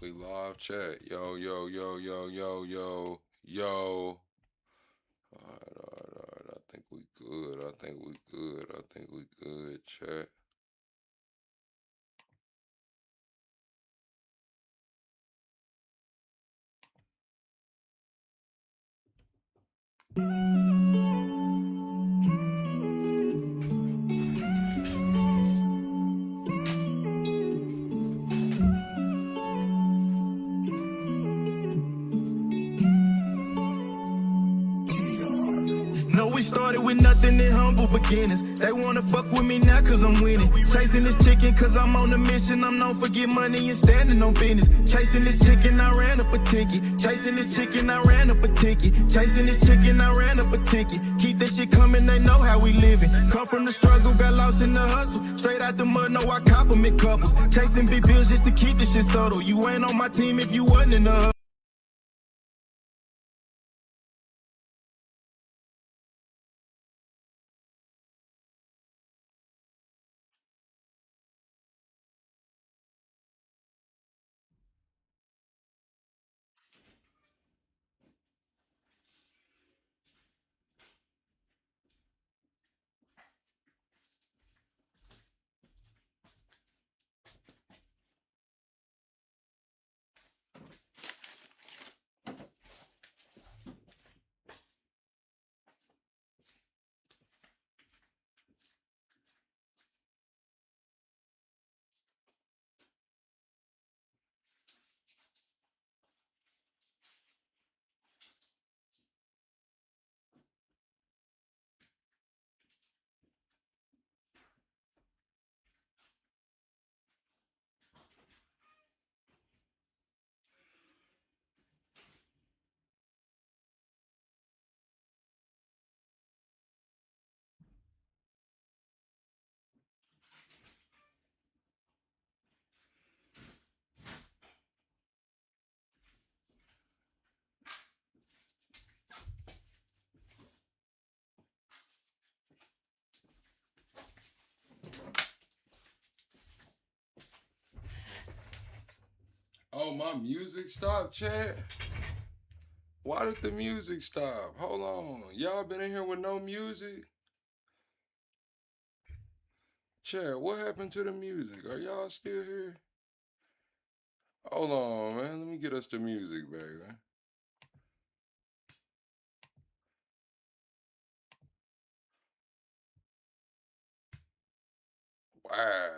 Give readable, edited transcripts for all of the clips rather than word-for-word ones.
We live chat. Yo, yo, yo, yo, yo, yo, yo. All right. I think we good. I think we good, chat. No, we started with nothing in humble beginnings. They wanna fuck with me now cause I'm winning. Chasing this chicken cause I'm on a mission. I'm known for get money and standing on business. Chasing this chicken, I ran up a ticket. Chasing this chicken, I ran up a ticket. Chasing this chicken, I ran up a ticket. Keep that shit coming, they know how we living. Come from the struggle, got lost in the hustle. Straight out the mud, no, I compliment couples. Chasing big bills just to keep this shit subtle. You ain't on my team if you wasn't in the hustle. Oh, my music stopped, chat? Why did the music stop? Hold on. Y'all been in here with no music? Chat, what happened to the music? Are y'all still here? Hold on, man. Let me get us the music back, man. Wow.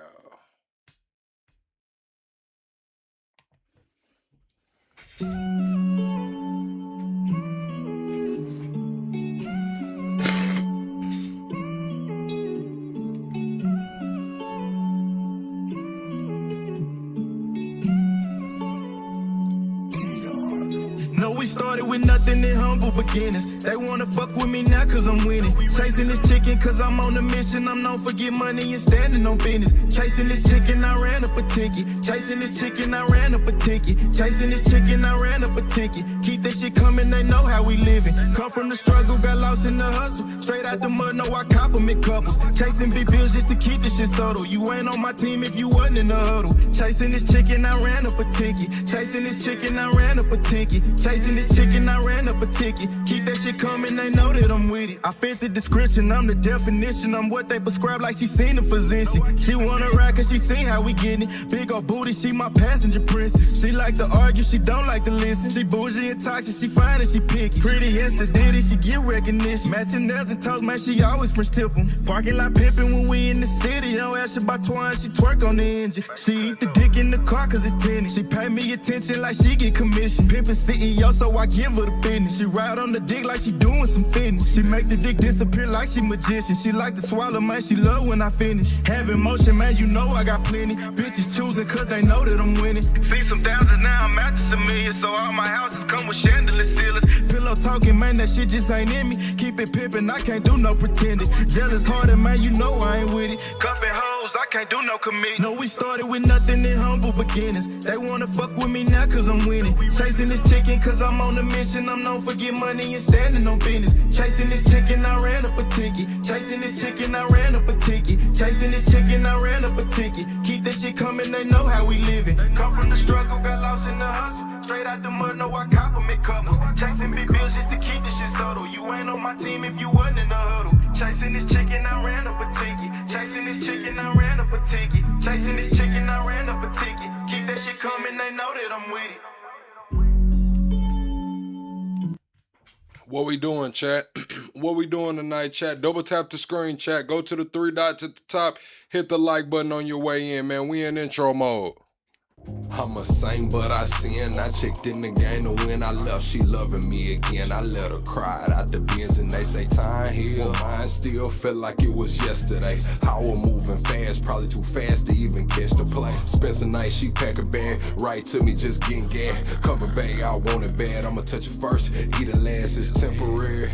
No, we started with nothing in humble beginnings. They wanna fuck with me now cause I'm winning. Chasing this chicken cause I'm on a mission. I'm known for get money and standing on business. Chasing this chicken, I ran up a ticket. Chasing this chicken, I ran up a ticket. Chasing this chicken, I ran up a ticket. Keep that shit coming, they know how we living. Come from the struggle, got lost in the hustle. Straight out the mud, no, I compliment couples. Chasing big bills just to keep this shit subtle. You ain't on my team if you wasn't in the huddle. Chasing this chicken, I ran up a ticket. Chasing this chicken, I ran up a ticket. Chasing this chicken, I ran up a ticket. Keep that shit coming, they know that I'm with it. I fit the description, I'm the definition. I'm what they prescribe like she seen a physician. She wanna ride cause she seen how we getting it. Big old booty, she my passenger princess. She like to argue, she don't like to listen. She bougie and toxic, she fine and she picky. Pretty and sedated, she get recognition. Matching nails and toes, man, she always French tip 'em. Parking lot pimping when we in the city. Don't ask her about twine, she twerk on the engine. She eat the dick in the car cause it's tinted. She pay me attention like she get commission. Pimpin' CEO, so I give her the business. She ride on the dick like she doing some fitness. She make the dick disappear like she magician. She like to swallow, man, she love when I finish. Having motion, man, you know I got plenty. Bitches choosing cause they know that I'm winning. See some thousands, now I'm at some millions. So all my houses come with chandelier ceilings. Pillow talking, man, that shit just ain't in me. Keep it pimpin', I can't do no pretending. Jealous hearted, man, you know I ain't with it. Cuffin' hoes hoes, I can't do no commit. No, we started with nothing in humble beginnings. They wanna fuck with me now cause I'm winning. Chasing this chicken cause I'm on a mission. I'm known for getting money and standing on business. Chasing this chicken, I ran up a ticket. Chasing this chicken, I ran up a ticket. Chasing this chicken, I ran up a ticket. Keep that shit coming, they know how we living. Come from the struggle, got lost in the hustle. Straight out the mud, no, I compliment couples. Chasing big bills just to keep this shit subtle. You ain't on my team if you wasn't in the huddle. Chasing this chicken, I ran up a ticket. Chasing this chicken, I ran up a ticket. Chasing this chicken, I ran up a ticket. Keep that shit coming, they know that I'm with it. What we doing, chat? What we doing tonight, chat? Double tap the screen, chat. Go to the 3 dots at the top. Hit the like button on your way in, man. We in intro mode. I'm a saint, but I sin. I checked in the game to win. I left, she loving me again. I let her cry out the bins and they say time heal. Mine still felt like it was yesterday. I was moving fast, probably too fast to even catch the play. Spence a night, she pack a bag, right to me, just getting gas. Coming back, I want it bad. I'ma touch it first, eat it last, it's temporary.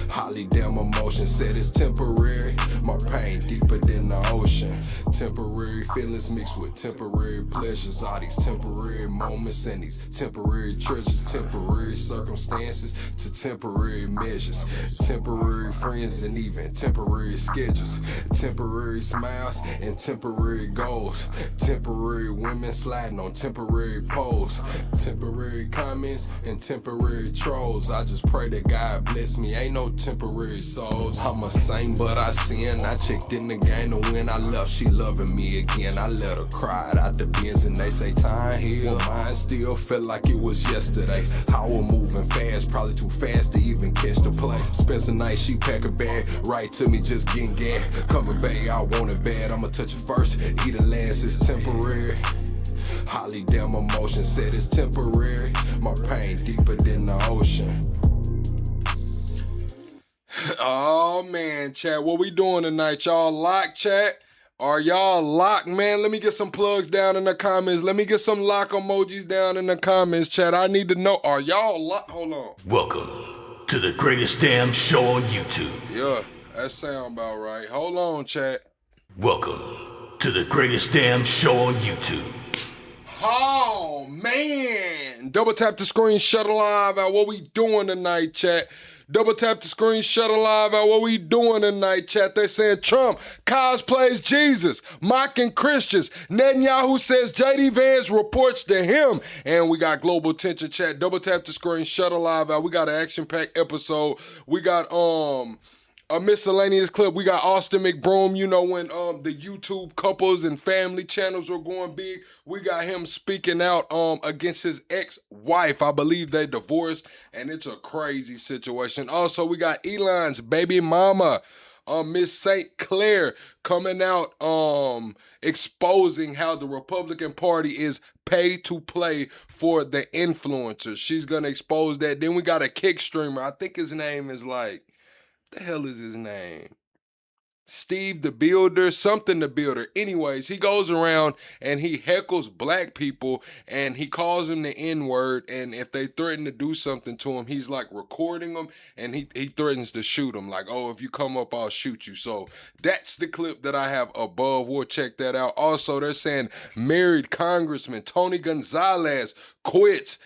Holly damn emotion said it's temporary. My pain deeper than the ocean. Temporary feelings mixed with temporary pleasures. All these temporary moments and these temporary treasures. Temporary circumstances to temporary measures. Temporary friends and even temporary schedules. Temporary smiles and temporary goals. Temporary women sliding on temporary poles. Temporary comments and temporary trolls. I just pray that God bless me. Ain't no temporary souls. I'm a saint, but I sin. I checked in the game to win. I left, she loving me again. I let her cry out the bins and they say time heal. Mine still felt like it was yesterday. I was moving fast, probably too fast to even catch the play. Spence a night, she pack a bag, right to me, just getting gas. Coming back, I want it bad. I'ma touch it first, eat it last, it's temporary. Holly damn emotion said it's temporary. My pain deeper than the ocean. Oh man, chat, what we doing tonight? Y'all locked, chat? Are y'all locked, man? Let me get some plugs down in the comments. Let me get some lock emojis down in the comments, chat. I need to know, are y'all locked? Hold on. Welcome to the greatest damn show on YouTube. Yeah, that sound about right. Hold on, chat. Welcome to the greatest damn show on YouTube. Oh man. Double tap the screen, shut live out. What we doing tonight, chat? Double tap the screen, shut live out. What we doing tonight, chat? They saying Trump cosplays Jesus, mocking Christians. Netanyahu says JD Vance reports to him. And we got global tension, chat. Double tap the screen, shut live out. We got an action-packed episode. We got a miscellaneous clip. We got Austin McBroom, you know, when the YouTube couples and family channels were going big. We got him speaking out against his ex-wife. I believe they divorced, and it's a crazy situation. Also, we got Elon's baby mama, Miss St. Clair, coming out exposing how the Republican Party is pay to play for the influencers. She's gonna expose that. Then we got a kick streamer. I think his name is like, the hell is his name? Steve the Builder, something the Builder. Anyways, he goes around and he heckles black people and he calls them the N-word, and if they threaten to do something to him, he's like recording them and he threatens to shoot them. Like, oh, if you come up, I'll shoot you. So that's the clip that I have above. We'll check that out. Also, they're saying married Congressman Tony Gonzalez quits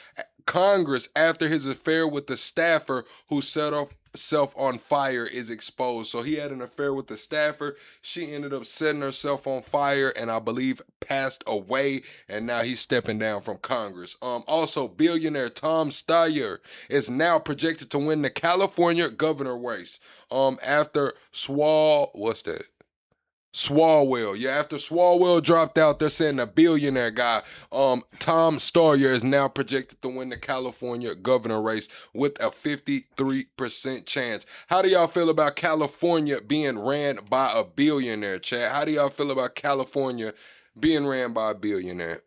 Congress after his affair with the staffer who set off self on fire is exposed. So he had an affair with the staffer. She ended up setting herself on fire and I believe passed away, and now he's stepping down from Congress. Also, billionaire Tom Steyer is now projected to win the California governor race after Swalwell. Yeah, after Swalwell dropped out, they're saying the billionaire guy, Tom Steyer, is now projected to win the California governor race with a 53% chance. How do y'all feel about California being ran by a billionaire, chat? How do y'all feel about California being ran by a billionaire?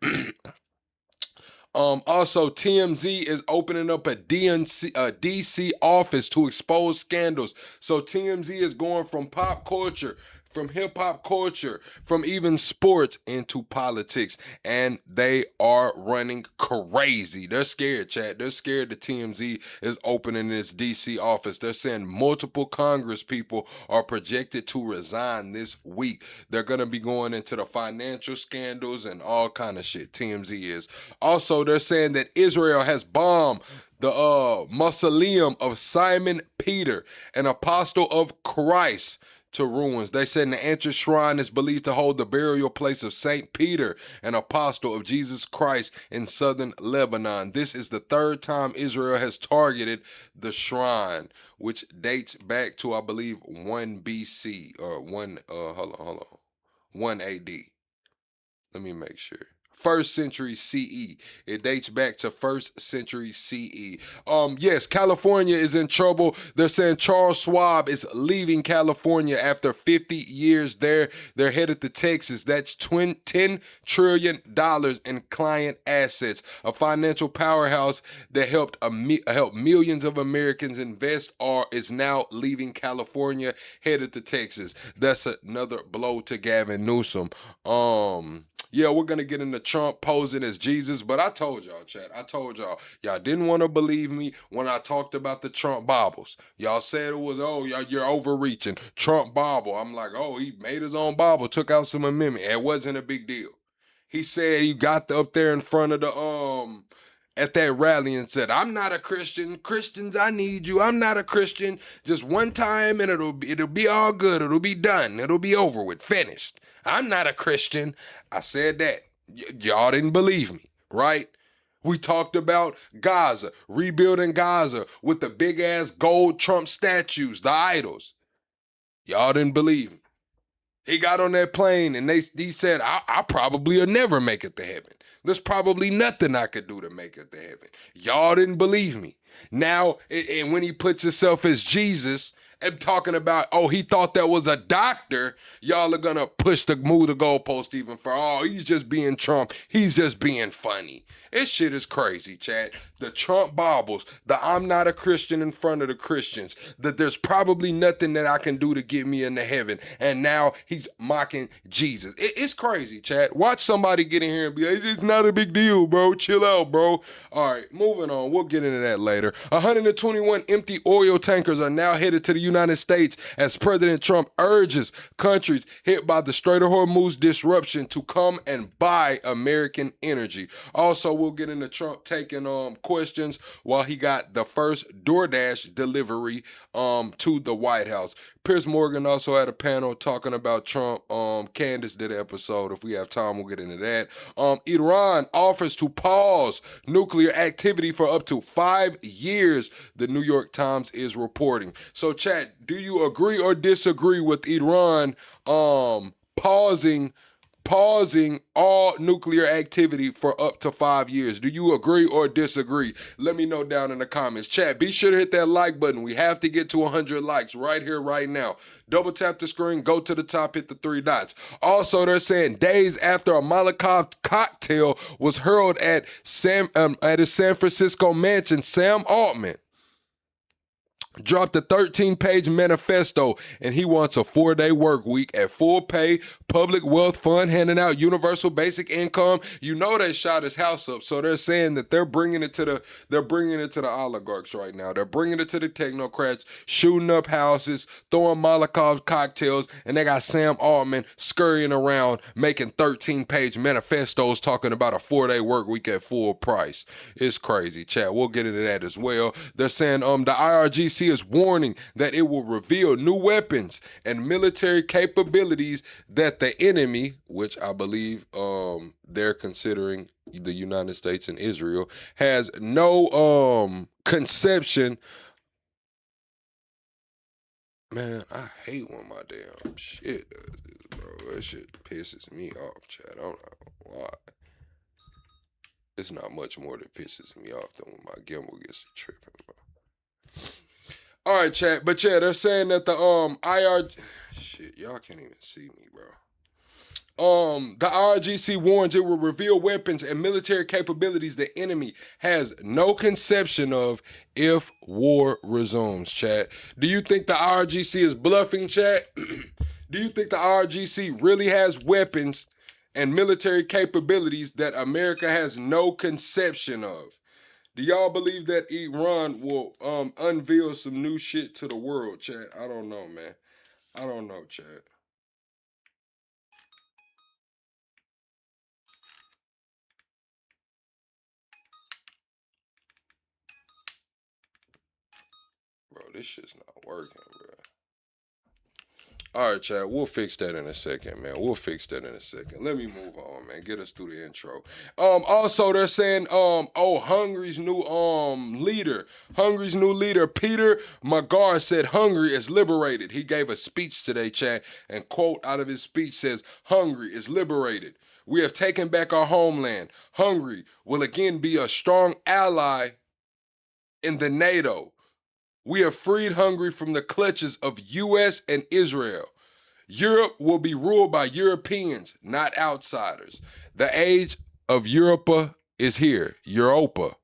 Also, TMZ is opening up a DC office to expose scandals. So TMZ is going from pop culture, from hip-hop culture, from even sports into politics, and they are running crazy. They're scared, chat. They're scared the TMZ is opening its DC office. They're saying multiple Congress people are projected to resign this week. They're going to be going into the financial scandals and all kind of shit. TMZ is. Also, they're saying that Israel has bombed the mausoleum of Simon Peter, an apostle of Christ, to ruins. They said the ancient shrine is believed to hold the burial place of Saint Peter, an apostle of Jesus Christ in southern Lebanon. This is the third time Israel has targeted the shrine, which dates back to, I believe, 1 BC or 1 AD. Let me make sure. 1st century CE. It dates back to 1st century CE. Yes, California is in trouble. They're saying Charles Schwab is leaving California after 50 years there. They're headed to Texas. That's $10 trillion in client assets. A financial powerhouse that helped millions of Americans invest is now leaving California, headed to Texas. That's another blow to Gavin Newsom. Yeah, we're going to get into Trump posing as Jesus, but I told y'all, chat, y'all didn't want to believe me when I talked about the Trump Bibles. Y'all said it was, you're overreaching. Trump Bible. I'm like, he made his own Bible, took out some amendment. It wasn't a big deal. He said he got up there in front of the, at that rally and said, I'm not a Christian. Christians, I need you. I'm not a Christian. Just one time and it'll be all good. It'll be done. It'll be over with. Finished. I'm not a Christian. I said that. Y'all didn't believe me, right? We talked about Gaza, rebuilding Gaza with the big ass gold Trump statues, the idols. Y'all didn't believe me. He got on that plane and he said, I probably will never make it to heaven. There's probably nothing I could do to make it to heaven. Y'all didn't believe me. Now, and when he puts himself as Jesus and talking about, he thought that was a doctor, y'all are gonna move the goalpost even further. He's just being Trump. He's just being funny. This shit is crazy, chat. The Trump Bibles, the I'm not a Christian in front of the Christians, that there's probably nothing that I can do to get me into heaven. And now he's mocking Jesus. It's crazy, chat. Watch somebody get in here and be like, it's not a big deal, bro. Chill out, bro. All right, moving on. We'll get into that later. 121 empty oil tankers are now headed to the United States as President Trump urges countries hit by the Strait of Hormuz disruption to come and buy American energy. Also, we'll get into Trump taking questions while he got the first DoorDash delivery to the White House. Piers Morgan also had a panel talking about Trump. Candace did an episode. If we have time, we'll get into that. Iran offers to pause nuclear activity for up to 5 years, the New York Times is reporting. So, chat, do you agree or disagree with Iran pausing all nuclear activity for up to 5 years? Do you agree or disagree? Let me know down in the comments. Chat, be sure to hit that like button. We have to get to 100 likes right here, right now. Double tap the screen, go to the top, hit the 3 dots. Also, they're saying days after a Molotov cocktail was hurled at his San Francisco mansion, Sam Altman dropped a 13-page manifesto, and he wants a 4-day work week at full pay, public wealth fund, handing out universal basic income. You know they shot his house up, so they're saying that they're bringing it to the oligarchs right now. They're bringing it to the technocrats, shooting up houses, throwing Molotov cocktails, and they got Sam Altman scurrying around making 13-page manifestos talking about a 4-day work week at full price. It's crazy, chat. We'll get into that as well. They're saying the IRGC is warning that it will reveal new weapons and military capabilities that the enemy, which I believe they're considering the United States and Israel, has no conception. Man, I hate when my damn shit does this, bro. That shit pisses me off, chat. I don't know why. It's not much more that pisses me off than when my gimbal gets to tripping, bro. All right, chat. But yeah, they're saying that the shit, y'all can't even see me, bro. The IRGC warns it will reveal weapons and military capabilities the enemy has no conception of if war resumes, chat. Do you think the IRGC is bluffing, chat? Do you think the IRGC really has weapons and military capabilities that America has no conception of? Do y'all believe that Iran will unveil some new shit to the world, chat? I don't know, man. I don't know, chat. Bro, this shit's not working, bro. All right, chat. We'll fix that in a second, man. We'll fix that in a second. Let me move on, man. Get us through the intro. Also they're saying, Hungary's new leader, Peter Magar said Hungary is liberated. He gave a speech today, chat, and quote out of his speech says, Hungary is liberated. We have taken back our homeland. Hungary will again be a strong ally in the NATO. We have freed Hungary from the clutches of U.S. and Israel. Europe will be ruled by Europeans, not outsiders. The age of Europa is here. Europa. What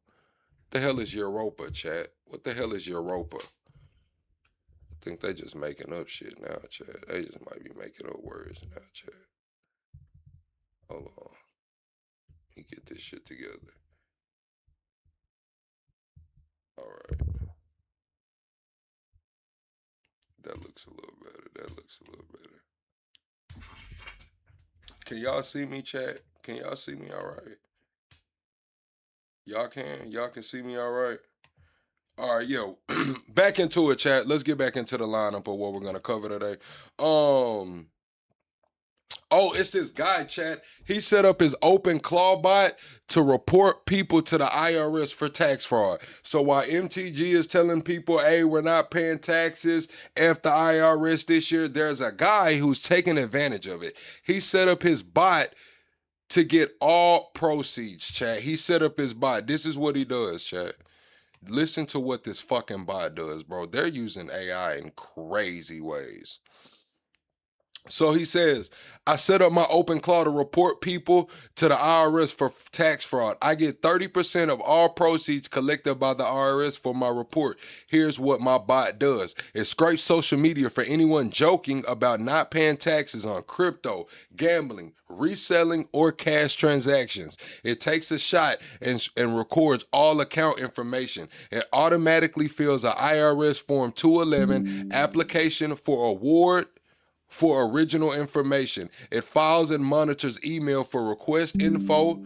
the hell is Europa, chat? What the hell is Europa? I think they just making up shit now, chat. They just might be making up words now, chat. Hold on. Let me get this shit together. All right. That looks a little better. That looks a little better. Can y'all see me, chat? Can y'all see me all right? Y'all can? Y'all can see me all right? All right, yo. Back into it, chat. Let's get back into the lineup of what we're going to cover today. It's this guy, chat. He set up his open claw bot to report people to the IRS for tax fraud. So while MTG is telling people, hey, we're not paying taxes, F the IRS this year, there's a guy who's taking advantage of it. He set up his bot to get all proceeds, chat. He set up his bot. This is what he does, chat. Listen to what this fucking bot does, bro. They're using AI in crazy ways. So he says, I set up my open claw to report people to the IRS for tax fraud. I get 30% of all proceeds collected by the IRS for my report. Here's what my bot does. It scrapes social media for anyone joking about not paying taxes on crypto, gambling, reselling, or cash transactions. It takes a shot and records all account information. It automatically fills an IRS Form 211 application for award for original information. It files and monitors email for request info.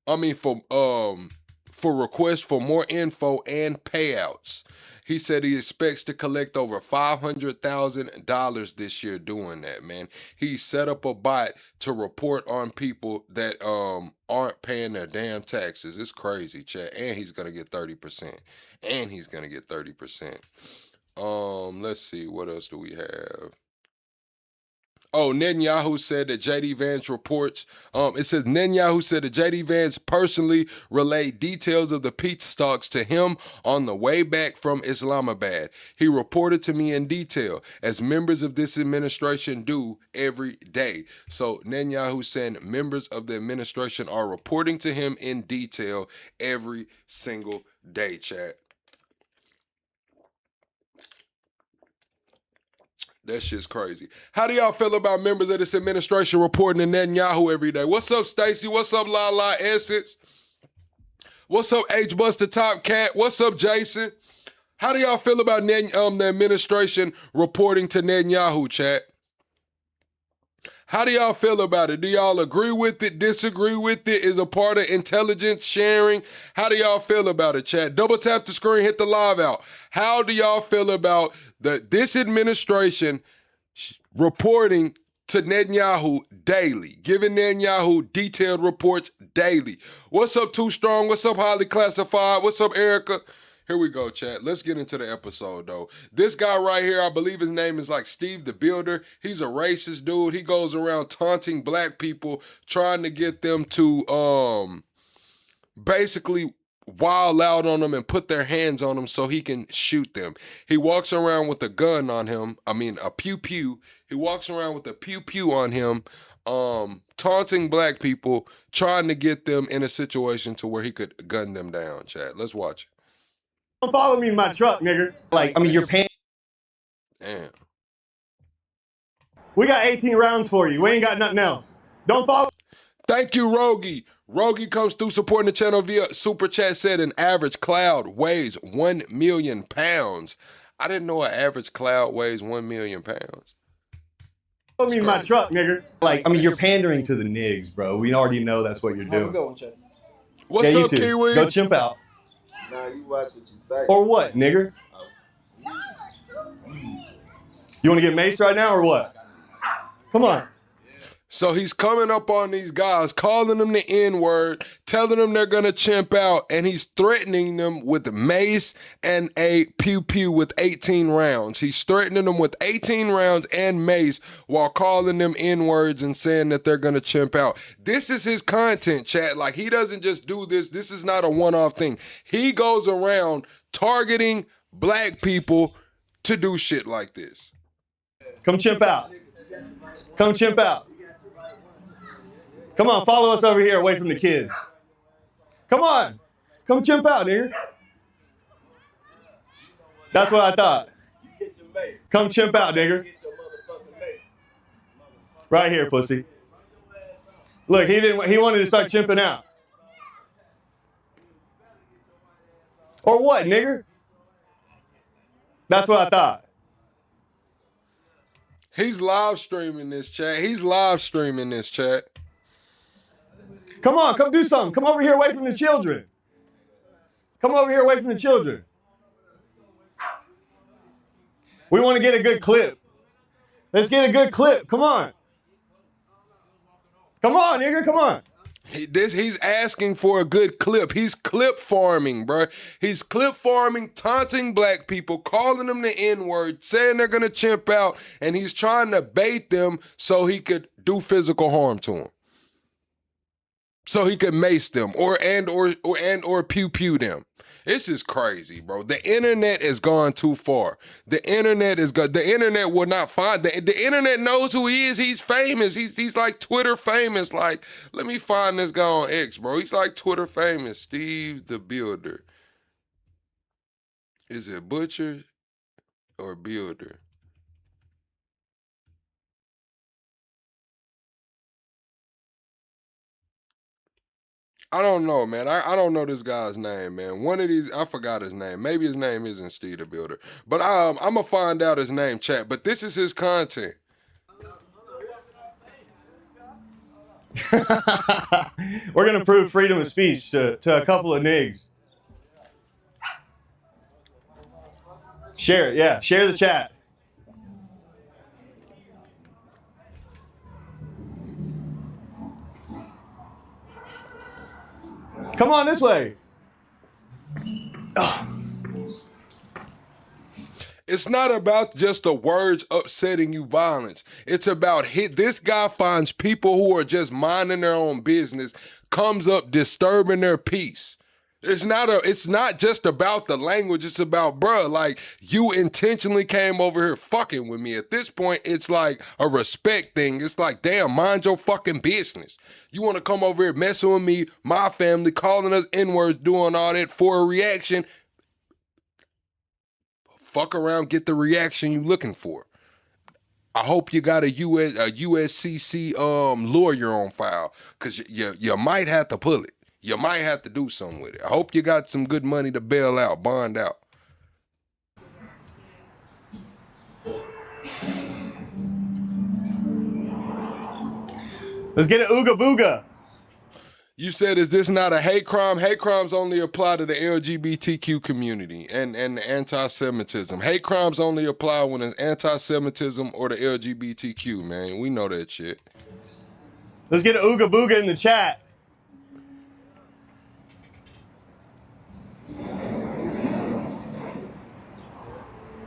For requests for more info and payouts. He said he expects to collect over $500,000 this year doing that, man. He set up a bot to report on people that aren't paying their damn taxes. It's crazy, chat. And he's gonna get 30%. Let's see, what else do we have? Netanyahu said that JD Vance reports, it says Netanyahu said that JD Vance personally relayed details of the pizza stalks to him on the way back from Islamabad. He reported to me in detail, as members of this administration do every day. So Netanyahu saying members of the administration are reporting to him in detail every single day, chat. That shit's crazy. How do y'all feel about members of this administration reporting to Netanyahu every day? What's up, Stacy? What's up, La La Essence? What's up, H Buster Top Cat? What's up, Jason? How do y'all feel about the administration reporting to Netanyahu, chat? How do y'all feel about it? Do y'all agree with it, disagree with it? Is a part of intelligence sharing? How do y'all feel about it, chat? Double tap the screen, hit the live out. How do y'all feel about this administration reporting to Netanyahu daily, giving Netanyahu detailed reports daily? What's up, Too Strong? What's up, Highly Classified? What's up, Erica? Here we go, chat. Let's get into the episode, though. This guy right here, I believe his name is like Steve the Builder. He's a racist dude. He goes around taunting black people, trying to get them to basically wild out on them and put their hands on them so he can shoot them. He walks around with a gun on him. I mean, a pew-pew. He walks around with a pew-pew on him, taunting black people, trying to get them in a situation to where he could gun them down, chat. Let's watch it. Don't follow me in my truck, nigga. Like, I mean, you're paying. Damn. We got 18 rounds for you. We ain't got nothing else. Don't follow. Thank you, Rogie. Rogie comes through supporting the channel via Super Chat, said an average cloud weighs 1 million pounds. I didn't know an average cloud weighs 1 million pounds. Me in my truck, nigger. Like, I mean, you're pandering to the niggas, bro. We already know that's what you're doing. Have a good one, Chad. What's Yeah, up, Kiwi? Go chimp out. Nah, you watch what you say. Or what, nigger? You want to get maced right now or what? Come on. So he's coming up on these guys, calling them the N-word, telling them they're going to chimp out, and he's threatening them with mace and a pew-pew with 18 rounds. He's threatening them with 18 rounds and mace while calling them N-words and saying that they're going to chimp out. This is his content, chat. Like, he doesn't just do this. This is not a one-off thing. He goes around targeting black people to do shit like this. Come chimp out. Come chimp out. Come on, follow us over here away from the kids. Come on. Come chimp out, nigga. That's what I thought. Come chimp out, nigga. Right here, pussy. Look, he wanted to start chimping out. Or what, nigger? That's what I thought. He's live streaming this, chat. He's live streaming this, chat. Come on, come do something. Come over here away from the children. Come over here away from the children. We want to get a good clip. Let's get a good clip. Come on. Come on, nigga. Come on. He's asking for a good clip. He's clip farming, bro. He's clip farming, taunting black people, calling them the N-word, saying they're going to chimp out, and he's trying to bait them so he could do physical harm to them. So he could mace them or pew-pew them. This is crazy, bro. The internet has gone too far. The internet will not find the internet knows who he is. He's famous. He's like Twitter famous. Like, let me find this guy on X, bro. He's like Twitter famous. Steve the Builder. Is it Butcher or Builder? I don't know, man. I don't know this guy's name, man. One of these, I forgot his name. Maybe his name isn't Steve the Builder. But I'm going to find out his name, chat. But this is his content. We're going to prove freedom of speech to a couple of nigs. Share it, yeah. Share the chat. Come on this way. Oh. It's not about just the words upsetting you violence. It's about this guy finds people who are just minding their own business, comes up disturbing their peace. It's not just about the language. It's about, bruh, like, you intentionally came over here fucking with me. At this point, it's like a respect thing. It's like, damn, mind your fucking business. You want to come over here messing with me, my family, calling us N-words, doing all that for a reaction. Fuck around, get the reaction you looking for. I hope you got a USCC lawyer on file, because you might have to pull it. You might have to do something with it. I hope you got some good money to bail out, bond out. Let's get an ooga booga. You said, is this not a hate crime? Hate crimes only apply to the LGBTQ community and anti-Semitism. Hate crimes only apply when it's anti-Semitism or the LGBTQ, man. We know that shit. Let's get an ooga booga in the chat.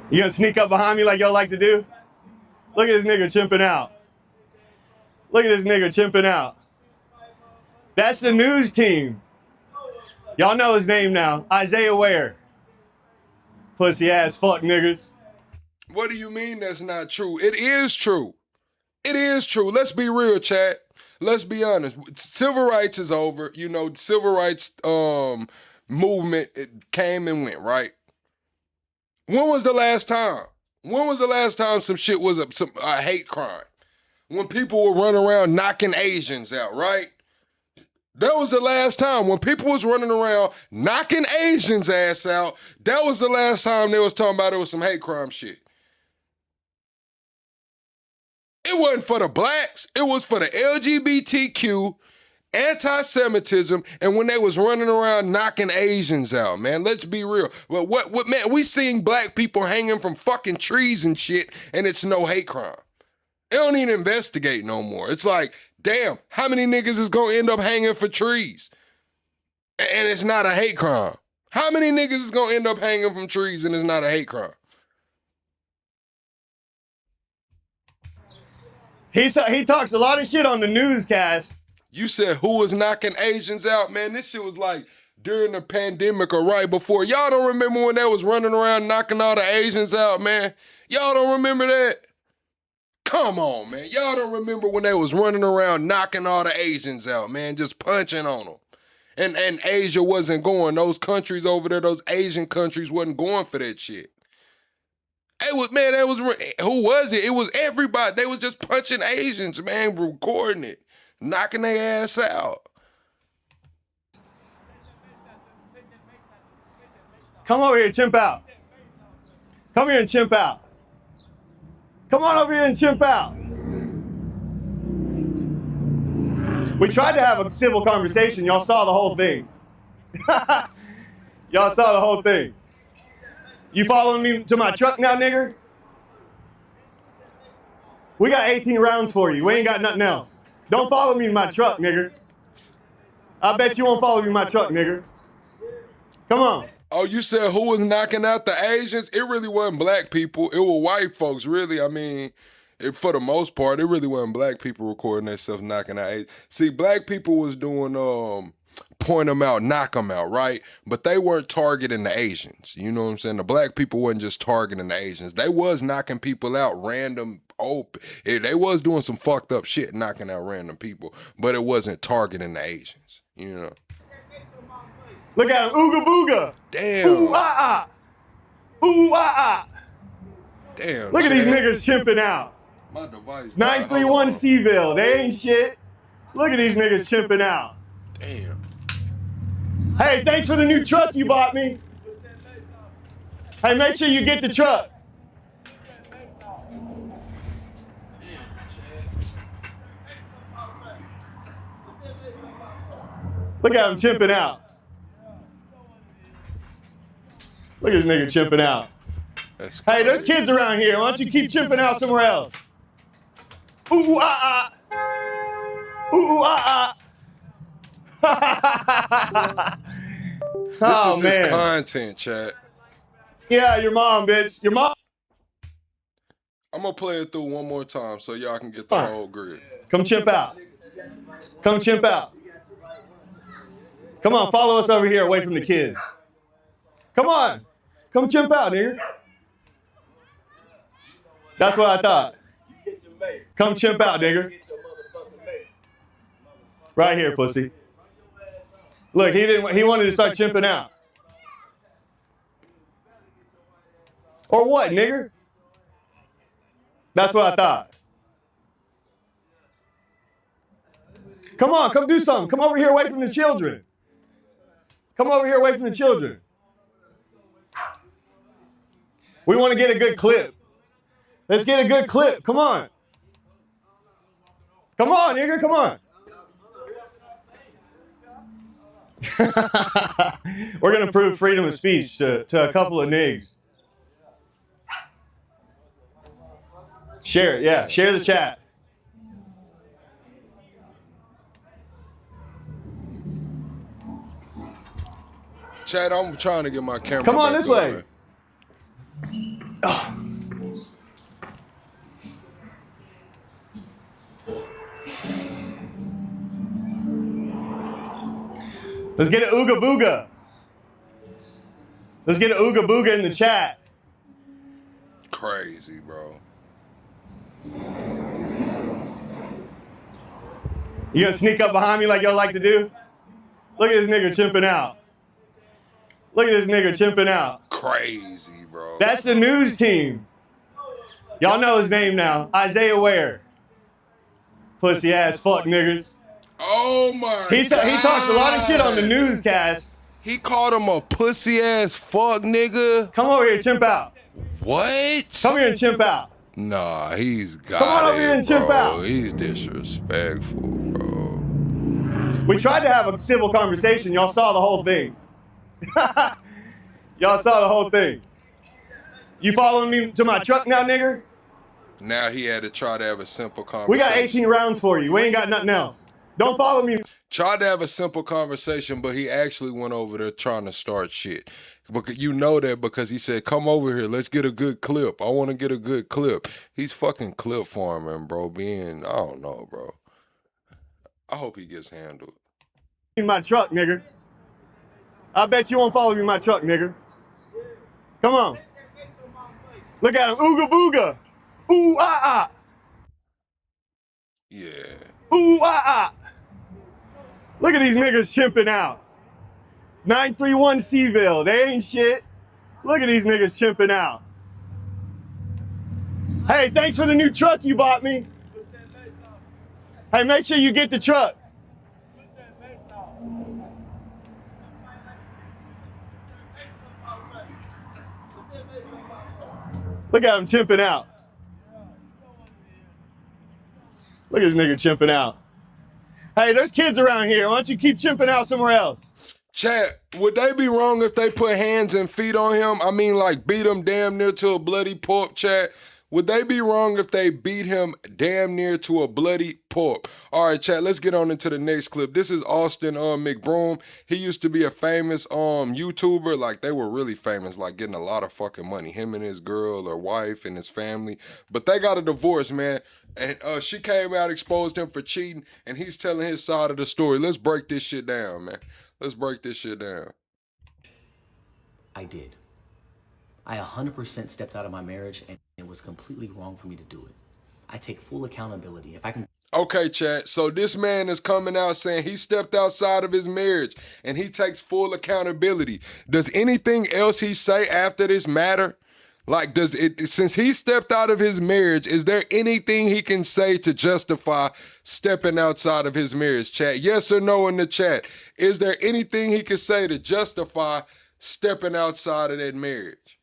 You gonna sneak up behind me like y'all like to do? Look at this nigga chimping out. Look at this nigga chimping out. That's the news team. Y'all know his name now. Isaiah Ware. Pussy ass fuck niggas. What do you mean that's not true? It is true. It is true. Let's be real, chat. Let's be honest. Civil rights is over. You know, the civil rights movement, it came and went, right? When was the last time? When was the last time some shit was a hate crime? when people were running around knocking Asians out, right? That was the last time when people was running around knocking Asians' ass out. That was the last time they was talking about it was some hate crime shit. It wasn't for the blacks. It was for the LGBTQ, anti-Semitism, and when they was running around knocking Asians out, man. Let's be real. But what man, we seeing black people hanging from fucking trees and shit, and it's no hate crime. They don't even investigate no more. It's like, damn, how many niggas is gonna end up hanging for trees? And it's not a hate crime. How many niggas is gonna end up hanging from trees and it's not a hate crime? He talks a lot of shit on the newscast. You said who was knocking Asians out? Man, this shit was like during the pandemic or right before. Y'all don't remember when they was running around knocking all the Asians out, man? Y'all don't remember that? Come on, man. Y'all don't remember when they was running around knocking all the Asians out, man, just punching on them. And Asia wasn't going. Those countries over there, those Asian countries wasn't going for that shit. It was, man, who was it? It was everybody. They was just punching Asians, man, recording it, knocking their ass out. Come over here and chimp out. Come here and chimp out. Come on over here and chimp out. We tried to have a civil conversation. Y'all saw the whole thing. Y'all saw the whole thing. You following me to my truck now, nigger? We got 18 rounds for you. We ain't got nothing else. Don't follow me in my truck, nigger. I bet you won't follow me in my truck, nigger. Come on. Oh, you said who was knocking out the Asians? It really wasn't black people. It were white folks, really. I mean, for the most part, it really wasn't black people recording themselves knocking out Asians. See, black people was doing point them out, knock them out, right? But they weren't targeting the Asians. You know what I'm saying? The black people wasn't just targeting the Asians. They was knocking people out random. They was doing some fucked up shit, knocking out random people, but it wasn't targeting the Asians, you know? Look at him, ooga booga. Damn. Ooh, ah, ah. Ooh, ah, ah. Damn. Look at these niggas chimping out. My device. 931 Seville, they ain't shit. Look at these niggas chimping out. Damn. Hey, thanks for the new truck you bought me. Hey, make sure you get the truck. Look at him chimping out. Look at this nigga chimping out. Hey, there's kids around here. Why don't you keep chimping out somewhere else? Ooh, ah, ah. Ooh, ah, ah. This is his content, chat. Yeah, your mom, bitch. Your mom. I'm gonna play it through one more time so y'all can get the whole grid. Come chimp out. Come chimp out. Come on, follow us over here away from the kids. Come on. Come chimp out, nigga. That's what I thought. Come chimp out, nigga. Right here, pussy. Look, he wanted to start chimping out. Or what, nigger? That's what I thought. Come on, come do something. Come over here away from the children. Come over here away from the children. We want to get a good clip. Let's get a good clip. Come on. Come on, nigger, come on. We're going to prove freedom of speech to a couple of niggas. Share it, yeah. Share the chat. Chad, I'm trying to get my camera. Come on back this going. way. Oh. Let's get an ooga booga. Let's get an ooga booga in the chat. Crazy, bro. You gonna sneak up behind me like y'all like to do? Look at this nigga chimping out. Look at this nigga chimping out. Crazy, bro. That's the news team. Y'all know his name now. Isaiah Ware. Pussy ass fuck niggas. Oh my He talks a lot of shit on the newscast. He called him a pussy ass fuck nigga. Come over here, chimp out. What? Come here and chimp out. Nah, he's got Come on over here and chimp out. He's disrespectful, bro. We tried to have a civil conversation. Y'all saw the whole thing. Y'all saw the whole thing. You following me to my truck now, nigger? Now he had to try to have a simple conversation. We got 18 rounds for you. We ain't got nothing else. Don't follow me. Tried to have a simple conversation, but he actually went over there trying to start shit. Because you know that because he said, come over here, let's get a good clip. I want to get a good clip. He's fucking clip farming, bro. I don't know, bro. I hope he gets handled. In my truck, nigger. I bet you won't follow me in my truck, nigger. Come on. Look at him. Ooga booga. Ooh ah ah. Yeah. Ooh ah ah. Look at these niggas chimping out. 931 Seville, they ain't shit. Look at these niggas chimping out. Hey, thanks for the new truck you bought me. Hey, make sure you get the truck. Look at him chimping out. Look at this nigga chimping out. Hey, there's kids around here. Why don't you keep chimping out somewhere else? Chat, would they be wrong if they put hands and feet on him? I mean, like, beat him damn near to a bloody pulp, chat? Would they be wrong if they beat him damn near to a bloody pulp? All right, chat, let's get on into the next clip. This is Austin McBroom. He used to be a famous YouTuber. Like, they were really famous, like getting a lot of fucking money. Him and his girl or wife and his family. But they got a divorce, man. And she came out, exposed him for cheating, and he's telling his side of the story. Let's break this shit down, man. Let's break this shit down. I did. I 100% stepped out of my marriage, and it was completely wrong for me to do it. I take full accountability. If I can... Okay, chat. So this man is coming out saying he stepped outside of his marriage, and he takes full accountability. Does anything else he say after this matter? Like, does it, since he stepped out of his marriage, is there anything he can say to justify stepping outside of his marriage, chat? Yes or no in the chat. Is there anything he can say to justify stepping outside of that marriage?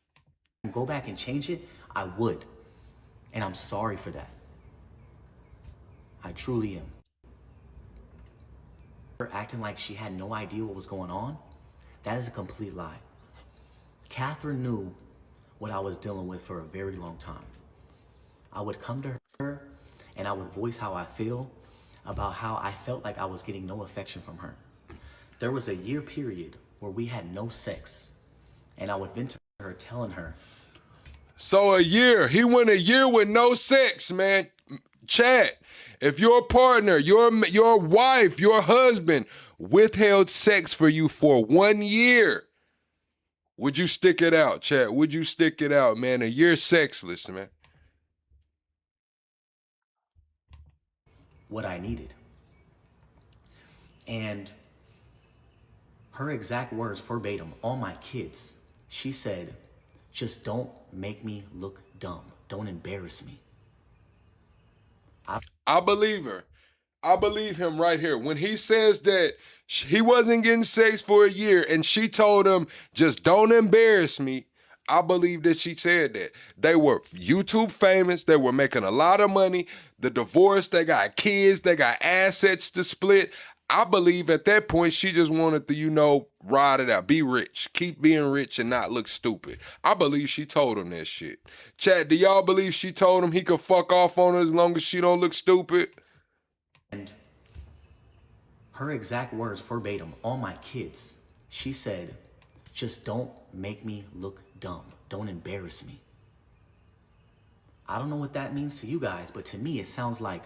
Go back and change it, I would. And I'm sorry for that. I truly am. Her acting like she had no idea what was going on, that is a complete lie. Catherine knew what I was dealing with for a very long time. I would come to her and I would voice how I feel about how I felt like I was getting no affection from her. There was a year period where we had no sex, and I would vent to her telling her. So a year, he went a year with no sex, man. Chat, if your partner, your wife, your husband withheld sex for you for 1 year, would you stick it out, chat? Would you stick it out, man? A year sexless, man. What I needed. And her exact words verbatim, all my kids, she said, just don't make me look dumb. Don't embarrass me. I believe her. I believe him right here. When he says that he wasn't getting sex for a year and she told him, just don't embarrass me, I believe that she said that. They were YouTube famous. They were making a lot of money. The divorce, they got kids, they got assets to split. I believe at that point, she just wanted to, ride it out, be rich, keep being rich and not look stupid. I believe she told him that shit. Chat, do y'all believe she told him he could fuck off on her as long as she don't look stupid? And her exact words verbatim, all my kids, she said, just don't make me look dumb. Don't embarrass me. I don't know what that means to you guys, but to me, it sounds like,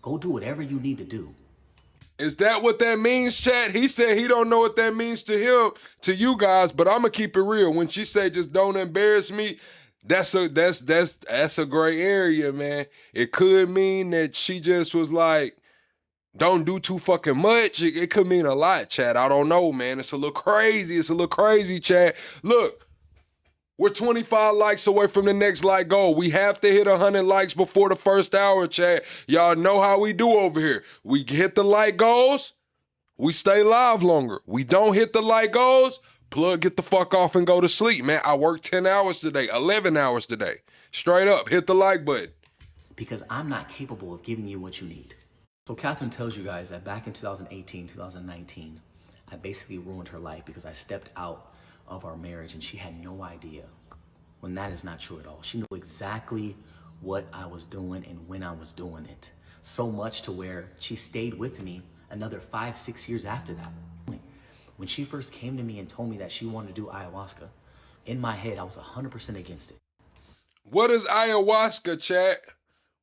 go do whatever you need to do. Is that what that means, chat? He said he don't know what that means to him, to you guys, but I'm gonna keep it real. When she say just don't embarrass me, that's a gray area, man. It could mean that she just was like, don't do too fucking much. It could mean a lot, chat. I don't know, man. It's a little crazy. It's a little crazy, chat. Look, We're 25 likes away from the next like goal. We have to hit 100 likes before the first hour, chat. Y'all know how we do over here. We hit the like goals, we stay live longer. We don't hit the like goals, plug, get the fuck off and go to sleep, man. I worked 10 hours today, 11 hours today. Straight up, hit the like button. Because I'm not capable of giving you what you need. So Catherine tells you guys that back in 2018, 2019, I basically ruined her life because I stepped out of our marriage and she had no idea, when that is not true at all. She knew exactly what I was doing and when I was doing it. So much to where she stayed with me another 5-6 years after that. When she first came to me and told me that she wanted to do ayahuasca, in my head, I was 100% against it. What is ayahuasca, chat?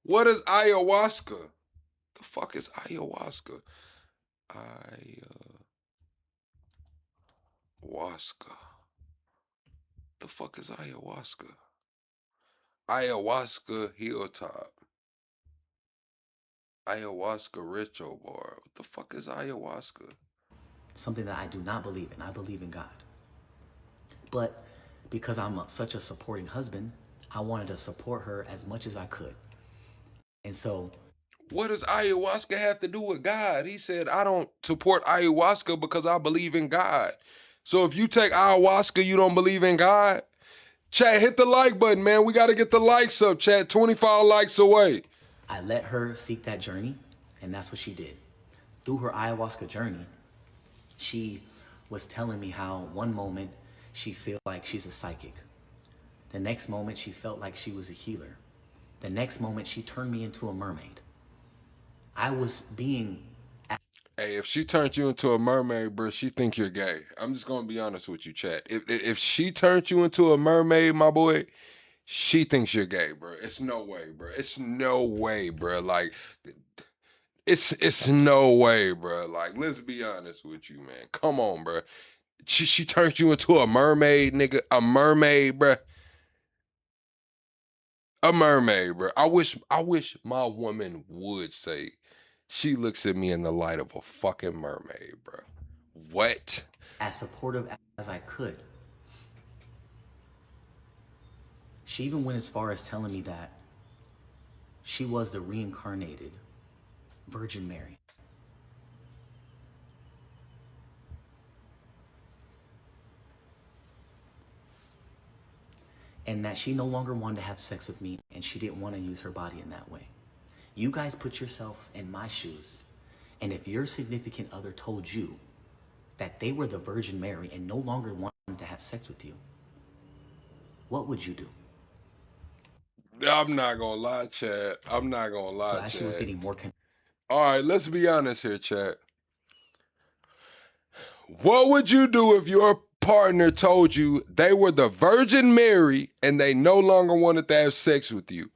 What is ayahuasca? The fuck is ayahuasca? Ayahuasca. The fuck is ayahuasca? Ayahuasca hilltop. Ayahuasca ritual bar. What the fuck is ayahuasca? Something that I do not believe in. I believe in God. But because I'm such a supporting husband, I wanted to support her as much as I could. And so... What does ayahuasca have to do with God? He said, I don't support ayahuasca because I believe in God. So if you take ayahuasca, you don't believe in God? Chat, hit the like button, man. We got to get the likes up, chat. 25 likes away. I let her seek that journey, and that's what she did. Through her ayahuasca journey, she was telling me how one moment she felt like she's a psychic. The next moment she felt like she was a healer. The next moment she turned me into a mermaid. I was being... Hey, if she turned you into a mermaid, bro, she think you're gay. I'm just gonna be honest with you, chat. If she turned you into a mermaid, my boy, she thinks you're gay, bro. It's no way, bro. It's no way, bro. Like, it's no way, bro. Like, let's be honest with you, man. Come on, bro. She turned you into a mermaid, nigga. A mermaid, bro. A mermaid, bro. I wish my woman would say she looks at me in the light of a fucking mermaid, bro. What? As supportive as I could. She even went as far as telling me that she was the reincarnated Virgin Mary. And that she no longer wanted to have sex with me and she didn't want to use her body in that way. You guys put yourself in my shoes, and if your significant other told you that they were the Virgin Mary and no longer wanted to have sex with you, what would you do? I'm not gonna lie, Chad. I'm not gonna lie, So as she was Chad. getting more All right, let's be honest here, Chad. What would you do if your partner told you they were the Virgin Mary and they no longer wanted to have sex with you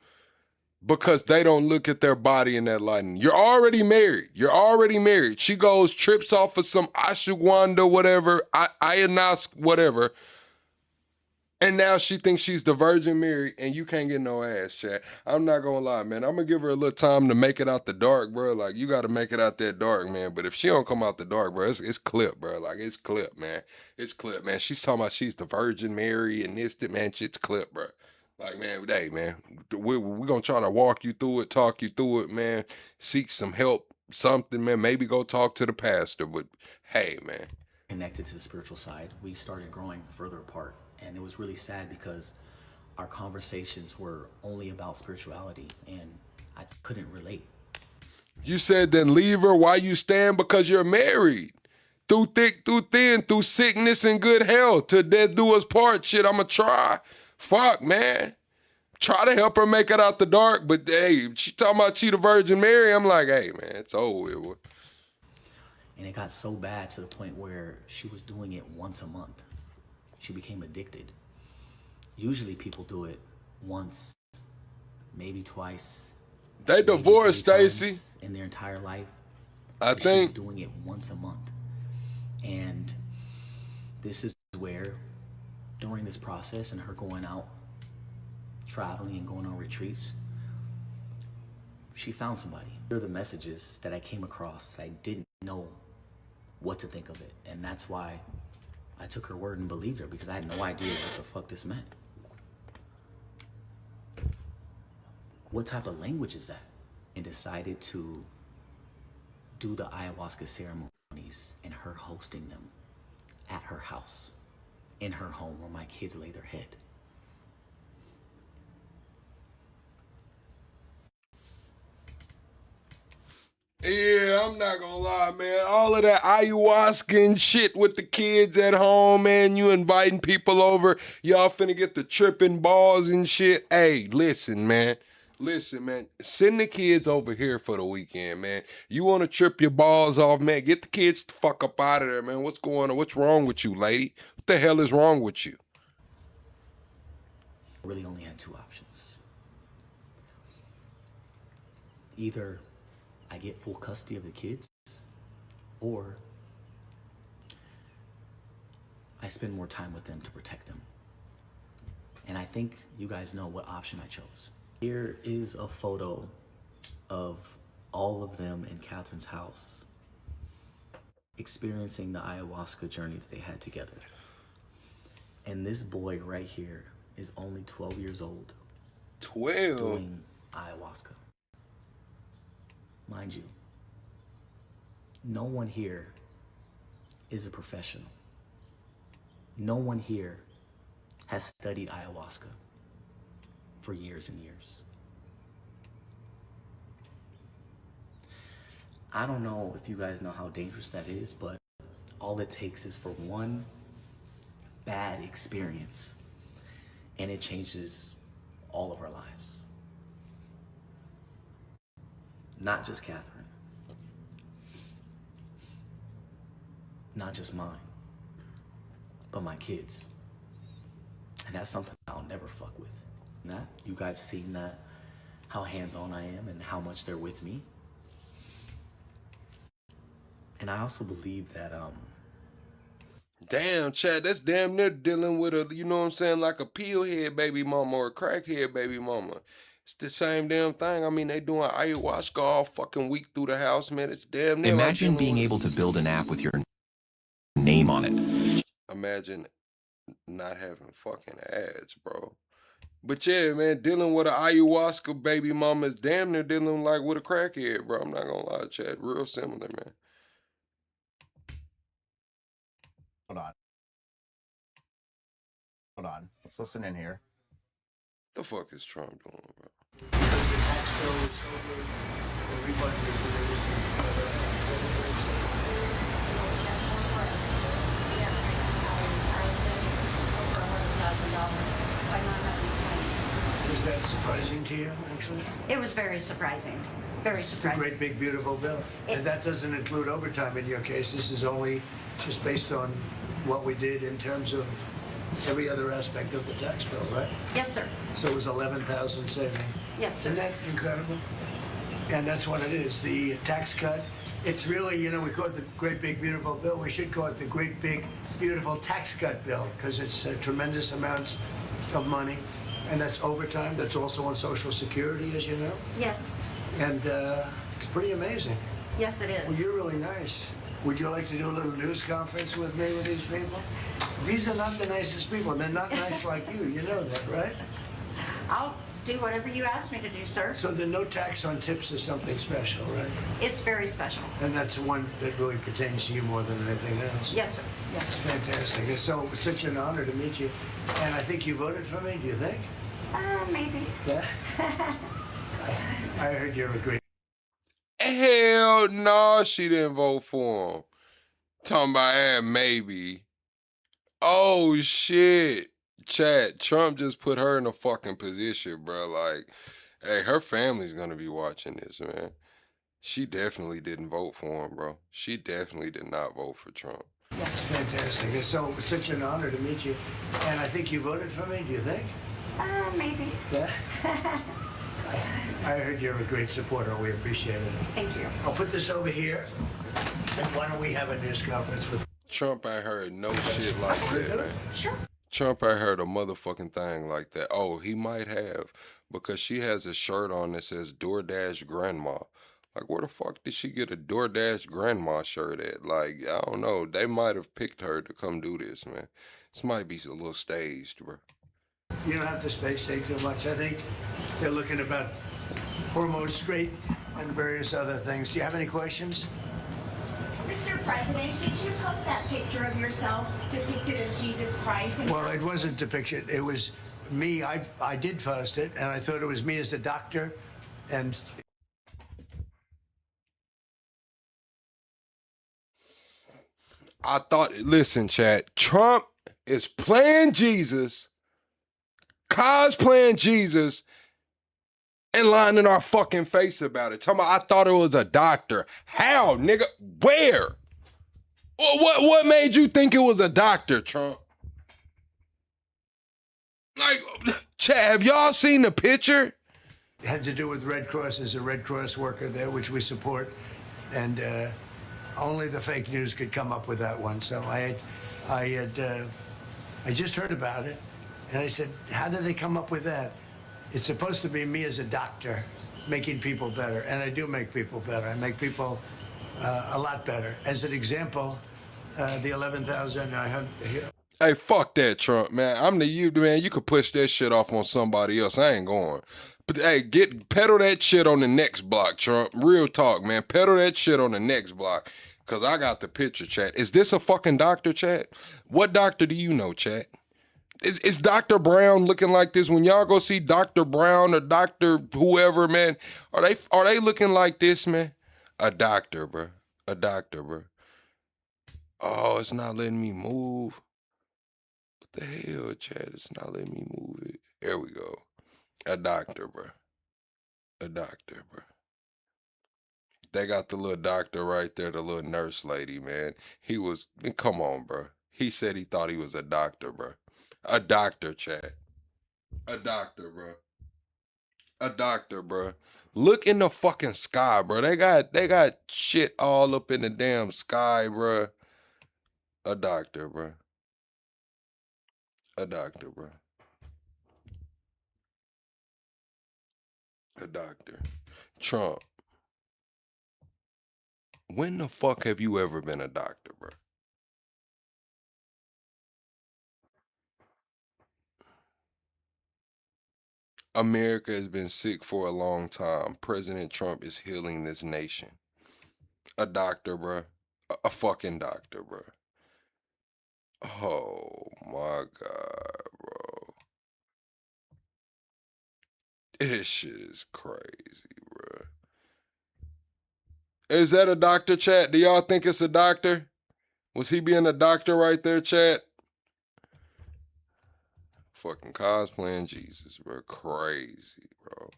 because they don't look at their body in that light? You're already married. You're already married. She goes, trips off of some ashwagandha, whatever, ayahuasca, whatever, and now she thinks she's the Virgin Mary and you can't get no ass, Chad. I'm not gonna lie, man. I'm gonna give her a little time to make it out the dark, bro. Like, you gotta make it out that dark, man. But if she don't come out the dark, bro, it's clip, bro. Like, it's clip, man. It's clip, man. She's talking about she's the Virgin Mary and this, that, man. Shit's clip, bro. Like, man, hey, man, we're gonna try to walk you through it, talk you through it, man. Seek some help, something, man. Maybe go talk to the pastor, but hey, man. connected to the spiritual side, we started growing further apart. And it was really sad because our conversations were only about spirituality and I couldn't relate. You said then leave her. Why you stand? Because you're married. Through thick, through thin, through sickness and good health, till death do us part. Shit, I'ma try. Fuck, man. Try to help her make it out the dark, but hey, she talking about she the Virgin Mary. I'm like, hey, man, it's over with. And it got so bad to the point where she was doing it once a month. She became addicted. Usually people do it once, maybe twice. They divorced, Stacy. In their entire life. I She think. was doing it once a month. And this is where, during this process and her going out, traveling and going on retreats, she found somebody. They're the messages that I came across that I didn't know what to think of it. And that's why I took her word and believed her, because I had no idea what the fuck this meant. what type of language is that? And decided to do the ayahuasca ceremonies and her hosting them at her house, in her home where my kids lay their head. Yeah, I'm not gonna lie, man. All of that ayahuasca and shit with the kids at home, man. You inviting people over. Y'all finna get the tripping balls and shit. Hey, listen, man. Listen, man. Send the kids over here for the weekend, man. You wanna trip your balls off, man? Get the kids the fuck up out of there, man. What's going on? What's wrong with you, lady? What the hell is wrong with you? I really only had two options. Either I get full custody of the kids, or I spend more time with them to protect them. And I think you guys know what option I chose. Here is a photo of all of them in Catherine's house experiencing the ayahuasca journey that they had together. And this boy right here is only 12 years old. 12? Doing ayahuasca. Mind you, no one here is a professional. No one here has studied ayahuasca for years and years. I don't know if you guys know how dangerous that is, but all it takes is for one bad experience and it changes all of our lives. Not just Catherine. Not just mine. But my kids. And that's something I'll never fuck with. That, you guys seen that, how hands-on I am and how much they're with me. And I also believe that, Damn, Chad, that's damn near dealing with a, you know what I'm saying, like a pillhead baby mama or a crackhead baby mama. It's the same damn thing. I mean, they doing ayahuasca all fucking week through the house, man. It's damn near. Imagine being able to build an app with your name on it. Imagine not having fucking ads, bro. But yeah, man, dealing with an ayahuasca baby mama is damn near dealing like with a crackhead, bro. I'm not gonna lie, Chad. Real similar, man. Hold on. Hold on. Let's listen in here. The fuck is Trump doing, bro? Because the tax bill is over, the refund is the Is that surprising to you, actually? It was very surprising. Very The surprising. great big beautiful bill. And that doesn't include overtime in your case. This is only just based on what we did in terms of every other aspect of the tax bill, right? Yes, sir. So it was 11,000 saving. Yes, sir. Isn't that incredible? And that's what it is, the tax cut. It's really, you know, we call it the great big beautiful bill. We should call it the great big beautiful tax cut bill because it's tremendous amounts of money. And that's overtime. That's also on Social Security, as you know. Yes. And it's pretty amazing. Yes, it Well, is. you're really nice. Would you like to do a little news conference with me with these people? These are not the nicest people. They're not nice like you. You know that, right? I'll do whatever you ask me to do, sir. So the no tax on tips is something special, right? It's very special. And that's the one that really pertains to you more than anything else. Yes, sir. Yes, It's sir. fantastic. It's so it's such an honor to meet you. And I think you voted for me, do you think? Maybe. Yeah. I heard you're a great. Hell no, she didn't vote for him. Talking about maybe. Oh shit. Chad, Trump just put her in a fucking position, bro. Like, hey, her family's gonna be watching this, man. She definitely didn't vote for him, bro. She definitely did not vote for Trump. It's fantastic. It's such an honor to meet you. And I think you voted for me, do you think? Maybe. Yeah. I heard you're a great supporter. We appreciate it. Thank you. I'll put this over here. And why don't we have a news conference with Trump ain't heard no shit like that, man. Sure. Trump ain't heard a motherfucking thing like that. Oh, he might have, because she has a shirt on that says DoorDash Grandma. Like, where the fuck did she get a DoorDash Grandma shirt at? Like, I don't know. They might have picked her to come do this, man. This might be a little staged, bro. You don't have to say too much. I think they're looking about hormone straight and various other things. Do you have any questions? Mr. President, did you post that picture of yourself depicted as Jesus Christ? Well, it wasn't depicted. It was me. I did post it, and I thought it was me as a doctor. And I thought, listen, chat, Trump is playing Jesus, cosplaying Jesus, and lying in our fucking face about it. Talking about, I thought it was a doctor. How, nigga? Where? What made you think it was a doctor, Trump? Like, chat, have y'all seen the picture? it had to do with Red Cross. There's a Red Cross worker there, which we support. And only the fake news could come up with that one. So I just heard about it, and I said, how did they come up with that? It's supposed to be me as a doctor making people better, and I do make people better. I make people a lot better. As an example, the 11,000 I had here. Hey, fuck that, Trump, man. I'm the you, man. You could push that shit off on somebody else. I ain't going. But hey, pedal that shit on the next block, Trump. Real talk, man. Pedal that shit on the next block. Cause I got the picture, chat. Is this a fucking doctor, chat? What doctor do you know, chat? Is Dr. Brown looking like this? When y'all go see Dr. Brown or Dr. whoever, man, are they looking like this, man? A doctor, bro. A doctor, bro. Oh, it's not letting me move. What the hell, chat? It's not letting me move it. There we go. A doctor, bro. A doctor, bro. They got the little doctor right there, the little nurse lady, man. Come on, bro. He said he thought he was a doctor, bro. A doctor, chat. A doctor, bro. A doctor, bro. Look in the fucking sky, bro. They got shit all up in the damn sky, bro. A doctor, bro. A doctor, bro. A doctor. Trump. When the fuck have you ever been a doctor, bro? America has been sick for a long time. President Trump is healing this nation. A doctor, bro. A fucking doctor, bro. Oh my God, bro. This shit is crazy, bro. Is that a doctor, chat? Do y'all think it's a doctor? Was he being a doctor right there, chat? Fucking cosplaying Jesus, bro. Crazy, bro.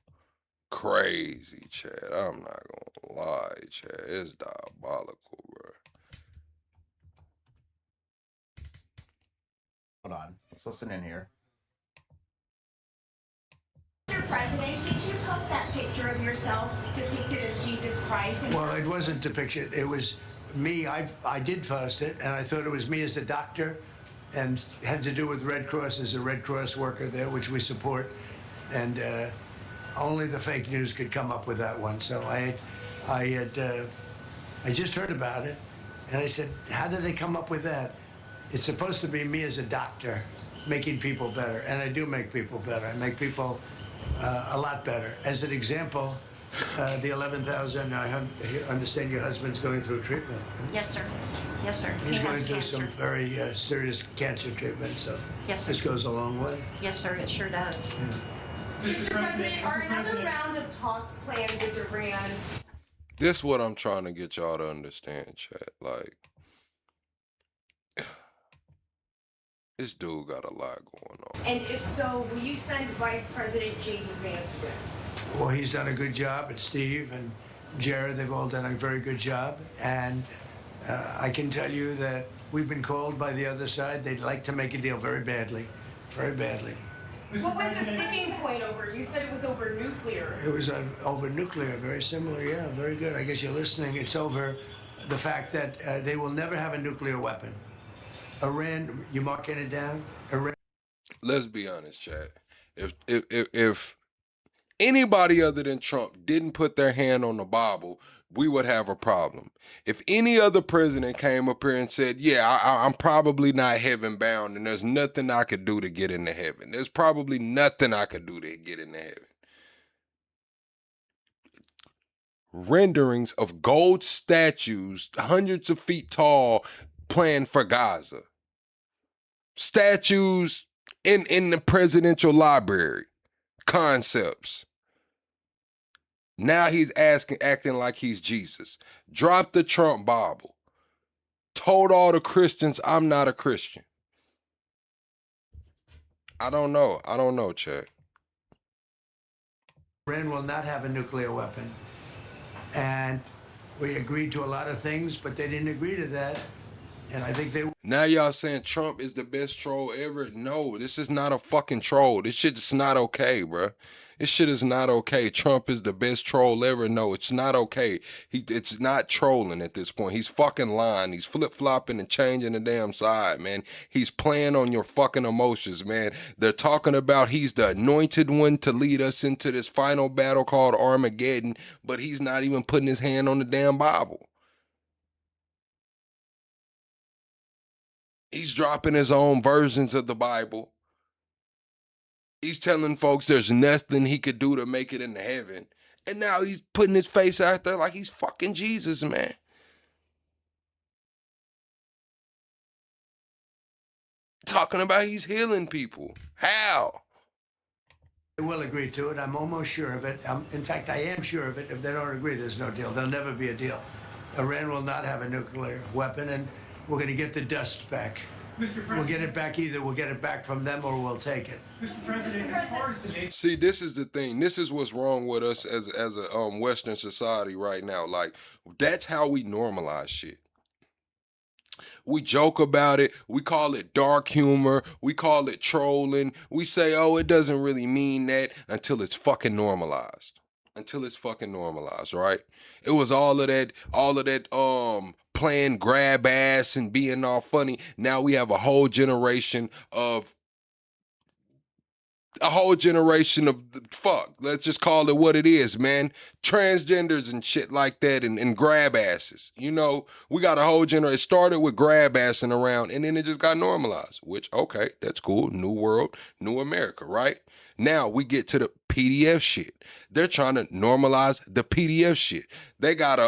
Crazy, chat. I'm not gonna lie, chat. It's diabolical, bro. Hold on. Let's listen in here. Mr. President, did you post that picture of yourself depicted as Jesus Christ? Well, it wasn't depicted. It was me. I did post it, and I thought it was me as a doctor, and it had to do with Red Cross. There's a Red Cross worker there, which we support, and only the fake news could come up with that one. So I just heard about it, and I said, how did they come up with that? It's supposed to be me as a doctor making people better, and I do make people better. I make people a lot better. As an example, the 11,000, I understand your husband's going through treatment. Yes, sir. Yes, sir. He's He has going through cancer. some very serious cancer treatment, so Yes, sir. this goes a long way. Yes, sir. It sure does. Mr. President, are another round of talks planned with Iran? This is what I'm trying to get y'all to understand, chat. Like, this dude got a lot going on. And if so, will you send Vice President J.D. Vance with? Well, he's done a good job, and Steve and Jared, they've all done a very good job. And I can tell you that we've been called by the other side. They'd like to make a deal very badly, very badly. What was the sticking point over? You said it was over nuclear. It was over nuclear, very similar, yeah, very good. I guess you're listening. It's over the fact that they will never have a nuclear weapon. Iran, you marking it down? Iran. Let's be honest, chat. If anybody other than Trump didn't put their hand on the Bible, we would have a problem. If any other president came up here and said, yeah, I'm probably not heaven bound and there's nothing I could do to get into heaven. There's probably nothing I could do to get into heaven. renderings of gold statues, hundreds of feet tall, planned for Gaza. Statues in the presidential library. Concepts. Now he's acting like he's Jesus. Dropped the Trump Bible. Told all the Christians, I'm not a Christian. I don't know, Chad. Iran will not have a nuclear weapon. And we agreed to a lot of things, but they didn't agree to that. And I think they... Now y'all saying Trump is the best troll ever? No, this is not a fucking troll. This shit is not okay, bro. This shit is not okay. Trump is the best troll ever. No, it's not okay. It's not trolling at this point. He's fucking lying. He's flip-flopping and changing the damn side, man. He's playing on your fucking emotions, man. They're talking about he's the anointed one to lead us into this final battle called Armageddon, but he's not even putting his hand on the damn Bible. He's dropping his own versions of the Bible. He's telling folks there's nothing he could do to make it into heaven. And now he's putting his face out there like he's fucking Jesus, man. Talking about he's healing people. How? They will agree to it. I'm almost sure of it. In fact, I am sure of it. If they don't agree, there's no deal. There'll never be a deal. Iran will not have a nuclear weapon, and we're going to get the dust back. We'll get it back either. We'll get it back from them or we'll take it. Mr. President, as far as the... See, this is the thing. This is what's wrong with us as a Western society right now. Like, that's how we normalize shit. We joke about it. We call it dark humor. We call it trolling. We say, oh, it doesn't really mean that until it's fucking normalized. Until it's fucking normalized, right? It was all of that playing grab ass and being all funny. Now we have a whole generation of fuck. Let's just call it what it is, man. Transgenders and shit like that and grab asses. You know, we got a whole generation. It started with grab assing around and then it just got normalized, which, okay, that's cool. New world, new America, right? Now we get to the PDF shit. They're trying to normalize the PDF shit. They got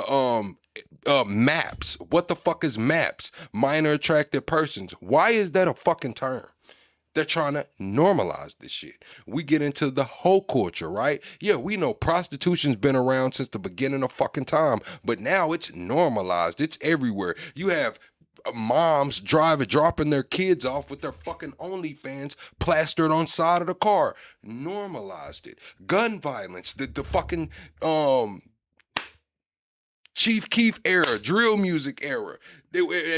MAPS. What the fuck is MAPS? Minor attracted persons. Why is that a fucking term? They're trying to normalize this shit. We get into the whole culture, right? Yeah, we know prostitution's been around since the beginning of fucking time, but now it's normalized. It's everywhere. You have moms dropping their kids off with their fucking OnlyFans plastered on side of the car. Normalized it. Gun violence, the fucking Chief Keef era, drill music era.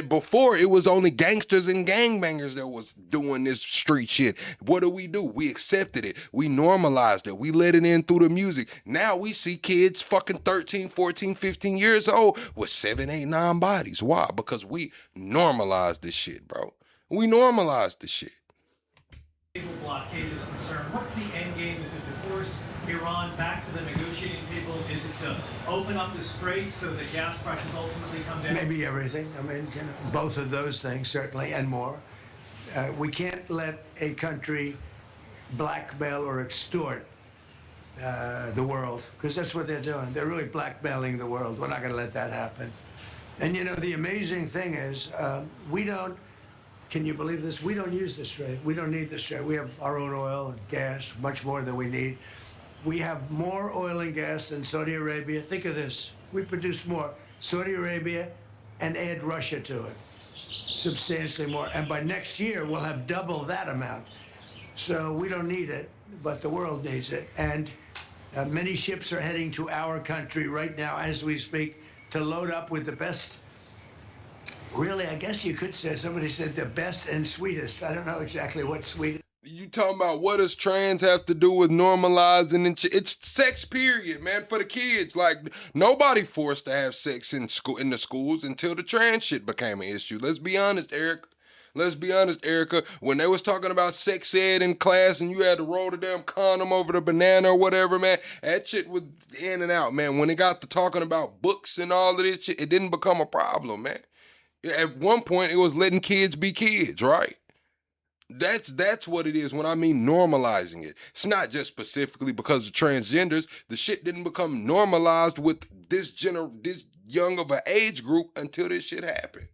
Before, it was only gangsters and gangbangers that was doing this street shit. What do? We accepted it. We normalized it. We let it in through the music. Now we see kids fucking 13, 14, 15 years old with 7, 8, 9 bodies. Why? Because we normalized this shit, bro. We normalized this shit. Blockade is concerned. What's the end game? Is it to force Iran back to the negotiating table? Is it to open up the strait so that gas prices ultimately come down? Maybe everything. I mean, you know, both of those things, certainly, and more. We can't let a country blackmail or extort the world, because that's what they're doing. They're really blackmailing the world. We're not going to let that happen. And, you know, the amazing thing is we don't, can you believe this? We don't use the strait. We don't need the strait. We have our own oil and gas, much more than we need. We have more oil and gas than Saudi Arabia. Think of this. We produce more. Saudi Arabia and add Russia to it. Substantially more. And by next year, we'll have double that amount. So we don't need it, but the world needs it. And many ships are heading to our country right now as we speak to load up with the best. Really, I guess you could say, somebody said the best and sweetest. I don't know exactly what sweet. You talking about what does trans have to do with normalizing and it's sex, period, man, for the kids. Like, nobody forced to have sex in school, in the schools until the trans shit became an issue. Let's be honest, Eric. Let's be honest, Erica. When they was talking about sex ed in class and you had to roll the damn condom over the banana or whatever, man, that shit was in and out, man. When it got to talking about books and all of this shit, it didn't become a problem, man. At one point, it was letting kids be kids, right? That's what it is when I mean normalizing it. It's not just specifically because of transgenders. The shit didn't become normalized with this young of an age group until this shit happened.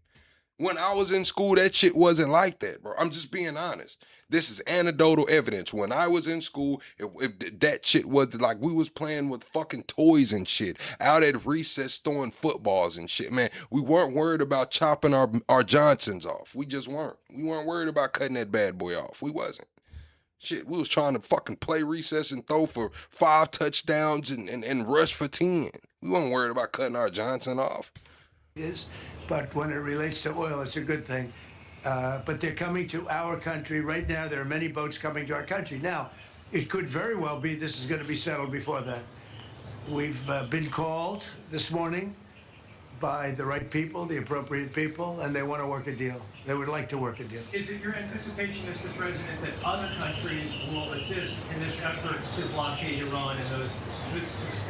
When I was in school, that shit wasn't like that, bro. I'm just being honest. This is anecdotal evidence. When I was in school, that shit was like we was playing with fucking toys and shit. Out at recess throwing footballs and shit, man. We weren't worried about chopping our Johnsons off. We just weren't. We weren't worried about cutting that bad boy off. We wasn't. Shit, we was trying to fucking play recess and throw for 5 touchdowns and rush for 10. We weren't worried about cutting our Johnson off. But when it relates to oil, it's a good thing. But they're coming to our country right now. There are many boats coming to our country. Now, it could very well be this is going to be settled before that. We've been called this morning by the right people, the appropriate people, and they want to work a deal. They would like to work a deal. Is it your anticipation, Mr. President, that other countries will assist in this effort to blockade Iran and those?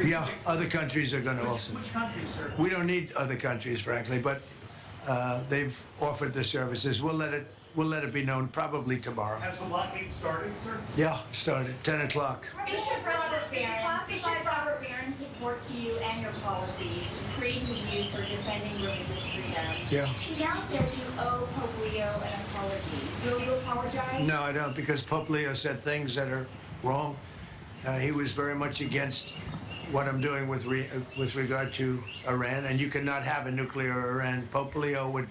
Yeah, other countries are going to also. Which countries, sir? We don't need other countries, frankly, but they've offered the services. We'll let it be known probably tomorrow. Has the blockade started, sir? Yeah, started 10 o'clock. Bishop Robert Barron supports you and your policies and praises you for defending religious freedom. Yeah. He now says you owe Pope Leo an apology. Will you apologize? No, I don't, because Pope Leo said things that are wrong. He was very much against what I'm doing with regard to Iran, and you cannot have a nuclear Iran. Pope Leo would.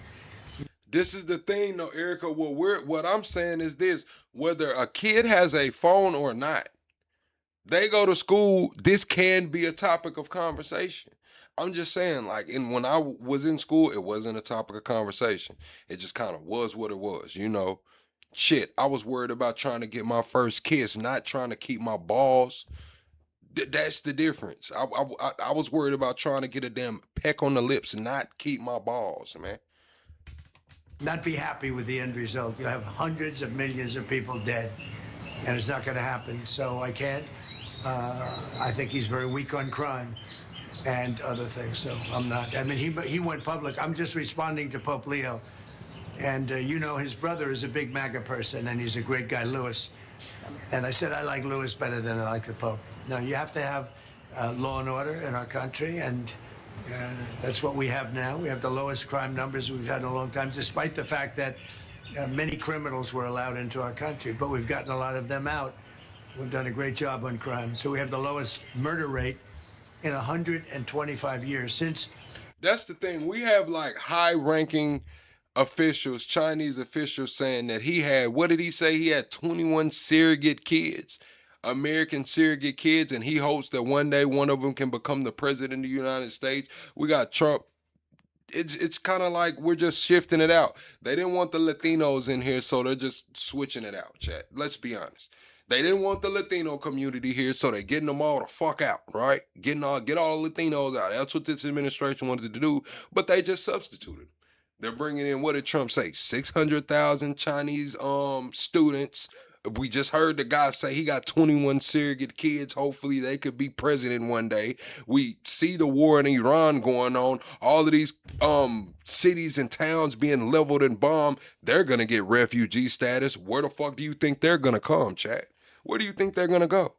This is the thing, though, Erica. What I'm saying is this: whether a kid has a phone or not, they go to school. This can be a topic of conversation. I'm just saying, like, when I was in school, it wasn't a topic of conversation. It just kind of was what it was, you know. Shit, I was worried about trying to get my first kiss, not trying to keep my balls. That's the difference. I was worried about trying to get a damn peck on the lips, not keep my balls, man. Not be happy with the end result. You have hundreds of millions of people dead, and it's not going to happen. So I can't. I think he's very weak on crime and other things. So I'm not. I mean, he went public. I'm just responding to Pope Leo. And you know, his brother is a big MAGA person, and he's a great guy, Louis. And I said I like Louis better than I like the Pope. No, you have to have law and order in our country, and that's what we have now. We have the lowest crime numbers we've had in a long time, despite the fact that many criminals were allowed into our country, but we've gotten a lot of them out. We've done a great job on crime. So we have the lowest murder rate in 125 years since. That's the thing. We have like high-ranking officials, Chinese officials, saying that he had, what did he say? He had 21 surrogate kids, American surrogate kids, and he hopes that one day one of them can become the president of the United States. We got Trump. It's kind of like we're just shifting it out. They didn't want the Latinos in here, so they're just switching it out, chat. Let's be honest. They didn't want the Latino community here, so they're getting them all the fuck out, right? Get all the Latinos out. That's what this administration wanted to do, but they just substituted. They're bringing in, what did Trump say, 600,000 Chinese students. We just heard the guy say he got 21 surrogate kids. Hopefully they could be president one day. We see the war in Iran going on. All of these cities and towns being leveled and bombed. They're going to get refugee status. Where the fuck do you think they're going to come, chat? Where do you think they're going to go?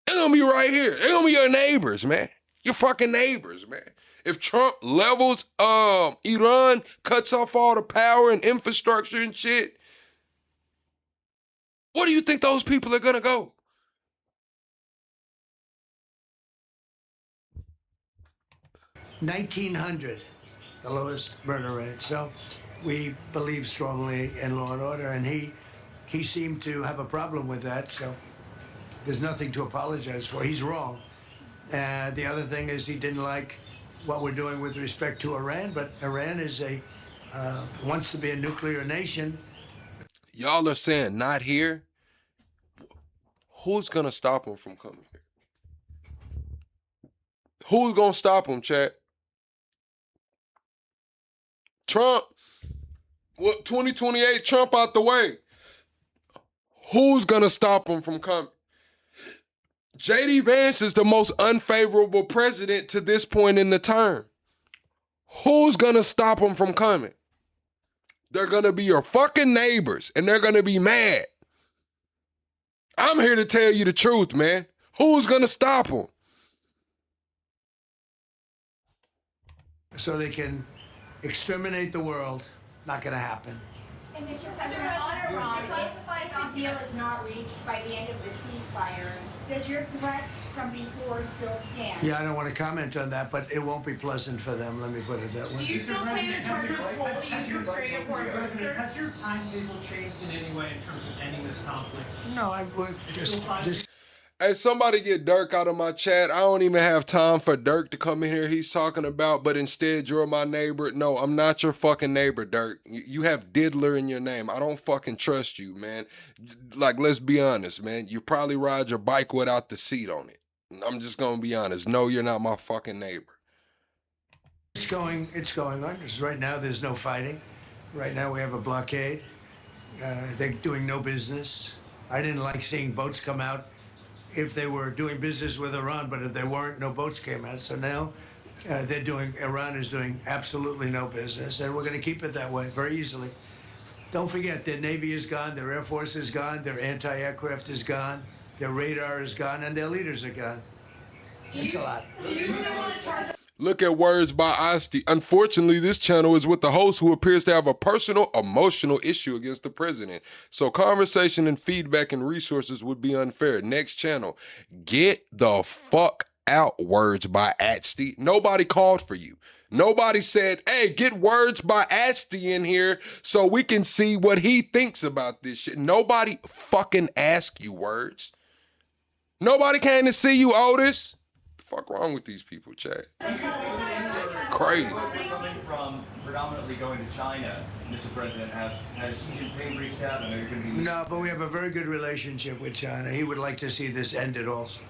They're going to be right here. They're going to be your neighbors, man. Your fucking neighbors, man. If Trump levels Iran, cuts off all the power and infrastructure and shit, where do you think those people are going to go? $1,900, the lowest murder rate. So we believe strongly in law and order, and he seemed to have a problem with that, so there's nothing to apologize for. He's wrong. The other thing is he didn't like what we're doing with respect to Iran, but Iran is wants to be a nuclear nation. Y'all are saying not here. Who's going to stop him from coming here? Who's going to stop him, chat? Trump. What, 2028, Trump out the way. Who's going to stop him from coming? J.D. Vance is the most unfavorable president to this point in the term. Who's going to stop him from coming? They're going to be your fucking neighbors, and they're going to be mad. I'm here to tell you the truth, man. Who's going to stop him? so they can exterminate the world. Not going to happen. And Mr. President, on Iran, if the deal is not reached by the end of the ceasefire, does your threat from before still stand? Yeah, I don't want to comment on that, but it won't be pleasant for them. Let me put it that way. Do you still plan to charge a toll to use restraining order, sir? Has your timetable changed in any way in terms of ending this conflict? No, I would just. Hey, somebody get Dirk out of my chat. I don't even have time for Dirk to come in here. He's talking about, but instead you're my neighbor. No, I'm not your fucking neighbor, Dirk. You have Diddler in your name. I don't fucking trust you, man. Like, let's be honest, man. You probably ride your bike without the seat on it. I'm just gonna be honest. No, you're not my fucking neighbor. It's going on. Just right now, there's no fighting. Right now, we have a blockade. They're doing no business. I didn't like seeing boats come out if they were doing business with Iran, but if they weren't, no boats came out. So now Iran is doing absolutely no business, and we're going to keep it that way very easily. Don't forget, their Navy is gone, their Air Force is gone, their anti-aircraft is gone, their radar is gone, and their leaders are gone. That's a lot. Do you still want to charge? Look at words by Asti. Unfortunately, this channel is with the host who appears to have a personal, emotional issue against the president. So conversation and feedback and resources would be unfair. Next channel. Get the fuck out, words by Asti. Nobody called for you. Nobody said, hey, get words by Asti in here so we can see what he thinks about this shit. Nobody fucking asked you, words. Nobody came to see you, Otis. Fuck wrong with these people, Chad? Crazy. Coming from predominantly going to China, Mr. President, has Xi Jinping reached out? I know you're going to be... No, but we have a very good relationship with China. He would like to see this ended also.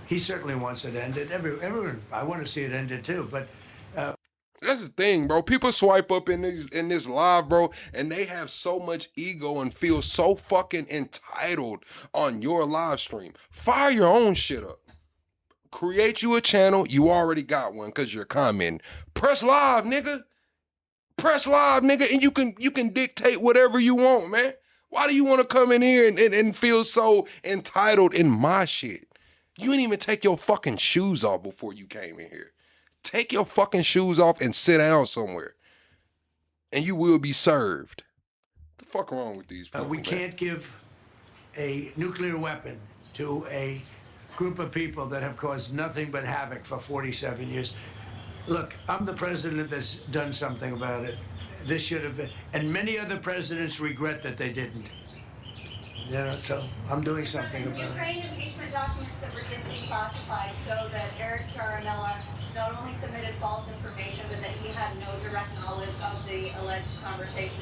He certainly wants it ended. Everyone, I want to see it ended too, but... That's the thing, bro. People swipe up in this live, bro, and they have so much ego and feel so fucking entitled on your live stream. Fire your own shit up. Create you a channel. You already got one because you're commenting. Press live, nigga. Press live, nigga, and you can dictate whatever you want, man. Why do you want to come in here and feel so entitled in my shit? You didn't even take your fucking shoes off before you came in here. Take your fucking shoes off and sit down somewhere. And you will be served. What the fuck wrong with these people? We can't give a nuclear weapon to a group of people that have caused nothing but havoc for 47 years. Look, I'm the president that's done something about it. This should have been, and many other presidents regret that they didn't. You know, so I'm doing something about it. Ukraine impeachment documents that were just declassified show that Eric Charanella not only submitted false information, but that he had no direct knowledge of the alleged conversations.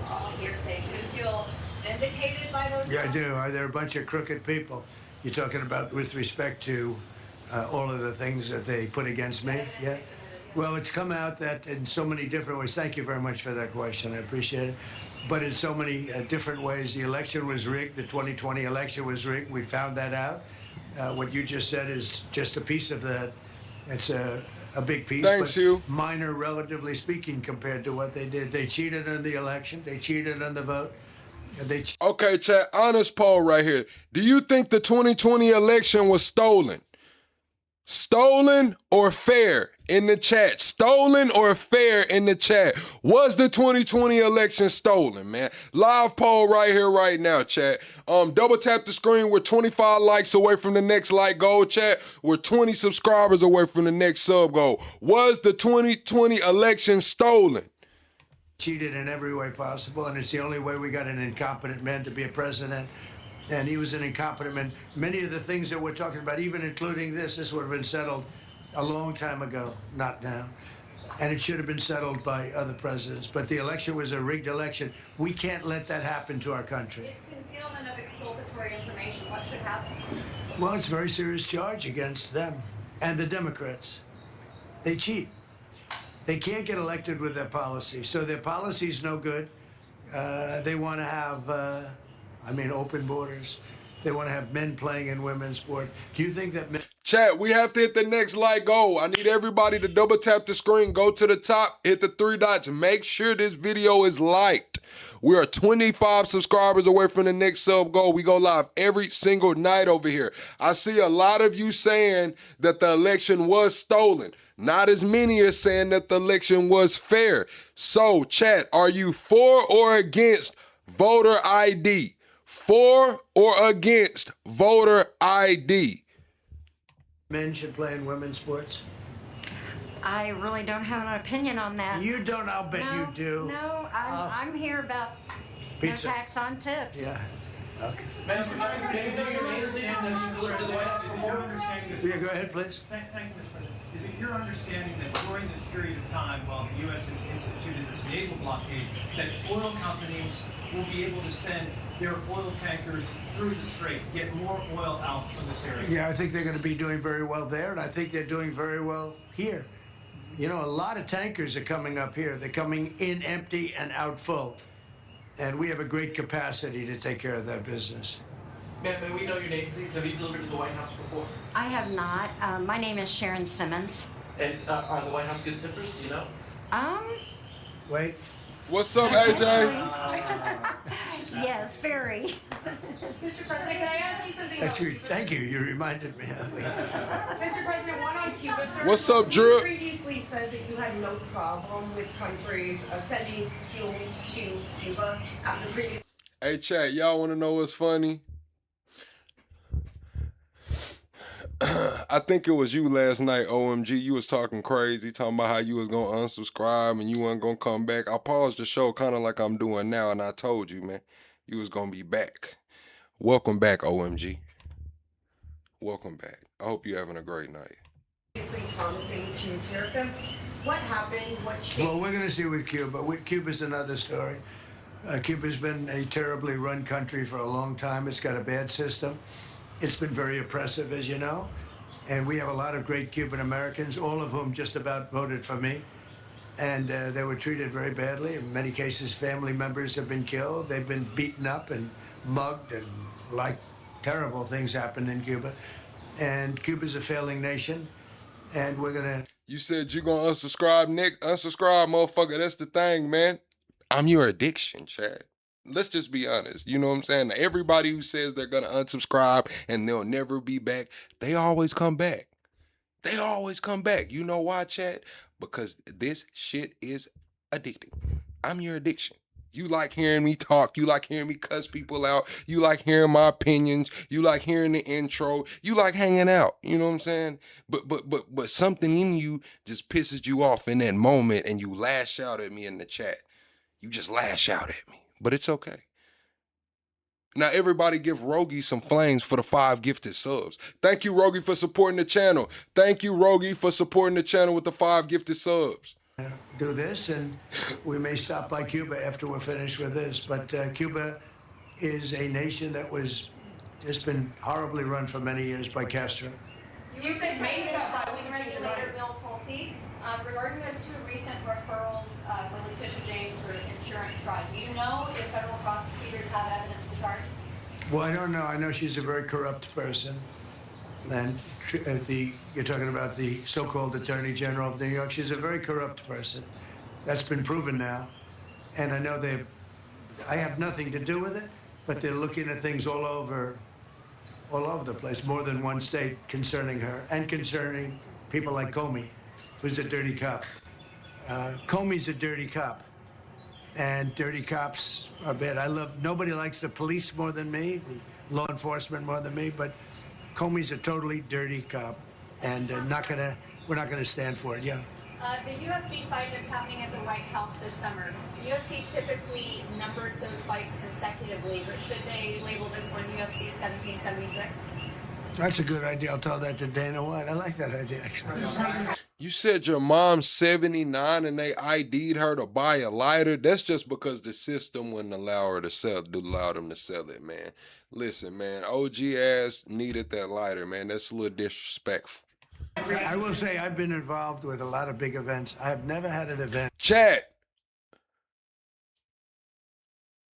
All hearsay. Do you feel vindicated by those? Yeah, I do. They're a bunch of crooked people. You're talking about with respect to all of the things that they put against me? Yeah. Well, it's come out that in so many different ways. Thank you very much for that question. I appreciate it. But in so many different ways, the election was rigged. The 2020 election was rigged. We found that out. What you just said is just a piece of that. It's a big piece. Thanks, but Hugh. Minor, relatively speaking, compared to what they did. They cheated on the election. They cheated on the vote. Okay, chat, honest poll right here. Do you think the 2020 election was stolen? Stolen or fair in the chat? Stolen or fair in the chat? Was the 2020 election stolen, man? Live poll right here, right now, chat. Double tap the screen. We're 25 likes away from the next like goal, chat. We're 20 subscribers away from the next sub goal. Was the 2020 election stolen? Cheated in every way possible, and it's the only way we got an incompetent man to be a president. And he was an incompetent man. Many of the things that we're talking about, even including this would have been settled a long time ago, not now. And it should have been settled by other presidents. But the election was a rigged election. We can't let that happen to our country. It's concealment of exculpatory information. What should happen? Well, it's a very serious charge against them and the Democrats. They cheat. They can't get elected with their policy. So their policy's no good. They want to have, open borders. They want to have men playing in women's sport. Do you think that men... Chat, we have to hit the next like goal. I need everybody to double tap the screen, go to the top, hit the 3 dots, make sure this video is liked. We are 25 subscribers away from the next sub goal. We go live every single night over here. I see a lot of you saying that the election was stolen. Not as many as saying that the election was fair. So, chat, are you for or against voter ID? For or against voter ID? Men should play in women's sports? I really don't have an opinion on that. You don't, I'll bet you do. No, I'm here about no Pizza. tax on tips. Yeah. Okay. Your name that you delivered to the White House before? Yeah, go ahead, please. Thank you, Mr. President. Is it your understanding that during this period of time, while the U.S. has instituted this naval blockade, that oil companies will be able to send their oil tankers through the strait, get more oil out from this area? Yeah, I think they're going to be doing very well there, and I think they're doing very well here. You know, a lot of tankers are coming up here. They're coming in empty and out full. And we have a great capacity to take care of that business. Ma'am, may we know your name, please? Have you delivered to the White House before? I have not. My name is Sharon Simmons. And are the White House good tippers? Do you know? Wait. What's up, AJ? Yes, very. Mr. President, can I ask you something? That's good. Thank you. You reminded me. Mr. President, one on Cuba, sir. What's up, You Drew? previously said that you had no problem with countries sending fuel to Cuba after previous. Hey, chat, y'all want to know what's funny? I think it was you last night, OMG. You was talking crazy, talking about how you was going to unsubscribe and you weren't going to come back. I paused the show kind of like I'm doing now, and I told you, man, you was going to be back. Welcome back, OMG. Welcome back. I hope you're having a great night. Promising to tariff them. What happened? What changed? Well, we're going to see with Cuba. Cuba's another story. Cuba's been a terribly run country for a long time. It's got a bad system. It's been very oppressive, as you know. And we have a lot of great Cuban Americans, all of whom just about voted for me. And they were treated very badly. In many cases, family members have been killed. They've been beaten up and mugged, and like terrible things happen in Cuba. And Cuba's a failing nation. And we're going to... You said you going to unsubscribe, Nick. Unsubscribe, motherfucker. That's the thing, man. I'm your addiction, Chad. Let's just be honest. You know what I'm saying? Everybody who says they're going to unsubscribe and they'll never be back, they always come back. They always come back. You know why, Chad? Because this shit is addicting. I'm your addiction. You like hearing me talk. You like hearing me cuss people out. You like hearing my opinions. You like hearing the intro. You like hanging out. You know what I'm saying? But something in you just pisses you off in that moment, and you lash out at me in the chat. You just lash out at me. But it's okay. Now, everybody give Rogie some flames for the 5 gifted subs. Thank you, Rogie, for supporting the channel. Thank you, Rogie, for supporting the channel with the 5 gifted subs. Do this, and we may stop by Cuba after we're finished with this. But Cuba is a nation that was just been horribly run for many years by Castro. You said may stop by regulator Bill Pulte. Regarding those 2 recent referrals for Letitia James for insurance fraud, do you know if federal prosecutors have evidence to charge? Well, I don't know. I know she's a very corrupt person. And you're talking about the so-called Attorney General of New York. She's a very corrupt person. That's been proven now. And I know I have nothing to do with it, but they're looking at things all over the place, more than one state concerning her and concerning people like Comey, who's a dirty cop. Comey's a dirty cop, and dirty cops are bad. Nobody likes the police more than me, the law enforcement more than me, but Comey's a totally dirty cop, and we're not gonna stand for it. Yeah. The UFC fight that's happening at the White House this summer, the UFC typically numbers those fights consecutively, but should they label this one UFC 1776? That's a good idea. I'll tell that to Dana White. I like that idea, actually. You said your mom's 79 and they ID'd her to buy a lighter. That's just because the system wouldn't allow her to allow them to sell it, man. Listen, man, OG ass needed that lighter, man. That's a little disrespectful. I will say I've been involved with a lot of big events. I have never had an event. Chat.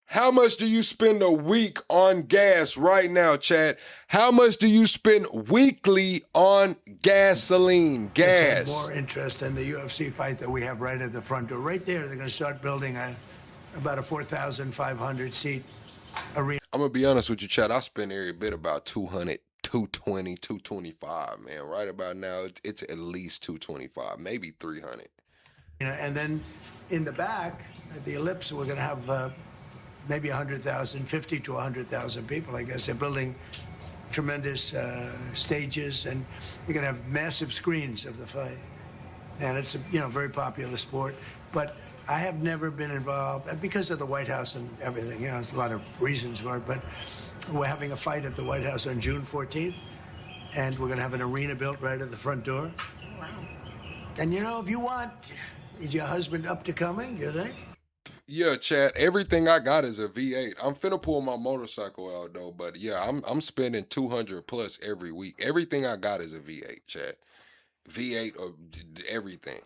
How much do you spend a week on gas right now, Chad? How much do you spend weekly on gasoline, gas? More interest in the UFC fight that we have right at the front door. Right there, they're going to start building a about a 4,500 seat arena. I'm gonna be honest with you, Chad. I spend every bit about 200, 220, 225, man. Right about now, it's at least 225, maybe 300. And then in the back, at the Ellipse, we're going to have maybe 100,000, 50 to 100,000 people, I guess. They're building tremendous stages, and you're going to have massive screens of the fight. And it's a very popular sport. But I have never been involved, because of the White House and everything. There's a lot of reasons for it, but we're having a fight at the White House on June 14th, and we're going to have an arena built right at the front door. Wow. And if you want, is your husband up to coming, you think? Yeah, Chad, everything I got is a V8. I'm finna pull my motorcycle out though, but yeah, I'm spending 200 plus every week. Everything I got is a V8, Chad. V8 or everything.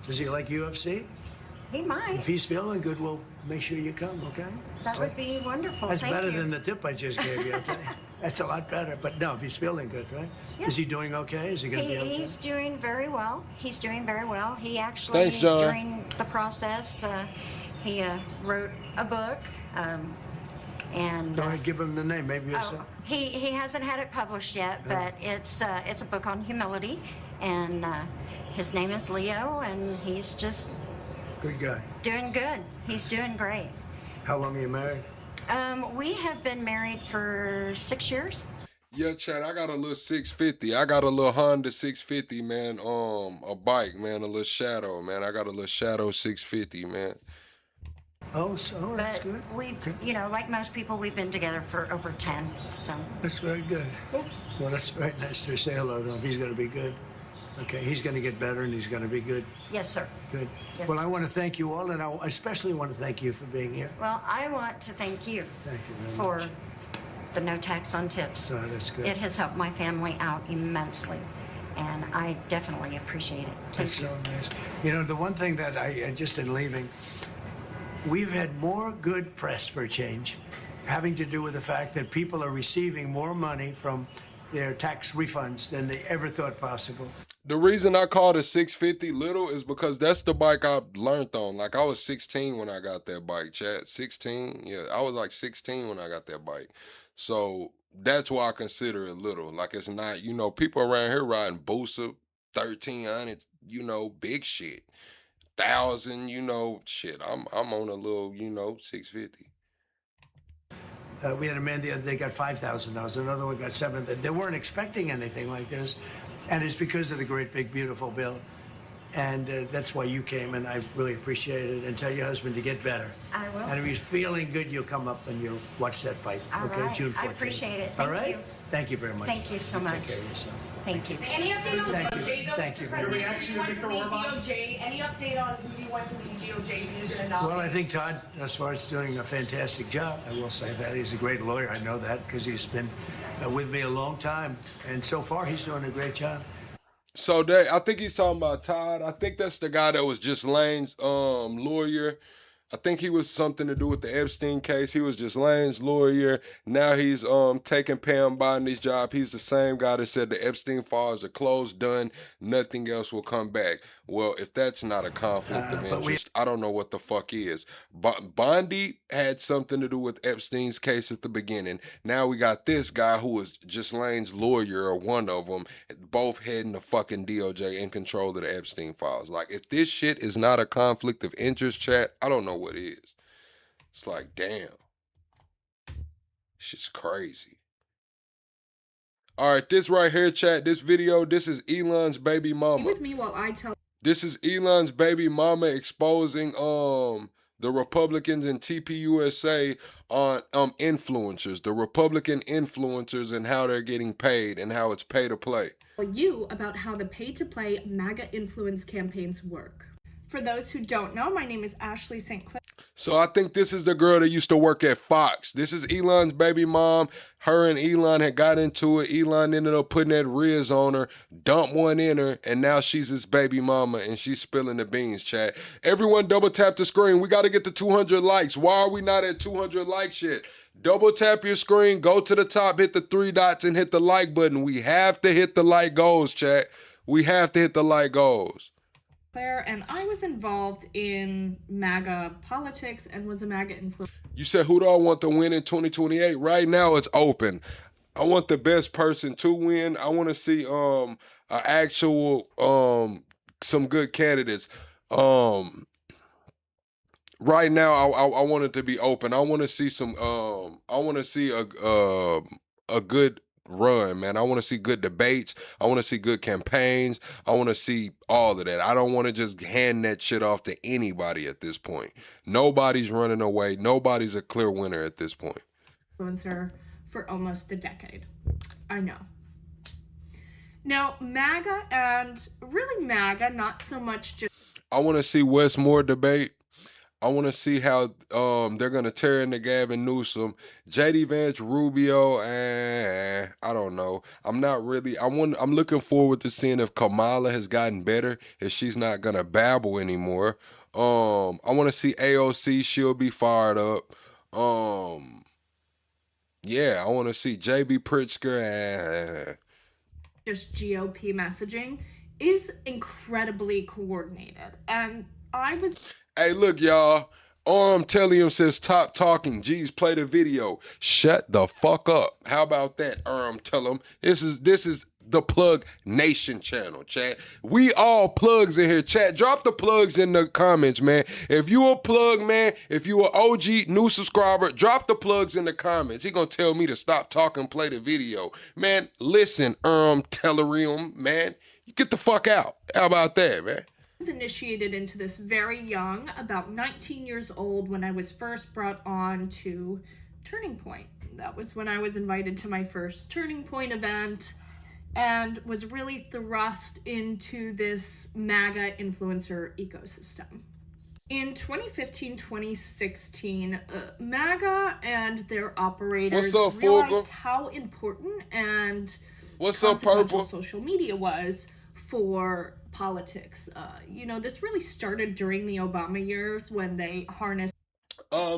Does he like UFC? He might. If he's feeling good, we'll make sure you come, okay? That would be wonderful. That's Thank better you. than the tip I just gave you, I'll tell you. That's a lot better. But no, if he's feeling good, right? Yeah. Is he doing okay? Is he going to be okay? He's doing very well. He's doing very well. He actually, Thanks, John. during the process, he wrote a book. And Go ahead, give him the name. Maybe you'll say. he hasn't had it published yet, but it's a book on humility, and his name is Leo, and he's just Good guy. doing good. He's doing great. How long are you married? We have been married for 6 years. Yeah, Chad, I got a little 650. I got a little Honda 650, man. A bike, man, a little Shadow, man. I got a little Shadow 650, man. Oh, so that's But good. we've, like most people, we've been together for over 10. So That's very good. Well, that's very nice to say hello to him. He's going to be good. Okay, he's going to get better, and he's going to be good. yes, sir. Good. Yes, Well, sir. I want to thank you all, and I especially want to thank you for being here. Well, I want to thank you Thank you very for much. the no tax on tips. Oh, that's good. It has helped my family out immensely, and I definitely appreciate it. Thank That's you. so nice. The one thing that I just in leaving, we've had more good press for a change, having to do with the fact that people are receiving more money from their tax refunds than they ever thought possible. The reason I called it 650 little is because that's the bike I learned on. Like, I was 16 when I got that bike, Chad. 16? Yeah, I was like 16 when I got that bike. So that's why I consider it little. Like, it's not, people around here riding Boosa, 1,300, big shit. 1,000, shit. I'm on a little, 650. We had a man the other day got $5,000. Another one got $7,000. They weren't expecting anything like this, and it's because of the great big beautiful bill. And that's why you came, and I really appreciate it. And tell your husband to get better. I will. And if he's feeling good, you'll come up and you'll watch that fight. All okay, right. June 14th. I appreciate it. All Thank right. you. Thank you very much. Thank you so much. Take care of yourself. Thank you. Any update on Thank the you. DOJ? though, Thank you Mr. very President? much. Who went to lead DOJ? Any update on who you want to lead DOJ? Who you're going to nominate? Well, I think Todd, as far as doing a fantastic job, I will say that. He's a great lawyer. I know that because he's been with me a long time. And so far, he's doing a great job. So I think he's talking about Todd. I think that's the guy that was just Lane's lawyer. I think he was something to do with the Epstein case. He was just Lane's lawyer. Now he's taking Pam Bondi's job. He's the same guy that said the Epstein files are closed, done, nothing else will come back. Well, if that's not a conflict of interest, I don't know what the fuck is. Bondi had something to do with Epstein's case at the beginning. Now we got this guy who was just Lane's lawyer, or one of them, both heading the fucking DOJ in control of the Epstein files. Like, if this shit is not a conflict of interest, chat, I don't know what is. It's like, damn. Shit's crazy. All right, this right here, chat, this video, this is Elon's baby mama. With me while I tell. This is Elon's baby mama exposing the Republicans in TPUSA on influencers, the Republican influencers, and how they're getting paid and how it's pay to play. You about how the pay-to-play MAGA influence campaigns work. For those who don't know, my name is Ashley St. Clair. So I think this is the girl that used to work at Fox. This is Elon's baby mom. Her and Elon had got into it. Elon ended up putting that Riz on her, dumped one in her, and now she's his baby mama, and she's spilling the beans, chat. Everyone double tap the screen. We got to get to 200 likes. Why are we not at 200 likes yet? Double tap your screen, go to the top, hit the 3 dots, and hit the like button. We have to hit the like goals, chat. We have to hit the like goals. and I was involved in MAGA politics and was a MAGA influencer. You said, who do I want to win in 2028? Right now, it's open. I want the best person to win. I want to see an actual some good candidates. Right now, I want it to be open. I want to see some. I want to see a good run, man. I want to see good debates. I want to see good campaigns. I want to see all of that. I don't want to just hand that shit off to anybody at this point. Nobody's running away. Nobody's a clear winner at this point. Influencer for almost a decade. I know. Now, MAGA and really MAGA, not so much just. I want to see Westmore debate. I want to see how they're gonna tear into Gavin Newsom, JD Vance, Rubio, and I don't know. I'm not really. I'm looking forward to seeing if Kamala has gotten better, if she's not gonna babble anymore. I want to see AOC. She'll be fired up. Yeah, I want to see JB Pritzker and just GOP messaging is incredibly coordinated, and I was. Hey, look, y'all. Tellium says, "Top talking. Geez, play the video. Shut the fuck up." How about that, Tellum? This is the Plug Nation channel, chat. We all plugs in here, chat. Drop the plugs in the comments, man. If you a plug, man, if you a OG new subscriber, drop the plugs in the comments. He gonna tell me to stop talking, play the video. Man, listen, Tellurium, man. You get the fuck out. How about that, man? Was initiated into this very young, about 19 years old, when I was first brought on to Turning Point. That was when I was invited to my first Turning Point event and was really thrust into this MAGA influencer ecosystem. In 2015-2016, MAGA and their operators realized how important and consequential social media was for politics. This really started during the Obama years when they harnessed.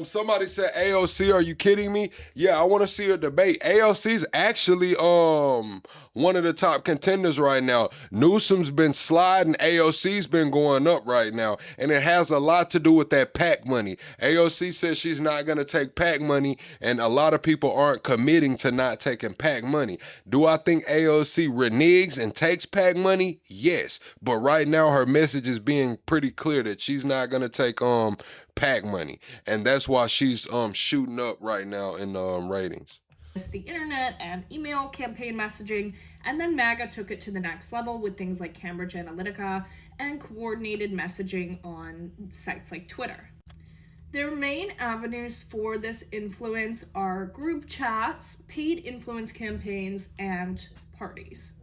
Somebody said AOC, are you kidding me? Yeah, I want to see a debate. AOC's actually one of the top contenders right now. Newsom's been sliding, AOC's been going up right now, and it has a lot to do with that PAC money. AOC says she's not going to take PAC money, and a lot of people aren't committing to not taking PAC money. Do I think AOC reneges and takes PAC money? Yes, but right now her message is being pretty clear that she's not going to take PAC money, and that's why she's shooting up right now in ratings. The internet and email campaign messaging, and then MAGA took it to the next level with things like Cambridge Analytica and coordinated messaging on sites like Twitter. Their main avenues for this influence are group chats, paid influence campaigns, and parties.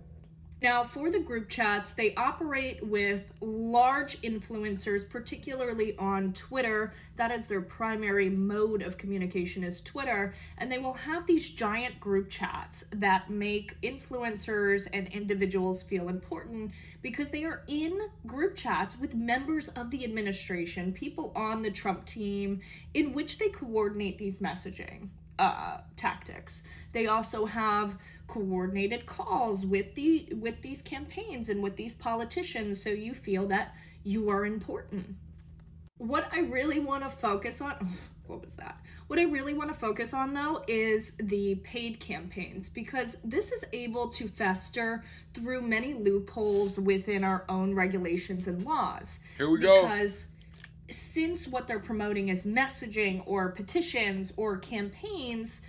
Now, for the group chats, they operate with large influencers, particularly on Twitter. That is their primary mode of communication, is Twitter. And they will have these giant group chats that make influencers and individuals feel important because they are in group chats with members of the administration, people on the Trump team, in which they coordinate these messaging tactics. They also have coordinated calls with these campaigns and with these politicians, so you feel that you are important. What I really want to focus on, what was that? What I really want to focus on, though, is the paid campaigns, because this is able to fester through many loopholes within our own regulations and laws. Here we go. Because since what they're promoting is messaging or petitions or campaigns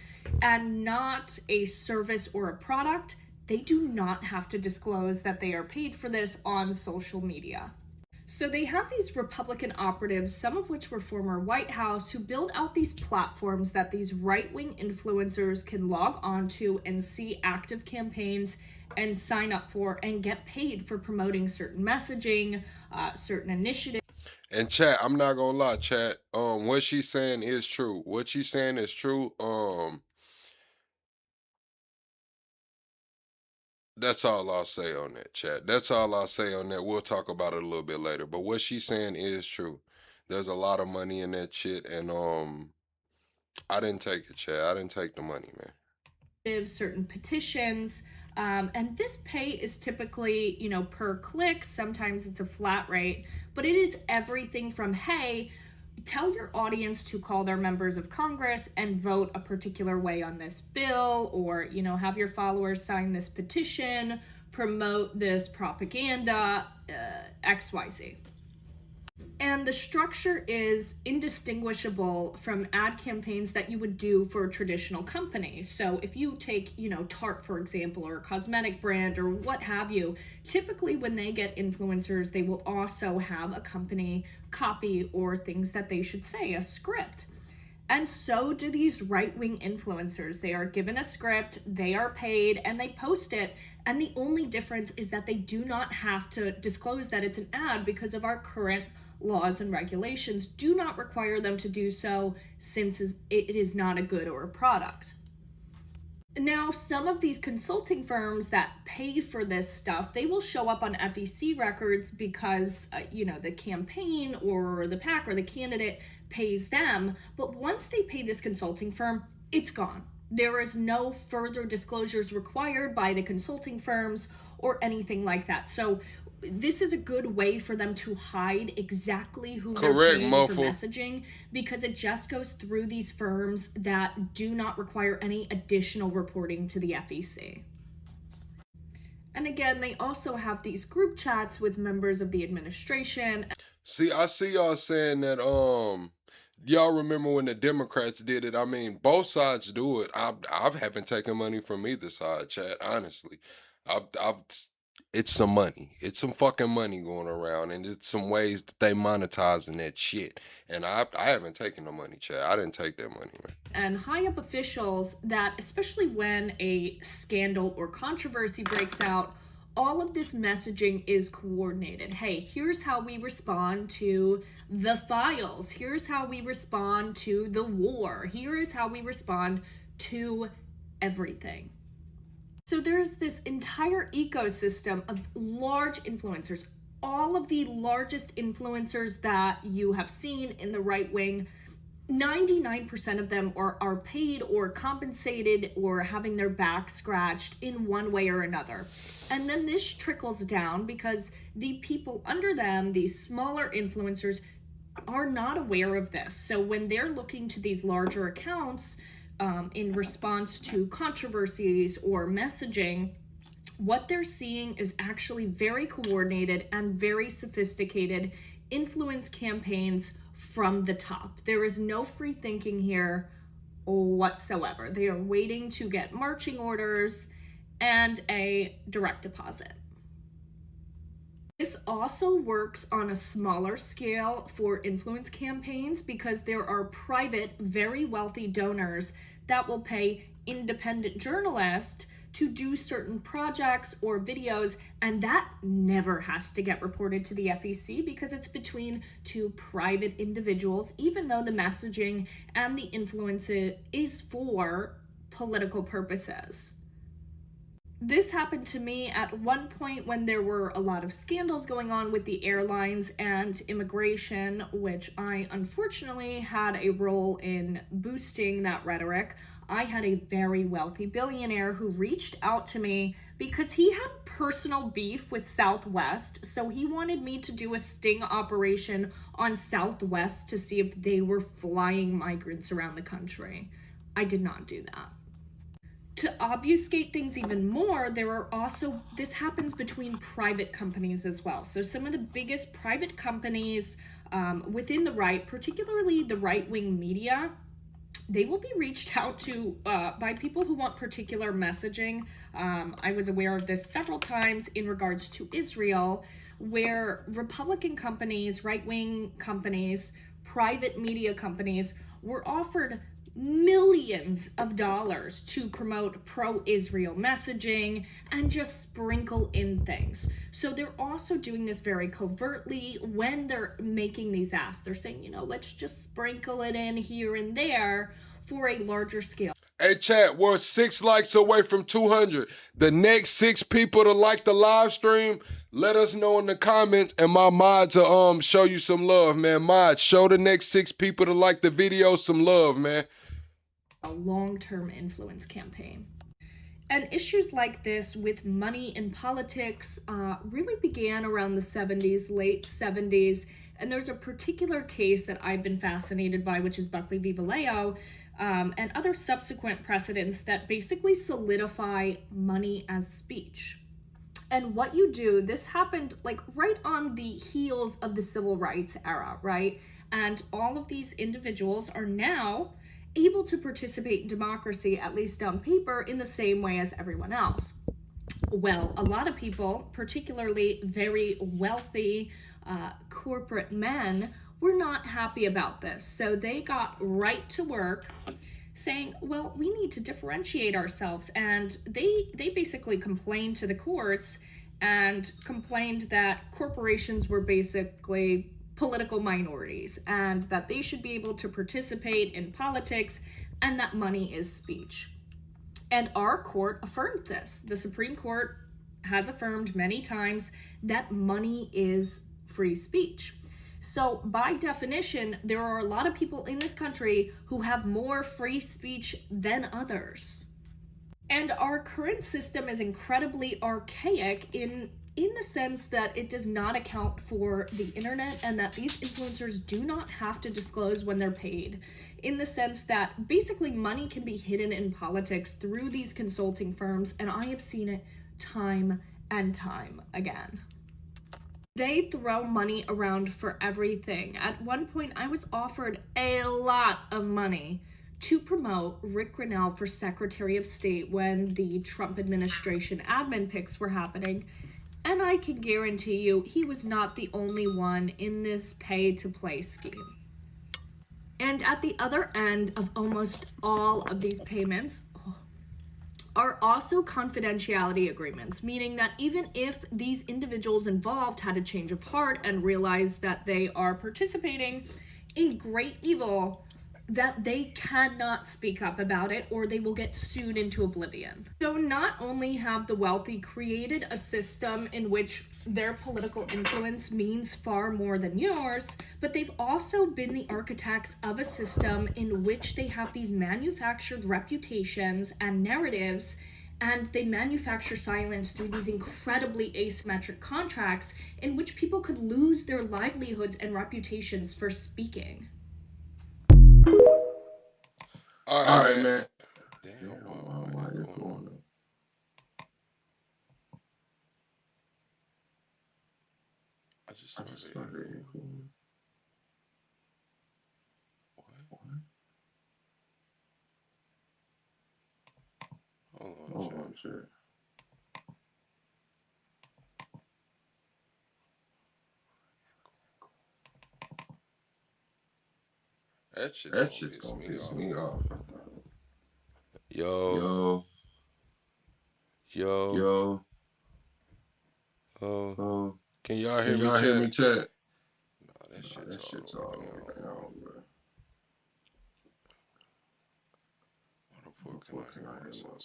and not a service or a product, they do not have to disclose that they are paid for this on social media. So they have these Republican operatives, some of which were former White House, who build out these platforms that these right-wing influencers can log onto and see active campaigns and sign up for and get paid for promoting certain messaging, certain initiatives. And chat, I'm not gonna lie, chat. What she's saying is true. What she's saying is true. That's all I'll say on that, chat. That's all I'll say on that. We'll talk about it a little bit later. But what she's saying is true. There's a lot of money in that shit, and I didn't take it, chat. I didn't take the money, man. Certain petitions, And this pay is typically, per click. Sometimes it's a flat rate, but it is everything from, hey, tell your audience to call their members of Congress and vote a particular way on this bill, or, have your followers sign this petition, promote this propaganda, XYZ. And the structure is indistinguishable from ad campaigns that you would do for a traditional company. So if you take, Tarte, for example, or a cosmetic brand or what have you, typically when they get influencers, they will also have a company copy or things that they should say, a script. And so do these right-wing influencers. They are given a script, they are paid, and they post it. And the only difference is that they do not have to disclose that it's an ad because of our current laws and regulations do not require them to do so, since it is not a good or a product. Now, some of these consulting firms that pay for this stuff, they will show up on FEC records because, the campaign or the PAC or the candidate pays them. But once they pay this consulting firm, it's gone. There is no further disclosures required by the consulting firms or anything like that. So this is a good way for them to hide exactly who they're paying for messaging, because it just goes through these firms that do not require any additional reporting to the FEC. And again, they also have these group chats with members of the administration. See, I see y'all saying that y'all remember when the Democrats did it. I mean, both sides do it. I haven't taken money from either side, chat, honestly. It's some money. It's some fucking money going around, and it's some ways that they monetizing that shit. And I haven't taken the money, chat. I didn't take that money, man. And high up officials that, especially when a scandal or controversy breaks out, all of this messaging is coordinated. Hey, here's how we respond to the files. Here's how we respond to the war. Here is how we respond to everything. So there's this entire ecosystem of large influencers. All of the largest influencers that you have seen in the right wing, 99% of them are paid or compensated or having their back scratched in one way or another. And then this trickles down because the people under them, these smaller influencers, are not aware of this. So when they're looking to these larger accounts, in response to controversies or messaging, what they're seeing is actually very coordinated and very sophisticated influence campaigns from the top. There is no free thinking here whatsoever. They are waiting to get marching orders and a direct deposit. This also works on a smaller scale for influence campaigns because there are private, very wealthy donors that will pay independent journalists to do certain projects or videos, and that never has to get reported to the FEC because it's between two private individuals, even though the messaging and the influence is for political purposes. This happened to me at one point when there were a lot of scandals going on with the airlines and immigration, which I unfortunately had a role in boosting that rhetoric. I had a very wealthy billionaire who reached out to me because he had personal beef with Southwest, so he wanted me to do a sting operation on Southwest to see if they were flying migrants around the country. I did not do that. To obfuscate things even more, this happens between private companies as well. So some of the biggest private companies within the right, particularly the right-wing media, they will be reached out to by people who want particular messaging. I was aware of this several times in regards to Israel, where Republican companies, right-wing companies, private media companies were offered millions of dollars to promote pro-Israel messaging and just sprinkle in things. So they're also doing this very covertly when they're making these asks. They're saying, let's just sprinkle it in here and there for a larger scale. Hey, chat, we're 6 likes away from 200. The next 6 people to like the live stream, let us know in the comments, and my mods will show you some love, man. Mods, show the next 6 people to like the video some love, man. A long-term influence campaign. And issues like this with money in politics really began around the 70s, late 70s. And there's a particular case that I've been fascinated by, which is Buckley v. Vallejo, and other subsequent precedents that basically solidify money as speech. And what you do, this happened like right on the heels of the civil rights era, right? And all of these individuals are now able to participate in democracy, at least on paper, in the same way as everyone else. Well, a lot of people, particularly very wealthy corporate men, were not happy about this. So they got right to work saying, well, we need to differentiate ourselves. And they basically complained to the courts and complained that corporations were basically political minorities and that they should be able to participate in politics and that money is speech. And our court affirmed this. The Supreme Court has affirmed many times that money is free speech. So by definition, there are a lot of people in this country who have more free speech than others. And our current system is incredibly archaic in the sense that it does not account for the internet and that these influencers do not have to disclose when they're paid, in the sense that basically money can be hidden in politics through these consulting firms, and I have seen it time and time again. They throw money around for everything. At one point, I was offered a lot of money to promote Rick Grinnell for Secretary of State when the Trump administration admin picks were happening. And I can guarantee you, he was not the only one in this pay-to-play scheme. And at the other end of almost all of these payments are also confidentiality agreements, meaning that even if these individuals involved had a change of heart and realized that they are participating in great evil, that they cannot speak up about it or they will get sued into oblivion. So not only have the wealthy created a system in which their political influence means far more than yours, but they've also been the architects of a system in which they have these manufactured reputations and narratives, and they manufacture silence through these incredibly asymmetric contracts in which people could lose their livelihoods and reputations for speaking. All right, man. Damn, why are you going on? I just started recording. What? Hold on, sure. That shit's gonna piss me off. Yo. Can y'all hear me, chat? Nah, that shit's all the way down, bro. What the fuck can I hear myself,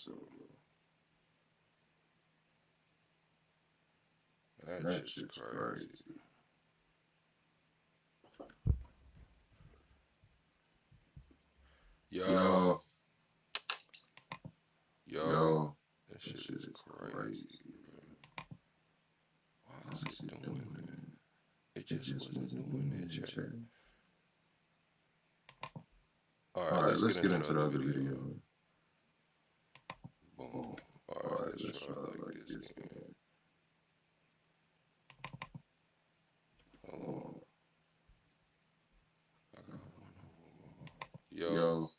bro? That shit's crazy. Yo. That shit is crazy, man. Why is it doing that? It just wasn't doing that, chat. Alright, let's get into the other video. Boom. Alright, let's try like this again. Hold on. Yo.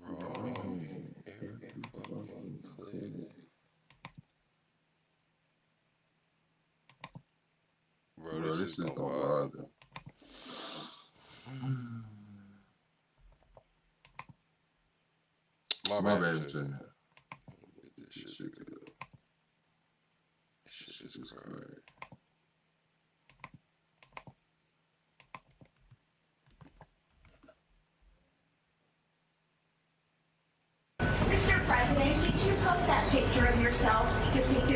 Wrong. Every fucking click. Bro, this is gonna bother. My bad, Jen. Get this shit together. This shit is crazy. yourself depicted?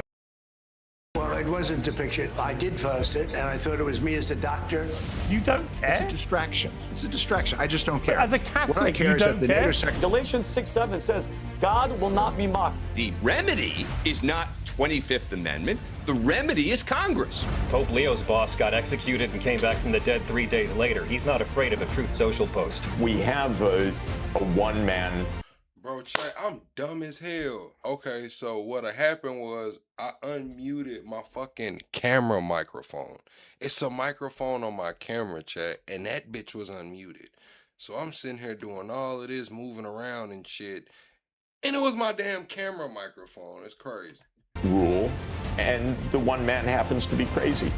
Well, it wasn't depicted. I did post it, and I thought it was me as the doctor. You don't care? It's a distraction. It's a distraction. I just don't care. But as a Catholic, what I care you is don't that the care? intersection. Galatians 6:7 says, God will not be mocked. The remedy is not 25th Amendment. The remedy is Congress. Pope Leo's boss got executed and came back from the dead 3 days later. He's not afraid of a Truth Social post. We have a one-man. Bro, chat, I'm dumb as hell. Okay, so what happened was I unmuted my fucking camera microphone. It's a microphone on my camera, chat, and that bitch was unmuted. So I'm sitting here doing all of this, moving around and shit, and it was my damn camera microphone. It's crazy. Rule, and the one man happens to be crazy.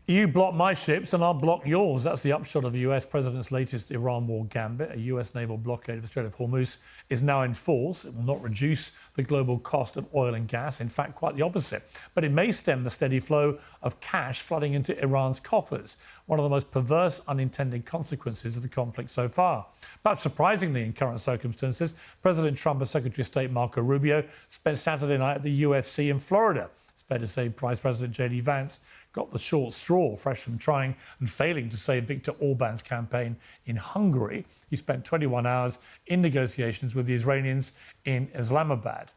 You block my ships and I'll block yours. That's the upshot of the US president's latest Iran war gambit. A US naval blockade of the Strait of Hormuz is now in force. It will not reduce the global cost of oil and gas. In fact, quite the opposite. But it may stem the steady flow of cash flooding into Iran's coffers, one of the most perverse unintended consequences of the conflict so far. Perhaps surprisingly, in current circumstances, President Trump and Secretary of State Marco Rubio spent Saturday night at the UFC in Florida. It's fair to say Vice President J.D. Vance got the short straw, fresh from trying and failing to save Viktor Orban's campaign in Hungary. He spent 21 hours in negotiations with the Israelis in Islamabad.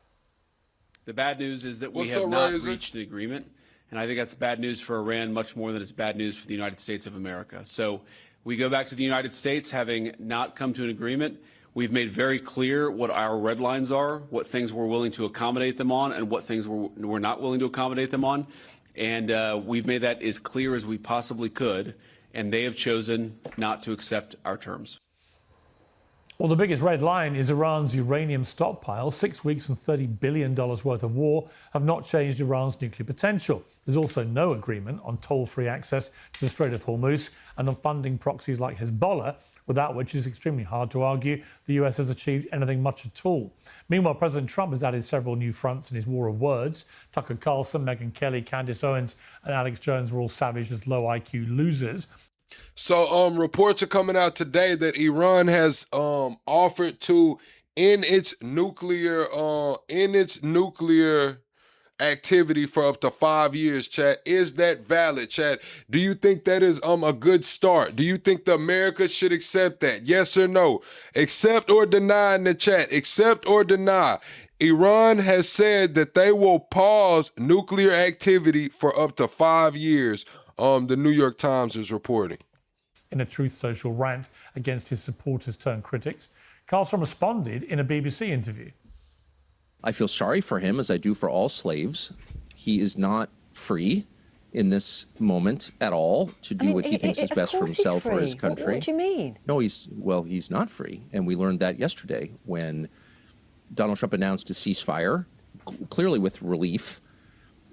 The bad news is that we have not reached an agreement, and I think that's bad news for Iran much more than it's bad news for the United States of America. So we go back to the United States having not come to an agreement. We've made very clear what our red lines are, what things we're willing to accommodate them on, and what things we're not willing to accommodate them on. And we've made that as clear as we possibly could, and they have chosen not to accept our terms. Well, the biggest red line is Iran's uranium stockpile. 6 weeks and $30 billion worth of war have not changed Iran's nuclear potential. There's also no agreement on toll-free access to the Strait of Hormuz and on funding proxies like Hezbollah, without which it's extremely hard to argue the US has achieved anything much at all. Meanwhile, President Trump has added several new fronts in his war of words. Tucker Carlson, Megyn Kelly, Candace Owens and Alex Jones were all savaged as low IQ losers. So reports are coming out today that Iran has offered to end its nuclear activity for up to 5 years, chat. Is that valid, chat? Do you think that is a good start? Do you think the America should accept that? Yes or no? Accept or deny in the chat. Accept or deny. Iran has said that they will pause nuclear activity for up to 5 years. The New York Times is reporting. In a Truth Social rant against his supporters turned critics, Carlson responded in a BBC interview. I feel sorry for him, as I do for all slaves. He is not free in this moment at all to do what he thinks is best for himself or his country. What do you mean? No, he's not free. And we learned that yesterday when Donald Trump announced a ceasefire, clearly with relief,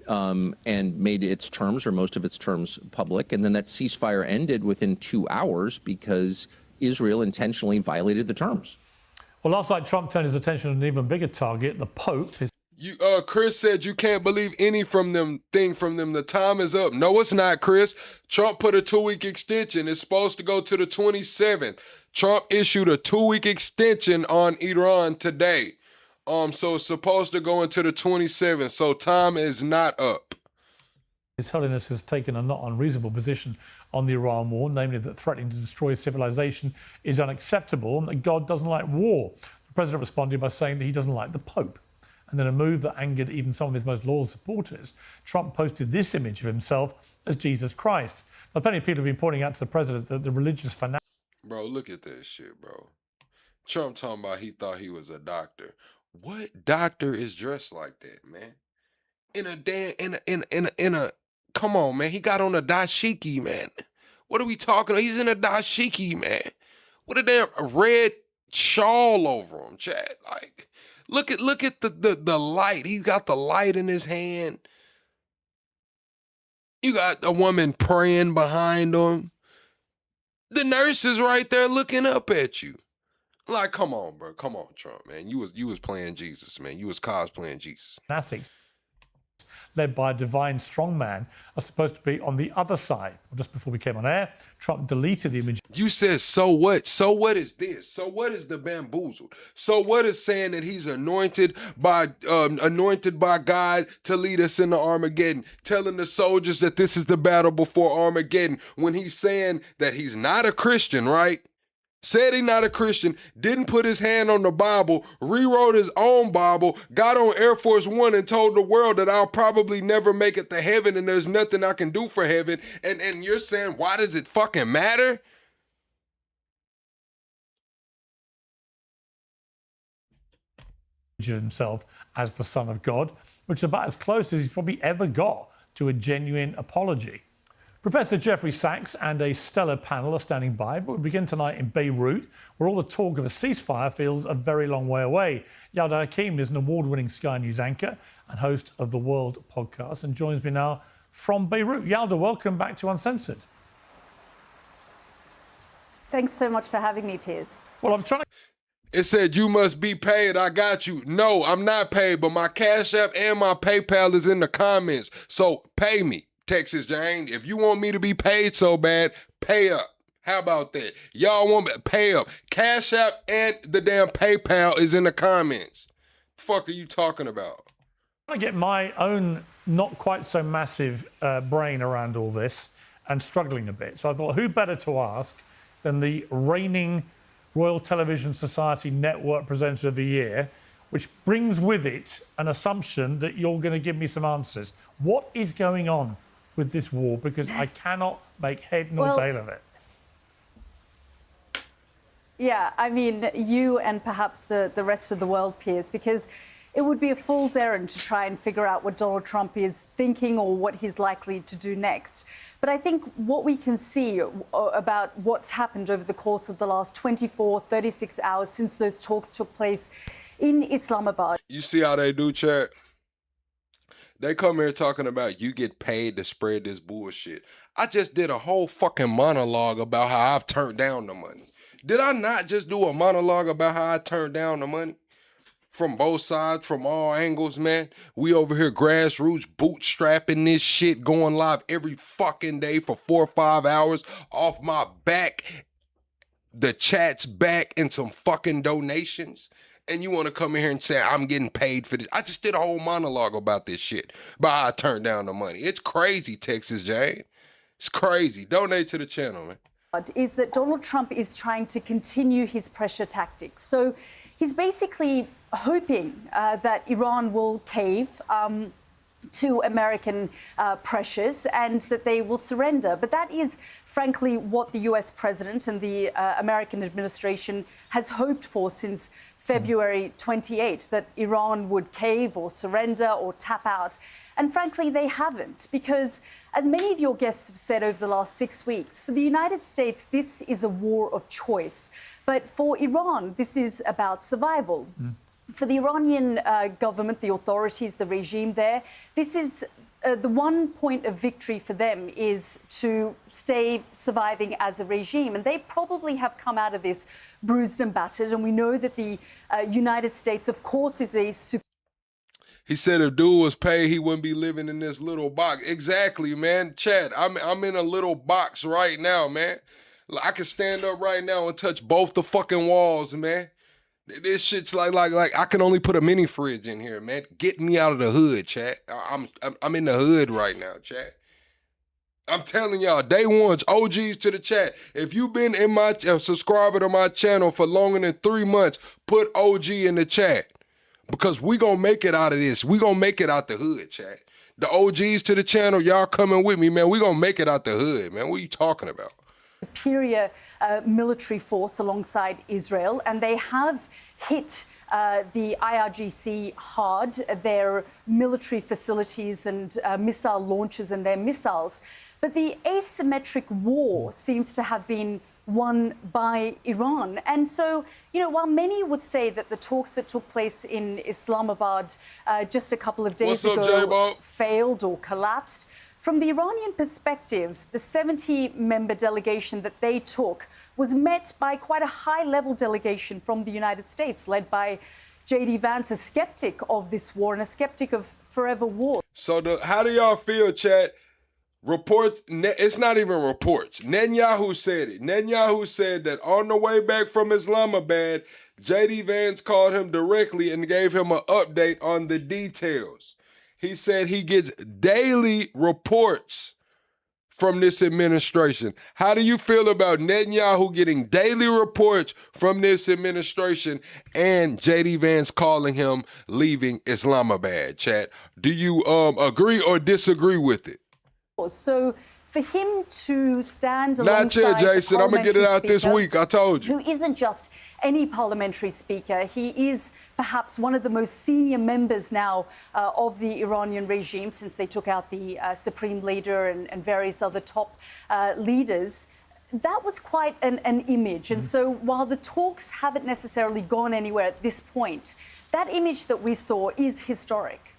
and made its terms or most of its terms public. And then that ceasefire ended within 2 hours because Israel intentionally violated the terms. Well, last night, Trump turned his attention on an even bigger target, the Pope. Chris said you can't believe anything from them. The time is up. No, it's not, Chris. Trump put a 2-week extension. It's supposed to go to the 27th. Trump issued a 2-week extension on Iran today. So it's supposed to go into the 27th. So time is not up. His Holiness has taken a not unreasonable position on the Iran war, namely that threatening to destroy civilization is unacceptable and that God doesn't like war. The president responded by saying that he doesn't like the Pope. And then a move that angered even some of his most loyal supporters, Trump posted this image of himself as Jesus Christ. Now, plenty of people have been pointing out to the president that the religious fanatics... Bro, look at this shit, bro. Trump talking about he thought he was a doctor. What doctor is dressed like that, man? Come on, man. He got on a dashiki, man. What are we talking about? He's in a dashiki, man. With a damn red shawl over him, chat. Like, look at the light. He's got the light in his hand. You got a woman praying behind him. The nurse is right there looking up at you. Like, come on, bro. Come on, Trump, man. You was playing Jesus, man. You was cosplaying Jesus. Fanatics led by a divine strongman, are supposed to be on the other side. Well, just before we came on air, Trump deleted the image. You said, so what? So what is this? So what is the bamboozled? So what is saying that he's anointed by God to lead us into Armageddon, telling the soldiers that this is the battle before Armageddon, when he's saying that he's not a Christian, right? Said he's not a Christian, didn't put his hand on the Bible, rewrote his own Bible, got on Air Force One and told the world that I'll probably never make it to heaven and there's nothing I can do for heaven. And you're saying, why does it fucking matter? Himself as the Son of God, which is about as close as he's probably ever got to a genuine apology. Professor Jeffrey Sachs and a stellar panel are standing by, but we begin tonight in Beirut, where all the talk of a ceasefire feels a very long way away. Yalda Hakim is an award-winning Sky News anchor and host of the World podcast and joins me now from Beirut. Yalda, welcome back to Uncensored. Thanks so much for having me, Piers. Well, I'm trying to... It said, you must be paid. I got you. No, I'm not paid, but my Cash App and my PayPal is in the comments. So pay me, Texas Jane. If you want me to be paid so bad, pay up. How about that? Y'all want me to pay up. Cash App and the damn PayPal is in the comments. The fuck are you talking about? I get my own not quite so massive brain around all this and struggling a bit. So I thought, who better to ask than the reigning Royal Television Society Network Presenter of the Year, which brings with it an assumption that you're going to give me some answers. What is going on with this war? Because I cannot make head nor tail of it. Yeah, I mean, you and perhaps the rest of the world, Piers, because it would be a fool's errand to try and figure out what Donald Trump is thinking or what he's likely to do next. But I think what we can see about what's happened over the course of the last 24, 36 hours since those talks took place in Islamabad. You see how they do, chat? They come here talking about you get paid to spread this bullshit. I just did a whole fucking monologue about how I've turned down the money. Did I not just do a monologue about how I turned down the money? From both sides, from all angles, man. We over here grassroots bootstrapping this shit, going live every fucking day for 4 or 5 hours off my back, the chat's back, and some fucking donations. And you want to come in here and say, I'm getting paid for this. I just did a whole monologue about this shit, about how I turned down the money. It's crazy, Texas Jane. It's crazy. Donate to the channel, man. Is that Donald Trump is trying to continue his pressure tactics. So he's basically hoping that Iran will cave to American pressures and that they will surrender. But that is, frankly, what the US president and the American administration has hoped for since February 28, that Iran would cave or surrender or tap out. And frankly, they haven't, because as many of your guests have said over the last 6 weeks, for the United States, this is a war of choice. But for Iran, this is about survival. For the Iranian government, the authorities, the regime there, this is the one point of victory for them is to stay surviving as a regime. And they probably have come out of this bruised and battered. And we know that the United States, of course, is a... He said if dude was paid, he wouldn't be living in this little box. Exactly, man. Chad, I'm in a little box right now, man. I can stand up right now and touch both the fucking walls, man. This shit's like I can only put a mini fridge in here, man. Get me out of the hood, chat. I'm in the hood right now, chat. I'm telling y'all, day ones, OGs to the chat. If you've been in my subscriber to my channel for longer than 3 months, put OG in the chat. Because we gonna make it out of this. We gonna make it out the hood, chat. The OGs to the channel, y'all coming with me, man. We gonna make it out the hood, man. What are you talking about? Superior military force alongside Israel, and they have hit the IRGC hard, their military facilities and missile launches and their missiles. But the asymmetric war seems to have been won by Iran. And so, you know, while many would say that the talks that took place in Islamabad just a couple of days ago failed or collapsed, from the Iranian perspective, the 70-member delegation that they took was met by quite a high-level delegation from the United States, led by J.D. Vance, a skeptic of this war and a skeptic of forever war. So how do y'all feel, chat? Reports, it's not even reports. Netanyahu said it. Netanyahu said that on the way back from Islamabad, J.D. Vance called him directly and gave him an update on the details. He said he gets daily reports from this administration. How do you feel about Netanyahu getting daily reports from this administration and J.D. Vance calling him leaving Islamabad, chat? Do you agree or disagree with it? So for him to stand Not yet, Jason. I'm going to get it out this week. I told you. Who isn't just any parliamentary speaker. He is perhaps one of the most senior members now of the Iranian regime since they took out the supreme leader and various other top leaders. That was quite an image. And so while the talks haven't necessarily gone anywhere at this point, that image that we saw is historic.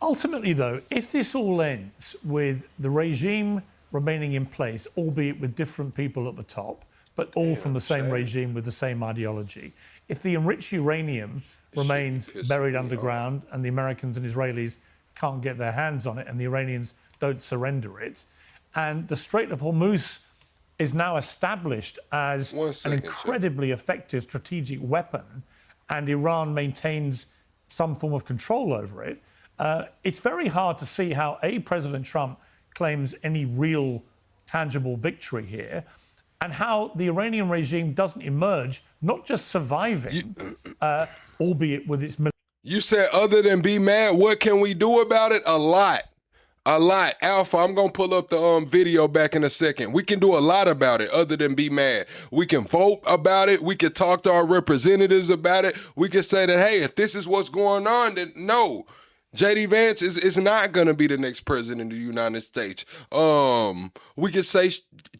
Ultimately, though, if this all ends with the regime remaining in place, albeit with different people at the top, but all from the same regime with the same ideology, if the enriched uranium remains buried underground and the Americans and Israelis can't get their hands on it and the Iranians don't surrender it, and the Strait of Hormuz is now established as an incredibly effective strategic weapon and Iran maintains some form of control over it, it's very hard to see how President Trump claims any real tangible victory here and how the Iranian regime doesn't emerge, not just surviving, albeit with its military. You said other than be mad, what can we do about it? A lot. A lot. Alpha, I'm going to pull up the video back in a second. We can do a lot about it other than be mad. We can vote about it. We can talk to our representatives about it. We can say that, hey, if this is what's going on, then no. J.D. Vance is not going to be the next president of the United States. We could say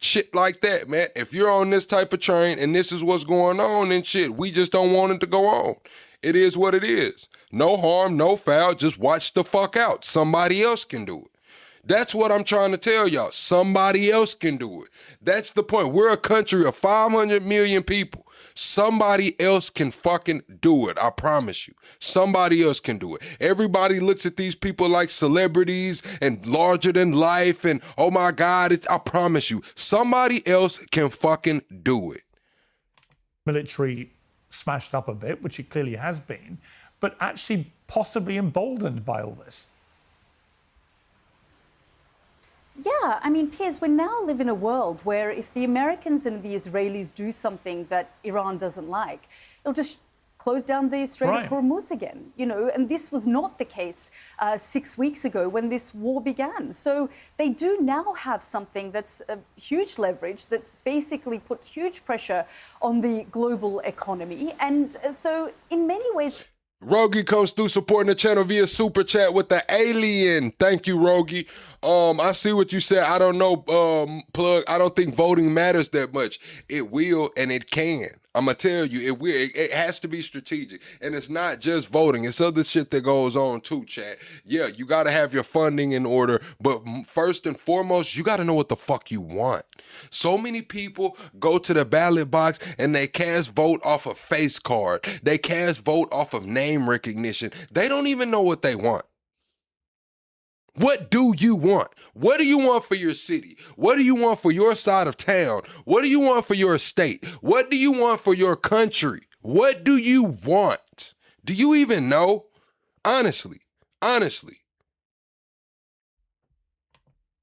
shit like that, man. If you're on this type of train and this is what's going on, then shit, we just don't want it to go on. It is what it is. No harm, no foul. Just watch the fuck out. Somebody else can do it. That's what I'm trying to tell y'all. Somebody else can do it. That's the point. We're a country of 500 million people. Somebody else can fucking do it. I promise you. Somebody else can do it. Everybody looks at these people like celebrities and larger than life and, oh my God, I promise you. Somebody else can fucking do it. Military smashed up a bit, which it clearly has been, but actually possibly emboldened by all this. Yeah, I mean, Piers, we now live in a world where if the Americans and the Israelis do something that Iran doesn't like, it'll just close down the Strait of Hormuz again, you know, and this was not the case 6 weeks ago when this war began. So they do now have something that's a huge leverage that's basically put huge pressure on the global economy. And so in many ways... Rogi comes through supporting the channel via Super Chat with the alien. Thank you, Rogi. I see what you said. I don't know, Plug. I don't think voting matters that much. It will and it can. I'm going to tell you, it will. It has to be strategic. And it's not just voting. It's other shit that goes on too, chat. Yeah, you got to have your funding in order. But first and foremost, you got to know what the fuck you want. So many people go to the ballot box and they cast vote off a face card. They cast vote off of name recognition. They don't even know what they want. What do you want? What do you want for your city? What do you want for your side of town? What do you want for your state? What do you want for your country? What do you want? Do you even know? Honestly.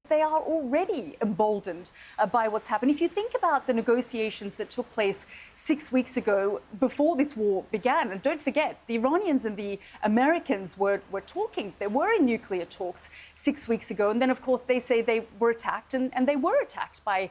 They are already emboldened by what's happened. If you think about the negotiations that took place 6 weeks ago before this war began, and don't forget, the Iranians and the Americans were talking. They were in nuclear talks 6 weeks ago. And then, of course, they say they were attacked, and they were attacked by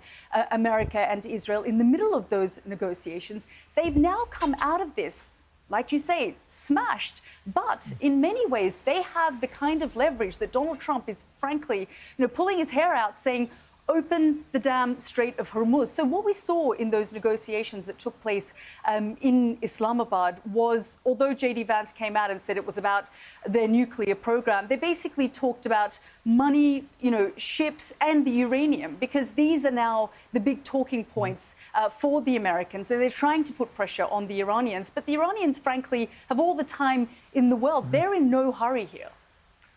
America and Israel in the middle of those negotiations. They've now come out of this, like you say, smashed. But in many ways, they have the kind of leverage that Donald Trump is, frankly, pulling his hair out, saying, open the damn Strait of Hormuz. So what we saw in those negotiations that took place in Islamabad was, although J.D. Vance came out and said it was about their nuclear program, they basically talked about money, ships and the uranium, because these are now the big talking points for the Americans. So they're trying to put pressure on the Iranians. But the Iranians, frankly, have all the time in the world. They're in no hurry here.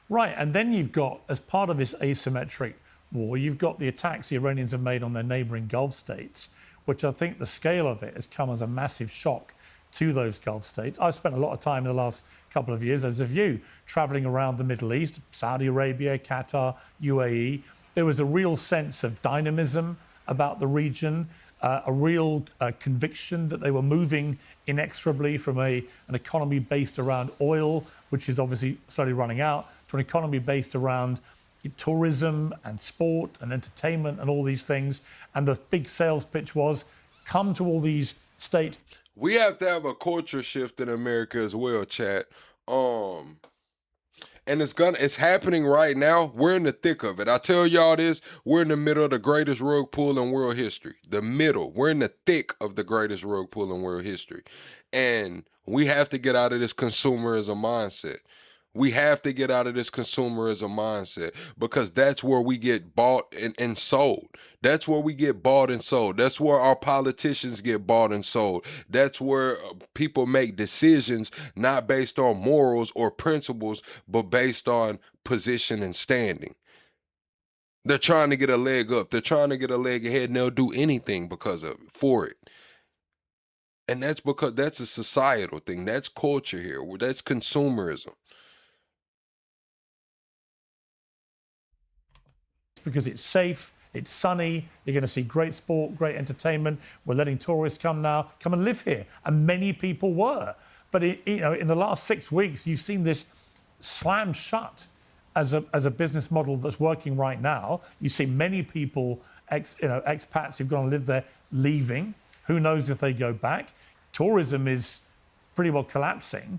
Right, and then you've got, as part of this asymmetric war, you've got the attacks the Iranians have made on their neighbouring Gulf states, which I think the scale of it has come as a massive shock to those Gulf states. I've spent a lot of time in the last couple of years, as have you, travelling around the Middle East, Saudi Arabia, Qatar, UAE. There was a real sense of dynamism about the region, a real conviction that they were moving inexorably from an economy based around oil, which is obviously slowly running out, to an economy based around tourism and sport and entertainment and all these things. And the big sales pitch was, come to all these states. We have to have a culture shift in America as well, chat. And it's happening right now. We're in the thick of it. I tell y'all this, we're in the middle of the greatest rug pull in world history. The middle. We're in the thick of the greatest rug pull in world history. And we have to get out of this consumerism mindset. We have to get out of this consumerism mindset, because that's where we get bought and sold. That's where we get bought and sold. That's where our politicians get bought and sold. That's where people make decisions not based on morals or principles, but based on position and standing. They're trying to get a leg up. They're trying to get a leg ahead, and they'll do anything because of it, for it. And that's because that's a societal thing. That's culture here. That's consumerism. Because it's safe, it's sunny, you're going to see great sport, great entertainment. We're letting tourists come and live here. And many people were. But in the last 6 weeks, you've seen this slam shut as a business model that's working right now. You see many people, expats who've gone to live there, leaving. Who knows if they go back? Tourism is pretty well collapsing.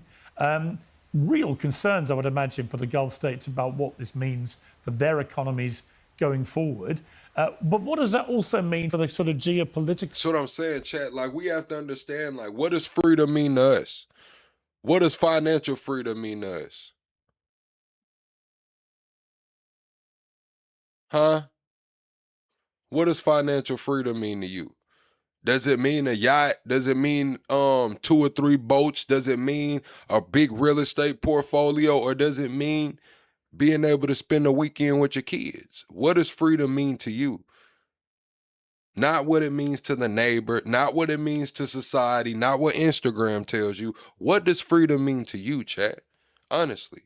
Real concerns, I would imagine, for the Gulf states about what this means for their economies going forward. But what does that also mean for the sort of geopolitical? That's what I'm saying, chat. Like, we have to understand, like, what does freedom mean to us? What does financial freedom mean to us? Huh? What does financial freedom mean to you? Does it mean a yacht? Does it mean 2 or 3 boats? Does it mean a big real estate portfolio? Or does it mean being able to spend a weekend with your kids? What does freedom mean to you? Not what it means to the neighbor, not what it means to society, not what Instagram tells you. What does freedom mean to you, chat? Honestly.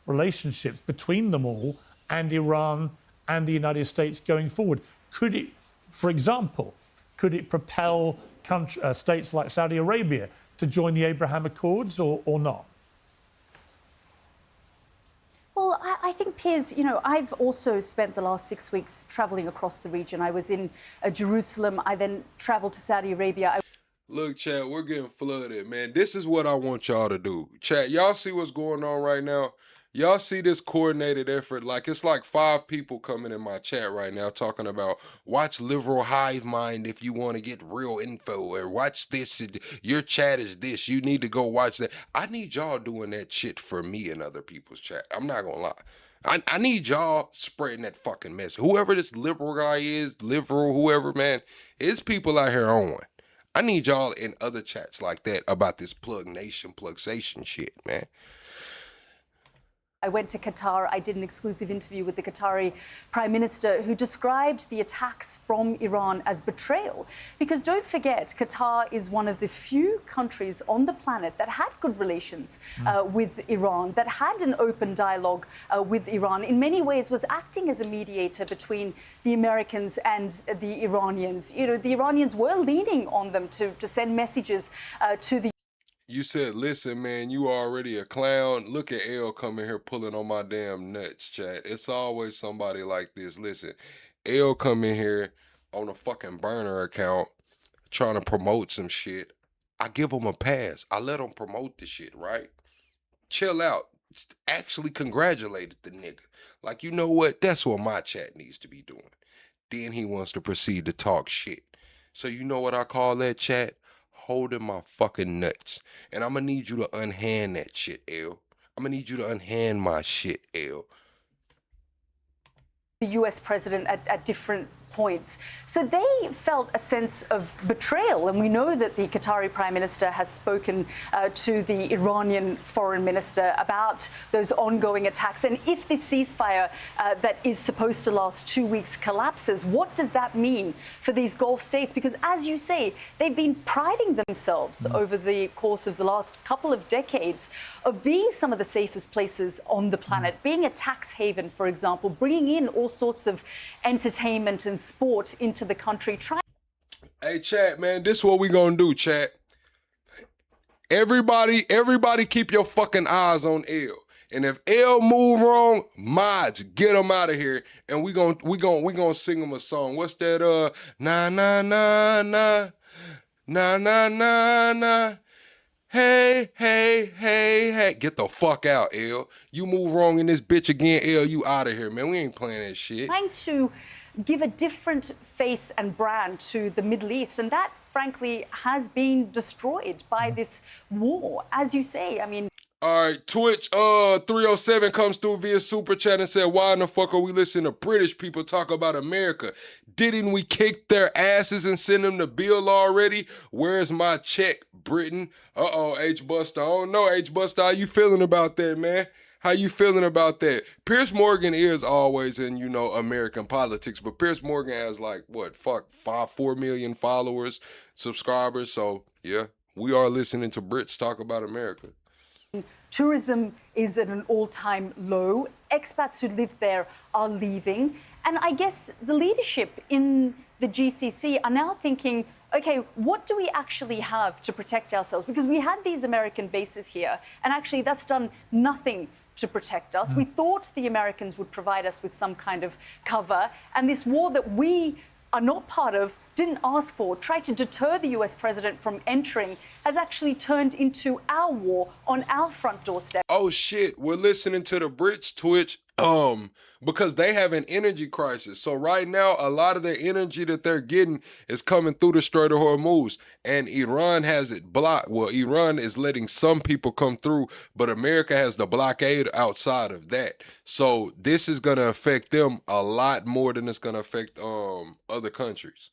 Relationships between them all and Iran and the United States going forward. Could it, for example, could it propel states like Saudi Arabia to join the Abraham Accords or not? Well, I think, Piers, I've also spent the last 6 weeks traveling across the region. I was in Jerusalem. I then traveled to Saudi Arabia. Look, chat, we're getting flooded, man. This is what I want y'all to do. Chat, y'all see what's going on right now? Y'all see this coordinated effort? Like, it's like 5 people coming in my chat right now talking about, watch Liberal Hive Mind if you want to get real info, or watch this, your chat is this, you need to go watch that. I need y'all doing that shit for me and other people's chat. I'm not gonna lie. I need y'all spreading that fucking message. Whoever this liberal guy is, liberal, whoever, man, it's people out here on one. I need y'all in other chats like that about this plug nation, plugsation shit, man. I went to Qatar. I did an exclusive interview with the Qatari Prime Minister, who described the attacks from Iran as betrayal. Because don't forget, Qatar is one of the few countries on the planet that had good relations with Iran, that had an open dialogue with Iran, in many ways was acting as a mediator between the Americans and the Iranians. The Iranians were leaning on them to send messages to the You said, listen, man, you already a clown. Look at L coming here pulling on my damn nuts, chat. It's always somebody like this. Listen, L coming here on a fucking burner account trying to promote some shit. I give him a pass. I let him promote the shit, right? Chill out. Actually congratulated the nigga. Like, you know what? That's what my chat needs to be doing. Then he wants to proceed to talk shit. So you know what I call that, chat? Holding my fucking nuts. And I'm gonna need you to unhand that shit, L. I'm gonna need you to unhand my shit, L. The US president at different points. So they felt a sense of betrayal. And we know that the Qatari Prime Minister has spoken to the Iranian Foreign Minister about those ongoing attacks. And if this ceasefire that is supposed to last 2 weeks collapses, what does that mean for these Gulf states? Because as you say, they've been priding themselves over the course of the last couple of decades of being some of the safest places on the planet, being a tax haven, for example, bringing in all sorts of entertainment and sport into the country. Hey, chat, man, this is what we gonna do, chat. Everybody keep your fucking eyes on L. And if L move wrong, mods, get him out of here. And we gonna sing him a song. What's that? Na na na na na na na na. Hey, hey, hey, hey. Get the fuck out, L. You move wrong in this bitch again, L, you out of here, man. We ain't playing that shit. Trying to give a different face and brand to the Middle East, and that, frankly, has been destroyed by this war. As you say, I mean... All right, Twitch 307 comes through via Super Chat and said, why in the fuck are we listening to British people talk about America? Didn't we kick their asses and send them the bill already? Where's my check, Britain? Uh-oh, H-Buster. I don't know, H-Buster. How you feeling about that, man? How you feeling about that? Piers Morgan is always in, American politics, but Piers Morgan has like, 4 million followers, subscribers. So, yeah, we are listening to Brits talk about America. Tourism is at an all-time low. Expats who live there are leaving. And I guess the leadership in the GCC are now thinking, okay, what do we actually have to protect ourselves? Because we had these American bases here, and actually that's done nothing to protect us. We thought the Americans would provide us with some kind of cover, and this war that we are not part of, didn't ask for, tried to deter the US president from entering, has actually turned into our war on our front doorstep. Oh shit, we're listening to the Brits Twitch because they have an energy crisis. So right now, a lot of the energy that they're getting is coming through the Strait of Hormuz, and Iran has it blocked. Well, Iran is letting some people come through, but America has the blockade outside of that. So this is gonna affect them a lot more than it's gonna affect other countries.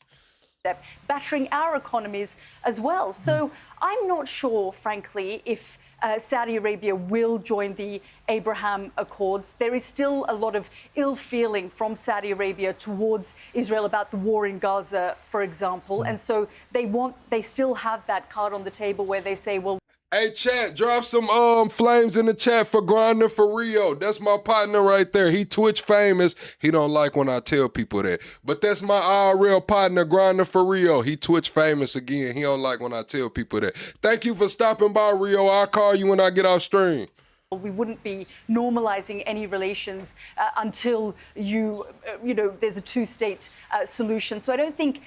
Battering our economies as well. So I'm not sure, frankly, if Saudi Arabia will join the Abraham Accords. There is still a lot of ill feeling from Saudi Arabia towards Israel about the war in Gaza, for example. And so they still have that card on the table where they say, well, hey, chat, drop some flames in the chat for Grinding for Rio. That's my partner right there. He Twitch famous. He don't like when I tell people that. But that's my IRL partner, Grinding for Rio. He Twitch famous again. He don't like when I tell people that. Thank you for stopping by, Rio. I'll call you when I get off stream. We wouldn't be normalizing any relations until there's a two-state solution. So I don't think,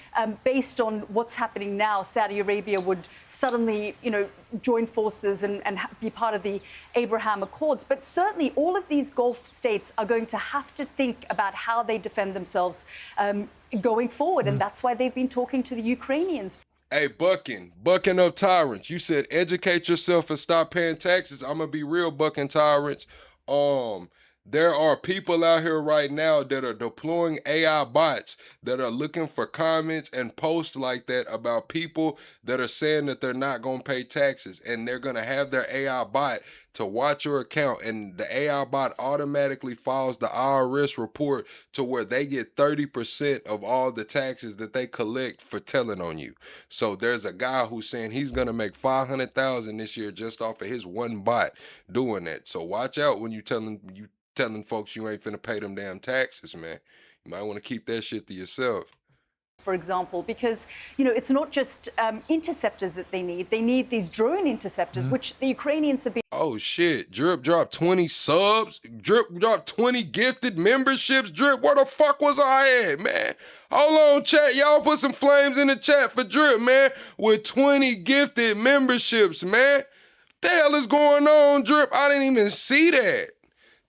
based on what's happening now, Saudi Arabia would suddenly, join forces and be part of the Abraham Accords. But certainly all of these Gulf states are going to have to think about how they defend themselves going forward. And that's why they've been talking to the Ukrainians. Hey, bucking up tyrants. You said educate yourself and stop paying taxes. I'm gonna be real, bucking tyrants. There are people out here right now that are deploying AI bots that are looking for comments and posts like that about people that are saying that they're not going to pay taxes, and they're going to have their AI bot to watch your account, and the AI bot automatically files the IRS report to where they get 30% of all the taxes that they collect for telling on you. So there's a guy who's saying he's going to make $500,000 this year just off of his one bot doing that. So watch out when you telling folks you ain't finna pay them damn taxes, man. You might want to keep that shit to yourself. For example, because, it's not just interceptors that they need these drone interceptors, which the Ukrainians have been... Oh, shit. Drip dropped 20 subs. Drip dropped 20 gifted memberships. Drip, where the fuck was I at, man? Hold on, chat. Y'all put some flames in the chat for Drip, man, with 20 gifted memberships, man. What the hell is going on, Drip? I didn't even see that.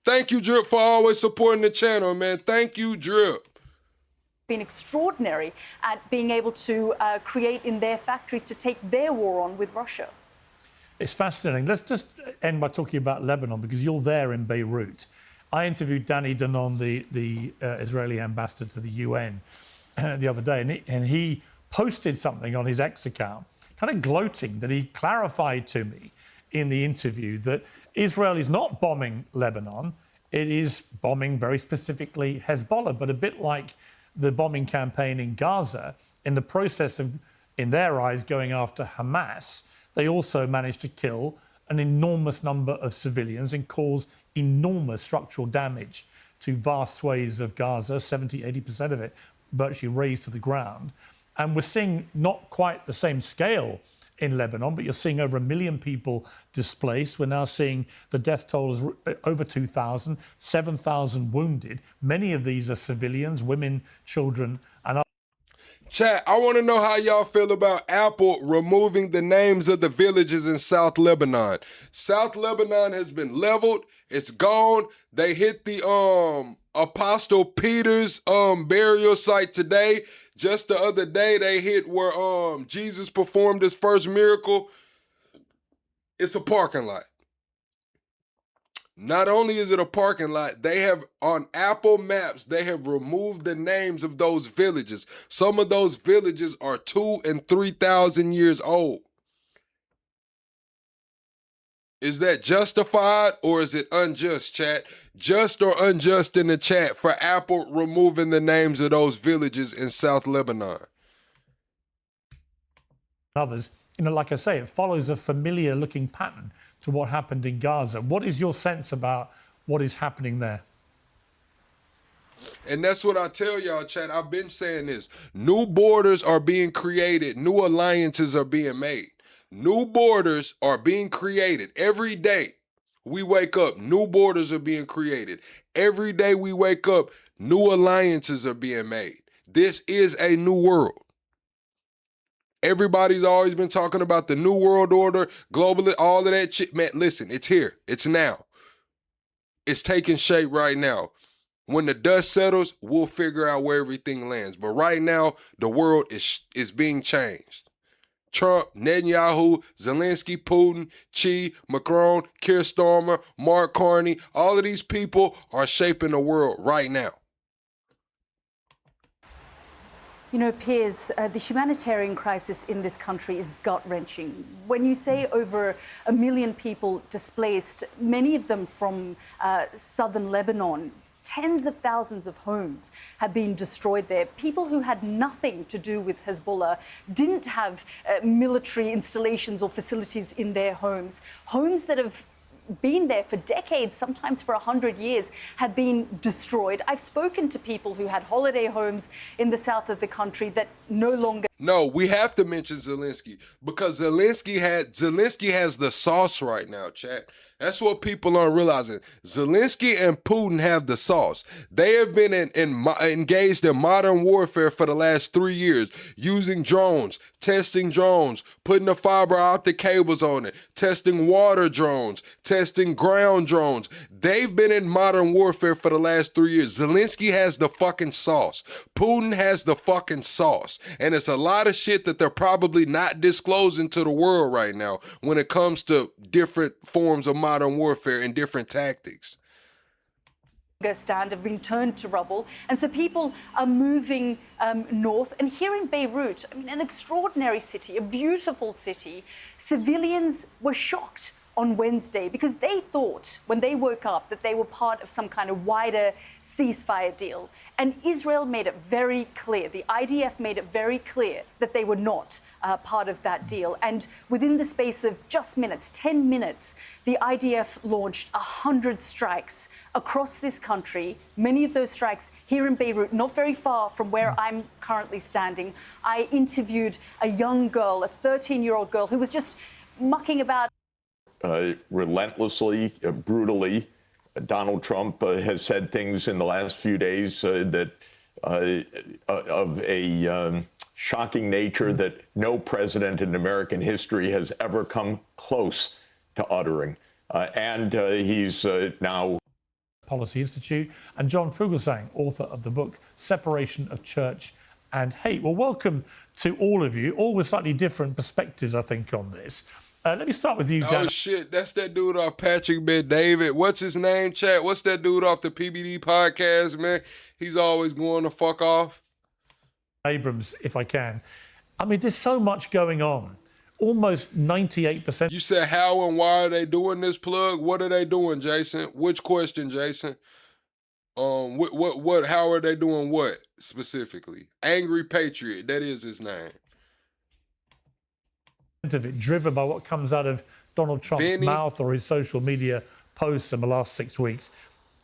Thank you, Drip, for always supporting the channel, man. Thank you, Drip. Been extraordinary at being able to create in their factories to take their war on with Russia. It's fascinating. Let's just end by talking about Lebanon, because you're there in Beirut. I interviewed Danny Danon, the Israeli ambassador to the UN, the other day, and he posted something on his X account, kind of gloating that he clarified to me in the interview that Israel is not bombing Lebanon. It is bombing very specifically Hezbollah, but a bit like the bombing campaign in Gaza, in the process of, in their eyes, going after Hamas, they also managed to kill an enormous number of civilians and cause enormous structural damage to vast swathes of Gaza, 70, 80% of it virtually razed to the ground. And we're seeing not quite the same scale in Lebanon, but you're seeing over 1 million people displaced. We're now seeing the death toll is over 2,000, 7,000 wounded. Many of these are civilians, women, children, and Chat, I want to know how y'all feel about Apple removing the names of the villages in South Lebanon. South Lebanon has been leveled. It's gone. They hit the Apostle Peter's burial site today. Just the other day, they hit where Jesus performed his first miracle. It's a parking lot. Not only is it a parking lot, they have, on Apple Maps, they have removed the names of those villages. Some of those villages are 2,000 and 3,000 years old. Is that justified or is it unjust, chat? Just or unjust in the chat for Apple removing the names of those villages in South Lebanon? others. You know, like I say, it follows a familiar looking pattern to what happened in Gaza. What is your sense about what is happening there? And that's what I tell y'all, Chad. I've been saying this. New borders are being created. New alliances are being made. New borders are being created. Every day we wake up, new borders are being created. Every day we wake up, new alliances are being made. This is a new world. Everybody's always been talking about the new world order, globally, all of that shit. Man, listen, it's here. It's now. It's taking shape right now. When the dust settles, we'll figure out where everything lands. But right now, the world is being changed. Trump, Netanyahu, Zelensky, Putin, Xi, Macron, Keir Starmer, Mark Carney, all of these people are shaping the world right now. You know, Piers, the humanitarian crisis in this country is gut-wrenching. When you say over 1 million people displaced, many of them from southern Lebanon, tens of thousands of homes have been destroyed there. People who had nothing to do with Hezbollah didn't have military installations or facilities in their homes. Homes that have been there for decades, sometimes for 100 years, have been destroyed. I've spoken to people who had holiday homes in the south of the country that no longer... No, we have to mention Zelensky because Zelensky has the sauce right now, chat. That's what people aren't realizing. Zelensky and Putin have the sauce. They have been engaged in modern warfare for the last 3 years, using drones, testing drones, putting the fiber optic cables on it, testing water drones, testing ground drones. They've been in modern warfare for the last 3 years. Zelensky has the fucking sauce. Putin has the fucking sauce. And it's a lot of shit that they're probably not disclosing to the world right now when it comes to different forms of modern warfare and different tactics. Stand have been turned to rubble, and so people are moving north. And here in Beirut, I mean, an extraordinary city, a beautiful city, civilians were shocked on Wednesday because they thought when they woke up that they were part of some kind of wider ceasefire deal. And Israel made it very clear, the IDF made it very clear that they were not part of that deal. And within the space of just minutes, 10 minutes, the IDF launched 100 strikes across this country, many of those strikes here in Beirut, not very far from where I'm currently standing. I interviewed a young girl, a 13-year-old girl, who was just mucking about. Relentlessly, brutally. Donald Trump has said things in the last few days that of a shocking nature that no president in American history has ever come close to uttering. And he's now... Policy Institute, and John Fugelsang, author of the book Separation of Church and Hate. Well, welcome to all of you, all with slightly different perspectives, I think, on this. Let me start with you, Dan. Oh, shit, that's that dude off Patrick Bet-David. What's his name, chat? What's that dude off the PBD podcast, man? He's always going to fuck off. Abrams, if I can. I mean, there's so much going on. Almost 98%. You said how and why are they doing this, plug? What are they doing, Jason? Which question, Jason? How are they doing what specifically? Angry Patriot, that is his name. Of it, driven by what comes out of Donald Trump's mouth or his social media posts in the last 6 weeks.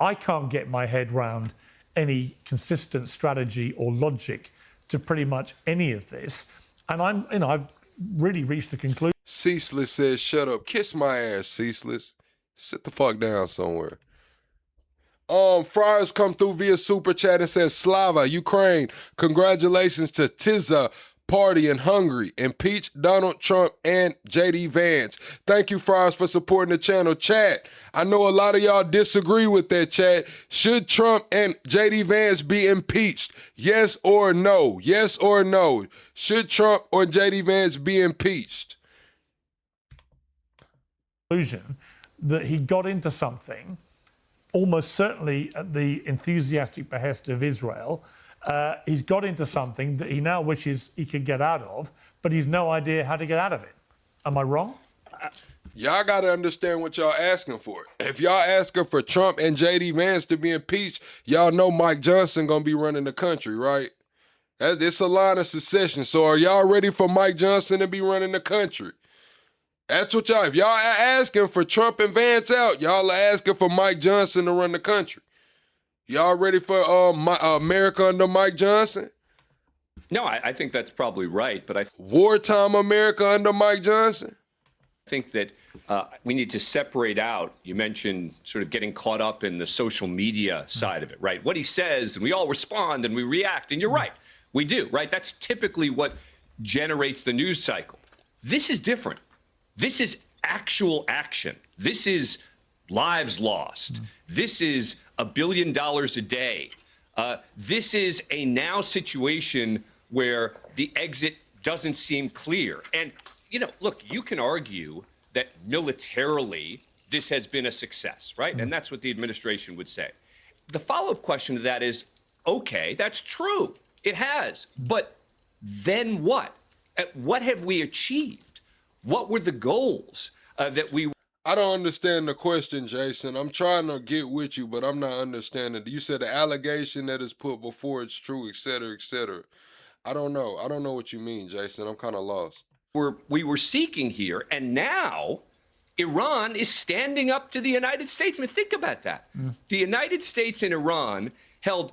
I can't get my head round any consistent strategy or logic to pretty much any of this. And I've really reached the conclusion. Ceaseless says, shut up. Kiss my ass, Ceaseless. Sit the fuck down somewhere. Friars come through via Super Chat and says, Slava, Ukraine, congratulations to Tiza Party in Hungary. Impeach Donald Trump and JD Vance. Thank you, Friars, for supporting the channel. Chat, I know a lot of y'all disagree with that, chat. Should Trump and JD Vance be impeached? Yes or no? Yes or no? Should Trump or JD Vance be impeached? Conclusion that he got into something, almost certainly at the enthusiastic behest of Israel. He's got into something that he now wishes he could get out of, but he's no idea how to get out of it. Am I wrong? Y'all got to understand what y'all asking for. If y'all asking for Trump and JD Vance to be impeached, y'all know Mike Johnson going to be running the country, right? It's a line of succession. So are y'all ready for Mike Johnson to be running the country? That's what y'all, if y'all are asking for Trump and Vance out, y'all are asking for Mike Johnson to run the country. Y'all ready for America under Mike Johnson? No, I think that's probably right, but I wartime America under Mike Johnson? think that we need to separate out. You mentioned sort of getting caught up in the social media side of it, right? What he says, and we all respond and we react, and you're right, we do, right? That's typically what generates the news cycle. This is different. This is actual action. This is lives lost. This is $1 billion a day. This is a now situation where the exit doesn't seem clear. And, you know, look, you can argue that militarily this has been a success, right? And that's what the administration would say. The follow-up question to that is, okay, that's true. It has. But then what? What have we achieved? What were the goals that we... I don't understand the question, Jason. I'm trying to get with you, but I'm not understanding. You said the allegation that is put before it's true, et cetera, et cetera. I don't know. I don't know what you mean, Jason. I'm kind of lost. We were seeking here, and now Iran is standing up to the United States. I mean, think about that. The United States and Iran held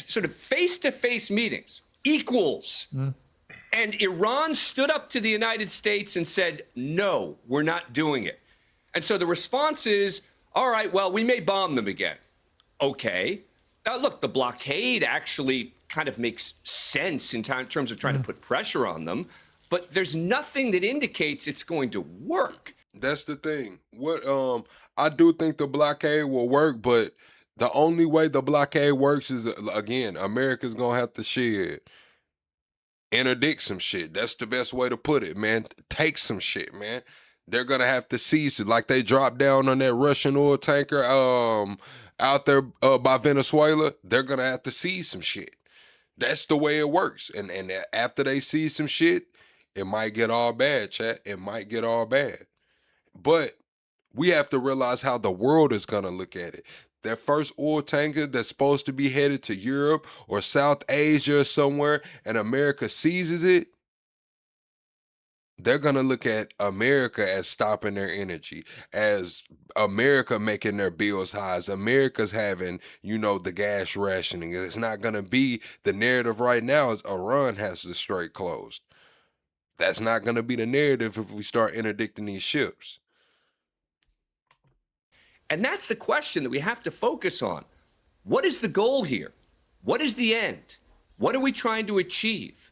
sort of face-to-face meetings, equals. And Iran stood up to the United States and said, no, we're not doing it. And so the response is, all right, well, we may bomb them again. Okay. Now, look, the blockade actually kind of makes sense in terms of trying to put pressure on them, but there's nothing that indicates it's going to work. That's the thing. I do think the blockade will work, but the only way the blockade works is, again, America's going to have to interdict some shit. That's the best way to put it, man. Take some shit, man. They're going to have to seize it. Like they dropped down on that Russian oil tanker out there by Venezuela. They're going to have to seize some shit. That's the way it works. And after they seize some shit, it might get all bad, chat. It might get all bad. But we have to realize how the world is going to look at it. That first oil tanker that's supposed to be headed to Europe or South Asia or somewhere, and America seizes it, they're going to look at America as stopping their energy, as America making their bills high, as America's having, the gas rationing. It's not going to be the narrative right now is Iran has the strait closed. That's not going to be the narrative if we start interdicting these ships. And that's the question that we have to focus on. What is the goal here? What is the end? What are we trying to achieve?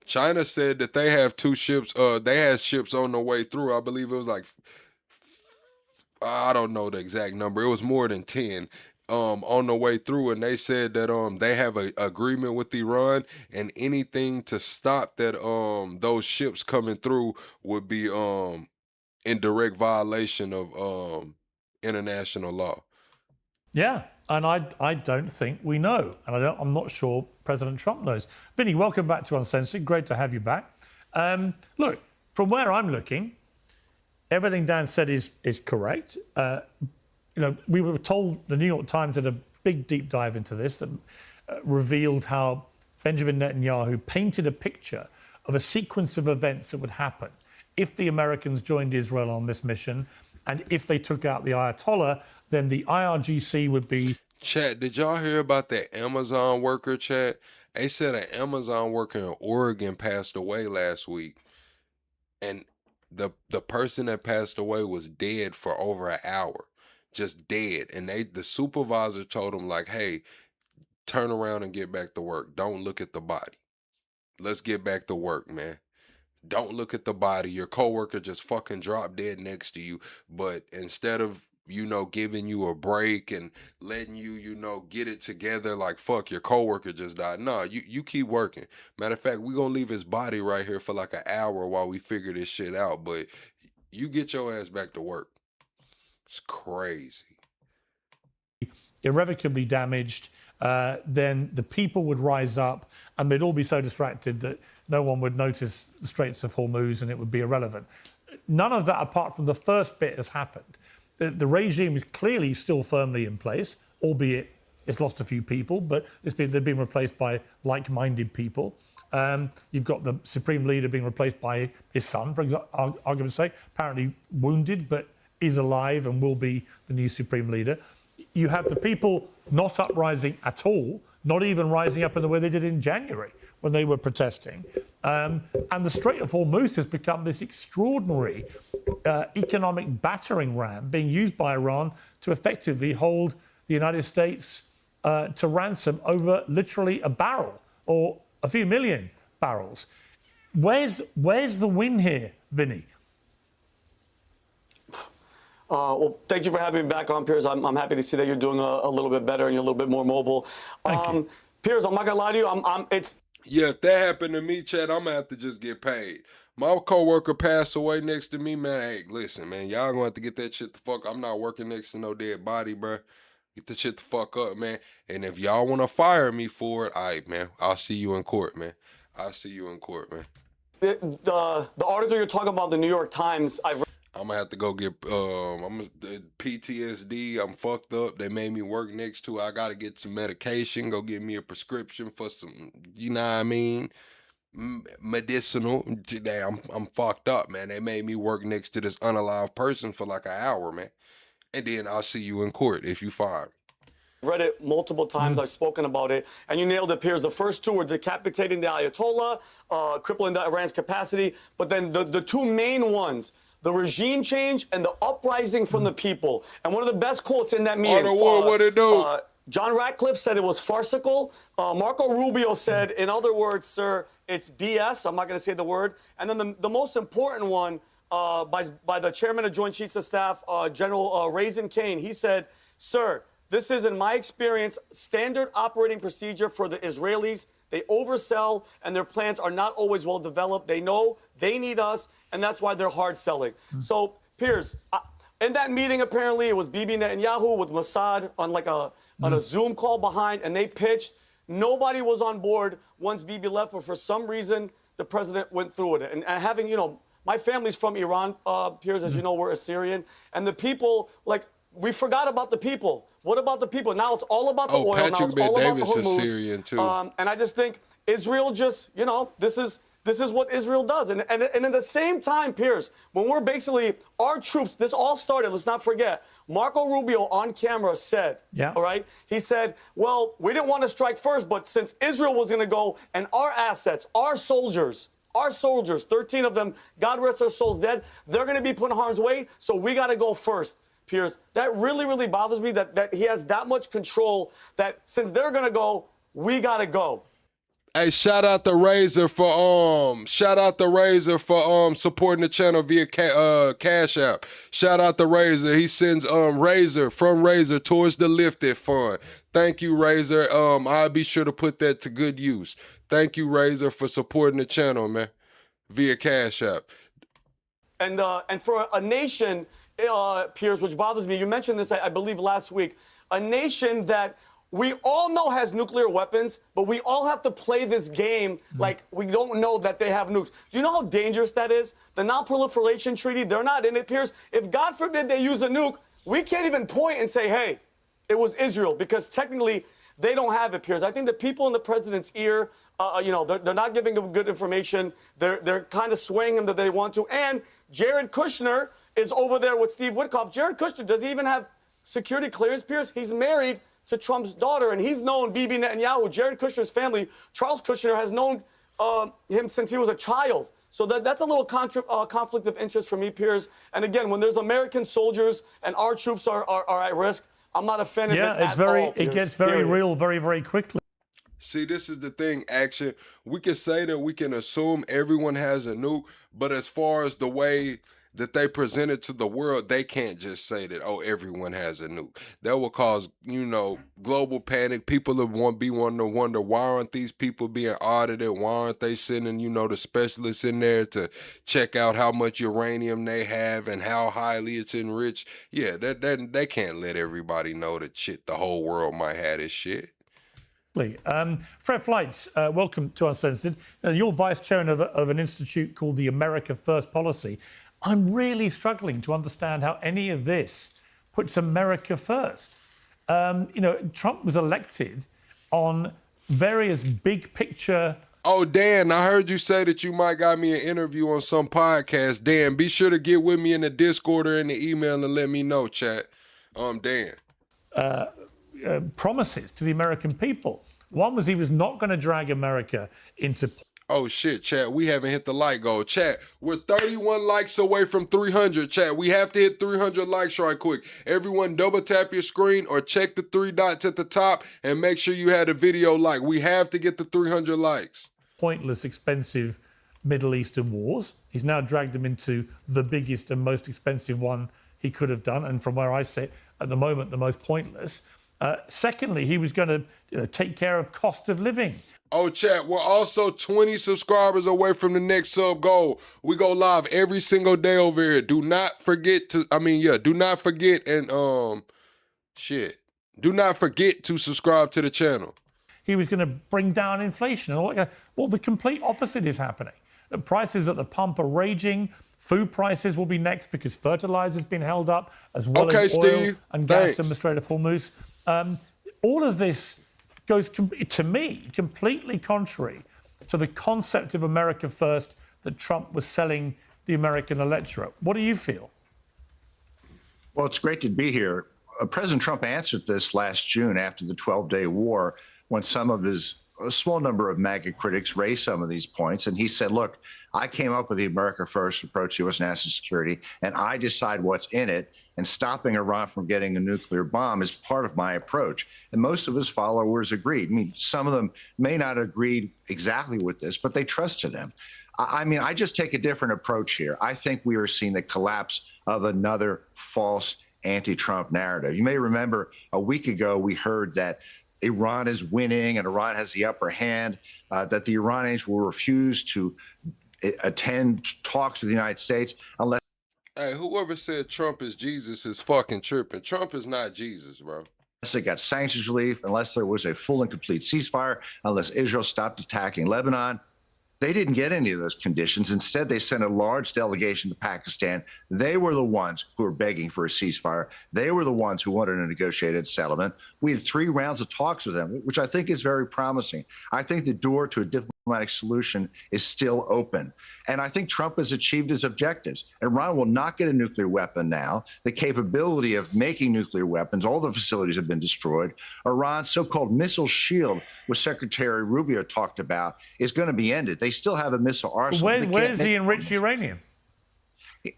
China said that they have 2 ships. They had ships on the way through. I believe it was like, I don't know the exact number. It was more than 10 on the way through. And they said that they have an agreement with Iran, and anything to stop that those ships coming through would be in direct violation of international law. Yeah, And I don't think we know. And I'm not sure President Trump knows. Vinny, welcome back to Uncensored. Great to have you back. Look, from where I'm looking, everything Dan said is correct. We were told, the New York Times did a big deep dive into this that revealed how Benjamin Netanyahu painted a picture of a sequence of events that would happen if the Americans joined Israel on this mission, and if they took out the Ayatollah, then the IRGC would be... Chat, did y'all hear about that Amazon worker, chat? They said an Amazon worker in Oregon passed away last week. And the person that passed away was dead for over an hour. Just dead. And the supervisor told him, like, hey, turn around and get back to work. Don't look at the body. Let's get back to work, man. Don't look at the body. Your coworker just fucking dropped dead next to you. But instead of, giving you a break and letting you, get it together, like, fuck, your coworker just died. No, you keep working. Matter of fact, we're gonna leave his body right here for like an hour while we figure this shit out. But you get your ass back to work. It's crazy. Irrevocably damaged, then the people would rise up and they'd all be so distracted that no one would notice the Straits of Hormuz and it would be irrelevant. None of that, apart from the first bit, has happened. The regime is clearly still firmly in place, albeit it's lost a few people, but they've been replaced by like-minded people. You've got the supreme leader being replaced by his son, for argument's sake, apparently wounded, but is alive and will be the new supreme leader. You have the people not uprising at all, not even rising up in the way they did in January when they were protesting. And the Strait of Hormuz has become this extraordinary economic battering ram being used by Iran to effectively hold the United States to ransom over literally a barrel or a few million barrels. Where's the win here, Vinny? Well, thank you for having me back on, Piers. I'm happy to see that you're doing a little bit better and you're a little bit more mobile. Thank you. Piers, I'm not gonna lie to you. Yeah, if that happened to me, Chad, I'm gonna have to just get paid. My coworker passed away next to me, man. Hey, listen, man, y'all gonna have to get that shit the fuck. I'm not working next to no dead body, bro. Get the shit the fuck up, man. And if y'all wanna fire me for it, all right, man. I'll see you in court, man. I'll see you in court, man. The article you're talking about, the New York Times, I've read. I'm gonna have to go get PTSD. I'm fucked up. They made me work next to it. I gotta get some medication. Go get me a prescription for some, you know what I mean, medicinal. I'm fucked up, man. They made me work next to this unalive person for like an hour, man. And then I'll see you in court if you fire me. Read it multiple times. I've spoken about it, and you nailed it, Piers. The first two were decapitating the Ayatollah, crippling the Iran's capacity, but then the two main ones, the regime change and the uprising from the people. And one of the best quotes in that meeting, what it do? John Ratcliffe said it was farcical. Marco Rubio said, in other words, sir, it's BS. I'm not going to say the word. And then the most important one by the chairman of Joint Chiefs of Staff, General Raisin Kane, he said, sir, this is, in my experience, standard operating procedure for the Israelis. They oversell, and their plans are not always well developed. They know they need us, and that's why they're hard selling. So, Piers, in that meeting, apparently, it was Bibi Netanyahu with Mossad on a Zoom call behind, and they pitched. Nobody was on board once Bibi left, but for some reason, the president went through with it. And having, my family's from Iran, Piers, as you know, we're Assyrian, and the people, we forgot about the people. What about the people? Now it's all about the oil. Patrick now it's Ben all Davis about the Hormuz. is Syrian too. And I just think Israel just, this is what Israel does. And at the same time, Piers, when we're basically, our troops, this all started, let's not forget, Marco Rubio on camera said, all right, he said, well, we didn't want to strike first, but since Israel was going to go and our assets, our soldiers, 13 of them, God rest their souls dead, they're going to be put in harm's way, so we got to go first. Piers, that really, really bothers me that he has that much control that since they're going to go, we got to go. Hey, shout out the Razor for supporting the channel via Cash App. Shout out the Razor. He sends Razor from Razor towards the Lifted Fund. Thank you, Razor. I'll be sure to put that to good use. Thank you, Razor, for supporting the channel, man, via Cash App. And for a nation, Piers, which bothers me, you mentioned this, I believe, last week. a nation that we all know has nuclear weapons, but we all have to play this game like we don't know that they have nukes. Do you know how dangerous that is? The Non-Proliferation Treaty, they're not in it, Piers. If God forbid they use a nuke, we can't even point and say, hey, it was Israel, because technically they don't have it, Piers. I think the people in the president's ear, they're not giving them good information. They're kind of swaying them that they want to. And Jared Kushner is over there with Steve Witkoff. Jared Kushner, does he even have security clearance, Piers? He's married to Trump's daughter, and he's known Bibi Netanyahu, Jared Kushner's family. Charles Kushner has known him since he was a child. So that's a little conflict of interest for me, Piers. And again, when there's American soldiers and our troops are at risk, I'm not a fan of it at all, Piers. It gets very real very, very quickly. See, this is the thing, Action. We can say that we can assume everyone has a nuke, but as far as the way that they present it to the world, they can't just say that, oh, everyone has a nuke. That will cause, global panic. People will be wanting to wonder, why aren't these people being audited? Why aren't they sending, the specialists in there to check out how much uranium they have and how highly it's enriched? Yeah, they can't let everybody know that the whole world might have this shit. Fred Fleitz, welcome to Uncensored. You're vice chairman of an institute called the America First Policy. I'm really struggling to understand how any of this puts America first. Trump was elected on various big picture. Oh, Dan, I heard you say that you might got me an interview on some podcast. Dan, be sure to get with me in the Discord or in the email and let me know, chat. Dan. Promises to the American people. One was he was not going to drag America into. Oh shit, chat, we haven't hit the like goal. Chat, we're 31 likes away from 300, chat. We have to hit 300 likes right quick. Everyone double tap your screen or check the 3 dots at the top and make sure you had a video like. We have to get the 300 likes. Pointless, expensive Middle Eastern wars. He's now dragged them into the biggest and most expensive one he could have done. And from where I sit, at the moment, the most pointless. Secondly, he was going to take care of cost of living. Oh, chat, we're also 20 subscribers away from the next sub goal. We go live every single day over here. Do not forget to, do not forget and, do not forget to subscribe to the channel. He was going to bring down inflation. And all that. Well, the complete opposite is happening. The prices at the pump are raging. Food prices will be next because fertilizer's been held up, as well as oil Steve. And gas in the Strait of Hormuz. All of this goes, to me, completely contrary to the concept of America First that Trump was selling the American electorate. What do you feel? Well, it's great to be here. President Trump answered this last June after the 12-day war, when a small number of MAGA critics raised some of these points. And he said, look, I came up with the America First approach to U.S. national security, and I decide what's in it. And stopping Iran from getting a nuclear bomb is part of my approach. And most of his followers agreed. Some of them may not agree exactly with this, but they trusted him. I just take a different approach here. I think we are seeing the collapse of another false anti-Trump narrative. You may remember a week ago, we heard that Iran is winning and Iran has the upper hand, that the Iranians will refuse to attend talks with the United States unless. Hey, whoever said Trump is Jesus is fucking tripping. Trump is not Jesus, bro. Unless they got sanctions relief, unless there was a full and complete ceasefire, unless Israel stopped attacking Lebanon. They didn't get any of those conditions. Instead, they sent a large delegation to Pakistan. They were the ones who were begging for a ceasefire. They were the ones who wanted a negotiated settlement. We had 3 rounds of talks with them, which I think is very promising. I think the door to a diplomatic solution is still open. And I think Trump has achieved his objectives. Iran will not get a nuclear weapon now. The capability of making nuclear weapons, all the facilities have been destroyed. Iran's so-called missile shield, which Secretary Rubio talked about, is going to be ended. They still have a missile arsenal. Where's the enriched uranium?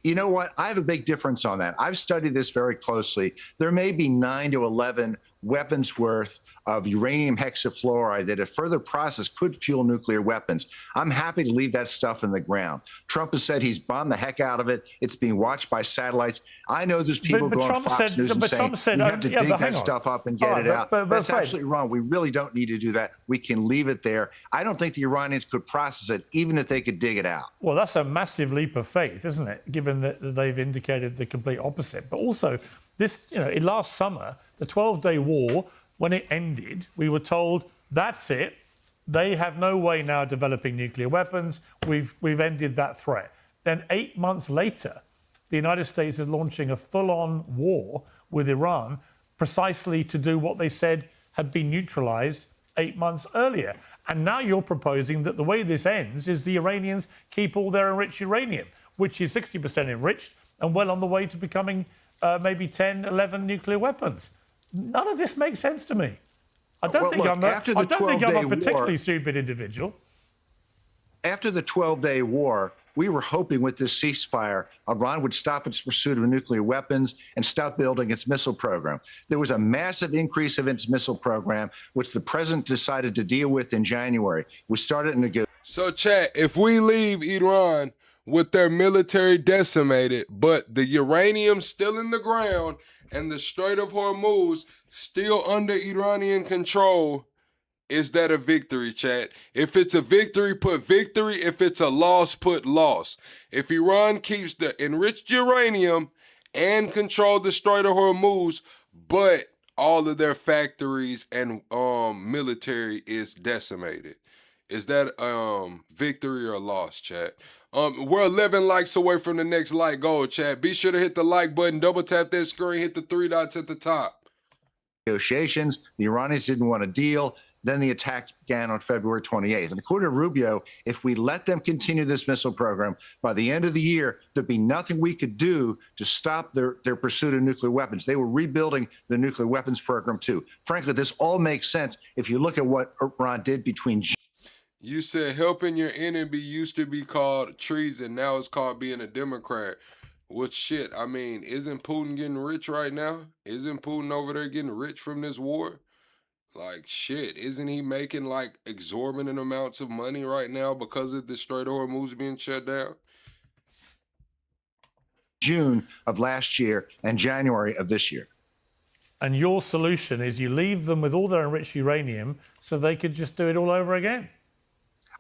You know what? I have a big difference on that. I've studied this very closely. There may be 9 to 11 weapons worth of uranium hexafluoride that, if further processed, could fuel nuclear weapons. I'm happy to leave that stuff in the ground. Trump has said he's bombed the heck out of it. It's being watched by satellites. I know there's people going on Fox News and saying you have to dig that stuff up and get it out. That's absolutely wrong. We really don't need to do that. We can leave it there. I don't think the Iranians could process it, even if they could dig it out. Well, that's a massive leap of faith, isn't it? Given that they've indicated the complete opposite. But also, this, last summer, The 12-day war, when it ended, we were told, that's it. They have no way now of developing nuclear weapons. We've ended that threat. Then 8 months later, the United States is launching a full-on war with Iran precisely to do what they said had been neutralized 8 months earlier. And now you're proposing that the way this ends is the Iranians keep all their enriched uranium, which is 60% enriched and well on the way to becoming maybe 10, 11 nuclear weapons. None of this makes sense to me. I don't think I'm a particularly stupid individual. After the 12-day war, we were hoping with this ceasefire, Iran would stop its pursuit of nuclear weapons and stop building its missile program. There was a massive increase of its missile program, which the president decided to deal with in January. We started to negotiate. So, chat, if we leave Iran with their military decimated, but the uranium still in the ground and the Strait of Hormuz still under Iranian control, is that a victory, chat? If it's a victory, put victory. If it's a loss, put loss. If Iran keeps the enriched uranium and control the Strait of Hormuz, but all of their factories and military is decimated, is that victory or loss, chat? We're 11 likes away from the next like goal, chat. Be sure to hit the like button, double tap that screen, hit the 3 dots at the top. Negotiations. The Iranians didn't want a deal. Then the attack began on February 28th. And according to Rubio, if we let them continue this missile program, by the end of the year, there'd be nothing we could do to stop their pursuit of nuclear weapons. They were rebuilding the nuclear weapons program, too. Frankly, this all makes sense if you look at what Iran did between... You said helping your enemy used to be called treason. Now it's called being a Democrat. Well, shit, I mean, isn't Putin getting rich right now? Isn't Putin over there getting rich from this war? Like, shit, isn't he making, like, exorbitant amounts of money right now because of the Strait of Hormuz being shut down? June of last year and January of this year. And your solution is you leave them with all their enriched uranium so they could just do it all over again.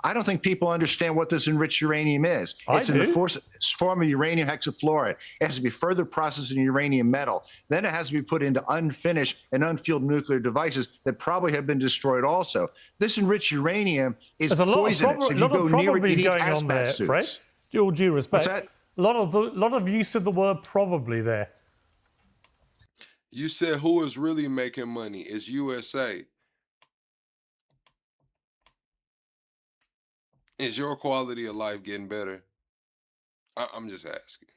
I don't think people understand what this enriched uranium is. It's in the form of uranium hexafluoride. It has to be further processed in uranium metal. Then it has to be put into unfinished and unfueled nuclear devices that probably have been destroyed also. This enriched uranium is poisonous. If you go near it, you need hazmat suits. Fred, with all due respect. What's that? A lot of use of the word probably there. You said who is really making money? It's USA. Is your quality of life getting better? I'm just asking.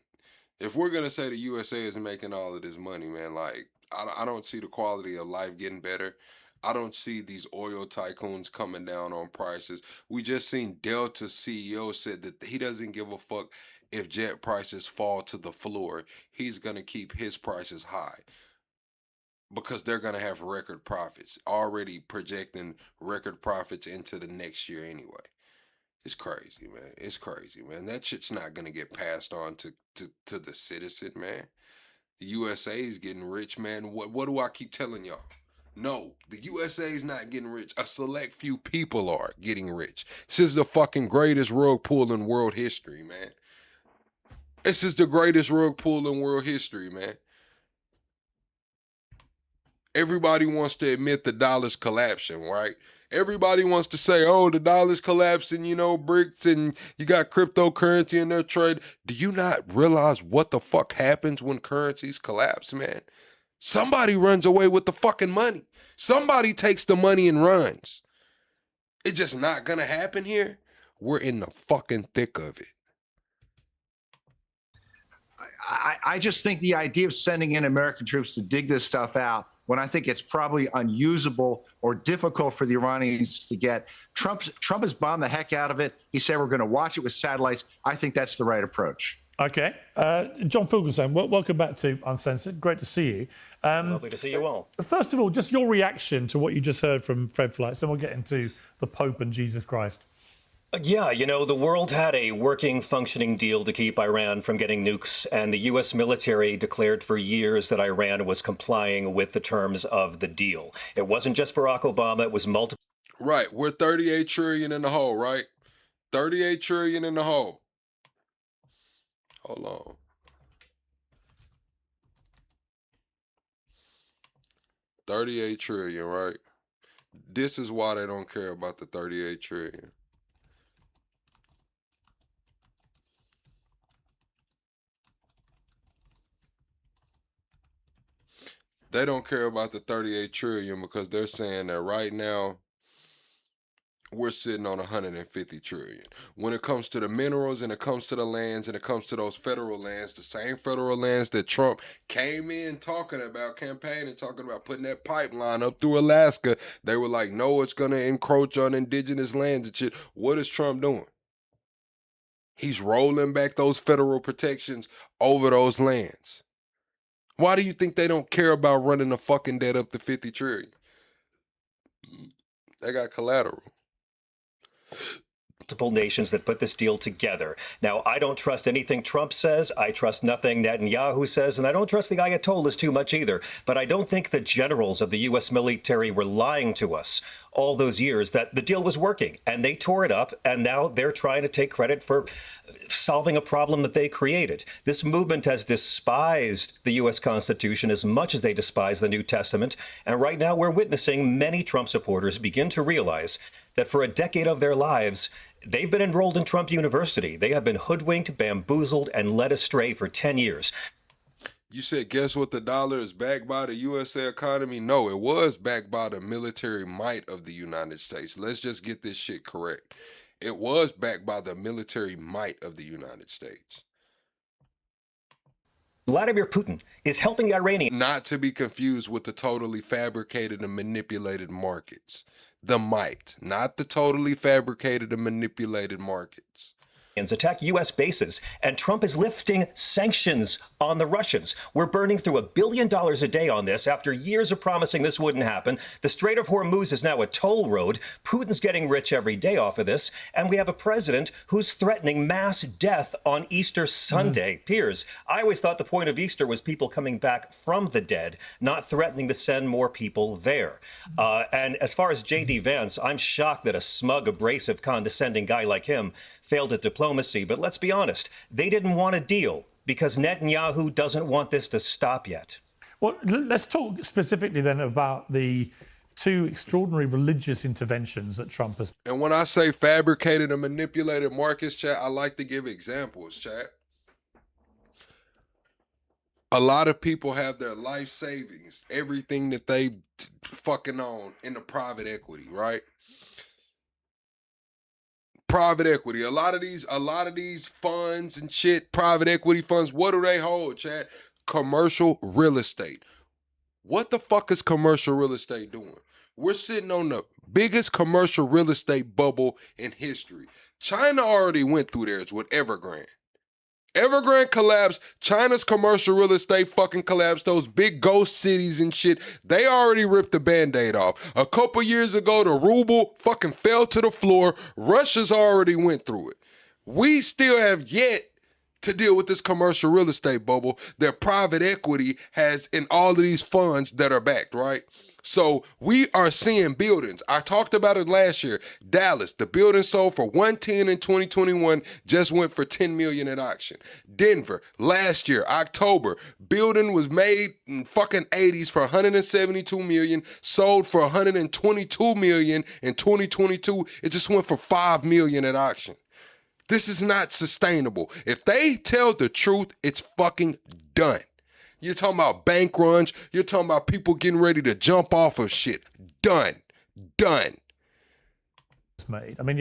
If we're going to say the USA is making all of this money, man, like, I don't see the quality of life getting better. I don't see these oil tycoons coming down on prices. We just seen Delta CEO said that he doesn't give a fuck if jet prices fall to the floor. He's going to keep his prices high because they're going to have record profits, already projecting record profits into the next year anyway. It's crazy, man. It's crazy, man. That shit's not gonna get passed on to the citizen, man. The USA is getting rich, man. What do I keep telling y'all? No, the USA is not getting rich. A select few people are getting rich. This is the fucking greatest rug pull in world history, man. This is the greatest rug pull in world history, man. Everybody wants to admit the dollar's collapsing, right? Everybody wants to say, oh, the dollar's collapsing, you know, bricks, and you got cryptocurrency in their trade. Do you not realize what the fuck happens when currencies collapse, man? Somebody runs away with the fucking money. Somebody takes the money and runs. It's just not gonna happen here. We're in the fucking thick of it. I just think the idea of sending in American troops to dig this stuff out, when I think it's probably unusable or difficult for the Iranians to get. Trump has bombed the heck out of it. He said we're going to watch it with satellites. I think that's the right approach. Okay. John Filgenstein, welcome back to Uncensored. Great to see you. Lovely to see you all. First of all, just your reaction to what you just heard from Fred Flights, then we'll get into the Pope and Jesus Christ. Yeah, you know, the world had a working, functioning deal to keep Iran from getting nukes, and the U.S. military declared for years that Iran was complying with the terms of the deal. It wasn't just Barack Obama, it was multiple. Right, we're 38 trillion in the hole, right? 38 trillion in the hole. Hold on. 38 trillion, right? This is why they don't care about the 38 trillion. They don't care about the 38 trillion because they're saying that right now we're sitting on 150 trillion. When it comes to the minerals and it comes to the lands and it comes to those federal lands, the same federal lands that Trump came in talking about, campaigning, talking about putting that pipeline up through Alaska, they were like, no, it's going to encroach on indigenous lands and shit. What is Trump doing? He's rolling back those federal protections over those lands. Why do you think they don't care about running the fucking debt up to 50 trillion? They got collateral. Multiple nations that put this deal together. Now, I don't trust anything Trump says. I trust nothing Netanyahu says, and I don't trust the Ayatollahs too much either. But I don't think the generals of the U.S. military were lying to us all those years that the deal was working, and they tore it up, and now they're trying to take credit for solving a problem that they created. This movement has despised the U.S. Constitution as much as they despise the New Testament, and right now we're witnessing many Trump supporters begin to realize that for a decade of their lives, they've been enrolled in Trump University. They have been hoodwinked, bamboozled, and led astray for 10 years. You said, guess what, the dollar is backed by the USA economy? No, it was backed by the military might of the United States. Let's just get this shit correct. It was backed by the military might of the United States. Vladimir Putin is helping the Iranians. Not to be confused with the totally fabricated and manipulated markets. The might, not the totally fabricated and manipulated markets. Attack U.S. bases, and Trump is lifting sanctions on the Russians. We're burning through $1 billion a day on this after years of promising this wouldn't happen. The Strait of Hormuz is now a toll road. Putin's getting rich every day off of this, and we have a president who's threatening mass death on Easter Sunday. Piers, I always thought the point of Easter was people coming back from the dead, not threatening to send more people there. And as far as J.D. Vance, I'm shocked that a smug, abrasive, condescending guy like him failed at diplomacy. But let's be honest, they didn't want a deal because Netanyahu doesn't want this to stop yet. Well, let's talk specifically then about the two extraordinary religious interventions that Trump has. And when I say fabricated and manipulated markets, chat, I like to give examples, chat. A lot of people have their life savings, everything that they fucking own in the private equity, right? Private equity. A lot of these funds and shit, private equity funds, what do they hold, Chad? Commercial real estate. What the fuck is commercial real estate doing? We're sitting on the biggest commercial real estate bubble in history. China already went through theirs with Evergrande. Evergrande collapsed. China's commercial real estate fucking collapsed. Those big ghost cities and shit, they already ripped the Band-Aid off. A couple years ago, the ruble fucking fell to the floor. Russia's already went through it. We still have yet to deal with this commercial real estate bubble that private equity has in all of these funds that are backed, right? So we are seeing buildings. I talked about it last year. Dallas, the building sold for $110 in 2021, just went for $10 million at auction. Denver, last year, October, building was made in fucking 80s for $172 million, sold for $122 million in 2022. It just went for $5 million at auction. This is not sustainable. If they tell the truth, it's fucking done. You're talking about bank runs. You're talking about people getting ready to jump off of shit. Done. Done. It's made. I mean,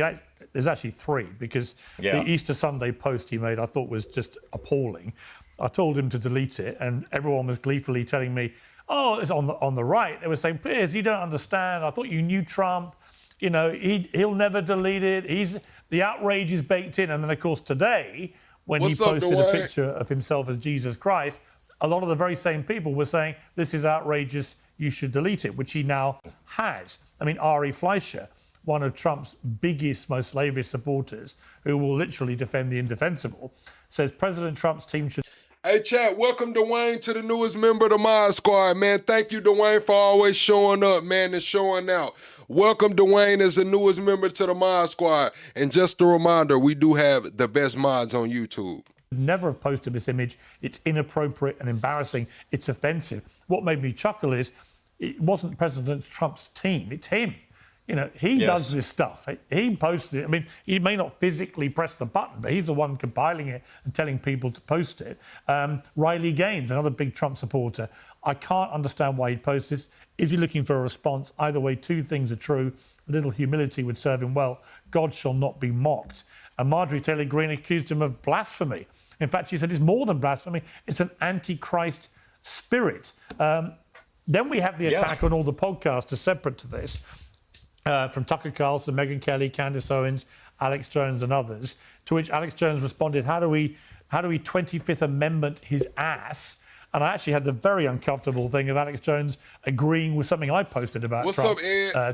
there's actually three because the Easter Sunday post he made I thought was just appalling. I told him to delete it, and everyone was gleefully telling me, "Oh, it's on the right." They were saying, "Piers, you don't understand. I thought you knew Trump. You know, he'll never delete it. The outrage is baked in." And then, of course, today when he posted a picture of himself as Jesus Christ, a lot of the very same people were saying, this is outrageous, you should delete it, which he now has. I mean, Ari Fleischer, one of Trump's biggest, most slavish supporters, who will literally defend the indefensible, says President Trump's team should... Hey, chat, welcome Dwayne to the newest member of the Mod Squad, man. Thank you, Dwayne, for always showing up, man, and showing out. Welcome, Dwayne, as the newest member to the Mod Squad. And just a reminder, we do have the best mods on YouTube. Never have posted this image. It's inappropriate and embarrassing. It's offensive. What made me chuckle is it wasn't President Trump's team, it's him. You know, he does this stuff. He posts it. I mean, he may not physically press the button, but he's the one compiling it and telling people to post it. Riley Gaines, another big Trump supporter. I can't understand why he'd post this. Is he looking for a response? Either way, two things are true. A little humility would serve him well. God shall not be mocked. And Marjorie Taylor Greene accused him of blasphemy. In fact, she said it's more than blasphemy. It's an antichrist spirit. Then we have the attack on all the podcasters separate to this. From Tucker Carlson, Megyn Kelly, Candace Owens, Alex Jones and others, to which Alex Jones responded, how do we 25th Amendment his ass? And I actually had the very uncomfortable thing of Alex Jones agreeing with something I posted about Trump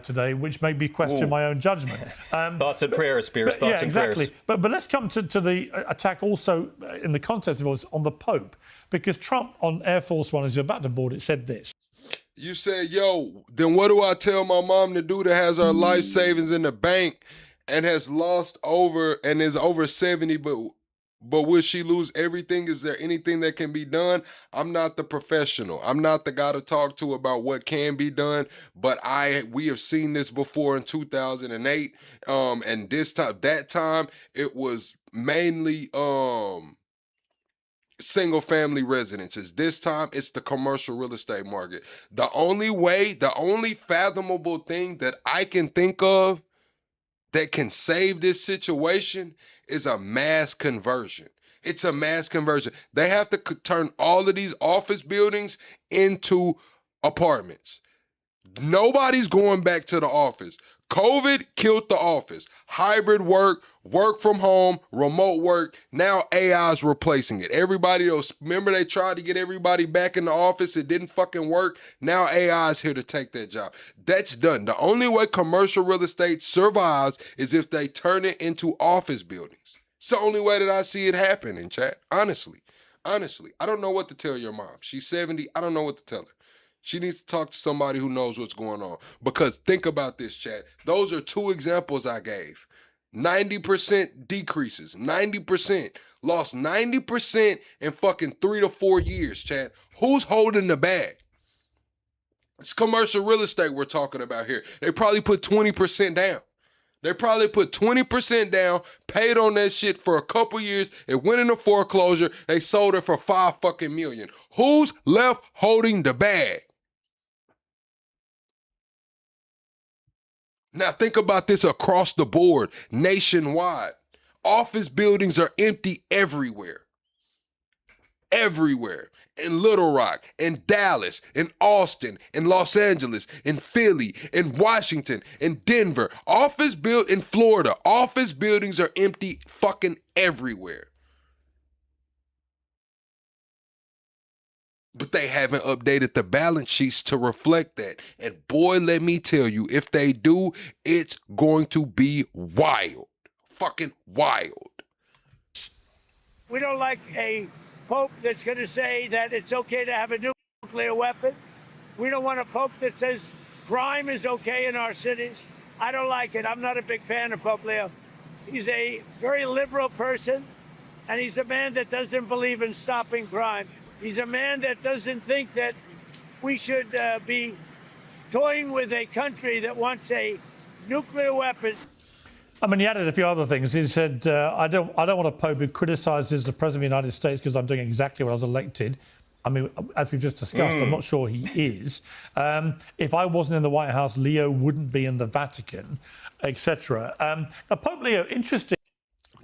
today, which made me question my own judgment. Thoughts and prayers, Piers. Thoughts and prayers. But let's come to the attack also in the context of it on the Pope, because Trump on Air Force One, as you're about to board it, said this. You said, yo, then what do I tell my mom to do that has her life savings in the bank and has lost over and is over 70, but will she lose everything? Is there anything that can be done? I'm not the professional. I'm not the guy to talk to about what can be done, but we have seen this before in 2008. And that time, it was mainly single family residences. This time it's the commercial real estate market. The only fathomable thing that I can think of that can save this situation is a mass conversion. It's a mass conversion. They have to turn all of these office buildings into apartments. Nobody's going back to the office. COVID killed the office. Hybrid work, work from home, remote work. Now AI is replacing it. Remember they tried to get everybody back in the office. It didn't fucking work. Now AI is here to take that job. That's done. The only way commercial real estate survives is if they turn it into office buildings. It's the only way that I see it happening, chat. Honestly, I don't know what to tell your mom. She's 70. I don't know what to tell her. She needs to talk to somebody who knows what's going on. Because think about this, chat. Those are two examples I gave. 90% decreases. 90%. Lost 90% in fucking 3 to 4 years, chat. Who's holding the bag? It's commercial real estate we're talking about here. They probably put 20% down. They probably put 20% down, paid on that shit for a couple years. It went into foreclosure. They sold it for $5 fucking million. Who's left holding the bag? Now think about this across the board, nationwide. Office buildings are empty everywhere. Everywhere. In Little Rock, in Dallas, in Austin, in Los Angeles, in Philly, in Washington, in Denver. In Florida. Office buildings are empty fucking everywhere. But they haven't updated the balance sheets to reflect that. And boy, let me tell you, if they do, it's going to be wild. Fucking wild. We don't like a pope that's going to say that it's okay to have a nuclear weapon. We don't want a pope that says crime is okay in our cities. I don't like it. I'm not a big fan of Pope Leo. He's a very liberal person, and he's a man that doesn't believe in stopping crime. He's a man that doesn't think that we should be toying with a country that wants a nuclear weapon. I mean, he added a few other things. He said, I don't want a pope who criticises the President of the United States because I'm doing exactly what I was elected. I mean, as we've just discussed, I'm not sure he is. If I wasn't in the White House, Leo wouldn't be in the Vatican, etc. Now, Pope Leo, interesting.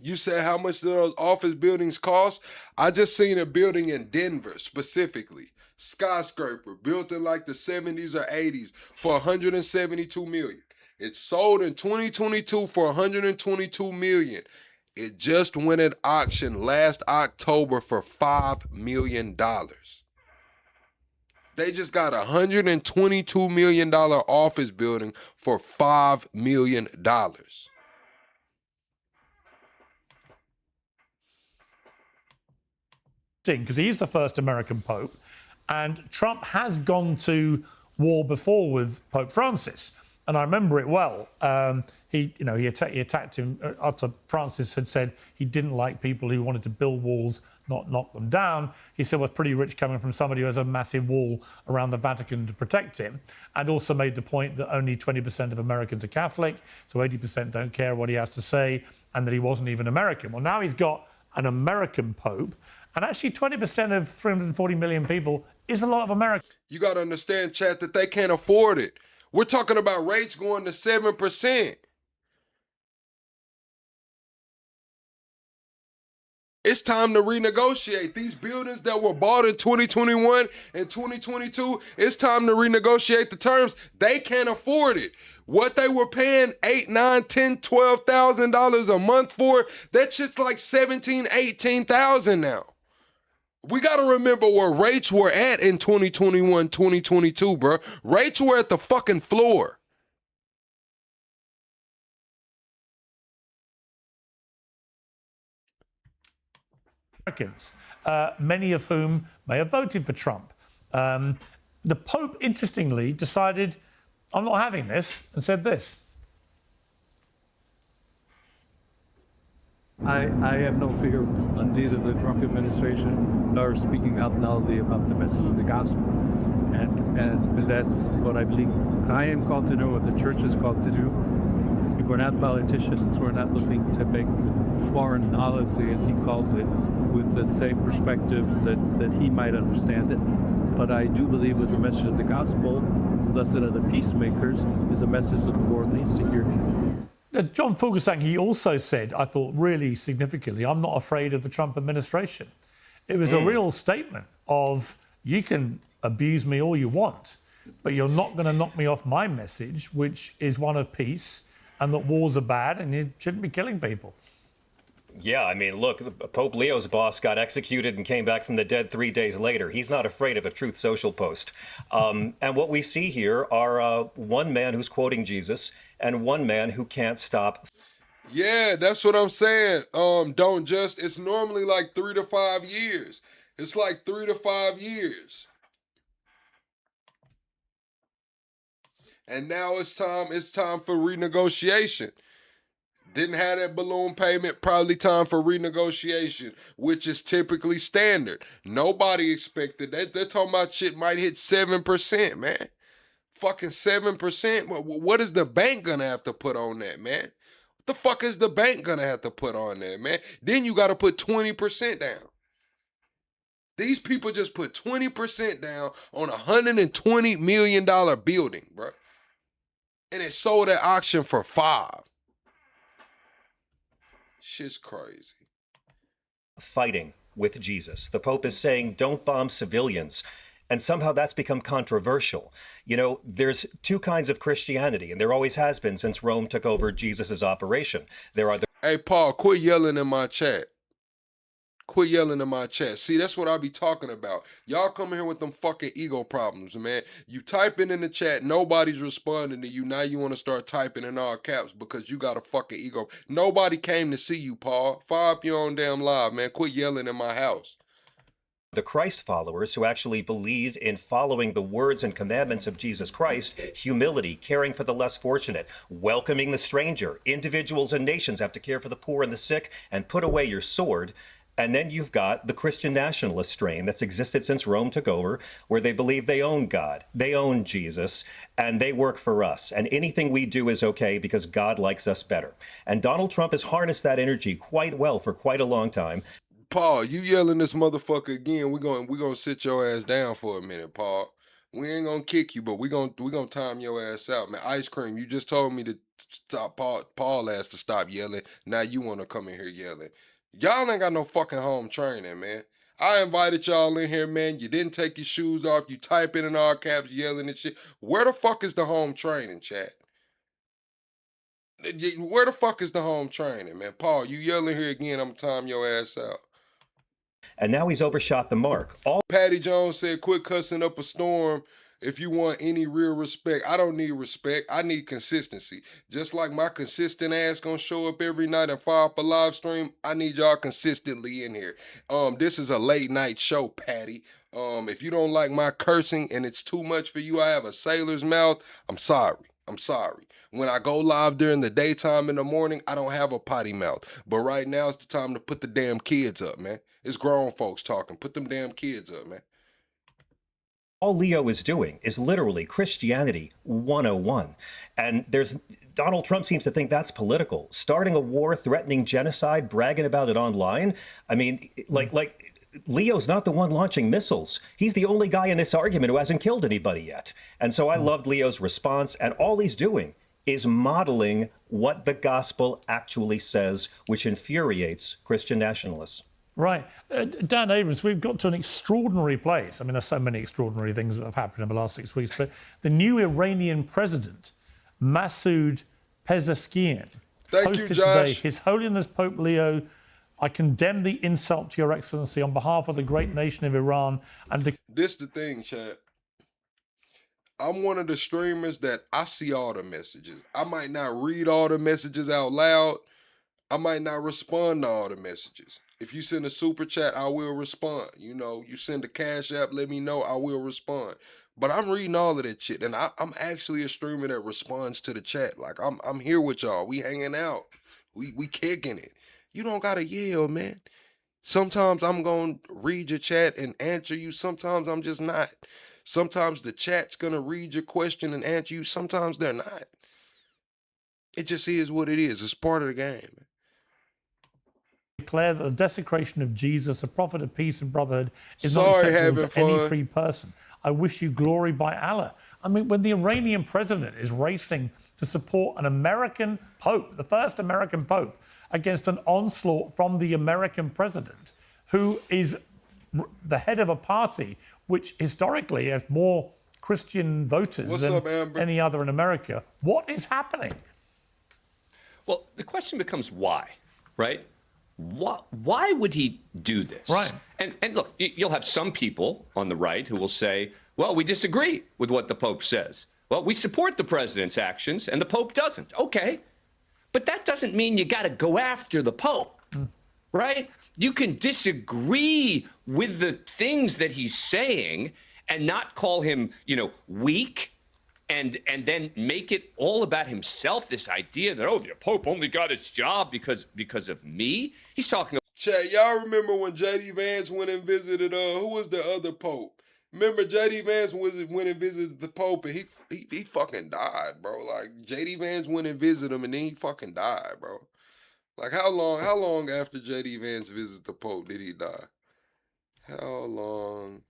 You said how much do those office buildings cost? I just seen a building in Denver specifically. Skyscraper, built in like the 70s or 80s for $172 million. It sold in 2022 for $122 million. It just went at auction last October for $5 million. They just got a $122 million office building for $5 million. Because he's the first American pope, and Trump has gone to war before with Pope Francis, and I remember it well. He attacked him after Francis had said he didn't like people who wanted to build walls not knock them down, he said was pretty rich coming from somebody who has a massive wall around the Vatican to protect him, and also made the point that only 20% of Americans are Catholic, so 80% don't care what he has to say, and that he wasn't even American. Well, now he's got an American Pope, and actually 20% of 340 million people is a lot of Americans. You got to understand, chat, that they can't afford it. We're talking about rates going to 7%. It's time to renegotiate. These buildings that were bought in 2021 and 2022, it's time to renegotiate the terms. They can't afford it. What they were paying $8, $9, $10, $12,000 a month for, that shit's like $17,000, $18,000 now. We got to remember where rates were at in 2021, 2022, bro. Rates were at the fucking floor. Americans, many of whom may have voted for Trump. The Pope, interestingly, decided, I'm not having this, and said this. I have no fear on neither the Trump administration nor speaking out loudly about the message of the gospel. And that's what I believe I am called to do, what the church is called to do. If we're not politicians, we're not looking to make foreign policy, as he calls it, with the same perspective that he might understand it. But I do believe with the message of the gospel, blessed are the peacemakers, is a message that the world needs to hear. John Fugelsang, he also said, I thought really significantly, I'm not afraid of the Trump administration. It was a real statement of, you can abuse me all you want, but you're not going to knock me off my message, which is one of peace, and that wars are bad and you shouldn't be killing people. Yeah, I mean, look, Pope Leo's boss got executed and came back from the dead 3 days later. He's not afraid of a Truth Social post. And what we see here are one man who's quoting Jesus and one man who can't stop. Yeah, that's what I'm saying. Don't just, it's normally like 3 to 5 years. It's like 3 to 5 years. And now it's time for renegotiation. Didn't have that balloon payment, probably time for renegotiation, which is typically standard. Nobody expected that. They're talking about shit might hit 7%, man. Fucking 7%. What is the bank gonna have to put on that, man? What the fuck is the bank gonna have to put on that, man? Then you gotta put 20% down. These people just put 20% down on a $120 million building, bro. And it sold at auction for $5. Shit's crazy. Fighting with Jesus. The Pope is saying, don't bomb civilians. And somehow that's become controversial. You know, there's two kinds of Christianity, and there always has been since Rome took over Jesus's operation. There are the... Hey, Paul, quit yelling in my chat. Quit yelling in my chat. See, that's what I be talking about. Y'all come here with them fucking ego problems, man. You typing in the chat, nobody's responding to you. Now you want to start typing in all caps because you got a fucking ego. Nobody came to see you, Paul. Fire up your own damn live, man. Quit yelling in my house. The Christ followers who actually believe in following the words and commandments of Jesus Christ, humility, caring for the less fortunate, welcoming the stranger. Individuals and nations have to care for the poor and the sick and put away your sword. And then you've got the Christian nationalist strain that's existed since Rome took over, where they believe they own God, they own Jesus, and they work for us. And anything we do is okay because God likes us better. And Donald Trump has harnessed that energy quite well for quite a long time. Paul, you yelling this motherfucker again, we're gonna sit your ass down for a minute, Paul. We ain't gonna kick you, but we gonna time your ass out, man. Ice Cream, you just told me to stop. Paul asked to stop yelling. Now you wanna come in here yelling. Y'all ain't got no fucking home training, man. I invited y'all in here, man. You didn't take your shoes off. You typing in all caps, yelling and shit. Where the fuck is the home training, chat? Where the fuck is the home training, man? Paul, you yelling here again, I'm gonna time your ass out. And now he's overshot the mark. Patty Jones said, quit cussing up a storm if you want any real respect. I don't need respect. I need consistency. Just like my consistent ass gonna show up every night and fire up a live stream, I need y'all consistently in here. This is a late night show, Patty. If you don't like my cursing and it's too much for you, I have a sailor's mouth, I'm sorry. I'm sorry. When I go live during the daytime in the morning, I don't have a potty mouth. But right now it's the time to put the damn kids up, man. It's grown folks talking. Put them damn kids up, man. All Leo is doing is literally Christianity 101. And Donald Trump seems to think that's political. Starting a war, threatening genocide, bragging about it online. I mean, like Leo's not the one launching missiles. He's the only guy in this argument who hasn't killed anybody yet. And so I loved Leo's response. And all he's doing is modeling what the gospel actually says, which infuriates Christian nationalists. Right. Dan Abrams, we've got to an extraordinary place. I mean, there's so many extraordinary things that have happened in the last 6 weeks, but the new Iranian president, Masoud Pezeshkian, posted today, His Holiness Pope Leo, I condemn the insult to your excellency on behalf of the great nation of Iran and This the thing, Chad. I'm one of the streamers that I see all the messages. I might not read all the messages out loud. I might not respond to all the messages. If you send a super chat, I will respond. You know, you send a cash app, let me know, I will respond. But I'm reading all of that shit, and I'm actually a streamer that responds to the chat. Like, I'm here with y'all. We hanging out. We kicking it. You don't gotta yell, man. Sometimes I'm gonna read your chat and answer you. Sometimes I'm just not. Sometimes the chat's gonna read your question and answer you. Sometimes they're not. It just is what it is. It's part of the game. declare that the desecration of Jesus, the prophet of peace and brotherhood, is not acceptable to any free person. I wish you glory by Allah. I mean, when the Iranian president is racing to support an American pope, the first American pope, against an onslaught from the American president, who is the head of a party which historically has more Christian voters than any other in America, what is happening? Well, the question becomes why, right? Why would he do this? Right. And look, you'll have some people on the right who will say, well, we disagree with what the Pope says. Well, we support the president's actions and the Pope doesn't. Okay. But that doesn't mean you got to go after the Pope, right? You can disagree with the things that he's saying and not call him, weak and then make it all about himself, this idea that, the Pope only got his job because of me. He's talking about... Chad, y'all remember when J.D. Vance went and visited, who was the other Pope? Remember J.D. Vance went and visited the Pope and he fucking died, bro. Like, J.D. Vance went and visited him and then he fucking died, bro. Like, how long after J.D. Vance visited the Pope did he die? How long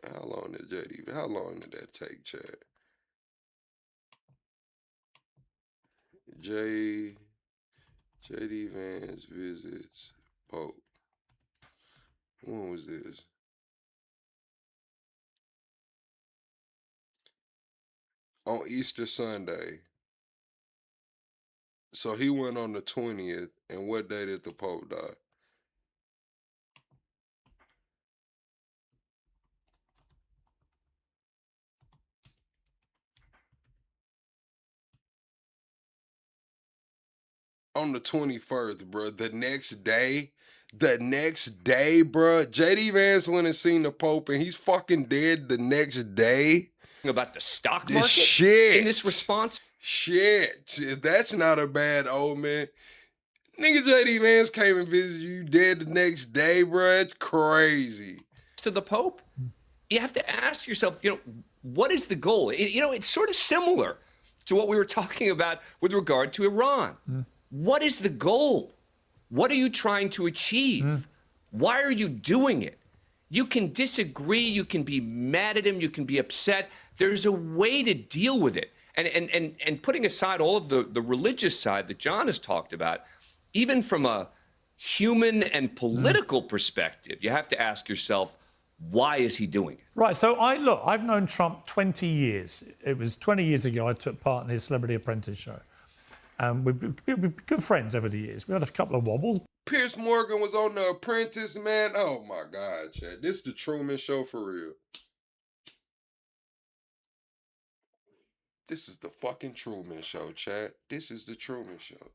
did that take, Chad? J.D. Vance visits Pope. When was this? On Easter Sunday. So he went on the 20th, and what day did the Pope die? On the 21st, bro. The next day, bro. J.D. Vance went and seen the Pope, and he's fucking dead the next day. About the stock market in this response? Shit. That's not a bad omen. Nigga, J.D. Vance came and visited you dead the next day, bro. It's crazy. To the Pope, you have to ask yourself, what is the goal? It's sort of similar to what we were talking about with regard to Iran. What is the goal? What are you trying to achieve? Why are you doing it? You can disagree, you can be mad at him, you can be upset. There's a way to deal with it. And putting aside all of the religious side that John has talked about, even from a human and political perspective, you have to ask yourself, why is he doing it? Right, so I've known Trump 20 years. It was 20 years ago I took part in his Celebrity Apprentice show. We've been good friends over the years. We had a couple of wobbles. Piers Morgan was on The Apprentice, man. Oh my God, Chad. This is the Truman Show for real. This is the fucking Truman Show, Chad. This is the Truman Show.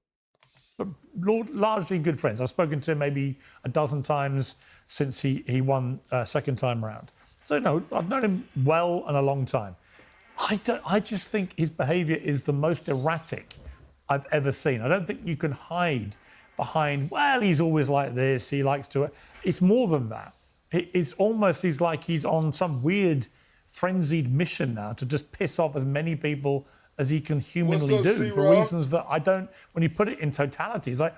But largely good friends. I've spoken to him maybe a dozen times since he won second time round. So no, I've known him well and a long time. I just think his behaviour is the most erratic I've ever seen. I don't think you can hide behind, well, he's always like this, he likes to... It's more than that. It's almost like he's on some weird frenzied mission now to just piss off as many people as he can humanly do for reasons that I don't... When you put it in totality, it's like,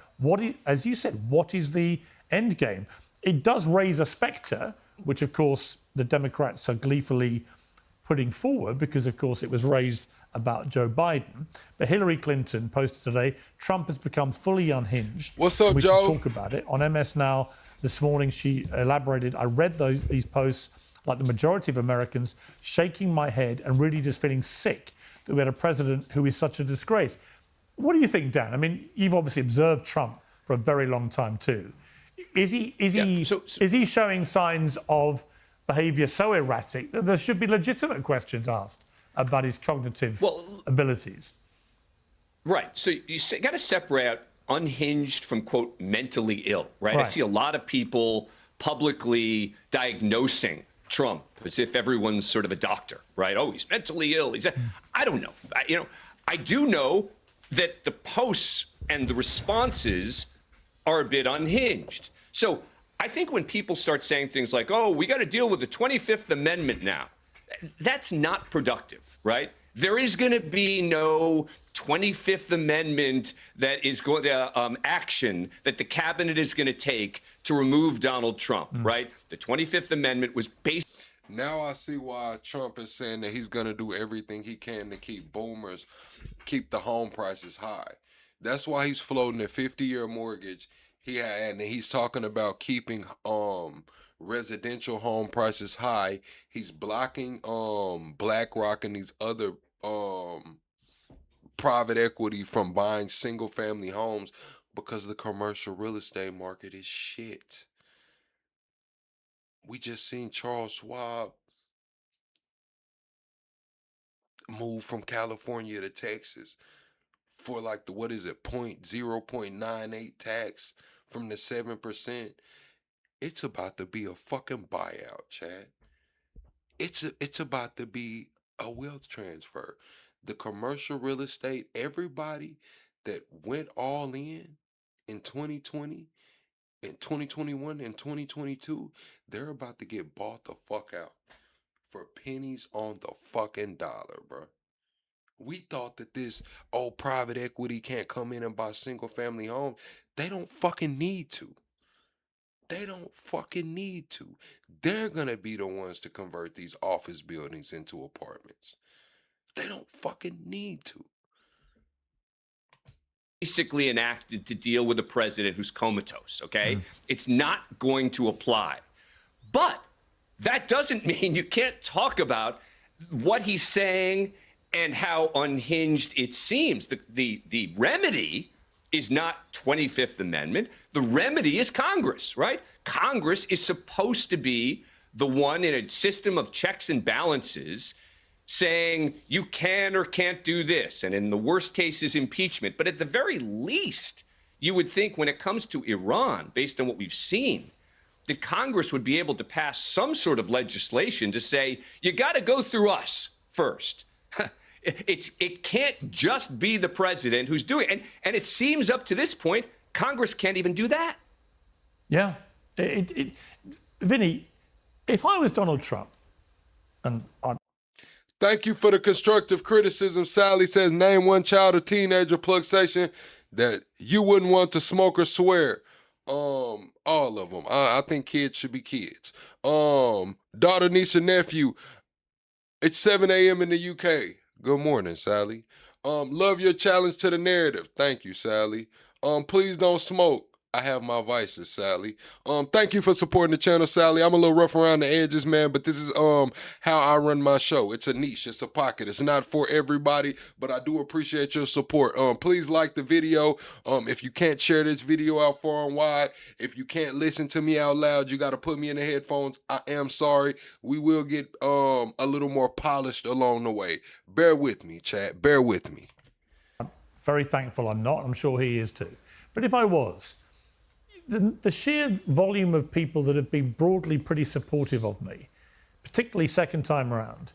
as you said, what is the end game? It does raise a spectre, which, of course, the Democrats are gleefully putting forward because, of course, it was raised about Joe Biden. But Hillary Clinton posted today, Trump has become fully unhinged. What's up, we Joe? We should talk about it. On MS Now this morning, she elaborated, I read these posts like the majority of Americans, shaking my head and really just feeling sick that we had a president who is such a disgrace. What do you think, Dan? I mean, you've obviously observed Trump for a very long time too. Is he showing signs of behaviour so erratic that there should be legitimate questions asked about his cognitive abilities? Right. So you got to separate out unhinged from, quote, mentally ill, right? I see a lot of people publicly diagnosing Trump as if everyone's sort of a doctor, right? Oh, he's mentally ill. I don't know. I do know that the posts and the responses are a bit unhinged. So I think when people start saying things like, oh, we got to deal with the 25th Amendment now, that's not productive, right? There is going to be no 25th Amendment that is going to action that the cabinet is going to take to remove Donald Trump, right? The 25th Amendment was based. Now I see why Trump is saying that he's going to do everything he can to keep boomers, keep the home prices high. That's why he's floating a 50-year mortgage. And he's talking about keeping residential home prices high. He's blocking BlackRock and these other private equity from buying single-family homes because the commercial real estate market is shit. We just seen Charles Schwab move from California to Texas for like the 0.98 tax from the 7%. It's about to be a fucking buyout, Chad. It's about to be a wealth transfer. The commercial real estate, everybody that went all in 2020, in 2021, and 2022, they're about to get bought the fuck out for pennies on the fucking dollar, bro. We thought that this private equity can't come in and buy single family homes. They don't fucking need to. They don't fucking need to. They're gonna be the ones to convert these office buildings into apartments. They don't fucking need to. Basically enacted to deal with a president who's comatose, okay? It's not going to apply. But that doesn't mean you can't talk about what he's saying and how unhinged it seems. The remedy is not 25th Amendment. The remedy is Congress, right? Congress is supposed to be the one in a system of checks and balances saying you can or can't do this, and in the worst cases, impeachment. But at the very least, you would think when it comes to Iran, based on what we've seen, that Congress would be able to pass some sort of legislation to say, you got to go through us first. It can't just be the president who's doing it. And it seems up to this point, Congress can't even do that. Yeah. Vinny, if I was Donald Trump, and Thank you for the constructive criticism. Sally says, name one child or teenager plug station that you wouldn't want to smoke or swear. All of them. I think kids should be kids. Daughter, niece, and nephew. It's 7 a.m. in the UK. Good morning, Sally. Love your challenge to the narrative. Thank you, Sally. Please don't smoke. I have my vices, Sally. Thank you for supporting the channel, Sally. I'm a little rough around the edges, man, but this is how I run my show. It's a niche, it's a pocket. It's not for everybody, but I do appreciate your support. Please like the video. If you can't share this video out far and wide, if you can't listen to me out loud, you got to put me in the headphones. I am sorry. We will get a little more polished along the way. Bear with me, chat. Bear with me. Very thankful I'm not. I'm sure he is too. But if I was, the sheer volume of people that have been broadly pretty supportive of me, particularly second time around,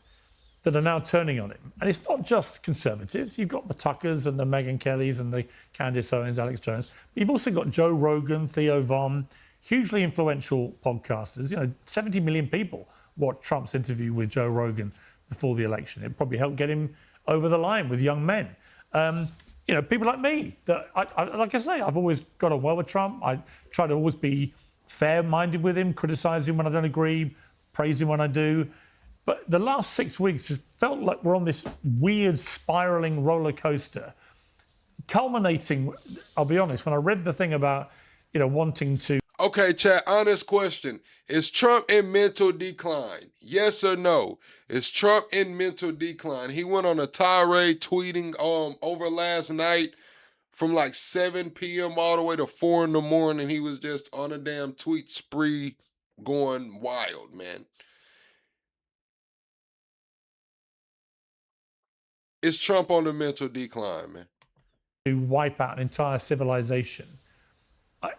that are now turning on him. And it's not just conservatives. You've got the Tuckers and the Megyn Kellys and the Candace Owens, Alex Jones. But you've also got Joe Rogan, Theo Von, hugely influential podcasters. 70 million people watched Trump's interview with Joe Rogan before the election. It probably helped get him over the line with young men. People like me, that like I say, I've always got on well with Trump. I try to always be fair-minded with him, criticise him when I don't agree, praise him when I do. But the last 6 weeks just felt like we're on this weird spiralling roller coaster, culminating, I'll be honest, when I read the thing about, wanting to... Okay, chat, honest question. Is Trump in mental decline? Yes or no? Is Trump in mental decline? He went on a tirade tweeting over last night from like 7 p.m. all the way to 4 in the morning. He was just on a damn tweet spree going wild, man. Is Trump on the mental decline, man? To wipe out an entire civilization.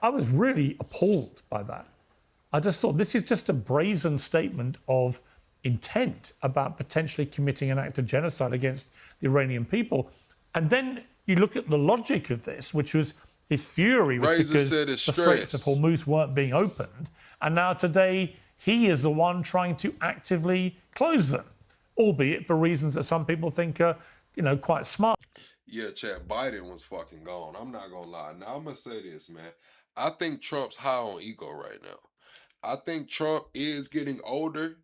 I was really appalled by that. I just thought this is just a brazen statement of intent about potentially committing an act of genocide against the Iranian people. And then you look at the logic of this, which was his fury was because the Straits of Hormuz weren't being opened. And now today, he is the one trying to actively close them, albeit for reasons that some people think are, quite smart. Yeah, Chad, Biden was fucking gone. I'm not gonna lie. Now I'm gonna say this, man. I think Trump's high on ego right now. I think Trump is getting older,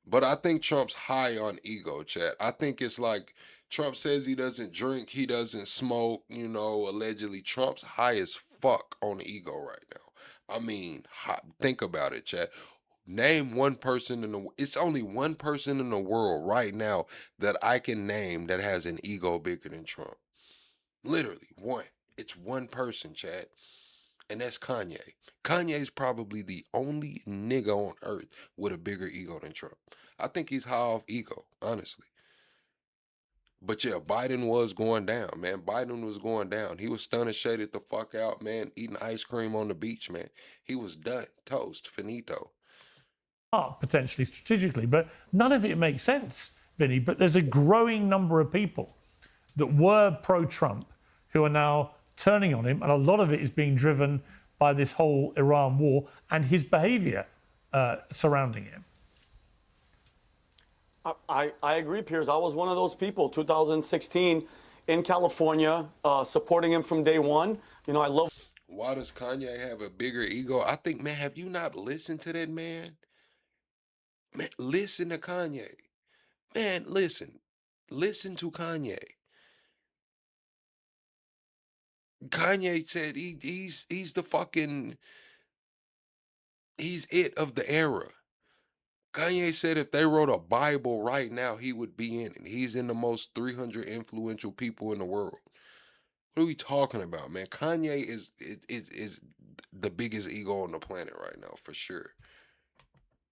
but I think Trump's high on ego, Chad. I think it's like Trump says he doesn't drink, he doesn't smoke, allegedly. Trump's high as fuck on ego right now. I mean, think about it, Chad. Name one person it's only one person in the world right now that I can name that has an ego bigger than Trump. Literally, one. It's one person, Chad. And that's Kanye. Kanye's probably the only nigga on earth with a bigger ego than Trump. I think he's high off ego, honestly. But yeah, Biden was going down, man. Biden was going down. He was stunning shaded the fuck out, man. Eating ice cream on the beach, man. He was done. Toast. Finito. Potentially strategically, but none of it makes sense, Vinny. But there's a growing number of people that were pro-Trump who are now turning on him, and a lot of it is being driven by this whole Iran war and his behavior surrounding him. I agree, Piers. I was one of those people, 2016, in California, supporting him from day one. I love... Why does Kanye have a bigger ego? I think, man, have you not listened to that man? Man, listen to Kanye. Man, listen. Listen to Kanye. Kanye said he's the fucking... He's it of the era. Kanye said if they wrote a Bible right now, he would be in it. He's in the most 300 influential people in the world. What are we talking about, man? Kanye is the biggest ego on the planet right now, for sure.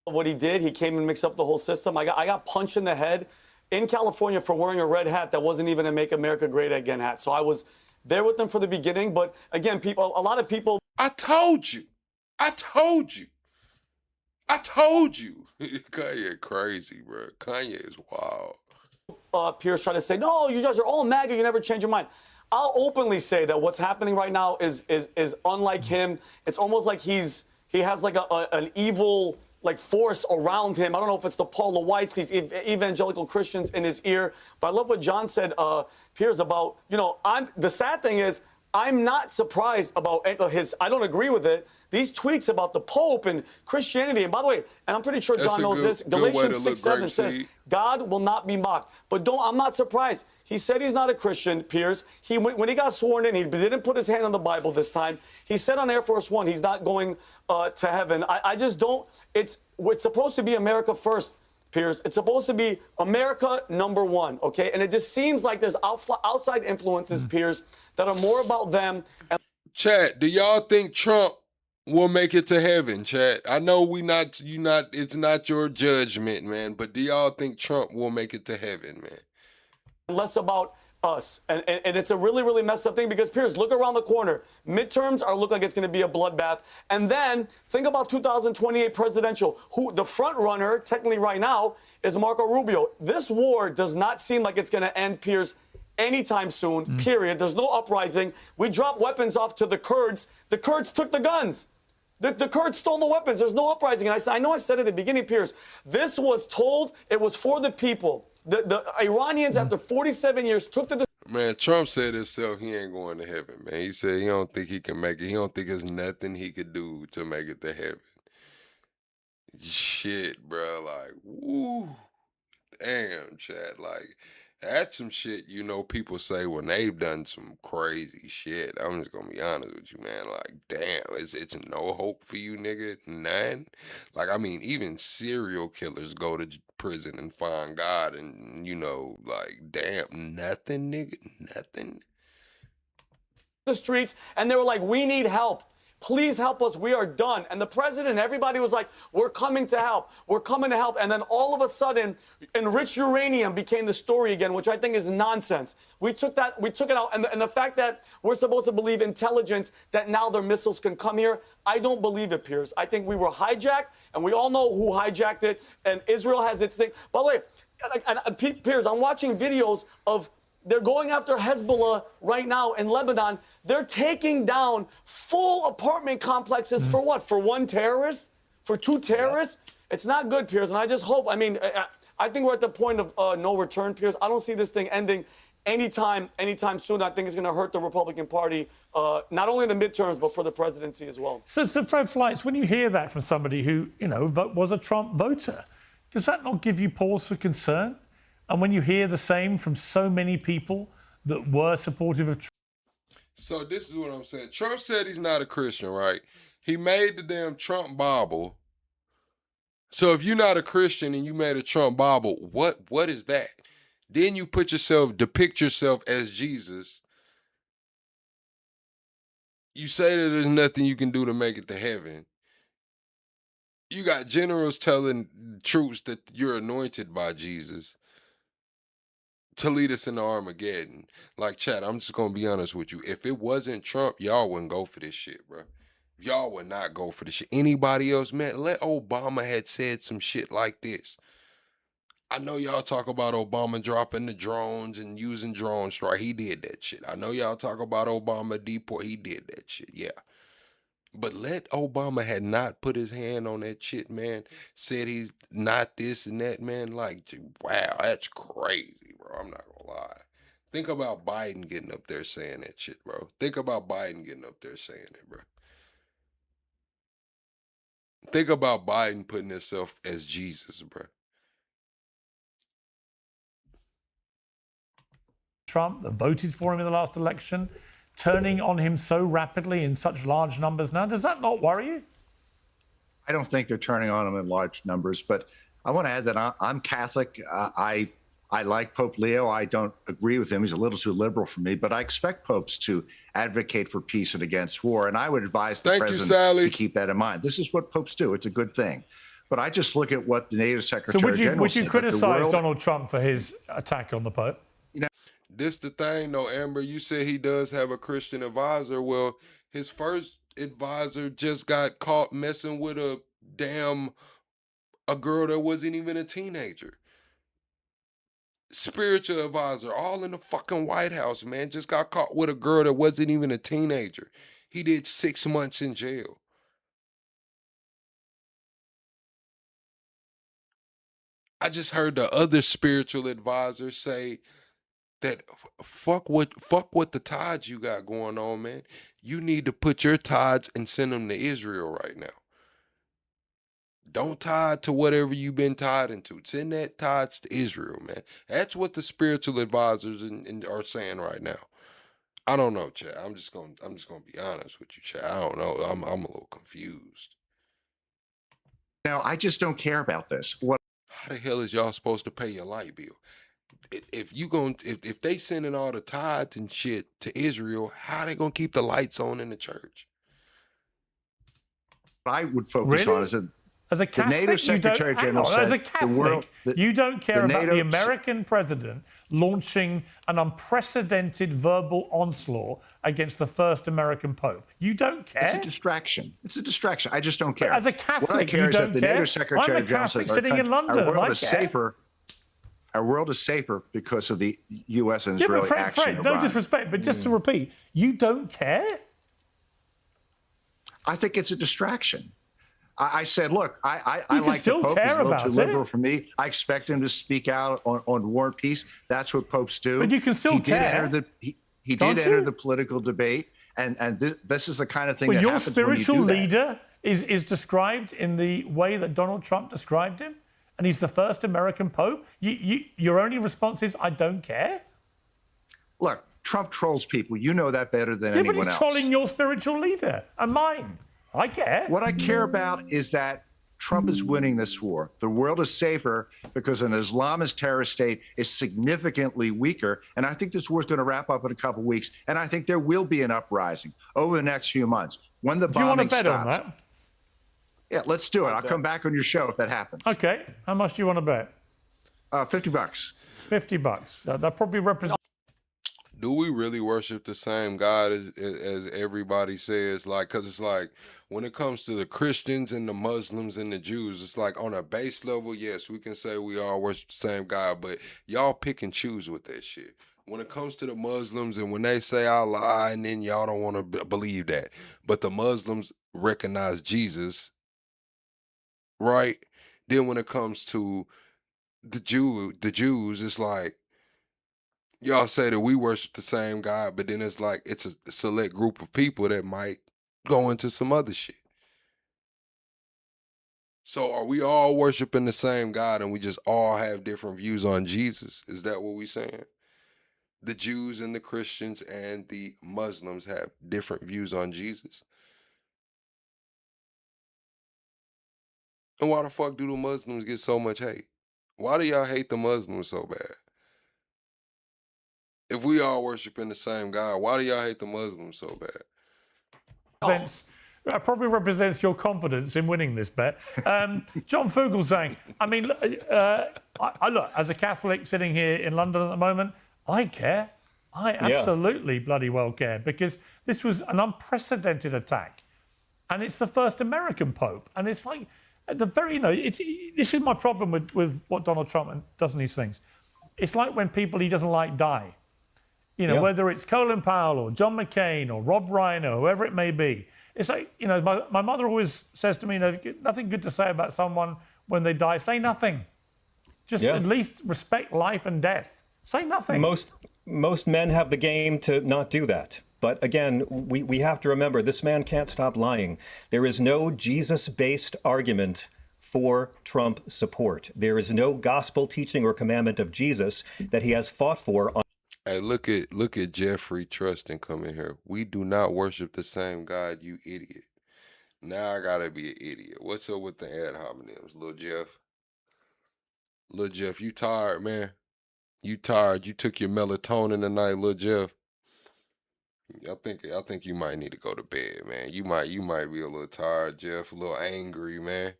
What he did, he came and mixed up the whole system. I got punched in the head in California for wearing a red hat that wasn't even a Make America Great Again hat. So I was there with them from the beginning. But again, a lot of people... I told you. Kanye crazy, bro. Kanye is wild. Piers trying to say, no, you guys are all MAGA, you never change your mind. I'll openly say that what's happening right now is unlike him. It's almost like he has like an evil force around him. I don't know if it's the Paula Whites, these evangelical Christians in his ear. But I love what John said, Piers, about, the sad thing is, I'm not surprised about his, I don't agree with it. These tweets about the Pope and Christianity, and by the way, and I'm pretty sure John knows this, Galatians 6:7 says, God will not be mocked. But I'm not surprised. He said he's not a Christian, Piers. When he got sworn in, he didn't put his hand on the Bible this time. He said on Air Force One he's not going to heaven. I just don't, it's supposed to be America first, Piers. It's supposed to be America number one, okay? And it just seems like there's outside influences, Piers, that are more about them. Chat, do y'all think Trump will make it to heaven, chat? I know it's not your judgment, man, but do y'all think Trump will make it to heaven, man? Less about us. And it's a really, really messed up thing because, Piers, look around the corner. Midterms look like it's going to be a bloodbath. And then think about 2028 presidential, who the front runner, technically right now, is Marco Rubio. This war does not seem like it's going to end, Piers, anytime soon, period. There's no uprising. We dropped weapons off to the Kurds. The Kurds took the guns. The Kurds stole the weapons. There's no uprising. And I know I said at the beginning, Piers, this was told, it was for the people. The Iranians, after 47 years, took the... Man, Trump said himself he ain't going to heaven, man. He said he don't think he can make it. He don't think there's nothing he could do to make it to heaven. Shit, bro. Like, woo. Damn, Chad. Like, that's some shit, you know, people say when they've done some crazy shit. I'm just gonna be honest with you, man. Like, damn, it's no hope for you, nigga? None? Like, I mean, even serial killers go to prison and find God and, you know, like, damn, nothing, nigga? Nothing? The streets, and they were like, we need help. Please help us. We are done. And the president, everybody was like, we're coming to help. We're coming to help. And then all of a sudden, enriched uranium became the story again, which I think is nonsense. We took it out. And the fact that we're supposed to believe intelligence, that now their missiles can come here, I don't believe it, Piers. I think we were hijacked, and we all know who hijacked it. And Israel has its thing. By the way, Piers, I'm watching videos of they're going after Hezbollah right now in Lebanon. They're taking down full apartment complexes for what? For one terrorist? For two terrorists? Yeah. It's not good, Piers. And I just hope, I mean, I think we're at the point of no return, Piers. I don't see this thing ending anytime soon. I think it's going to hurt the Republican Party, not only in the midterms, but for the presidency as well. So Fred Flights, when you hear that from somebody who, you know, was a Trump voter, does that not give you pause for concern? And when you hear the same from so many people that were supportive of Trump. So this is what I'm saying. Trump said he's not a Christian, right? He made the damn Trump Bible. So if you're not a Christian and you made a Trump Bible, what is that? Then you depict yourself as Jesus. You say that there's nothing you can do to make it to heaven. You got generals telling troops that you're anointed by Jesus to lead us into Armageddon. Like, Chad, I'm just gonna be honest with you. If it wasn't Trump, y'all wouldn't go for this shit, bro. Y'all would not go for this shit. Anybody else, man, let Obama had said some shit like this. I know y'all talk about Obama dropping the drones and using drone strike. He did that shit. I know y'all talk about Obama deport. He did that shit, yeah. But let Obama had not put his hand on that shit, man. Said he's not this and that, man. Like, wow, that's crazy, bro. I'm not gonna lie. Think about Biden getting up there saying that shit, bro. Think about Biden getting up there saying it, bro. Think about Biden putting himself as Jesus, bro. Trump that voted for him in the last election, turning on him so rapidly in such large numbers now. Does that not worry you? I don't think they're turning on him in large numbers, but I want to add that I'm Catholic. I like Pope Leo. I don't agree with him. He's a little too liberal for me, but I expect popes to advocate for peace and against war. And I would advise the president to keep that in mind. This is what popes do. It's a good thing. But I just look at what the NATO Secretary General said. Would you criticize Donald Trump for his attack on the Pope? You know, this the thing, though, Amber. You said he does have a Christian advisor. Well, his first advisor just got caught messing with a girl that wasn't even a teenager. Spiritual advisor, all in the fucking White House, man, just got caught with a girl that wasn't even a teenager. He did 6 months in jail. I just heard the other spiritual advisor say that fuck what the tithes you got going on, man. You need to put your tithes and send them to Israel right now. Don't tithe to whatever you've been tithing to. Send that tithes to Israel, man. That's what the spiritual advisors are saying right now. I don't know, Chad. I'm just gonna be honest with you, Chad. I don't know. I'm a little confused. Now, I just don't care about this. How the hell is y'all supposed to pay your light bill? If they sending all the tithes and shit to Israel, how they gonna keep the lights on in the church? What I would focus on is that As a Catholic, NATO Secretary General said as a Catholic, you don't care about the American president launching an unprecedented verbal onslaught against the first American Pope. You don't care. It's a distraction. It's a distraction. I just don't care. But as a Catholic, what I care you is don't that the care. NATO Secretary I'm a General Catholic says sitting in London. our world I is care. safer. Our world is safer because of the U.S. and Yeah, Israeli but action. Fred, in no Iran. disrespect, but just to repeat, you don't care? I think it's a distraction. I said, look, I can like the still Pope. care He's a little about too it. liberal for me. I expect him to speak out on war and peace. That's what popes do. But you can still care. He did enter the political debate, and this is the kind of thing When that your happens spiritual when you do that. leader is described in the way that Donald Trump described him, and he's the first American Pope, your only response is, I don't care? Look, Trump trolls people. You know that better than anyone but he's else. trolling your spiritual leader and mine. I care. What I care about is that Trump is winning this war. The world is safer because an Islamist terrorist state is significantly weaker. And I think this war is going to wrap up in a couple of weeks. And I think there will be an uprising over the next few months when the bombing stops. Do you want to bet on that? Yeah, let's do it. I'll come back on your show if that happens. Okay. How much do you want to bet? $50. $50. That probably represents. Do we really worship the same God as everybody says? Like, because it's like when it comes to the Christians and the Muslims and the Jews, it's like on a base level, yes, we can say we all worship the same God, but y'all pick and choose with that shit. When it comes to the Muslims and when they say Allah, and then y'all don't want to believe that, but the Muslims recognize Jesus, right? Then when it comes to the Jews, it's like, y'all say that we worship the same God, but then it's like it's a select group of people that might go into some other shit. So are we all worshiping the same God and we just all have different views on Jesus? Is that what we saying? The Jews and the Christians and the Muslims have different views on Jesus. And why the fuck do the Muslims get so much hate? Why do y'all hate the Muslims so bad? If we all worshiping the same God, why do y'all hate the Muslims so bad? Probably represents your confidence in winning this bet. John Fugel saying, I mean, look, as a Catholic sitting here in London at the moment, I care. I absolutely bloody well care because this was an unprecedented attack. And it's the first American Pope. And it's like, at the very, this is my problem with what Donald Trump does in these things. It's like when people he doesn't like die. Whether it's Colin Powell or John McCain or Rob Ryan or whoever it may be. It's like, my mother always says to me, nothing good to say about someone when they die. Say nothing. Just at least respect life and death. Say nothing. Most men have the game to not do that. But again, we have to remember, this man can't stop lying. There is no Jesus-based argument for Trump support. There is no gospel teaching or commandment of Jesus that he has fought for. Hey, look at Jeffrey Trustin coming here. We do not worship the same God, you idiot. Now I gotta be an idiot. What's up with the ad hominems, Lil Jeff? Lil Jeff, you tired, man? You tired? You took your melatonin tonight, Lil Jeff? I think you might need to go to bed, man. You might be a little tired, Jeff, a little angry, man.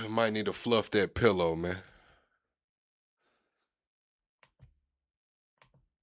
You might need to fluff that pillow, man.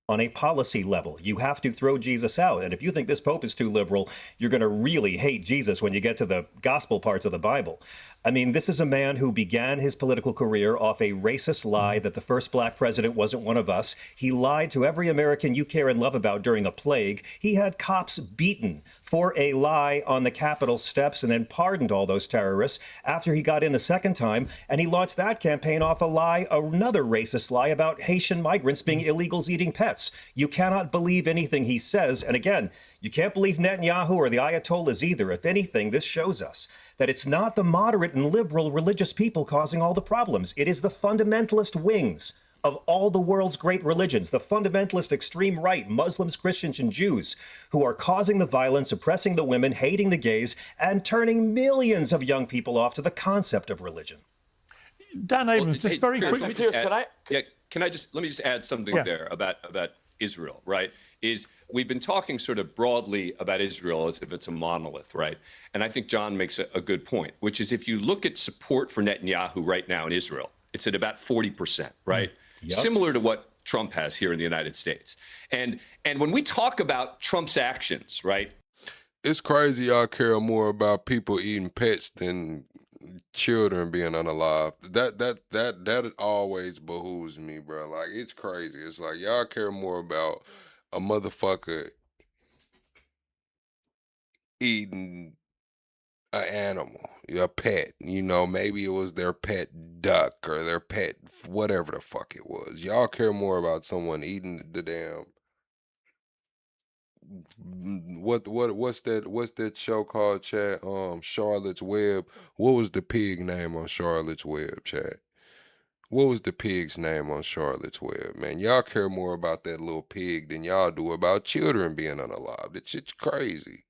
On a policy level, you have to throw Jesus out. And if you think this Pope is too liberal, you're going to really hate Jesus when you get to the gospel parts of the Bible. I mean, this is a man who began his political career off a racist lie that the first black president wasn't one of us. He lied to every American you care and love about during a plague. He had cops beaten for a lie on the Capitol steps and then pardoned all those terrorists after he got in the second time. And he launched that campaign off a lie, another racist lie about Haitian migrants being illegals eating pets. You cannot believe anything he says. And again, you can't believe Netanyahu or the Ayatollahs either. If anything, this shows us that it's not the moderate and liberal religious people causing all the problems. It is the fundamentalist wings of all the world's great religions, the fundamentalist extreme right, Muslims, Christians, and Jews, who are causing the violence, oppressing the women, hating the gays, and turning millions of young people off to the concept of religion. Dan Abrams, just very quickly. Let me just add something there about Israel, right? is we've been talking sort of broadly about Israel as if it's a monolith, right? And I think John makes a good point, which is if you look at support for Netanyahu right now in Israel, it's at about 40%, right? Yep. Similar to what Trump has here in the United States. And when we talk about Trump's actions, right? It's crazy y'all care more about people eating pets than children being unalive. That always behooves me, bro. Like, it's crazy. It's like y'all care more about a motherfucker eating an animal, a pet. You know, maybe it was their pet duck or their pet whatever the fuck it was. Y'all care more about someone eating the damn what's that show called, Chad? Charlotte's Web. What was the pig name on Charlotte's Web, Chad? What was the pig's name on Charlotte's Web, man? Y'all care more about that little pig than y'all do about children being unalive. That shit's crazy.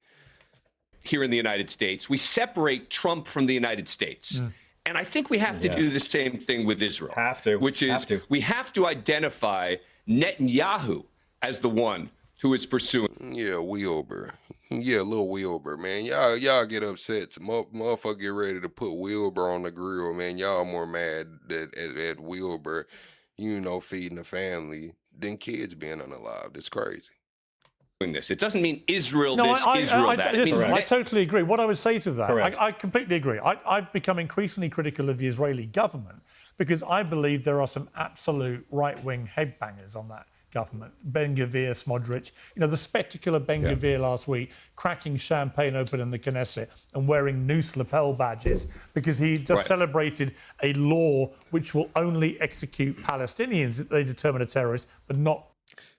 Here in the United States, we separate Trump from the United States. And I think we have to do the same thing with Israel. Which is we have to identify Netanyahu as the one who is pursuing. Yeah, Wilbur. Yeah, little Wilbur, man. Y'all get upset. Motherfucker get ready to put Wilbur on the grill, man. Y'all more mad at Wilbur, you know, feeding the family than kids being unalive. It's crazy. This. It doesn't mean Israel No, this, Israel that. Listen, I totally agree. What I would say to that, I completely agree. I've become increasingly critical of the Israeli government because I believe there are some absolute right-wing headbangers on that government. Ben Gvir, Smotrich. You know, the spectacle of Ben Gvir last week, cracking champagne open in the Knesset and wearing noose lapel badges because he just celebrated a law which will only execute Palestinians if they determine a terrorist, but not.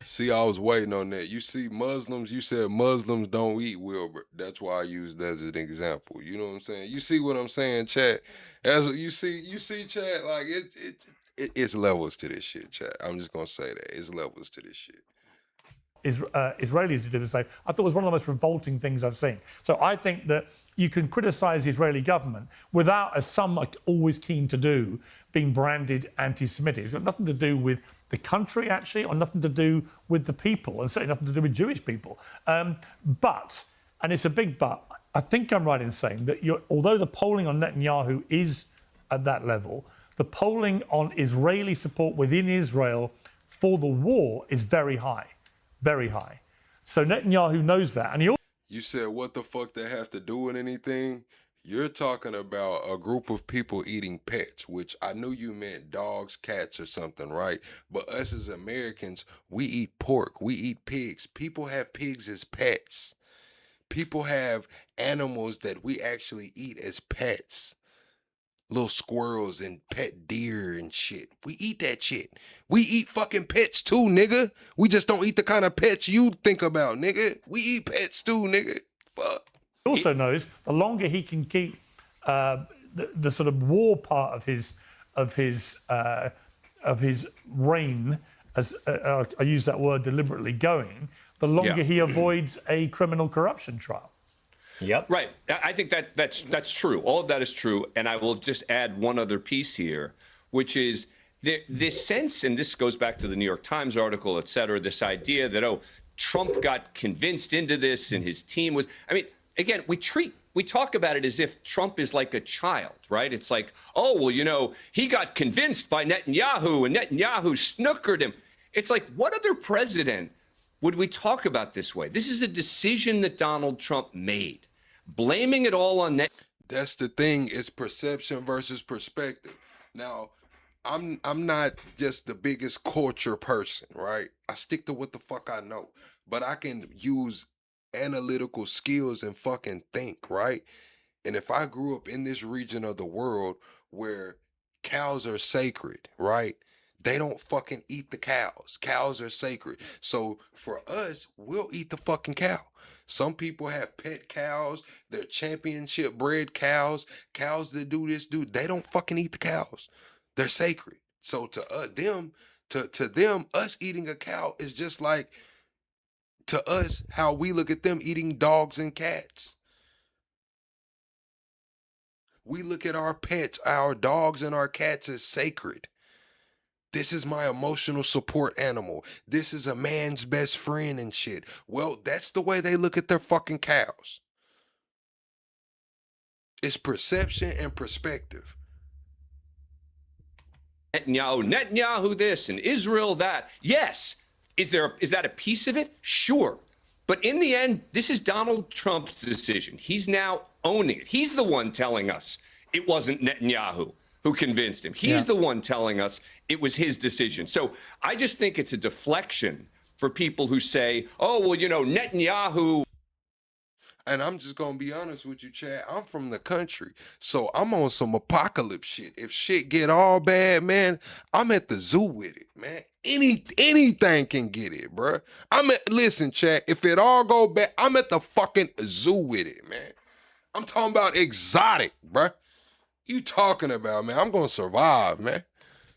See, I was waiting on that. You see, Muslims, you said Muslims don't eat Wilbur. That's why I used that as an example. You know what I'm saying? You see what I'm saying, Chad? As you see, Chad, like it's levels to this shit, Chad. I'm just gonna say that. It's levels to this shit. Israelis who did the same. I thought it was one of the most revolting things I've seen. So I think that you can criticise the Israeli government without, as some are always keen to do, being branded anti-Semitic. It's got nothing to do with the country, actually, or nothing to do with the people, and certainly nothing to do with Jewish people. But, and it's a big but, I think I'm right in saying that although the polling on Netanyahu is at that level, the polling on Israeli support within Israel for the war is very high. Very high. So Netanyahu knows that. And you said, what the fuck that have to do with anything? You're talking about a group of people eating pets, which I knew you meant dogs, cats, or something, right? But us as Americans, we eat pork, we eat pigs. People have pigs as pets. People have animals that we actually eat as pets. Little squirrels and pet deer and shit. We eat that shit. We eat fucking pets too, nigga. We just don't eat the kind of pets you think about, nigga. We eat pets too, nigga. Fuck. He also knows the longer he can keep the sort of war part of his reign, as I use that word deliberately, going, the longer he avoids a criminal corruption trial. Yep. Right. I think that's true. All of that is true. And I will just add one other piece here, which is this sense, and this goes back to the New York Times article, et cetera, this idea that, oh, Trump got convinced into this and his team was, I mean, again, we talk about it as if Trump is like a child, right? It's like, oh, well, you know, he got convinced by Netanyahu and Netanyahu snookered him. It's like, what other president would we talk about this way? This is a decision that Donald Trump made. Blaming it all on Netanyahu. That's the thing. It's perception versus perspective. Now, I'm not just the biggest culture person, right? I stick to what the fuck I know. But I can use analytical skills and fucking think, right? And if I grew up in this region of the world where cows are sacred, right? They don't fucking eat the cows. Cows are sacred. So for us, we'll eat the fucking cow. Some people have pet cows. They're championship bred cows. Cows that do this, they don't fucking eat the cows. They're sacred. So to them, us eating a cow is just like, to us, how we look at them eating dogs and cats. We look at our pets, our dogs and our cats as sacred. This is my emotional support animal. This is a man's best friend and shit. Well, that's the way they look at their fucking cows. It's perception and perspective. Netanyahu this and Israel that. Yes. Is that a piece of it? Sure. But in the end, this is Donald Trump's decision. He's now owning it. He's the one telling us it wasn't Netanyahu who convinced him. He's the one telling us it was his decision. So I just think it's a deflection for people who say, oh, well, you know, Netanyahu. And I'm just going to be honest with you, Chad. I'm from the country, so I'm on some apocalypse shit. If shit get all bad, man, I'm at the zoo with it, man. Anything can get it, bruh. Listen, Chad, if it all go bad, I'm at the fucking zoo with it, man. I'm talking about exotic, bruh. You talking about, man? I'm going to survive, man.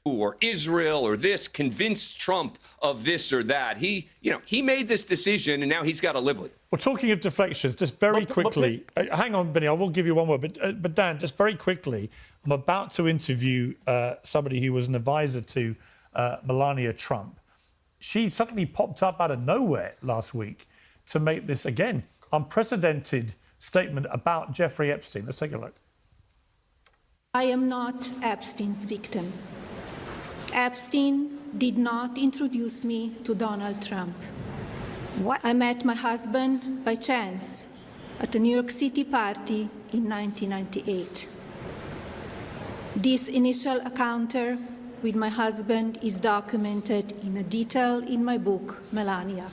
Or Israel or this convinced Trump of this or that. He made this decision and now he's got to live with it. Well, talking of deflections, just very quickly, hang on, Vinny, I will give you one word, but Dan, just very quickly, I'm about to interview somebody who was an advisor to Melania Trump. She suddenly popped up out of nowhere last week to make this, again, unprecedented statement about Jeffrey Epstein. Let's take a look. I am not Epstein's victim. Epstein did not introduce me to Donald Trump. I met my husband by chance at a New York City party in 1998. This initial encounter with my husband is documented in detail in my book, Melania.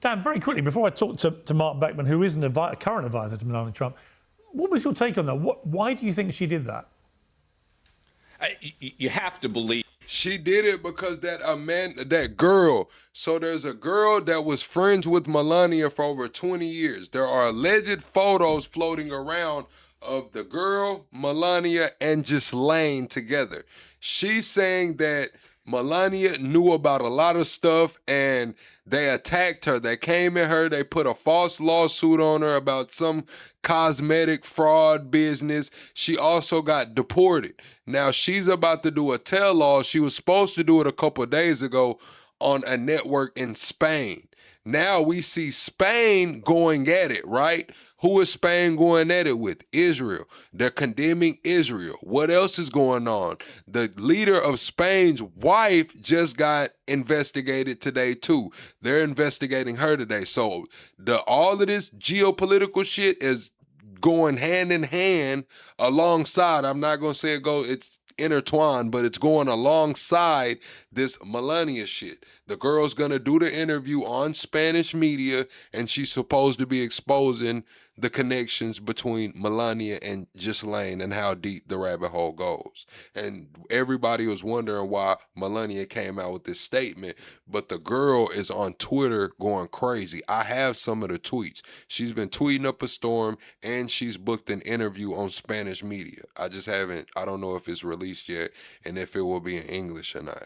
Dan, very quickly, before I talk to Mark Beckman, who is a current advisor to Melania Trump, what was your take on that? Why do you think she did that? You have to believe. She did it because that girl. So there's a girl that was friends with Melania for over 20 years. There are alleged photos floating around of the girl, Melania, and Ghislaine together. She's saying that Melania knew about a lot of stuff and they attacked her. They came at her. They put a false lawsuit on her about some cosmetic fraud business. She also got deported. Now she's about to do a tell-all. She was supposed to do it a couple of days ago on a network in Spain. Now we see Spain going at it, right? Who is Spain going at it with? Israel. They're condemning Israel. What else is going on? The leader of Spain's wife just got investigated today too. They're investigating her today. So all of this geopolitical shit is going hand in hand alongside. I'm not going to say it's intertwined, but it's going alongside this Melania shit. The girl's gonna do the interview on Spanish media, and she's supposed to be exposing the connections between Melania and Ghislaine and how deep the rabbit hole goes. And everybody was wondering why Melania came out with this statement, but the girl is on Twitter going crazy. I have some of the tweets. She's been tweeting up a storm, and she's booked an interview on Spanish media. I don't know if it's released yet and if it will be in English or not.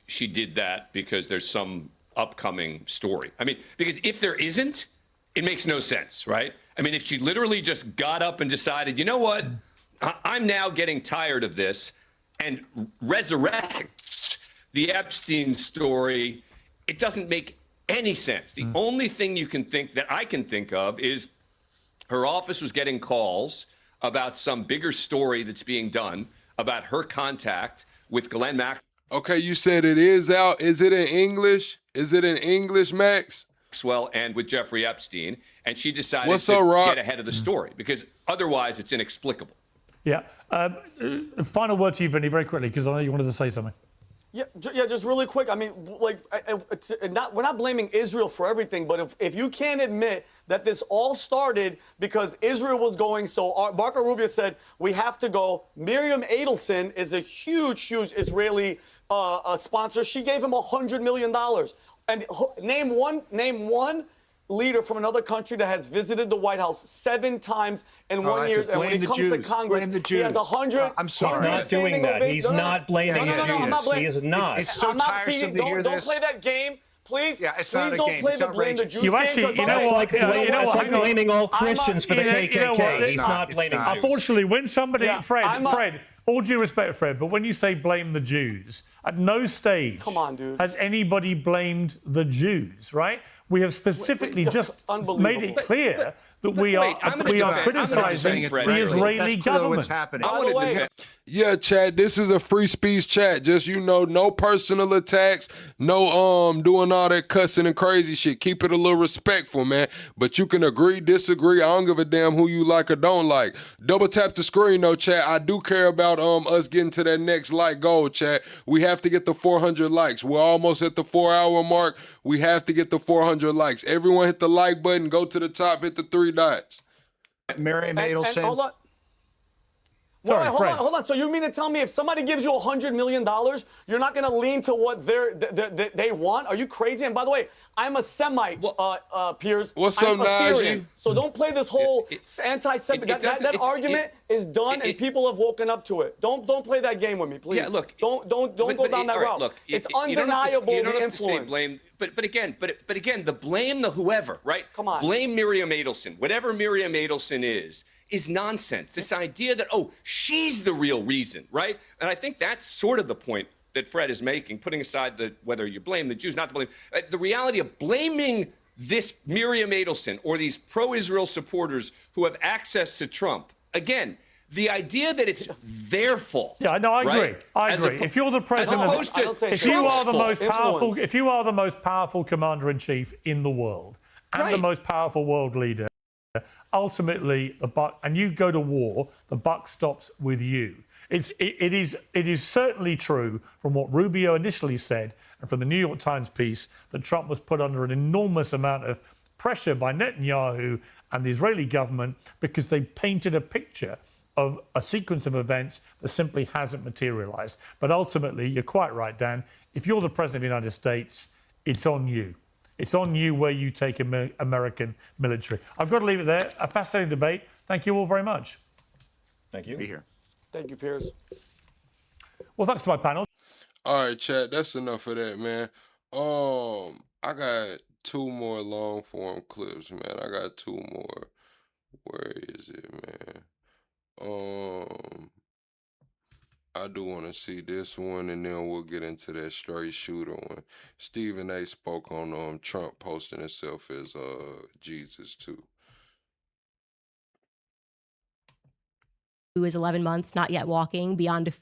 She did that because there's some upcoming story. I mean, because if there isn't, it makes no sense, right? I mean, if she literally just got up and decided, you know what, I'm now getting tired of this, and resurrects the Epstein story, it doesn't make any sense. The only thing that I can think of is her office was getting calls about some bigger story that's being done about her contact with Glenn Maxwell. Okay, you said it is out. Is it in English? Is it in English, Max? Maxwell and with Jeffrey Epstein, and she decided to get ahead of the story because otherwise it's inexplicable. Yeah. Final word to you, Vinny, very quickly, because I know you wanted to say something. Yeah, just really quick. I mean, like, we're not blaming Israel for everything, but if you can't admit that this all started because Israel was going, so Marco Rubio said, we have to go. Miriam Adelson is a huge Israeli sponsor. She gave him $100 million. And name one leader from another country that has visited the White House 7 times in 1 year. And when it comes to Congress, he has 100. I'm sorry. He's not doing that. He's not blaming the Jews. I'm not blaming. He is not. It's so tiresome to hear this. Don't play that game. Please, please don't play the blame the Jews game. It's like blaming all Christians for the KKK. He's not blaming Jews. Unfortunately, when somebody, Fred, all due respect, Fred, but when you say blame the Jews, at no stage has anybody blamed the Jews, right? We have specifically just made it clear that we are criticizing the Israeli government. Yeah, Chad, this is a free speech chat. Just, no personal attacks, no doing all that cussing and crazy shit. Keep it a little respectful, man. But you can agree, disagree. I don't give a damn who you like or don't like. Double tap the screen, though, Chad. I do care about us getting to that next like goal, Chad. We have to get the 400 likes. We're almost at the 4-hour mark. We have to get the 400 likes. Everyone hit the like button, go to the top, hit the 3 dots. Miriam Adelson. Hold on. Sorry, hold on. So you mean to tell me if somebody gives you $100 million, you're not going to lean to what they want? Are you crazy? And by the way, I'm a Semite, Piers. What's I'm up, Najee? Assyrian. So don't play this whole anti-Semite. That argument is done, and people have woken up to it. Don't play that game with me, please. Yeah, look. Don't go down that route. Look, it's undeniable the influence. Blame, but again, the blame the whoever, right? Come on. Blame Miriam Adelson. Whatever Miriam Adelson is nonsense. This idea that, she's the real reason, right? And I think that's sort of the point that Fred is making, putting aside whether you blame the Jews, not to blame. The reality of blaming this Miriam Adelson or these pro-Israel supporters who have access to Trump, again, the idea that it's their fault. Yeah, no, I agree. Right? I agree. If you're the president, if you are the most powerful commander-in-chief in the world and the most powerful world leader, ultimately, and you go to war, the buck stops with you. It is certainly true from what Rubio initially said and from the New York Times piece that Trump was put under an enormous amount of pressure by Netanyahu and the Israeli government because they painted a picture of a sequence of events that simply hasn't materialized. But ultimately, you're quite right, Dan, if you're the president of the United States, it's on you. It's on you where you take American military. I've got to leave it there. A fascinating debate. Thank you all very much. Thank you. Be here. Thank you, Piers. Well, thanks to my panel. All right, chat. That's enough of that, man. I got 2 more long form clips, man. I got 2 more. Where is it, man? I do want to see this one, and then we'll get into that straight shooter one. Stephen A. spoke on Trump posting himself as Jesus too. Who is 11 months, not yet walking beyond a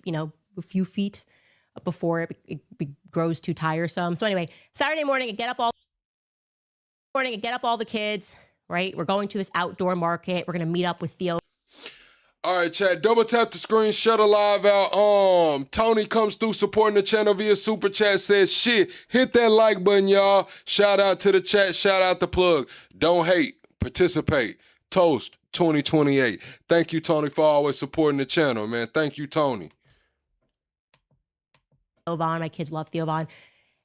few feet before it grows too tiresome. So anyway, Saturday morning, I get up all the kids. Right, we're going to this outdoor market. We're going to meet up with Theo. All right, chat. Double tap the screen, shut live out. Tony comes through supporting the channel via super chat. Says shit. Hit that like button, y'all. Shout out to the chat. Shout out the plug. Don't hate. Participate. Toast 2028. Thank you, Tony, for always supporting the channel, man. Thank you, Tony. Vaughn, my kids love Theo Vaughn.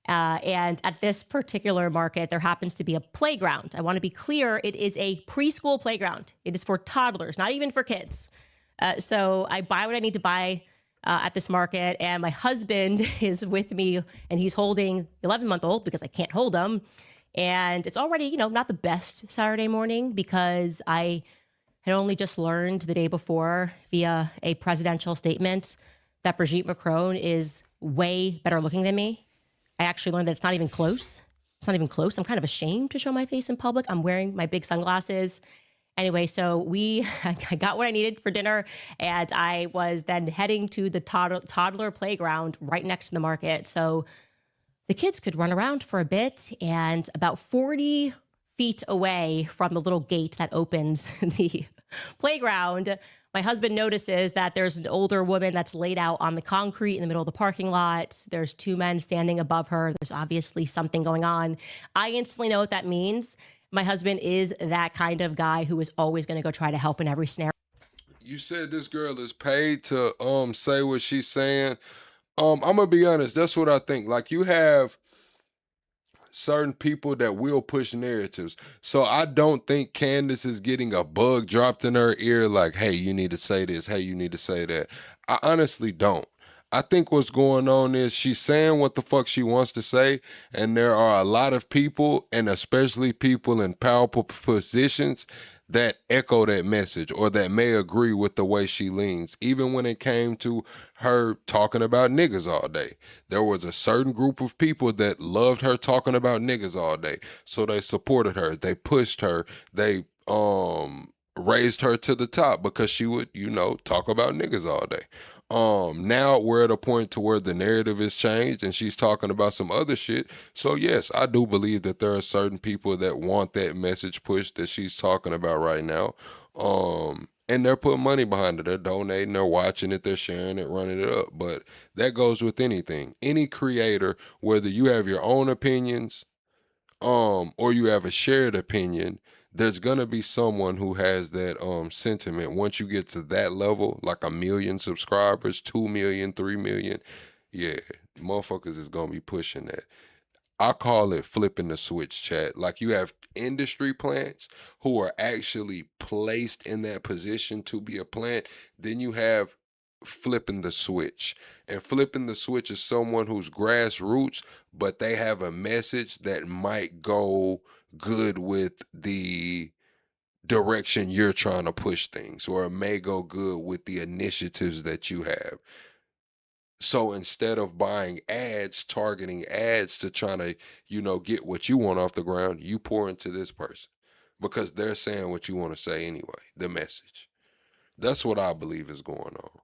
And at this particular market, there happens to be a playground. I want to be clear, it is a preschool playground. It is for toddlers, not even for kids. So I buy what I need to buy at this market, and my husband is with me, and he's holding the 11-month-old because I can't hold him. And it's already, not the best Saturday morning because I had only just learned the day before via a presidential statement that Brigitte Macron is way better looking than me. I actually learned that it's not even close. It's not even close. I'm kind of ashamed to show my face in public. I'm wearing my big sunglasses. Anyway, so I got what I needed for dinner, and I was then heading to the toddler playground right next to the market. So the kids could run around for a bit, and about 40 feet away from the little gate that opens the playground, my husband notices that there's an older woman that's laid out on the concrete in the middle of the parking lot. There's 2 men standing above her. There's obviously something going on. I instantly know what that means. My husband is that kind of guy who is always going to go try to help in every scenario. You said this girl is paid to say what she's saying. I'm gonna be honest. That's what I think. Like, you have certain people that will push narratives. So I don't think Candace is getting a bug dropped in her ear like, hey, you need to say this. Hey, you need to say that. I honestly don't. I think what's going on is she's saying what the fuck she wants to say, and there are a lot of people, and especially people in powerful positions, that echo that message or that may agree with the way she leans. Even when it came to her talking about niggas all day, there was a certain group of people that loved her talking about niggas all day. So they supported her, they pushed her, they raised her to the top because she would, talk about niggas all day. Now we're at a point to where the narrative is changed and she's talking about some other shit. So yes, I do believe that there are certain people that want that message pushed that she's talking about right now. And they're putting money behind it. They're donating, they're watching it, they're sharing it, running it up. But that goes with anything. Any creator, whether you have your own opinions, or you have a shared opinion, there's gonna be someone who has that sentiment. Once you get to that level, like 1 million subscribers, 2 million, 3 million, yeah, motherfuckers is gonna be pushing that. I call it flipping the switch, chat. Like, you have industry plants who are actually placed in that position to be a plant. Then you have flipping the switch. And flipping the switch is someone who's grassroots, but they have a message that might go good with the direction you're trying to push things, or it may go good with the initiatives that you have. So instead of buying ads, targeting ads to try to, get what you want off the ground, you pour into this person because they're saying what you want to say anyway, the message. That's what I believe is going on.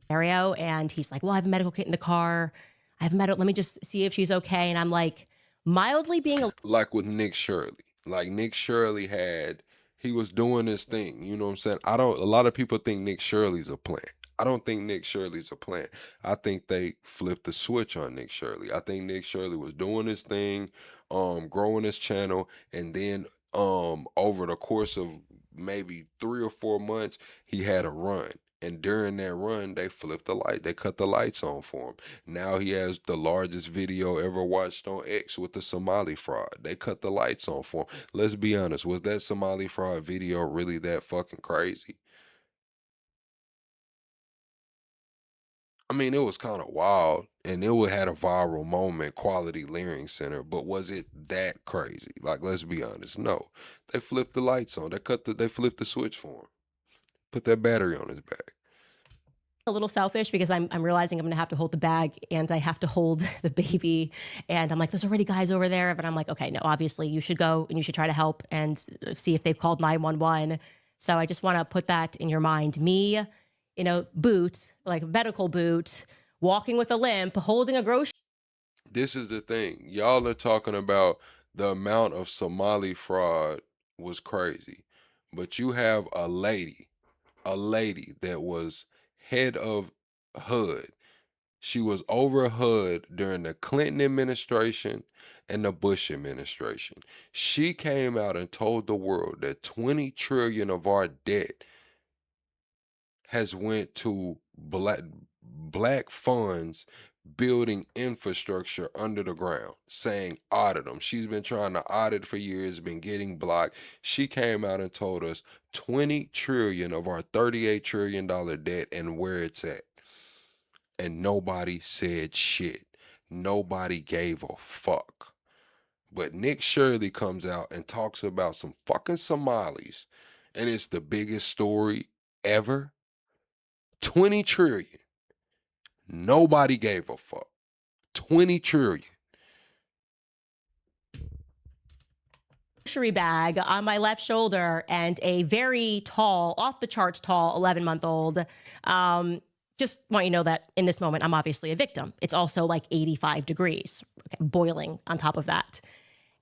Scenario, and he's like, well, I have a medical kit in the car. Let me just see if she's okay. And I'm like, mildly being like with Nick Shirley. Like Nick Shirley he was doing this thing, you know what I'm saying? A lot of people think Nick Shirley's a plant. I don't think Nick Shirley's a plant. I think they flipped the switch on Nick Shirley. I think Nick Shirley was doing his thing, growing his channel, and then over the course of maybe 3 or 4 months, he had a run. And during that run, they flipped the light. They cut the lights on for him. Now he has the largest video ever watched on X with the Somali fraud. They cut the lights on for him. Let's be honest. Was that Somali fraud video really that fucking crazy? I mean, it was kind of wild, and it had a viral moment, Quality Learning Center, but was it that crazy? Like, let's be honest. No. They flipped the lights on. They flipped the switch for him. Put that battery on his back. a little selfish because I'm realizing I'm going to have to hold the bag and I have to hold the baby. And I'm like, there's already guys over there. But I'm like, okay, no, obviously you should go and you should try to help and see if they've called 911. So I just want to put that in your mind. Me, boot, like a medical boot, walking with a limp, holding a grocery. This is the thing. Y'all are talking about the amount of Somali fraud was crazy. But you have a lady that was head of HUD. She was over HUD during the Clinton administration and the Bush administration. She came out and told the world that 20 trillion of our debt has went to black funds building infrastructure under the ground, saying audit them. She's been trying to audit for years, been getting blocked. She came out and told us 20 trillion of our $38 trillion debt and where it's at. And nobody said shit. Nobody gave a fuck. But Nick Shirley comes out and talks about some fucking Somalis, and it's the biggest story ever. 20 trillion. Nobody gave a fuck. 20 trillion. Grocery bag on my left shoulder and a very tall, off the charts tall 11-month-old. Just want you to know that in this moment, I'm obviously a victim. It's also like 85 degrees, boiling on top of that.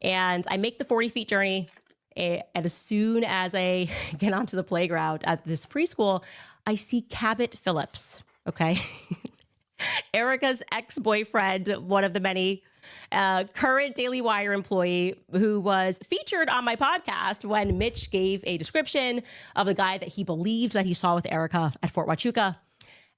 And I make the 40 feet journey. And as soon as I get onto the playground at this preschool, I see Cabot Phillips, okay? Erica's ex-boyfriend, one of the many, current Daily Wire employee who was featured on my podcast when Mitch gave a description of the guy that he believed that he saw with Erica at Fort Huachuca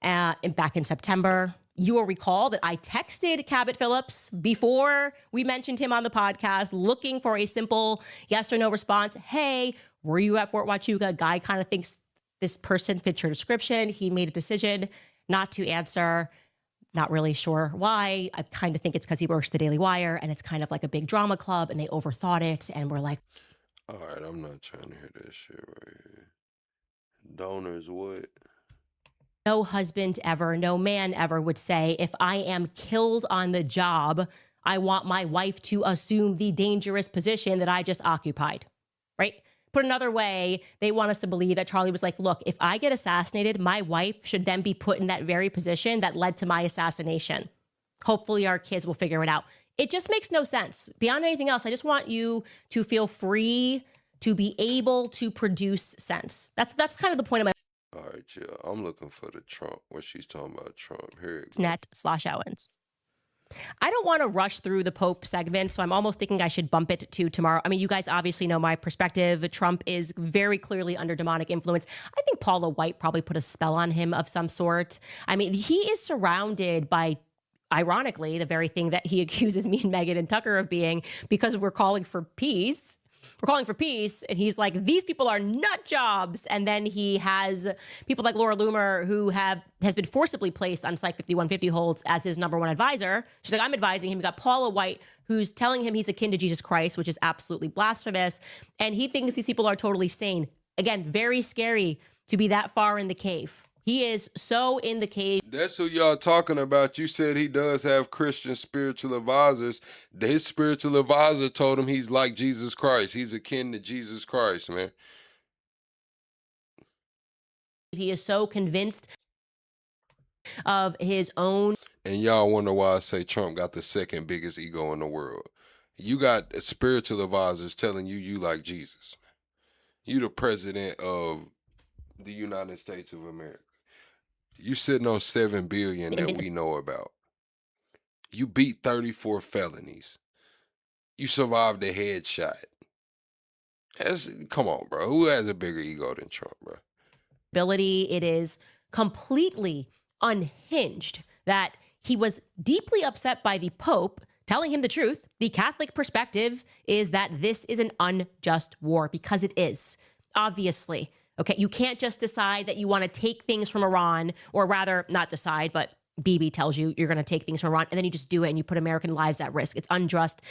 back in September. You will recall that I texted Cabot Phillips before we mentioned him on the podcast, looking for a simple yes or no response. Hey, were you at Fort Huachuca? Guy kind of thinks this person fits your description. He made a decision not to answer. Not really sure why. I kind of think it's because he works the Daily Wire and it's kind of like a big drama club and they overthought it and we're like, all right, I'm not trying to hear that shit right here. Donors what? no husband ever, no man ever would say, if I am killed on the job, I want my wife to assume the dangerous position that I just occupied, right? Put another way, they want us to believe that Charlie was like, look, if I get assassinated, my wife should then be put in that very position that led to my assassination. Hopefully our kids will figure it out. It just makes no sense. Beyond anything else, I just want you to feel free to be able to produce sense. That's kind of the point of my All right, yeah, I'm looking for the Trump, what she's talking about Trump. Here it goes. net/Owens. I don't want to rush through the Pope segment, so I'm almost thinking I should bump it to tomorrow. I mean, you guys obviously know my perspective. Trump is very clearly under demonic influence. I think Paula White probably put a spell on him of some sort. I mean, he is surrounded by, ironically, the very thing that he accuses me and Meghan and Tucker of being, because we're calling for peace. We're calling for peace. And he's like, these people are nut jobs. And then he has people like Laura Loomer, who has been forcibly placed on Psych 5150 holds as his #1 advisor. She's like, I'm advising him. We got Paula White, who's telling him he's akin to Jesus Christ, which is absolutely blasphemous. And he thinks these people are totally sane. Again, very scary to be that far in the cave. He is so in the cave. That's who y'all talking about. You said he does have Christian spiritual advisors. His spiritual advisor told him he's like Jesus Christ. He's akin to Jesus Christ, man. He is so convinced of his own. And y'all wonder why I say Trump got the second biggest ego in the world. You got spiritual advisors telling you like Jesus. You the president of the United States of America. You sitting on $7 billion that we know about. You beat 34 felonies. You survived a headshot. Come on, bro. Who has a bigger ego than Trump, bro? It is completely unhinged that he was deeply upset by the Pope telling him the truth. The Catholic perspective is that this is an unjust war, because it is, obviously. Okay, you can't just decide that you want to take things from Iran, or rather not decide, but Bibi tells you you're going to take things from Iran, and then you just do it and you put American lives at risk. It's unjust.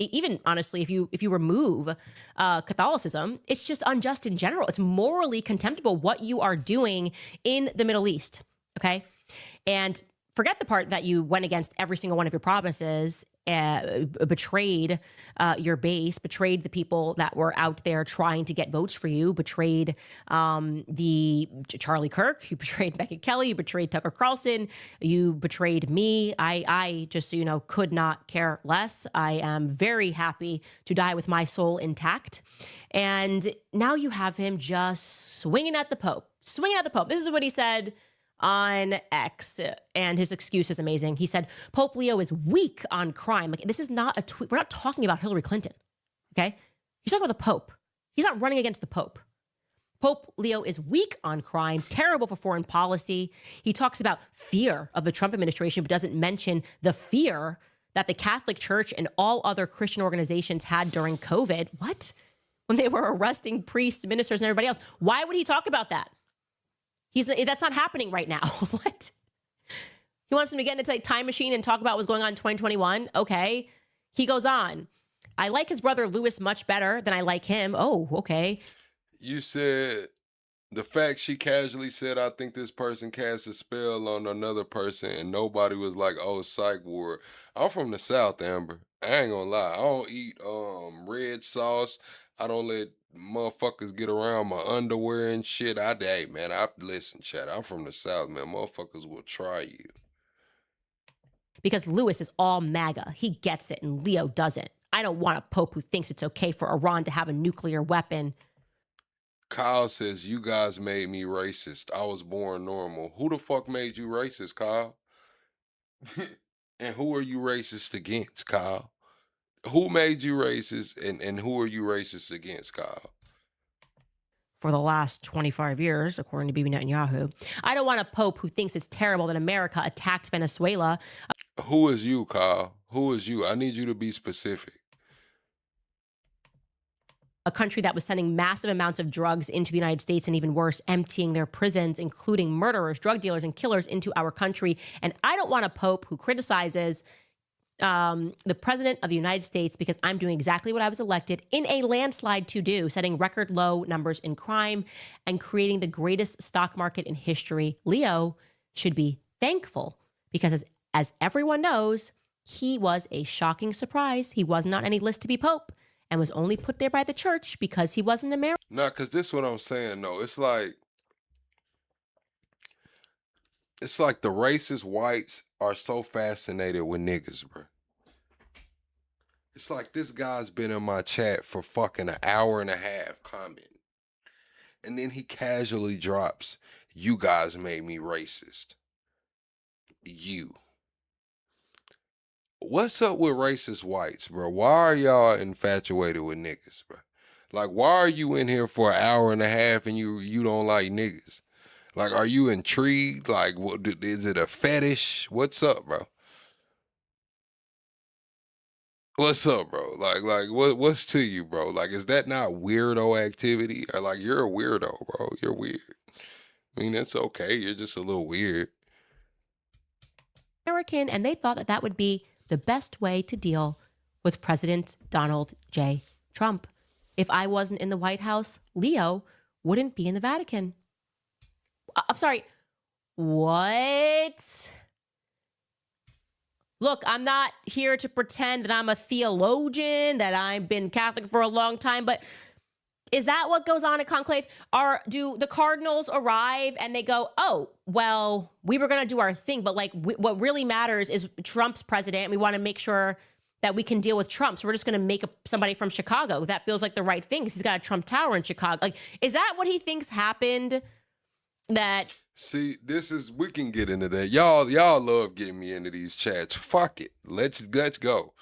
Even honestly, if you remove Catholicism, it's just unjust in general. It's morally contemptible what you are doing in the Middle East. Okay, and forget the part that you went against every single one of your promises, betrayed your base, betrayed the people that were out there trying to get votes for you, betrayed the Charlie Kirk, you betrayed Megyn Kelly, you betrayed Tucker Carlson, you betrayed me. I just, so you know, could not care less. I am very happy to die with my soul intact. And now you have him just swinging at the Pope. This is what he said on X, and his excuse is amazing. He said, Pope Leo is weak on crime. Like, this is not a tweet. We're not talking about Hillary Clinton, okay? He's talking about the Pope. He's not running against the Pope. Pope Leo is weak on crime, terrible for foreign policy. He talks about fear of the Trump administration, but doesn't mention the fear that the Catholic Church and all other Christian organizations had during COVID. What? When they were arresting priests, ministers, and everybody else. Why would he talk about that? That's not happening right now. What? He wants him to get into a time machine and talk about what's going on in 2021. Okay. He goes on. I like his brother Louis much better than I like him. Oh, okay. You said the fact she casually said, I think this person cast a spell on another person, and nobody was like, oh, psych ward. I'm from the South, Amber. I ain't gonna lie. I don't eat red sauce. I don't let motherfuckers get around my underwear and shit. Listen, Chad, I'm from the South, man. Motherfuckers will try you. Because Louis is all MAGA. He gets it, and Leo doesn't. I don't want a pope who thinks it's okay for Iran to have a nuclear weapon. Kyle says, you guys made me racist. I was born normal. Who the fuck made you racist, Kyle? And who are you racist against, Kyle? Who made you racist, and who are you racist against, Kyle? For the last 25 years, according to Bibi Netanyahu. I don't want a pope who thinks it's terrible that America attacked Venezuela. Who is you, Kyle? Who is you? I need you to be specific. a country that was sending massive amounts of drugs into the United States, and even worse, emptying their prisons, including murderers, drug dealers, and killers into our country. And I don't want a pope who criticizes the president of the United States, because I'm doing exactly what I was elected in a landslide to do, setting record low numbers in crime and creating the greatest stock market in history. Leo should be thankful, because as everyone knows, he was a shocking surprise. He was not on any list to be pope and was only put there by the church because he wasn't American. Nah, because this is what I'm saying, though. It's like the racist whites are so fascinated with niggas, bro. It's like this guy's been in my chat for fucking an hour and a half commenting. And then he casually drops, "You guys made me racist." You. What's up with racist whites, bro? Why are y'all infatuated with niggas, bro? Like, why are you in here for an hour and a half and you don't like niggas? Like, are you intrigued? Like, what, is it a fetish? What's up, bro? What's up, bro? Like, what's to you, bro? Like, is that not weirdo activity? Or like, you're a weirdo, bro. You're weird. I mean, that's okay. You're just a little weird. And they thought that that would be the best way to deal with President Donald J. Trump. If I wasn't in the White House, Leo wouldn't be in the Vatican. I'm sorry. What? Look, I'm not here to pretend that I'm a theologian, that I've been Catholic for a long time, but is that what goes on at Conclave? Do the cardinals arrive and they go, oh, well, we were going to do our thing, but like what really matters is Trump's president, and we want to make sure that we can deal with Trump. So we're just going to make somebody from Chicago. That feels like the right thing because he's got a Trump Tower in Chicago. Like, is that what he thinks happened? That... See, we can get into that. Y'all love getting me into these chats. Fuck it. Let's go.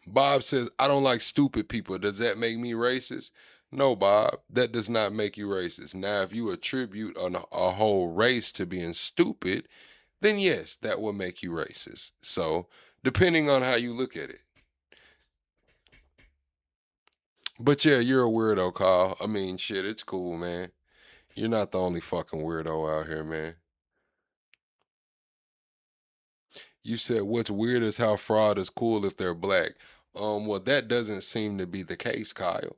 Bob says, I don't like stupid people. Does that make me racist? No, Bob, that does not make you racist. Now, if you attribute a whole race to being stupid, then yes, that will make you racist. So, depending on how you look at it. But yeah, you're a weirdo, Kyle. I mean, shit, it's cool, man. You're not the only fucking weirdo out here, man. You said what's weird is how fraud is cool if they're black. Well, that doesn't seem to be the case, Kyle,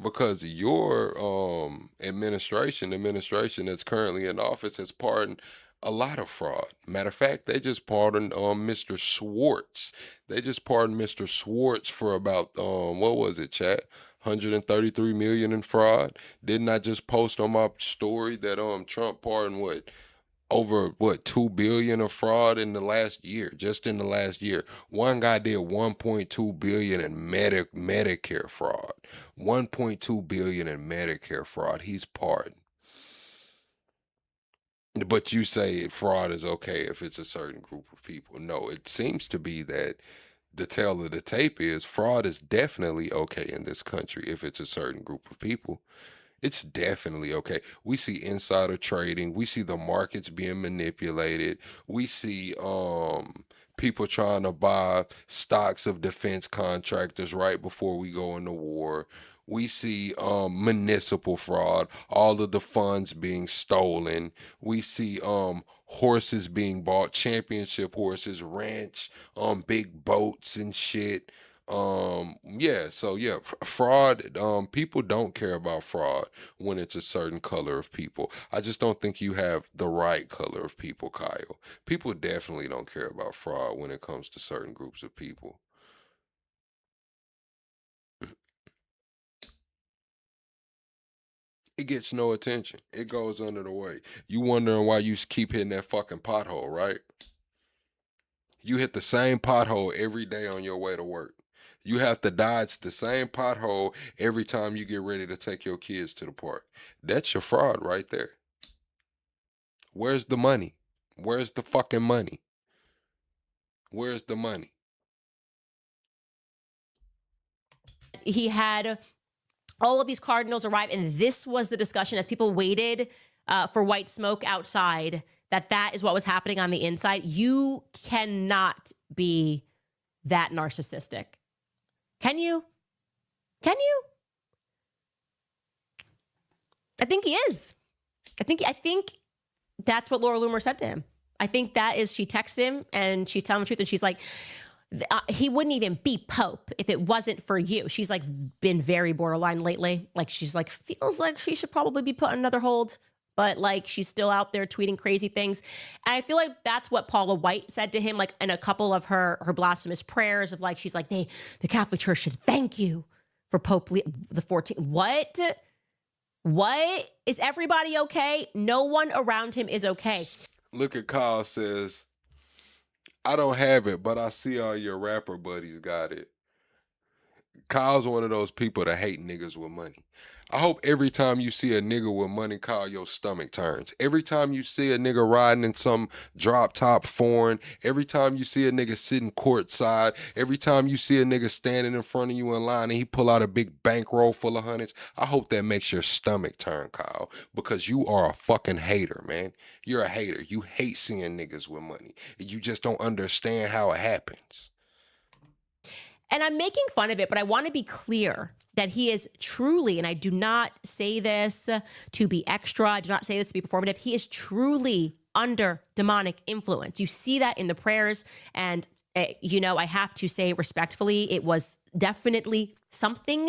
because your administration that's currently in office has pardoned a lot of fraud. Matter of fact, they just pardoned Mr. Schwartz. They just pardoned Mr. Schwartz for about what was it, chat? 133 million in fraud. Didn't I just post on my story that Trump pardoned over 2 billion of fraud in the last year? Just in the last year, one guy did 1.2 billion in Medicare fraud. 1.2 billion in Medicare fraud. He's pardoned. But you say fraud is okay if it's a certain group of people. No, it seems to be that the tale of the tape is fraud is definitely okay in this country if it's a certain group of people. It's definitely okay. We see insider trading. We see the markets being manipulated. We see people trying to buy stocks of defense contractors right before we go into war. We see municipal fraud, all of the funds being stolen. We see horses being bought, championship horses, ranch, big boats and shit. Fraud, people don't care about fraud when it's a certain color of people. I just don't think you have the right color of people, Kyle. People definitely don't care about fraud when it comes to certain groups of people. It gets no attention. It goes under the way. You wondering why you keep hitting that fucking pothole, right? You hit the same pothole every day on your way to work. You have to dodge the same pothole every time you get ready to take your kids to the park. That's your fraud right there. Where's the money? Where's the fucking money? Where's the money? He had all of these cardinals arrive, and this was the discussion as people waited for white smoke outside, that is what was happening on the inside. You cannot be that narcissistic. Can you? Can you? I think he is. I think that's what Laura Loomer said to him. I think that is, she texted him and she's telling the truth, and she's like, he wouldn't even be Pope if it wasn't for you. She's like been very borderline lately. Like she's like, feels like she should probably be put on another hold, but like she's still out there tweeting crazy things. And I feel like that's what Paula White said to him, like in a couple of her blasphemous prayers of like, she's like, the Catholic Church should thank you for Pope Leo the 14th. What? Is everybody okay? No one around him is okay. Look at Kyle says, I don't have it, but I see all your rapper buddies got it. Kyle's one of those people that hate niggas with money. I hope every time you see a nigga with money, Kyle, your stomach turns. Every time you see a nigga riding in some drop top foreign, every time you see a nigga sitting courtside, every time you see a nigga standing in front of you in line and he pull out a big bankroll full of hundreds, I hope that makes your stomach turn, Kyle, because you are a fucking hater, man. You're a hater. You hate seeing niggas with money. You just don't understand how it happens. And I'm making fun of it, but I want to be clear that he is truly, and I do not say this to be extra, I do not say this to be performative, he is truly under demonic influence. You see that in the prayers, and I have to say respectfully, it was definitely something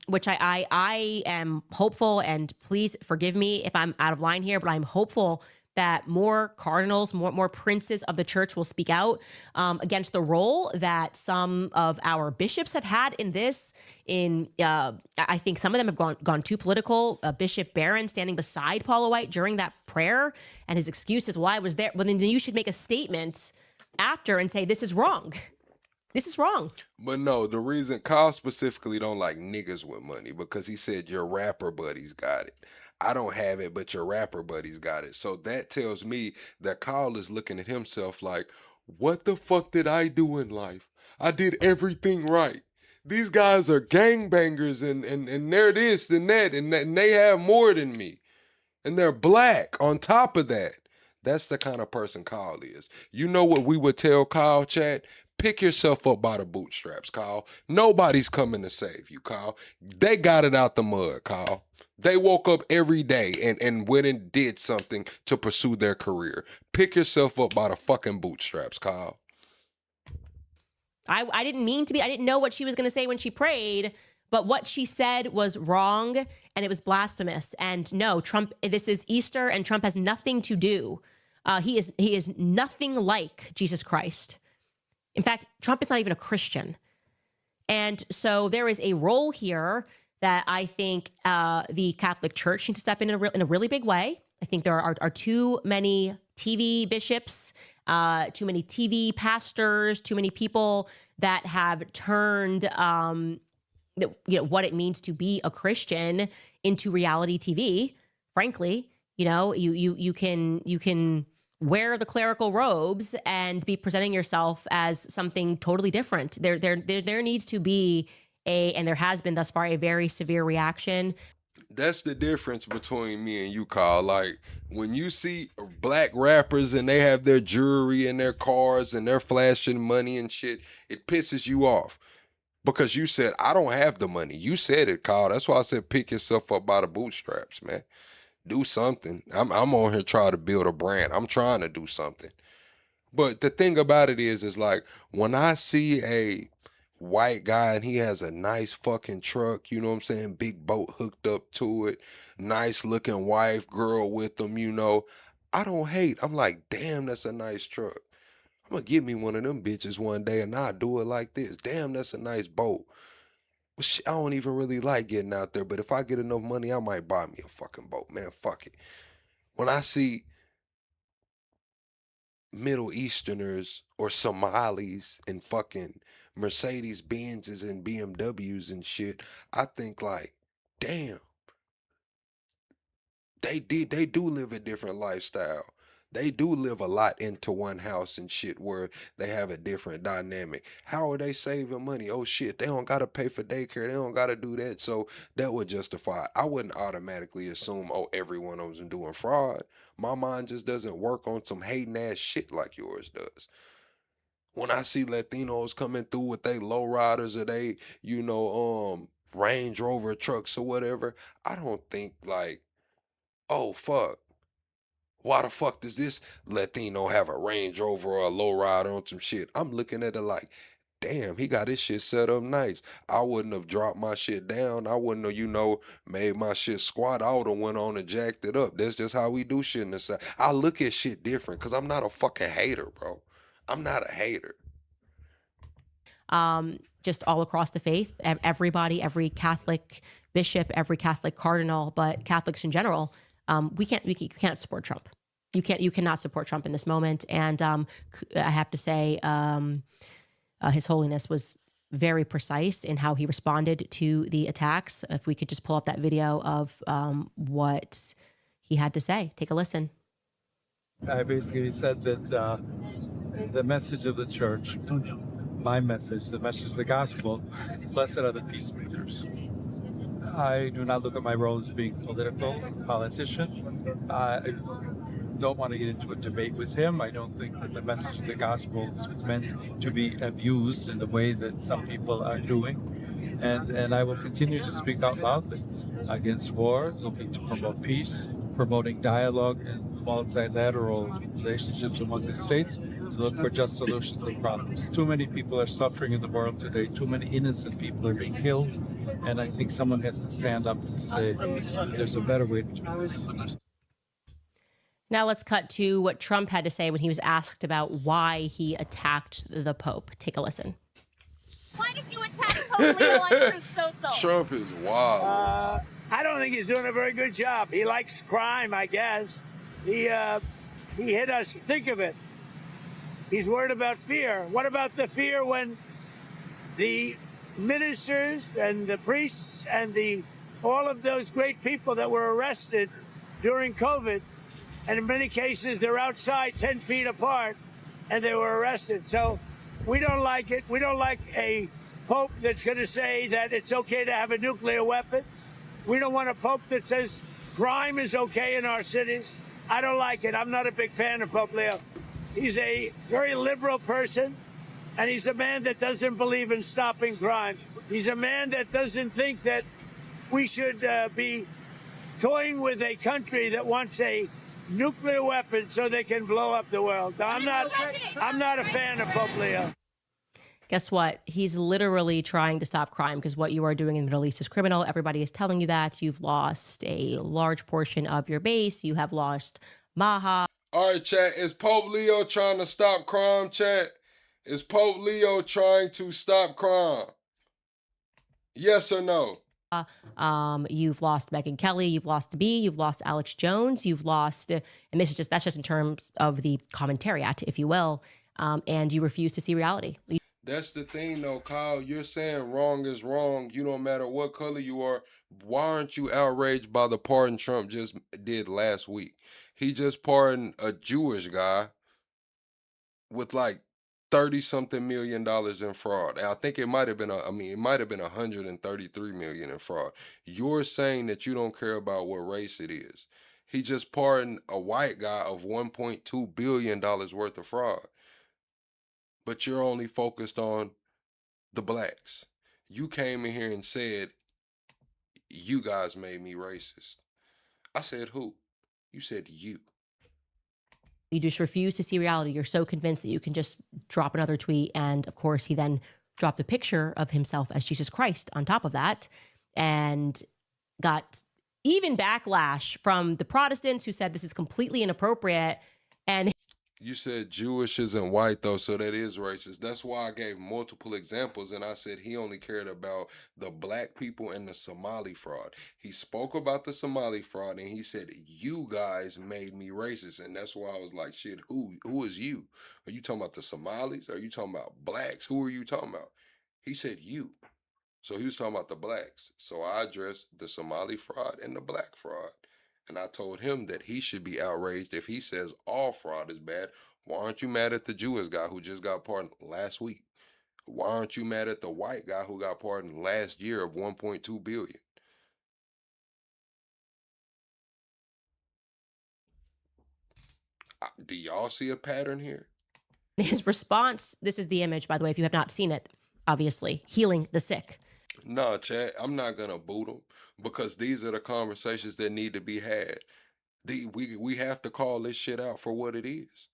which I am hopeful, and please forgive me if I'm out of line here, but I'm hopeful that more cardinals, more princes of the church will speak out against the role that some of our bishops have had in this. I think some of them have gone too political. Bishop Barron standing beside Paula White during that prayer, and his excuse is, well, I was there. Well, then you should make a statement after and say, this is wrong. This is wrong. But no, the reason Kyle specifically don't like niggas with money, because he said your rapper buddies got it. I don't have it, but your rapper buddies got it. So that tells me that Kyle is looking at himself like, what the fuck did I do in life? I did everything right. These guys are gangbangers and they're this and that, and they have more than me. And they're black on top of that. That's the kind of person Kyle is. You know what we would tell Kyle, Chad? Pick yourself up by the bootstraps, Kyle. Nobody's coming to save you, Kyle. They got it out the mud, Kyle. They woke up every day and went and did something to pursue their career. Pick yourself up by the fucking bootstraps, Kyle. I didn't mean to be, I didn't know what she was going to say when she prayed, but what she said was wrong and it was blasphemous. And no, Trump, this is Easter and Trump has nothing to do. He is nothing like Jesus Christ. In fact, Trump is not even a Christian. And so there is a role here that I think the Catholic Church needs to step in a really big way. I think there are too many TV bishops, too many TV pastors, too many people that have turned what it means to be a Christian into reality TV. Frankly, you can wear the clerical robes and be presenting yourself as something totally different. There needs to be and there has been thus far, a very severe reaction. That's the difference between me and you, Kyle. Like, when you see black rappers and they have their jewelry and their cars and they're flashing money and shit, it pisses you off. Because you said, I don't have the money. You said it, Kyle. That's why I said pick yourself up by the bootstraps, man. Do something. I'm on here trying to build a brand. I'm trying to do something. But the thing about it is like, when I see a white guy and he has a nice fucking truck, you know what I'm saying? Big boat hooked up to it, nice looking wife, girl with him, I don't hate. I'm like, damn, that's a nice truck. I'm gonna get me one of them bitches one day and I'll do it like this. Damn, that's a nice boat. Well, shit, I don't even really like getting out there, but if I get enough money, I might buy me a fucking boat, man. Fuck it. When I see Middle Easterners or Somalis in fucking Mercedes Benzes and BMWs and shit, I think like, damn, they do live a different lifestyle. They do live a lot into one house and shit where they have a different dynamic. How are they saving money? Oh shit, they don't gotta pay for daycare. They don't gotta do that. So that would justify it. I wouldn't automatically assume, oh, every one of them doing fraud. My mind just doesn't work on some hating ass shit like yours does. When I see Latinos coming through with they lowriders or they, Range Rover trucks or whatever, I don't think like, oh fuck, why the fuck does this Latino have a Range Rover or a lowrider on some shit? I'm looking at it like, damn, he got his shit set up nice. I wouldn't have dropped my shit down. I wouldn't have, made my shit squat. I would have went on and jacked it up. That's just how we do shit in the South. I look at shit different because I'm not a fucking hater, bro. I'm not a hater. Just all across the faith, everybody, every Catholic bishop, every Catholic cardinal, but Catholics in general, you can't support Trump. You cannot support Trump in this moment. And I have to say, His Holiness was very precise in how he responded to the attacks. If we could just pull up that video of what he had to say, take a listen. I basically said that the message of the church, my message, the message of the gospel, blessed are the peacemakers. I do not look at my role as being politician. I don't want to get into a debate with him. I don't think that the message of the gospel is meant to be abused in the way that some people are doing. And I will continue to speak out loudly against war, looking to promote peace, promoting dialogue and multilateral relationships among the states, to look for just solutions to problems. Too many people are suffering in the world today. Too many innocent people are being killed. And I think someone has to stand up and say, there's a better way to do this. Now let's cut to what Trump had to say when he was asked about why he attacked the Pope. Take a listen. Why did you attack Pope Leo on Truth Social? Trump is wild. I don't think he's doing a very good job. He likes crime, I guess. He hit us. Think of it. He's worried about fear. What about the fear when the ministers and the priests and all of those great people that were arrested during COVID, and in many cases they're outside 10 feet apart, and they were arrested. So we don't like it. We don't like a pope that's going to say that it's okay to have a nuclear weapon. We don't want a pope that says crime is okay in our cities. I don't like it. I'm not a big fan of Pope Leo. He's a very liberal person, and he's a man that doesn't believe in stopping crime. He's a man that doesn't think that we should be toying with a country that wants a nuclear weapon so they can blow up the world. I'm not a fan of Pope Leo. Guess what? He's literally trying to stop crime, because what you are doing in the Middle East is criminal. Everybody is telling you that. You've lost a large portion of your base. You have lost Maha. All right, chat. Is Pope Leo trying to stop crime, chat? Is Pope Leo trying to stop crime? Yes or no? You've lost Megyn Kelly, you've lost B, you've lost Alex Jones, you've lost, and that's just in terms of the commentariat, if you will, and you refuse to see reality. That's the thing, though, Kyle. You're saying wrong is wrong. You don't matter what color you are. Why aren't you outraged by the pardon Trump just did last week? He just pardoned a Jewish guy with like $30-something million in fraud. I think it might have been $133 million in fraud. You're saying that you don't care about what race it is. He just pardoned a white guy of $1.2 billion worth of fraud. But you're only focused on the blacks. You came in here and said, you guys made me racist. I said, who? You said you. You just refuse to see reality. You're so convinced that you can just drop another tweet. And of course, he then dropped a picture of himself as Jesus Christ on top of that, and got even backlash from the Protestants who said this is completely inappropriate. And you said Jewish isn't white, though, so that is racist. That's why I gave multiple examples, and I said he only cared about the black people and the Somali fraud. He spoke about the Somali fraud, and he said, you guys made me racist, and that's why I was like, shit, who is you? Are you talking about the Somalis? Are you talking about blacks? Who are you talking about? He said you. So he was talking about the blacks. So I addressed the Somali fraud and the black fraud. And I told him that he should be outraged if he says all fraud is bad. Why aren't you mad at the Jewish guy who just got pardoned last week? Why aren't you mad at the white guy who got pardoned last year of $1.2 billion? Do y'all see a pattern here? His response, this is the image, by the way, if you have not seen it, obviously, healing the sick. No, Chad, I'm not gonna boot them because these are the conversations that need to be had. We have to call this shit out for what it is.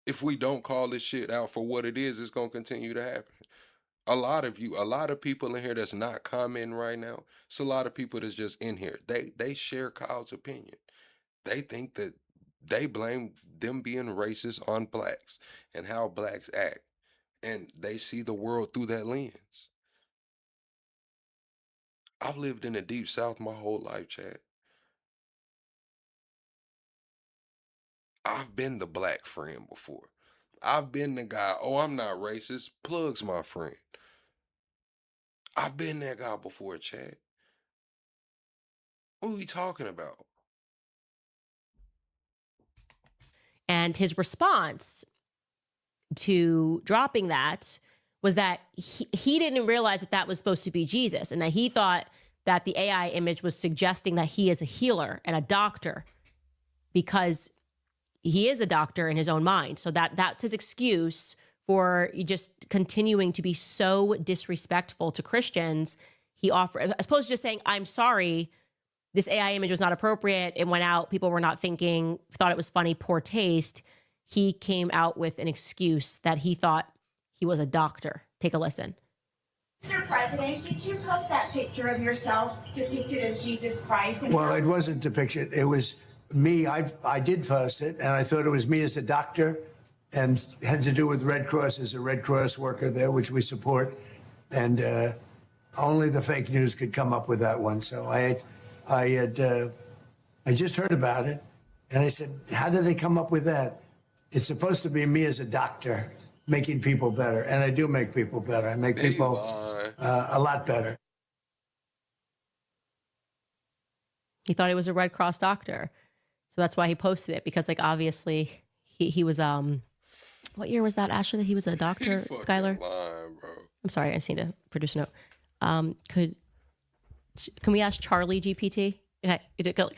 If we don't call this shit out for what it is, it's gonna continue to happen. A lot of people in here that's not commenting right now. It's a lot of people that's just in here. They share Kyle's opinion. They think that they blame them being racist on blacks and how blacks act. And they see the world through that lens. I've lived in the deep south my whole life, Chad. I've been the black friend before. I've been the guy, oh, I'm not racist. Plug's my friend. I've been that guy before, Chad. What are we talking about? And his response to dropping that was that he didn't realize that that was supposed to be Jesus, and that he thought that the AI image was suggesting that he is a healer and a doctor, because he is a doctor in his own mind. So that's his excuse for just continuing to be so disrespectful to Christians. He offered, as opposed to just saying, I'm sorry, this AI image was not appropriate. It went out. People were not thinking, thought it was funny, poor taste. He came out with an excuse that he thought he was a doctor. Take a listen. Mr. President, did you post that picture of yourself depicted as Jesus Christ? Well, it wasn't depicted. It was me. I did post it, and I thought it was me as a doctor, and had to do with Red Cross as a Red Cross worker there, which we support. And only the fake news could come up with that one. So I just heard about it, and I said, how did they come up with that? It's supposed to be me as a doctor making people better, and I do make people better. I make people a lot better. He thought he was a Red Cross doctor. So that's why he posted it, because like obviously he was what year was that, Ashley, that he was a doctor, Skylar? Lying, bro. I'm sorry, I just need to produce a note. Can we ask Charlie GPT?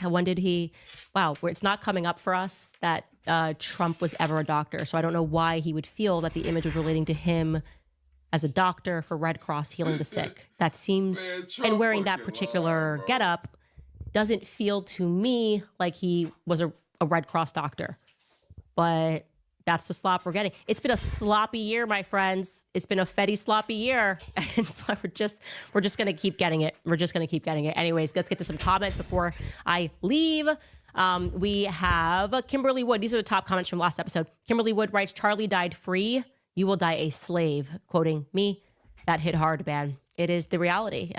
When did he, wow, where it's not coming up for us that Trump was ever a doctor. So I don't know why he would feel that the image was relating to him as a doctor for Red Cross healing the sick. That seems, Man, and wearing that particular getup doesn't feel to me like he was a Red Cross doctor. But that's the slop we're getting. It's been a sloppy year, my friends. It's been a Fetty sloppy year. And so we're just going to keep getting it. We're just going to keep getting it. Anyways, let's get to some comments before I leave. We have Kimberly Wood. These are the top comments from last episode. Kimberly Wood writes, Charlie died free. You will die a slave. Quoting me. That hit hard, man. It is the reality.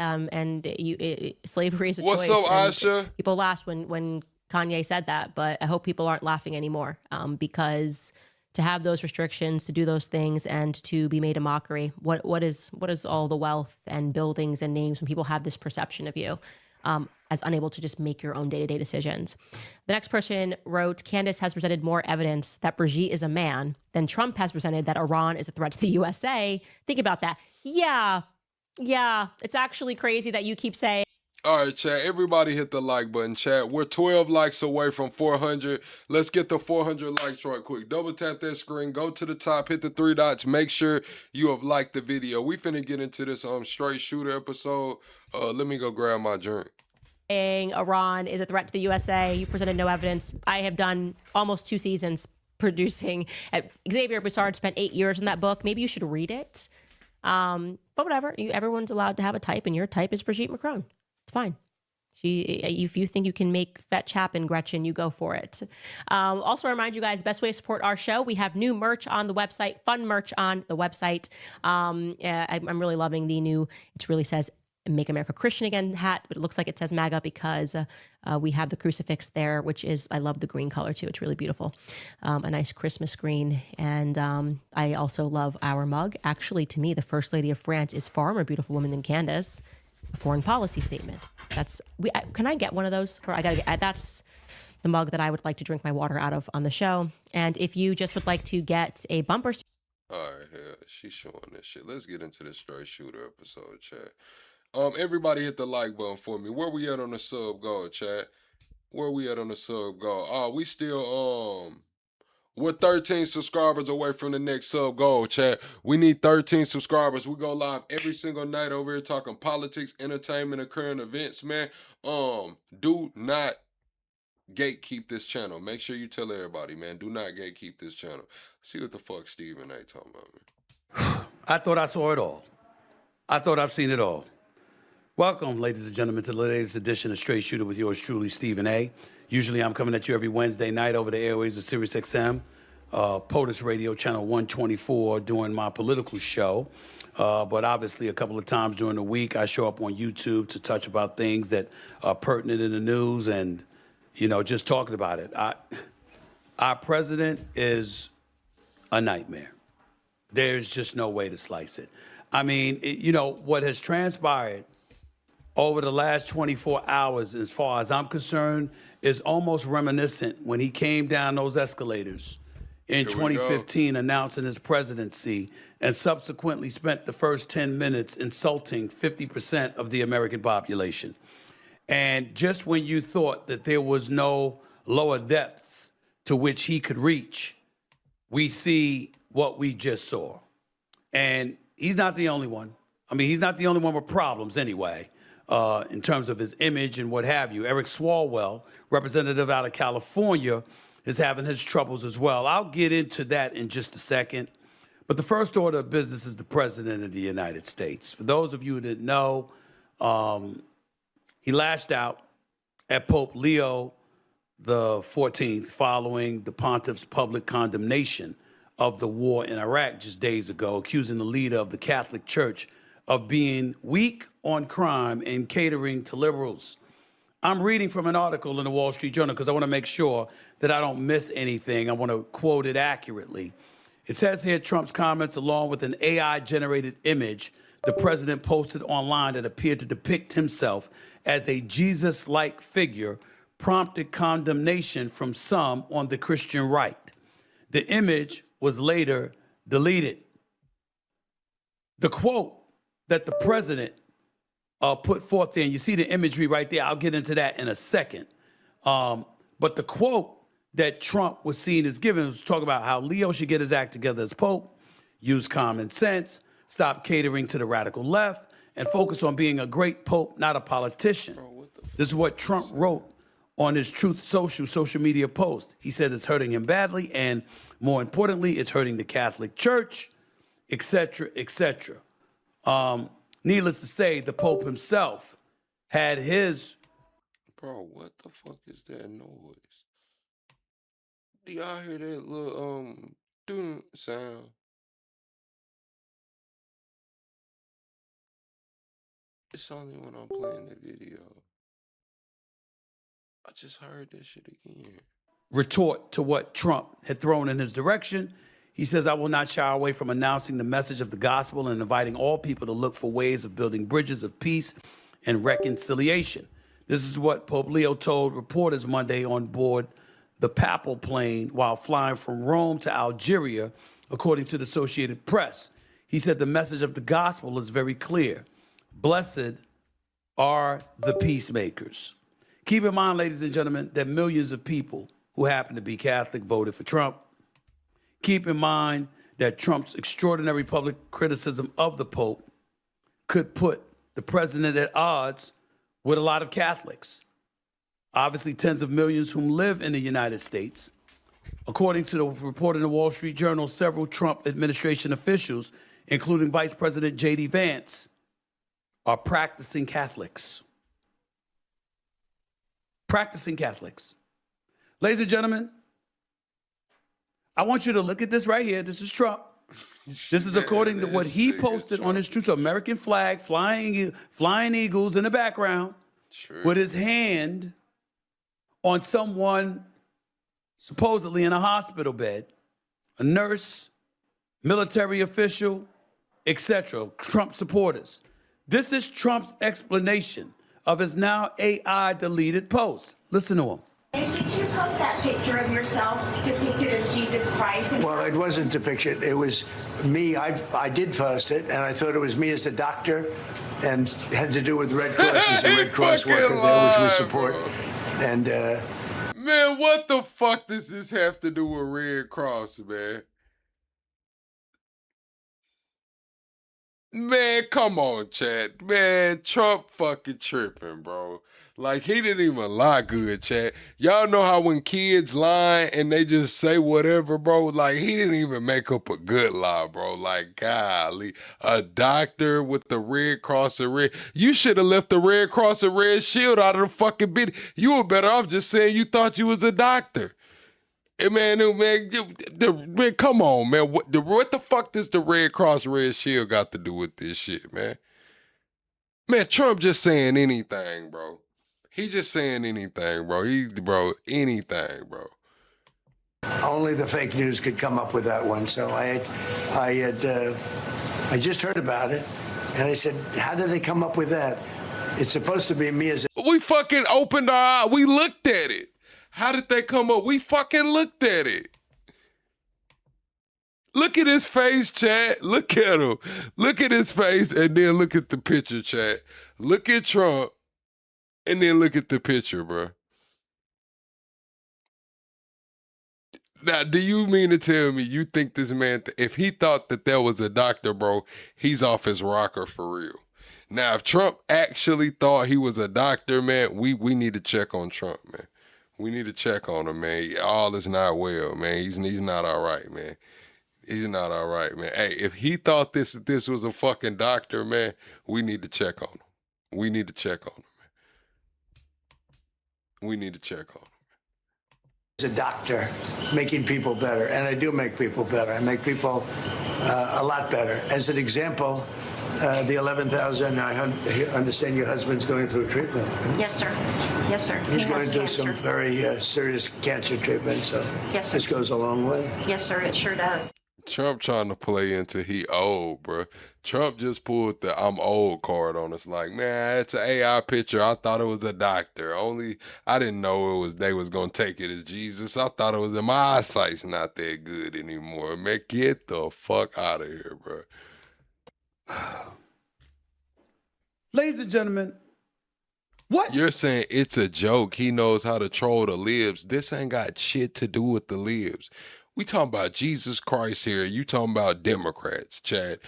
Slavery is a choice. What's up, Asha? People laughed when Kanye said that, but I hope people aren't laughing anymore, because to have those restrictions, to do those things, and to be made a mockery, what is all the wealth and buildings and names when people have this perception of you as unable to just make your own day-to-day decisions? The next person wrote, Candace has presented more evidence that Brigitte is a man than Trump has presented that Iran is a threat to the USA. Think about that. Yeah, it's actually crazy that you keep saying. All right, chat. Everybody hit the like button, chat. We're 12 likes away from 400. Let's get the 400 likes right quick. Double tap that screen. Go to the top. Hit the 3 dots. Make sure you have liked the video. We finna get into this straight shooter episode. Let me go grab my drink. Iran is a threat to the USA. You presented no evidence. I have done almost 2 seasons producing. Xavier Boussard spent 8 years in that book. Maybe you should read it. But whatever. Everyone's allowed to have a type, and your type is Brigitte Macron. It's fine. If you think you can make fetch happen, Gretchen, you go for it. Also remind you guys, best way to support our show, we have new merch on the website, fun merch on the website. I'm really loving the new, it really says Make America Christian Again hat, but it looks like it says MAGA because we have the crucifix there, which is, I love the green color too. It's really beautiful. A nice Christmas green. And I also love our mug. Actually, to me, the First Lady of France is far more beautiful woman than Candace. A foreign policy statement. Can I get one of those? That's the mug that I would like to drink my water out of on the show. And if you just would like to get a bumper. All right, yeah, she's showing this shit. Let's get into this straight shooter episode, chat. Everybody hit the like button for me. Where we at on the sub goal, chat? Where we at on the sub goal? Oh, we still We're 13 subscribers away from the next sub goal, chat. We need 13 subscribers. We go live every single night over here talking politics, entertainment, and current events, man. Do not gatekeep this channel. Make sure you tell everybody, man. Do not gatekeep this channel. See what the fuck Stephen A. talking about, man. I thought I saw it all. I thought I've seen it all. Welcome, ladies and gentlemen, to the latest edition of Straight Shooter with yours truly, Stephen A. Usually I'm coming at you every Wednesday night over the airwaves of SiriusXM, POTUS Radio, channel 124, doing my political show. But obviously a couple of times during the week, I show up on YouTube to touch about things that are pertinent in the news and, you know, just talking about it. Our president is a nightmare. There's just no way to slice it. I mean, you know, what has transpired over the last 24 hours, as far as I'm concerned, is almost reminiscent when he came down those escalators in 2015 announcing his presidency and subsequently spent the first 10 minutes insulting 50% of the American population. And just when you thought that there was no lower depths to which he could reach, we see what we just saw. And he's not the only one. I mean, he's not the only one with problems anyway, in terms of his image and what have you. Eric Swalwell, representative out of California, is having his troubles as well. I'll get into that in just a second. But the first order of business is the President of the United States. For those of you who didn't know, he lashed out at Pope Leo the 14th following the pontiff's public condemnation of the war in Iraq just days ago, accusing the leader of the Catholic Church of being weak on crime and catering to liberals. I'm reading from an article in the Wall Street Journal because I want to make sure that I don't miss anything. I want to quote it accurately. It says here, Trump's comments, along with an AI-generated image the president posted online that appeared to depict himself as a Jesus-like figure, prompted condemnation from some on the Christian right. The image was later deleted. The quote that the president put forth there, and you see the imagery right there. I'll get into that in a second. But the quote that Trump was seen as giving was talking about how Leo should get his act together as Pope, use common sense, stop catering to the radical left, and focus on being a great Pope, not a politician. This is what Trump wrote on his Truth social media post. He said it's hurting him badly, and more importantly, it's hurting the Catholic Church, etc., etc. Needless to say, the Pope himself had his... Bro, what the fuck is that noise? Do y'all hear that little, doom sound? It's only when I'm playing the video. I just heard that shit again. Retort to what Trump had thrown in his direction. He says, I will not shy away from announcing the message of the gospel and inviting all people to look for ways of building bridges of peace and reconciliation. This is what Pope Leo told reporters Monday on board the papal plane while flying from Rome to Algeria, according to the Associated Press. He said the message of the gospel is very clear. Blessed are the peacemakers. Keep in mind, ladies and gentlemen, that millions of people who happen to be Catholic voted for Trump. Keep in mind that Trump's extraordinary public criticism of the Pope could put the president at odds with a lot of Catholics. Obviously, tens of millions whom live in the United States. According to the report in the Wall Street Journal, several Trump administration officials, including Vice President J.D. Vance, are practicing Catholics. Practicing Catholics. Ladies and gentlemen, I want you to look at this right here. This is Trump. This is according to what he posted on his Truth. American flag, flying eagles in the background, with his hand on someone supposedly in a hospital bed, a nurse, military official, etc. Trump supporters. This is Trump's explanation of his now AI deleted post. Listen to him. Did you post that picture of yourself depicted as Jesus Christ? Well, it wasn't depicted. It was me. I did post it, and I thought it was me as a doctor, and it had to do with Red Cross as a Red Cross worker there, which we support. And Man, what the fuck does this have to do with Red Cross, man? Man, come on, Chad. Man, Trump fucking tripping, bro. Like, he didn't even lie good, Chad. Y'all know how when kids lie and they just say whatever, bro? Like, he didn't even make up a good lie, bro. Like, golly. A doctor with the Red Cross and Red... You should have left the Red Cross and Red Shield out of the fucking bid. You were better off just saying you thought you was a doctor. Hey, man, come on, man. What the fuck does the Red Cross Red Shield got to do with this shit, man? Man, Trump just saying anything, bro. He just saying anything, bro. Anything, bro. Only the fake news could come up with that one. So I just heard about it, and I said, how did they come up with that? It's supposed to be me as a... We fucking opened our eyes. We looked at it. How did they come up? We fucking looked at it. Look at his face, Chad. Look at him. Look at his face, and then look at the picture, Chad. Look at Trump, and then look at the picture, bro. Now, do you mean to tell me you think this man, if he thought that there was a doctor, bro, he's off his rocker for real? Now, if Trump actually thought he was a doctor, man, we need to check on Trump, man. We need to check on him, man. All is not well, man. He's not all right, man. He's not all right, man. Hey, if he thought this was a fucking doctor, man, we need to check on him. We need to check on him, man. We need to check on him. As a doctor, making people better, and I do make people better. I make people a lot better. As an example, the 11,000, I understand your husband's going through treatment. Yes, sir. Yes, sir. He's He going has through cancer. some very serious cancer treatment, so Yes, sir. this goes a long way. Yes, sir. It sure does. Trump trying to play into he old, bro. Trump just pulled the I'm old card on us. Like, man, it's an AI picture. I thought it was a doctor. I didn't know they was gonna take it as Jesus. I thought it was my eyesight's not that good anymore. Man, get the fuck out of here, bro. Ladies and gentlemen, what? You're saying it's a joke. He knows how to troll the libs. This ain't got shit to do with the libs. We talking about Jesus Christ here. You talking about Democrats, Chad.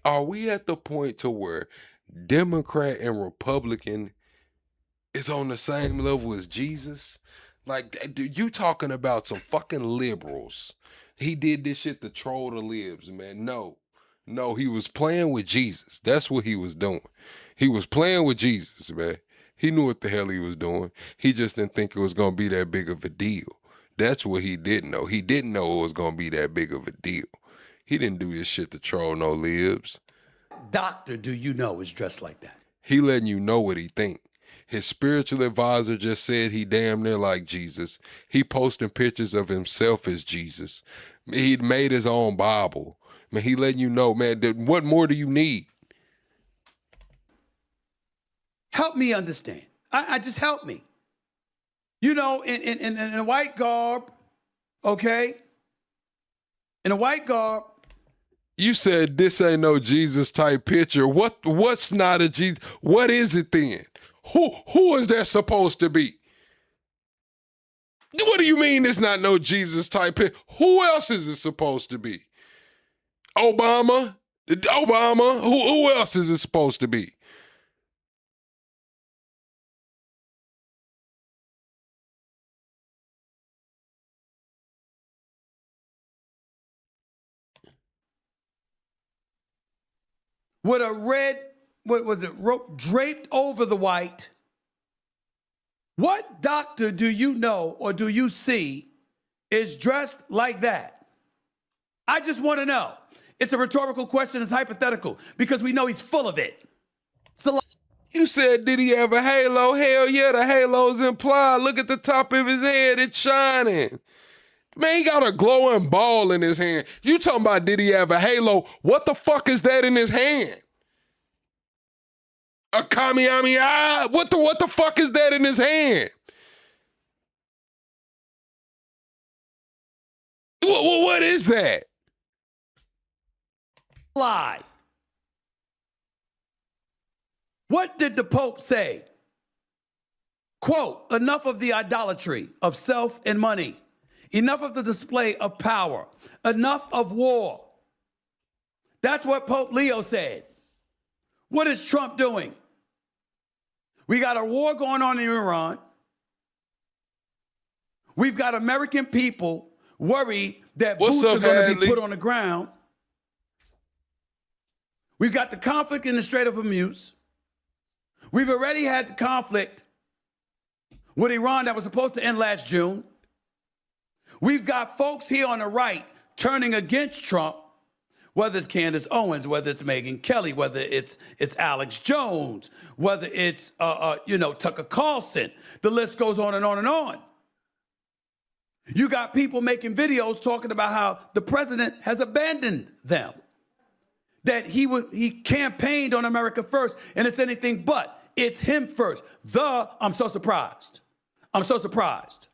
Are we at the point to where Democrat and Republican is on the same level as Jesus? Like, you talking about some fucking liberals. He did this shit to troll the libs, man. No, he was playing with Jesus. That's what he was doing. He was playing with Jesus, man. He knew what the hell he was doing. He just didn't think it was going to be that big of a deal. That's what he didn't know. He didn't know it was going to be that big of a deal. He didn't do this shit to troll no libs. Doctor do you know is dressed like that? He letting you know what he think. His spiritual advisor just said he damn near like Jesus. He posting pictures of himself as Jesus. He'd made his own Bible. Man, he letting you know, man, what more do you need? Help me understand. I just help me. You know, in a white garb, okay? In a white garb. You said this ain't no Jesus type picture. What's not a Jesus? What is it then? Who is that supposed to be? What do you mean it's not no Jesus type picture? Who else is it supposed to be? Obama? Who else is it supposed to be? With a red, what was it, rope draped over the white. What doctor do you know or do you see is dressed like that? I just want to know. It's a rhetorical question. It's hypothetical because we know he's full of it. You said, did he have a halo? Hell yeah, the halo's implied. Look at the top of his head. It's shining. Man, he got a glowing ball in his hand. You talking about did he have a halo? What the fuck is that in his hand? A kamiami eye? What the fuck is that in his hand? What is that? Lie. What did the Pope say? Quote, enough of the idolatry of self and money. Enough of the display of power. Enough of war. That's what Pope Leo said. What is Trump doing? We got a war going on in Iran. We've got American people worried that boots are going to be put on the ground. We've got the conflict in the Strait of Hormuz. We've already had the conflict with Iran that was supposed to end last June. We've got folks here on the right turning against Trump, whether it's Candace Owens, whether it's Megyn Kelly, whether it's Alex Jones, whether it's Tucker Carlson. The list goes on and on and on. You got people making videos talking about how the president has abandoned them, that he campaigned on America first, and it's anything but. It's him first. I'm so surprised. I'm so surprised.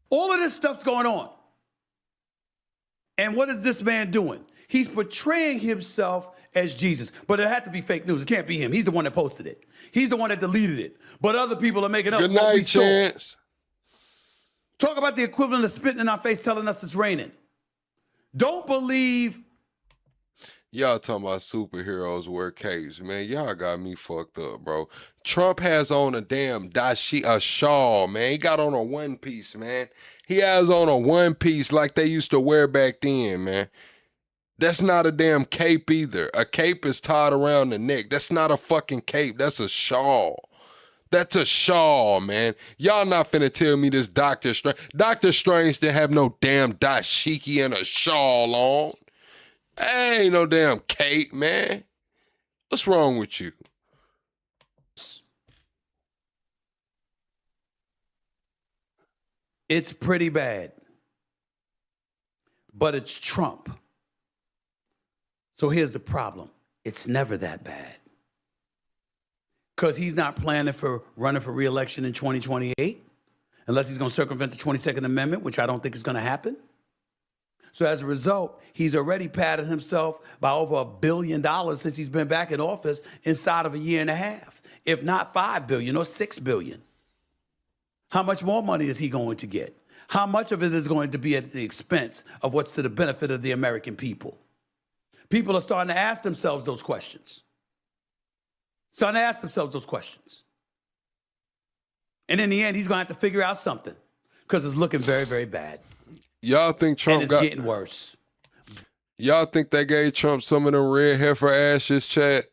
All of this stuff's going on. And what is this man doing? He's portraying himself as Jesus. But it had to be fake news. It can't be him. He's the one that posted it. He's the one that deleted it. But other people are making up. Good night, Chance. Talk about the equivalent of spitting in our face telling us it's raining. Don't believe. Y'all talking about superheroes wear capes, man. Y'all got me fucked up, bro. Trump has on a damn a shawl, man. He got on a one piece, man. He has on a one piece like they used to wear back then, man. That's not a damn cape either. A cape is tied around the neck. That's not a fucking cape. That's a shawl. That's a shawl, man. Y'all not finna tell me this Doctor Strange. Doctor Strange didn't have no damn dashiki and a shawl on. Ain't no damn cape, man. What's wrong with you? It's pretty bad. But it's Trump. So here's the problem. It's never that bad. Because he's not planning for running for re-election in 2028, unless he's going to circumvent the 22nd Amendment, which I don't think is going to happen. So as a result, he's already padded himself by over $1 billion since he's been back in office inside of a year and a half, if not $5 billion or $6 billion. How much more money is he going to get? How much of it is going to be at the expense of what's to the benefit of the American people? People are starting to ask themselves those questions. Starting to ask themselves those questions. And in the end, he's going to have to figure out something because it's looking very, very bad. Y'all think Trump and it's getting worse. Y'all think they gave Trump some of them red heifer ashes, chat?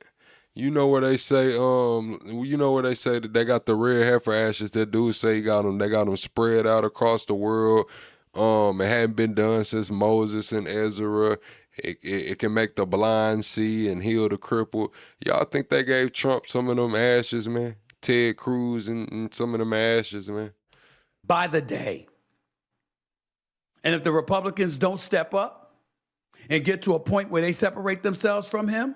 You know where they say, that they got the red heifer ashes. That dude say they got them spread out across the world. It hadn't been done since Moses and Ezra. It can make the blind see and heal the crippled. Y'all think they gave Trump some of them ashes, man? Ted Cruz and some of them ashes, man. By the day. And if the Republicans don't step up and get to a point where they separate themselves from him,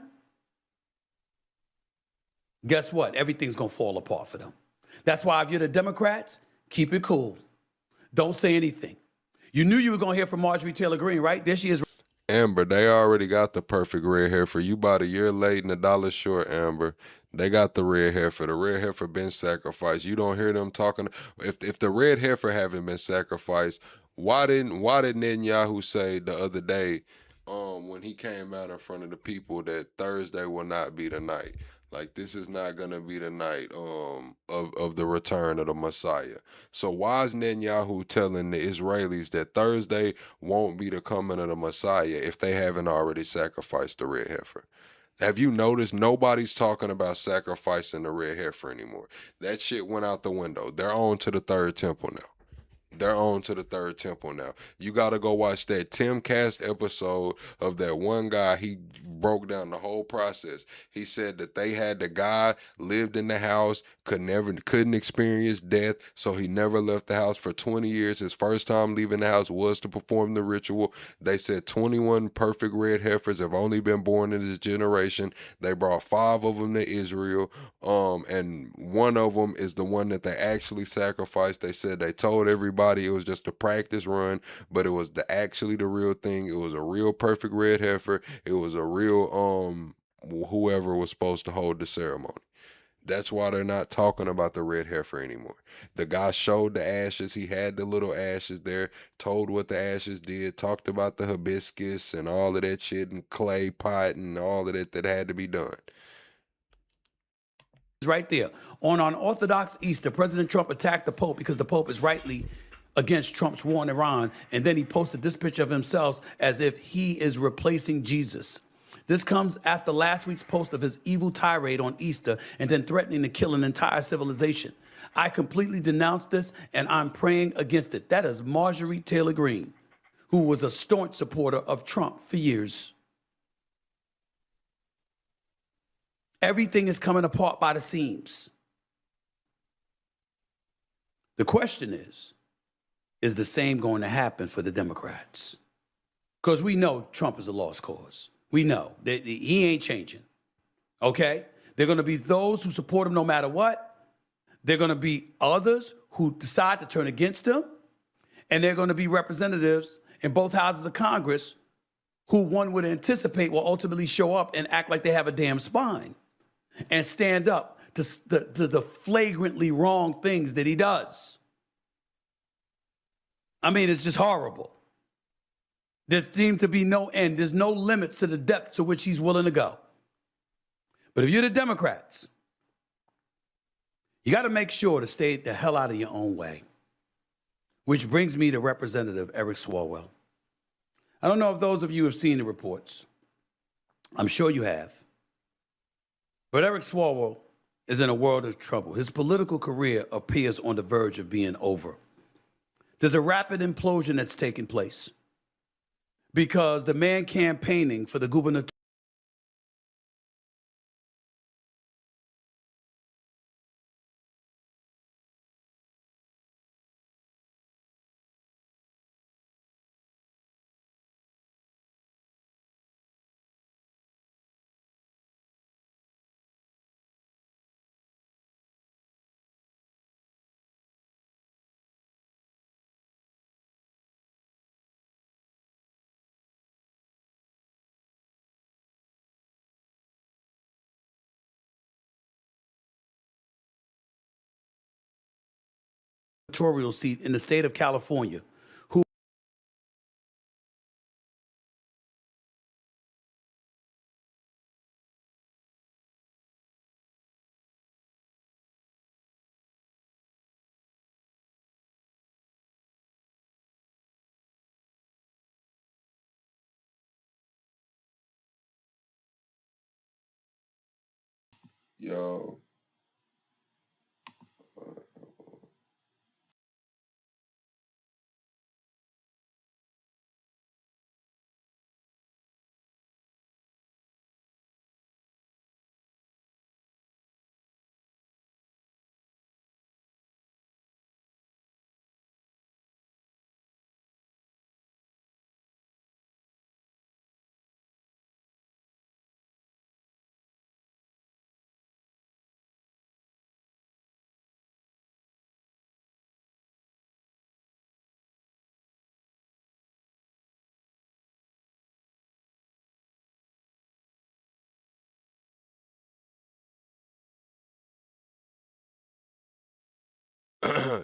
guess what? Everything's going to fall apart for them. That's why if you're the Democrats, keep it cool. Don't say anything. You knew you were going to hear from Marjorie Taylor Greene, right? There she is. Amber, they already got the perfect red heifer. You about a year late and $1 short, Amber. They got the red heifer. The red heifer been sacrificed. You don't hear them talking. If the red heifer haven't been sacrificed, why did Netanyahu say the other day, when he came out in front of the people, that Thursday will not be the night? Like, this is not gonna be the night of the return of the Messiah. So why is Netanyahu telling the Israelis that Thursday won't be the coming of the Messiah if they haven't already sacrificed the red heifer? Have you noticed nobody's talking about sacrificing the red heifer anymore? That shit went out the window. They're on to the third temple now. They're on to the third temple now. You got to go watch that Timcast episode of that one guy. He broke down the whole process. He said that they had the guy lived in the house, couldn't experience death, so he never left the house for 20 years. His first time leaving the house was to perform the ritual. They said 21 perfect red heifers have only been born in this generation. They brought 5 of them to Israel, and one of them is the one that they actually sacrificed. They said they told everybody it was just a practice run, but it was actually the real thing. It was a real perfect red heifer. It was a real whoever was supposed to hold the ceremony. That's why they're not talking about the red heifer anymore. The guy showed the ashes. He had the little ashes there, told what the ashes did, talked about the hibiscus and all of that shit and clay pot and all of that that had to be done. Right there. On unorthodox Easter, President Trump attacked the Pope because the Pope is rightly against Trump's war in Iran. And then he posted this picture of himself as if he is replacing Jesus. This comes after last week's post of his evil tirade on Easter and then threatening to kill an entire civilization. I completely denounce this and I'm praying against it. That is Marjorie Taylor Greene, who was a staunch supporter of Trump for years. Everything is coming apart by the seams. The question is the same going to happen for the Democrats? Because we know Trump is a lost cause. We know that he ain't changing, okay? They're going to be those who support him no matter what. They're going to be others who decide to turn against him. And they're going to be representatives in both houses of Congress who one would anticipate will ultimately show up and act like they have a damn spine and stand up to the flagrantly wrong things that he does. I mean, it's just horrible. There seems to be no end. There's no limits to the depth to which he's willing to go. But if you're the Democrats, you got to make sure to stay the hell out of your own way. Which brings me to Representative Eric Swalwell. I don't know if those of you have seen the reports. I'm sure you have. But Eric Swalwell is in a world of trouble. His political career appears on the verge of being over. There's a rapid implosion that's taking place because the man campaigning for the gubernatorial seat in the state of California, who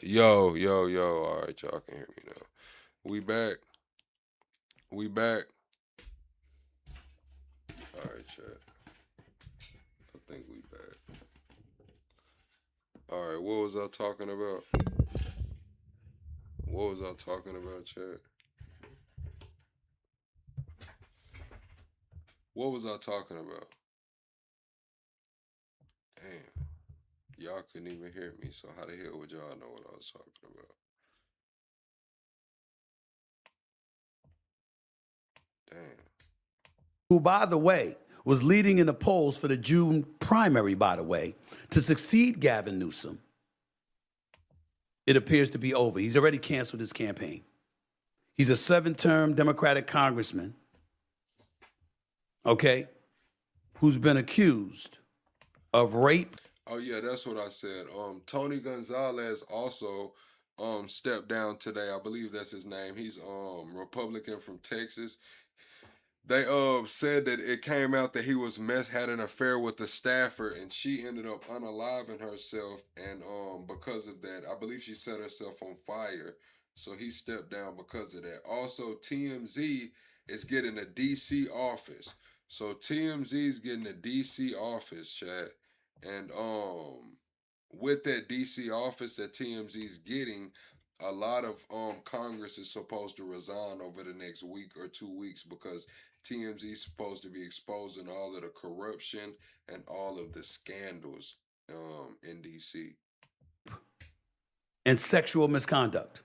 Yo. Yo. All right, y'all can hear me now. We back. All right, chat. I think we back. All right, what was I talking about? Chat? What was I talking about? Damn. Y'all couldn't even hear me, so how the hell would y'all know what I was talking about? Damn. who, by the way, was leading in the polls for the June primary, by the way, to succeed Gavin Newsom, it appears to be over. He's already canceled his campaign. He's a 7-term Democratic congressman, okay, who's been accused of rape. Oh yeah, that's what I said. Tony Gonzalez also stepped down today. I believe that's his name. He's Republican from Texas. they said that it came out that he was had an affair with the staffer, and she ended up unaliving herself, and because of that, I believe she set herself on fire. So he stepped down because of that. Also, TMZ is getting a DC office. So TMZ is getting a DC office, chat, and with that DC office that TMZ is getting, a lot of Congress is supposed to resign over the next week or 2 weeks because TMZ is supposed to be exposing all of the corruption and all of the scandals in DC. And sexual misconduct.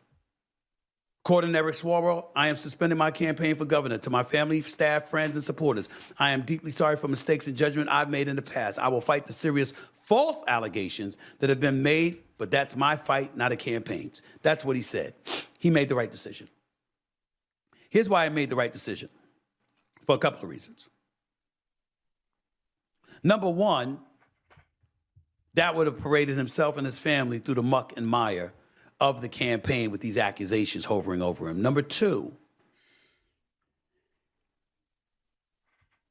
According to Eric Swalwell, I am suspending my campaign for governor. To my family, staff, friends, and supporters, I am deeply sorry for mistakes and judgment I've made in the past. I will fight the serious false allegations that have been made, but that's my fight, not a campaign's. That's what he said. He made the right decision. Here's why I made the right decision, for a couple of reasons. Number one, that would have paraded himself and his family through the muck and mire of the campaign with these accusations hovering over him. Number two,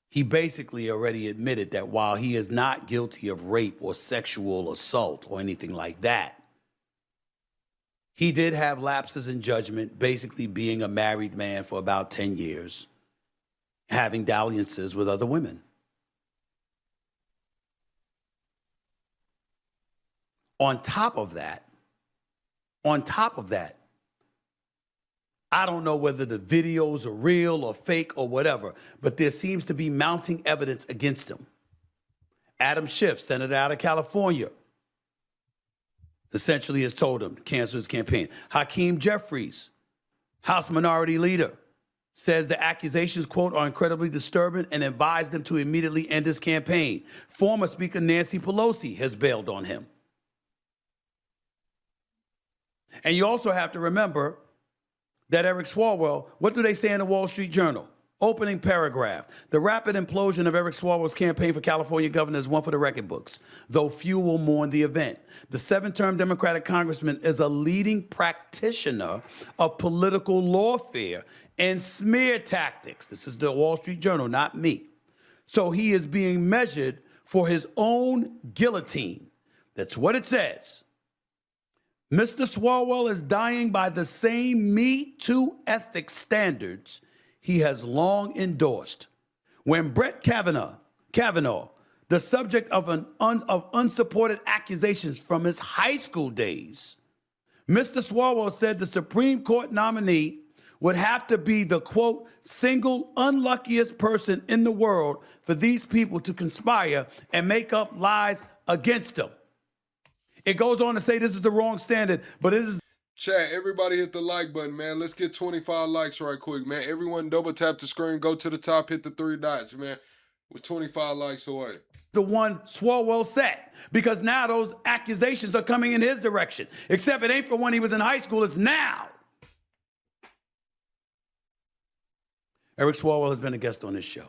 he basically already admitted that while he is not guilty of rape or sexual assault or anything like that, he did have lapses in judgment, basically being a married man for about 10 years, having dalliances with other women. On top of that, I don't know whether the videos are real or fake or whatever, but there seems to be mounting evidence against him. Adam Schiff, senator out of California, essentially has told him to cancel his campaign. Hakeem Jeffries, House Minority Leader, says the accusations, quote, are incredibly disturbing and advised him to immediately end his campaign. Former Speaker Nancy Pelosi has bailed on him. And you also have to remember that Eric Swalwell, what do they say in the Wall Street Journal? Opening paragraph. The rapid implosion of Eric Swalwell's campaign for California governor is one for the record books, though few will mourn the event. The 7-term Democratic congressman is a leading practitioner of political lawfare and smear tactics. This is the Wall Street Journal, not me. So he is being measured for his own guillotine. That's what it says. Mr. Swalwell is dying by the same Me Too ethics standards he has long endorsed. When Brett Kavanaugh, the subject of unsupported accusations from his high school days, Mr. Swalwell said the Supreme Court nominee would have to be the, quote, single unluckiest person in the world for these people to conspire and make up lies against him. It goes on to say this is the wrong standard, but it is. Chat, everybody hit the like button, man. Let's get 25 likes right quick, man. Everyone double tap the screen, go to the top, hit the 3 dots, man. We're 25 likes away. The one Swalwell set, because now those accusations are coming in his direction. Except it ain't for when he was in high school, it's now. Eric Swalwell has been a guest on this show.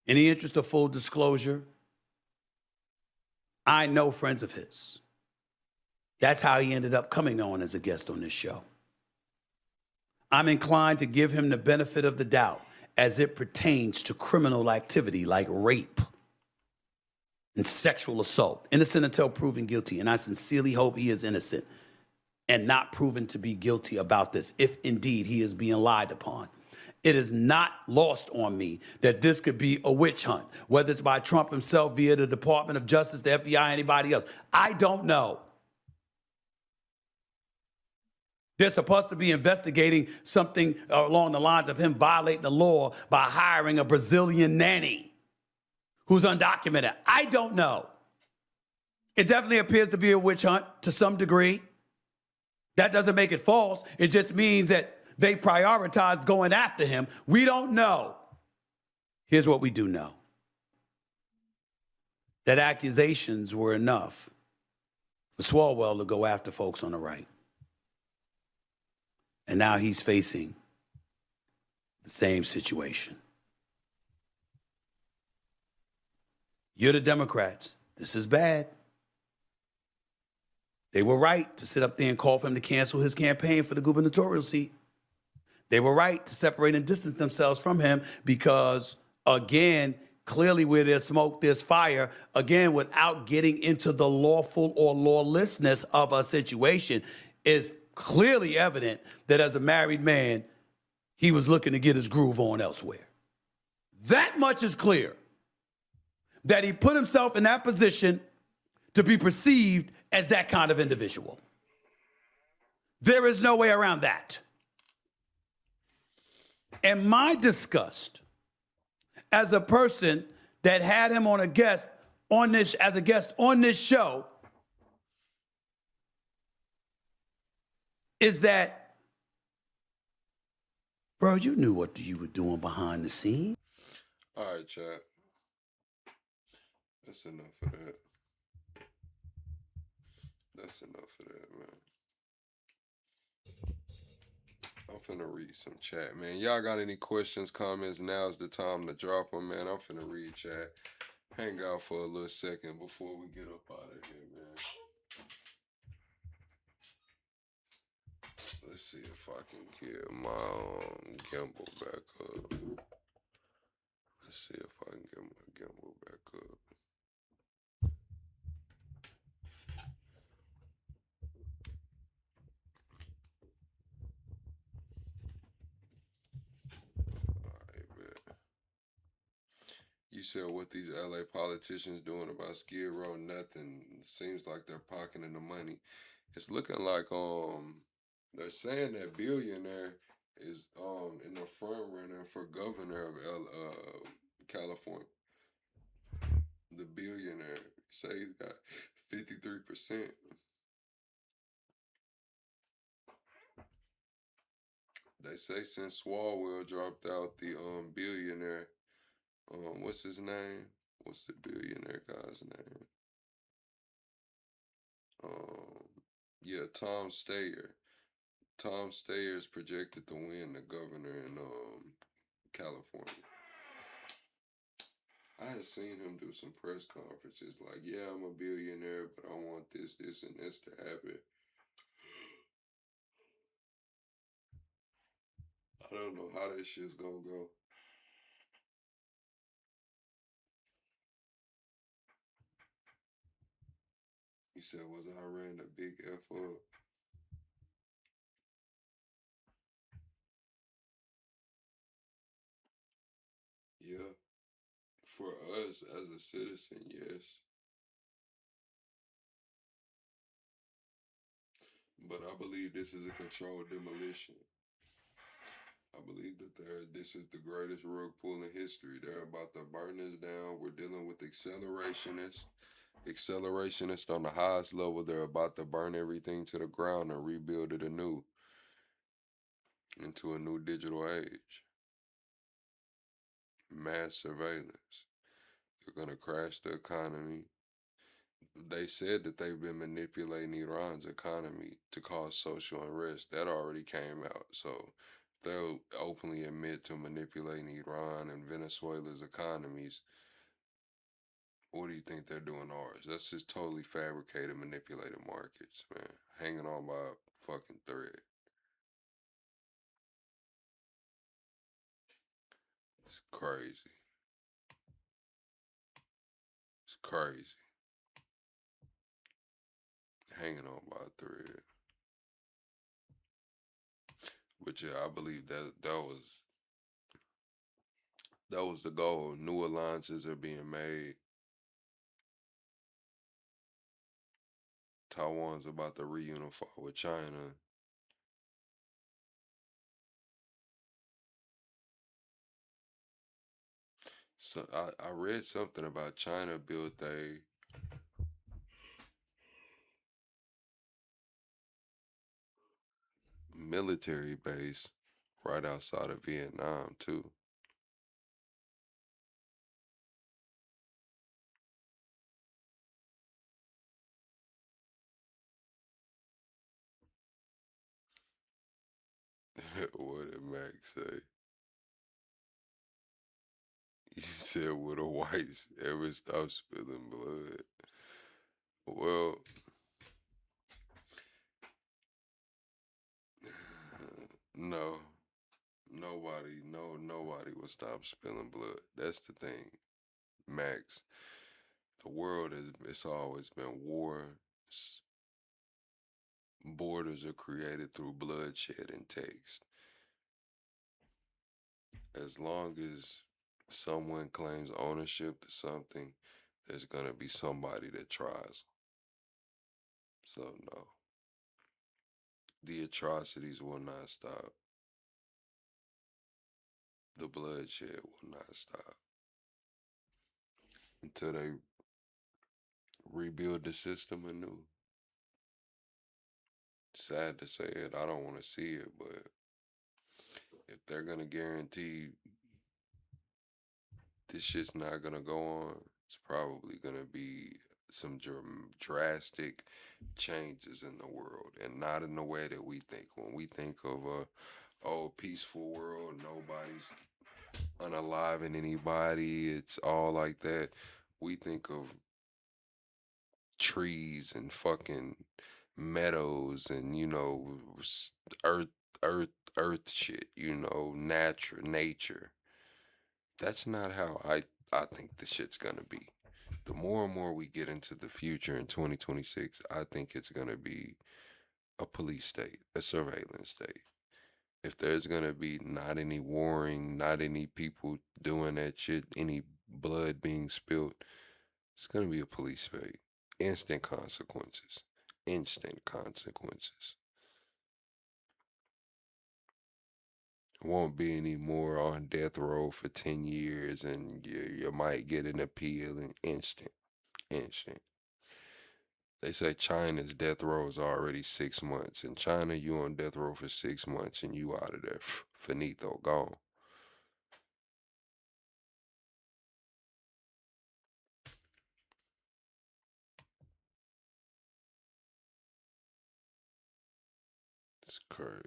In the interest of full disclosure, I know friends of his. That's how he ended up coming on as a guest on this show. I'm inclined to give him the benefit of the doubt as it pertains to criminal activity like rape and sexual assault, innocent until proven guilty. And I sincerely hope he is innocent and not proven to be guilty about this, if indeed he is being lied upon. It is not lost on me that this could be a witch hunt, whether it's by Trump himself via the Department of Justice, the FBI, anybody else. I don't know. They're supposed to be investigating something along the lines of him violating the law by hiring a Brazilian nanny who's undocumented. I don't know. It definitely appears to be a witch hunt to some degree. That doesn't make it false. It just means that they prioritized going after him. We don't know. Here's what we do know. That accusations were enough for Swalwell to go after folks on the right. And now he's facing the same situation. You're the Democrats. This is bad. They were right to sit up there and call for him to cancel his campaign for the gubernatorial seat. They were right to separate and distance themselves from him because, again, clearly where there's smoke, there's fire. Again, without getting into the lawful or lawlessness of a situation, it's clearly evident that as a married man, he was looking to get his groove on elsewhere. That much is clear, that he put himself in that position to be perceived as that kind of individual. There is no way around that. And my disgust as a person that had him on a guest on this show is that, bro, you knew what you were doing behind the scenes. All right, chat. That's enough of that. That's enough of that, man. I'm finna read some chat, man. Y'all got any questions, comments? Now's the time to drop them, man. I'm finna read chat. Hang out for a little second before we get up out of here, man. Let's see if I can get my gimbal back up. Let's see if I can get my gimbal back up. You said what these LA politicians doing about Skid Row? Nothing. Seems like they're pocketing the money. It's looking like they're saying that billionaire is in the front runner for governor of California. The billionaire say he's got 53%. They say since Swalwell dropped out, the billionaire, what's his name? What's the billionaire guy's name? Yeah, Tom Steyer. Tom Steyer is projected to win the governor in California. I had seen him do some press conferences like, yeah, I'm a billionaire, but I want this, this, and this to happen. I don't know how that shit's gonna go. You said, was Iran a big F up? Yeah. For us as a citizen, yes. But I believe this is a controlled demolition. I believe that this is the greatest rug pull in history. They're about to burn us down. We're dealing with accelerationists. Accelerationists on the highest level. They're about to burn everything to the ground and rebuild it anew into a new digital age. Mass surveillance. They're going to crash the economy. They said that they've been manipulating Iran's economy to cause social unrest. That already came out. So they'll openly admit to manipulating Iran and Venezuela's economies. What do you think they're doing ours? That's just totally fabricated, manipulated markets, man. Hanging on by a fucking thread. It's crazy. It's crazy. Hanging on by a thread. But yeah, I believe that was the goal. New alliances are being made. Taiwan's about to reunify with China. So I read something about China built a military base right outside of Vietnam too. What did Max say? You said with a white ever stop spilling blood. Well, no. never stop spilling blood. That's the thing, Max. The world it's always been war. Borders are created through bloodshed and text. As long as someone claims ownership to something, there's gonna be somebody that tries. So no, the atrocities will not stop. The bloodshed will not stop until they rebuild the system anew. Sad to say it, I don't want to see it, but if they're gonna guarantee this shit's not gonna go on, it's probably gonna be some drastic changes in the world, and not in the way that we think. When we think of a peaceful world, nobody's unaliving anybody, it's all like that. We think of trees and fucking meadows and earth earth earth shit, nature. That's not how I think the shit's gonna be. The more and more we get into the future in 2026, I think it's gonna be a police state, a surveillance state. If there's gonna be not any warring, not any people doing that shit, any blood being spilled, it's gonna be a police state. Instant consequences. Instant consequences. Won't be any more on death row for 10 years and you might get an appeal and instant. Instant. They say China's death row is already 6 months. In China, you on death row for 6 months and you out of there. Finito, gone. It's crazy.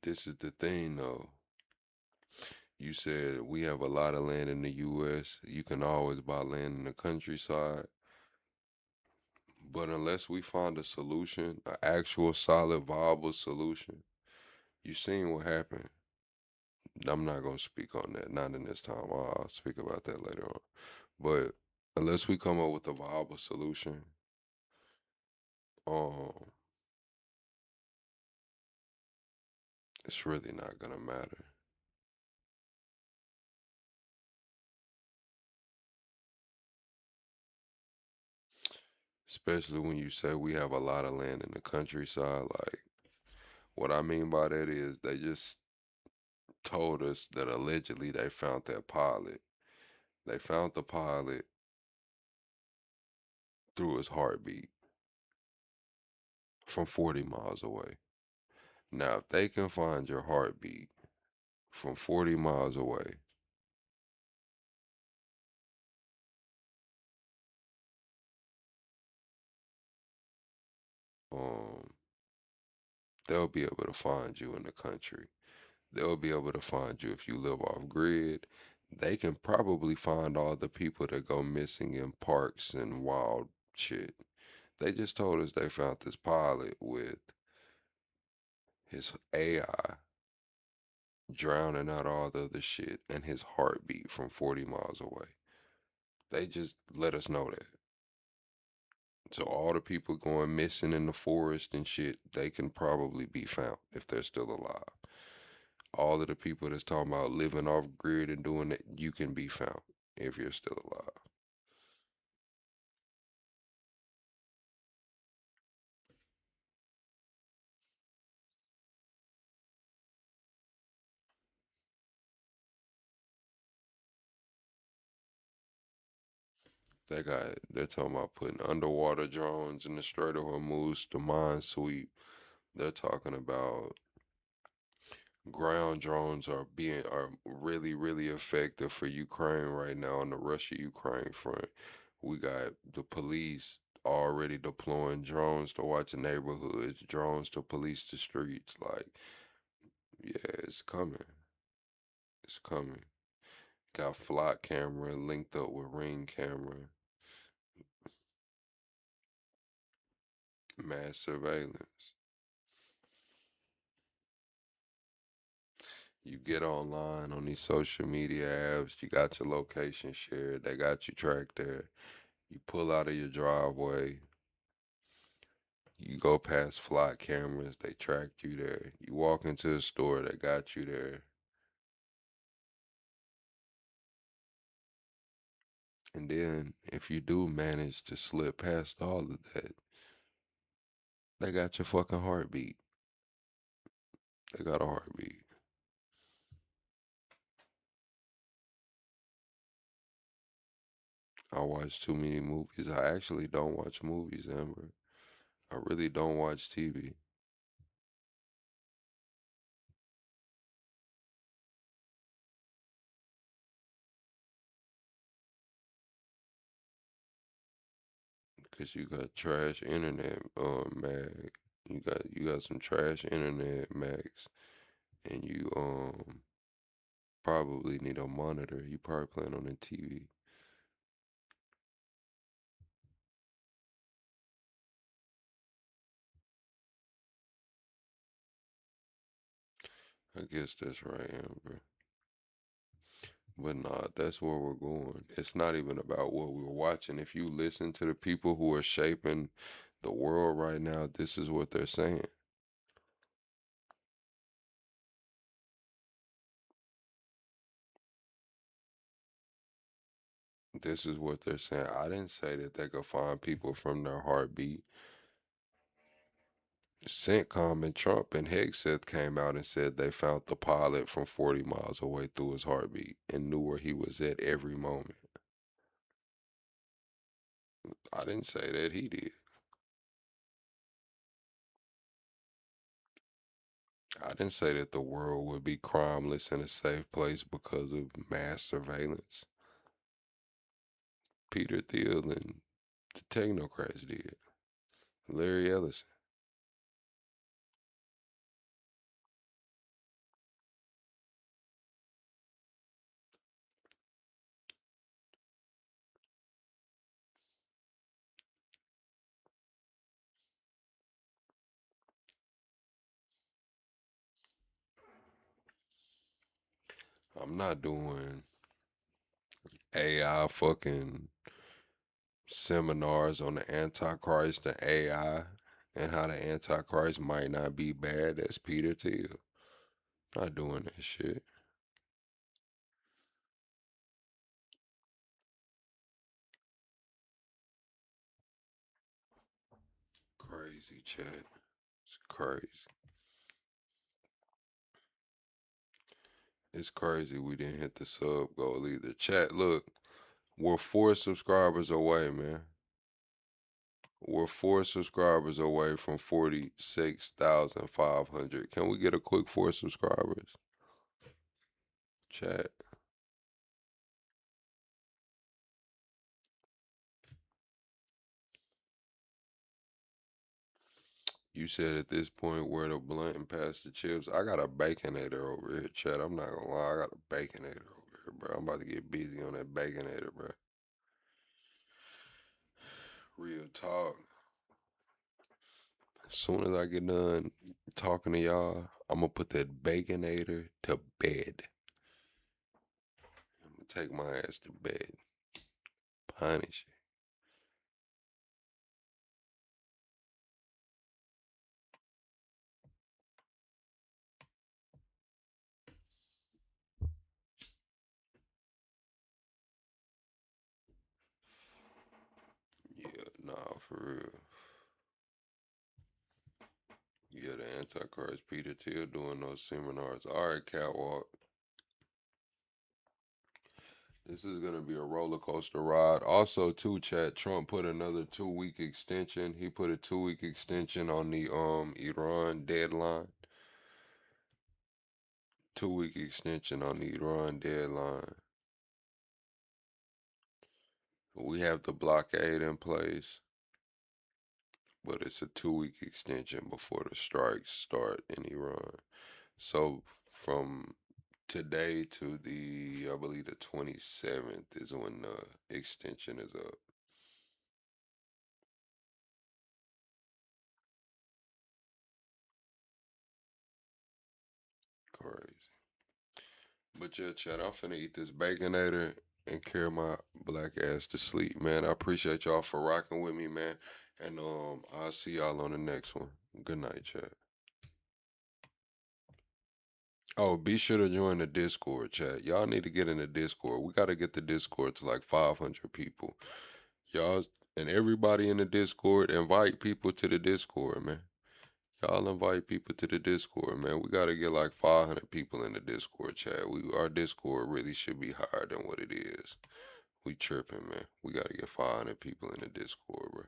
This is the thing though. You said we have a lot of land in the US. You can always buy land in the countryside. But unless we find a solution, an actual solid, viable solution, you seen what happened. I'm not gonna speak on that, not in this time. I'll speak about that later on. But unless we come up with a viable solution, um, it's really not gonna matter. Especially when you say we have a lot of land in the countryside. Like, what I mean by that is they just told us that allegedly they found that pilot. They found the pilot through his heartbeat from 40 miles away. Now, if they can find your heartbeat from 40 miles away, um, they'll be able to find you in the country. They'll be able to find you if you live off grid. They can probably find all the people that go missing in parks and wild shit. They just told us they found this pilot with his AI drowning out all the other shit and his heartbeat from 40 miles away. They just let us know that. So all the people going missing in the forest and shit, they can probably be found if they're still alive. All of the people that's talking about living off grid and doing it, you can be found if you're still alive. They're talking about putting underwater drones in the Strait of Hormuz to mine sweep. They're talking about ground drones are really effective for Ukraine right now on the Russia-Ukraine front. We got the police already deploying drones to watch the neighborhoods, drones to police the streets. Like, Yeah, it's coming. It's coming. Got flock camera linked up with ring camera. Mass surveillance. You get online on these social media apps, you got your location shared, they got you tracked there. You pull out of your driveway, you go past flock cameras, they track you there. You walk into a store, they got you there. And then if you do manage to slip past all of that, they got your fucking heartbeat. They got a heartbeat. I watch too many movies. I actually don't watch movies, Amber. I really don't watch TV. Cause you got trash internet, Mag. You got some trash internet, Max, and you probably need a monitor. You probably playing on the TV. I guess that's right, Amber. But nah, that's where we're going. It's not even about what we're watching. If you listen to the people who are shaping the world right now, this is what they're saying. This is what they're saying. I didn't say that they could find people from their heartbeat. CENTCOM and Trump and Hegseth came out and said they found the pilot from 40 miles away through his heartbeat and knew where he was at every moment. I didn't say that, he did. I didn't say that the world would be crimeless and a safe place because of mass surveillance. Peter Thiel and the technocrats did. Larry Ellison. I'm not doing AI fucking seminars on the Antichrist and AI and how the Antichrist might not be bad. That's Peter Thiel. Not doing that shit. Crazy, chat. It's crazy. It's crazy we didn't hit the sub goal either. Chat, look, we're 4 subscribers away, man. We're 4 subscribers away from 46,500. Can we get a quick 4 subscribers? Chat. You said at this point where the blunt and pass the chips. I got a baconator over here, chat. I'm not gonna lie. I got a baconator over here, bro. I'm about to get busy on that baconator, bro. Real talk. As soon as I get done talking to y'all, I'm gonna put that baconator to bed. I'm gonna take my ass to bed. Punish it. Yeah, nah, for real. Yeah, the Antichrist Peter Thiel doing those seminars. All right, Catwalk. This is gonna be a roller coaster ride. Also, too, chat. Trump put another 2-week extension. He put a 2-week extension on the Iran deadline. 2-week extension on the Iran deadline. We have the blockade in place, but it's a 2-week extension before the strikes start in Iran. So from today to I believe the 27th is when the extension is up. Crazy. But yeah, Chad, I'm finna eat this Baconator and carry my black ass to sleep, man. I appreciate y'all for rocking with me, man. And I'll see y'all on the next one. Good night, Chad. Oh, be sure to join the Discord, chat. Y'all need to get in the Discord. We gotta get the Discord to like 500 people. Y'all and everybody in the Discord, invite people to the Discord, man. Y'all invite people to the Discord, man. We gotta get like 500 people in the Discord, chat. Our Discord really should be higher than what it is. We tripping, man. We gotta get 500 people in the Discord, bro.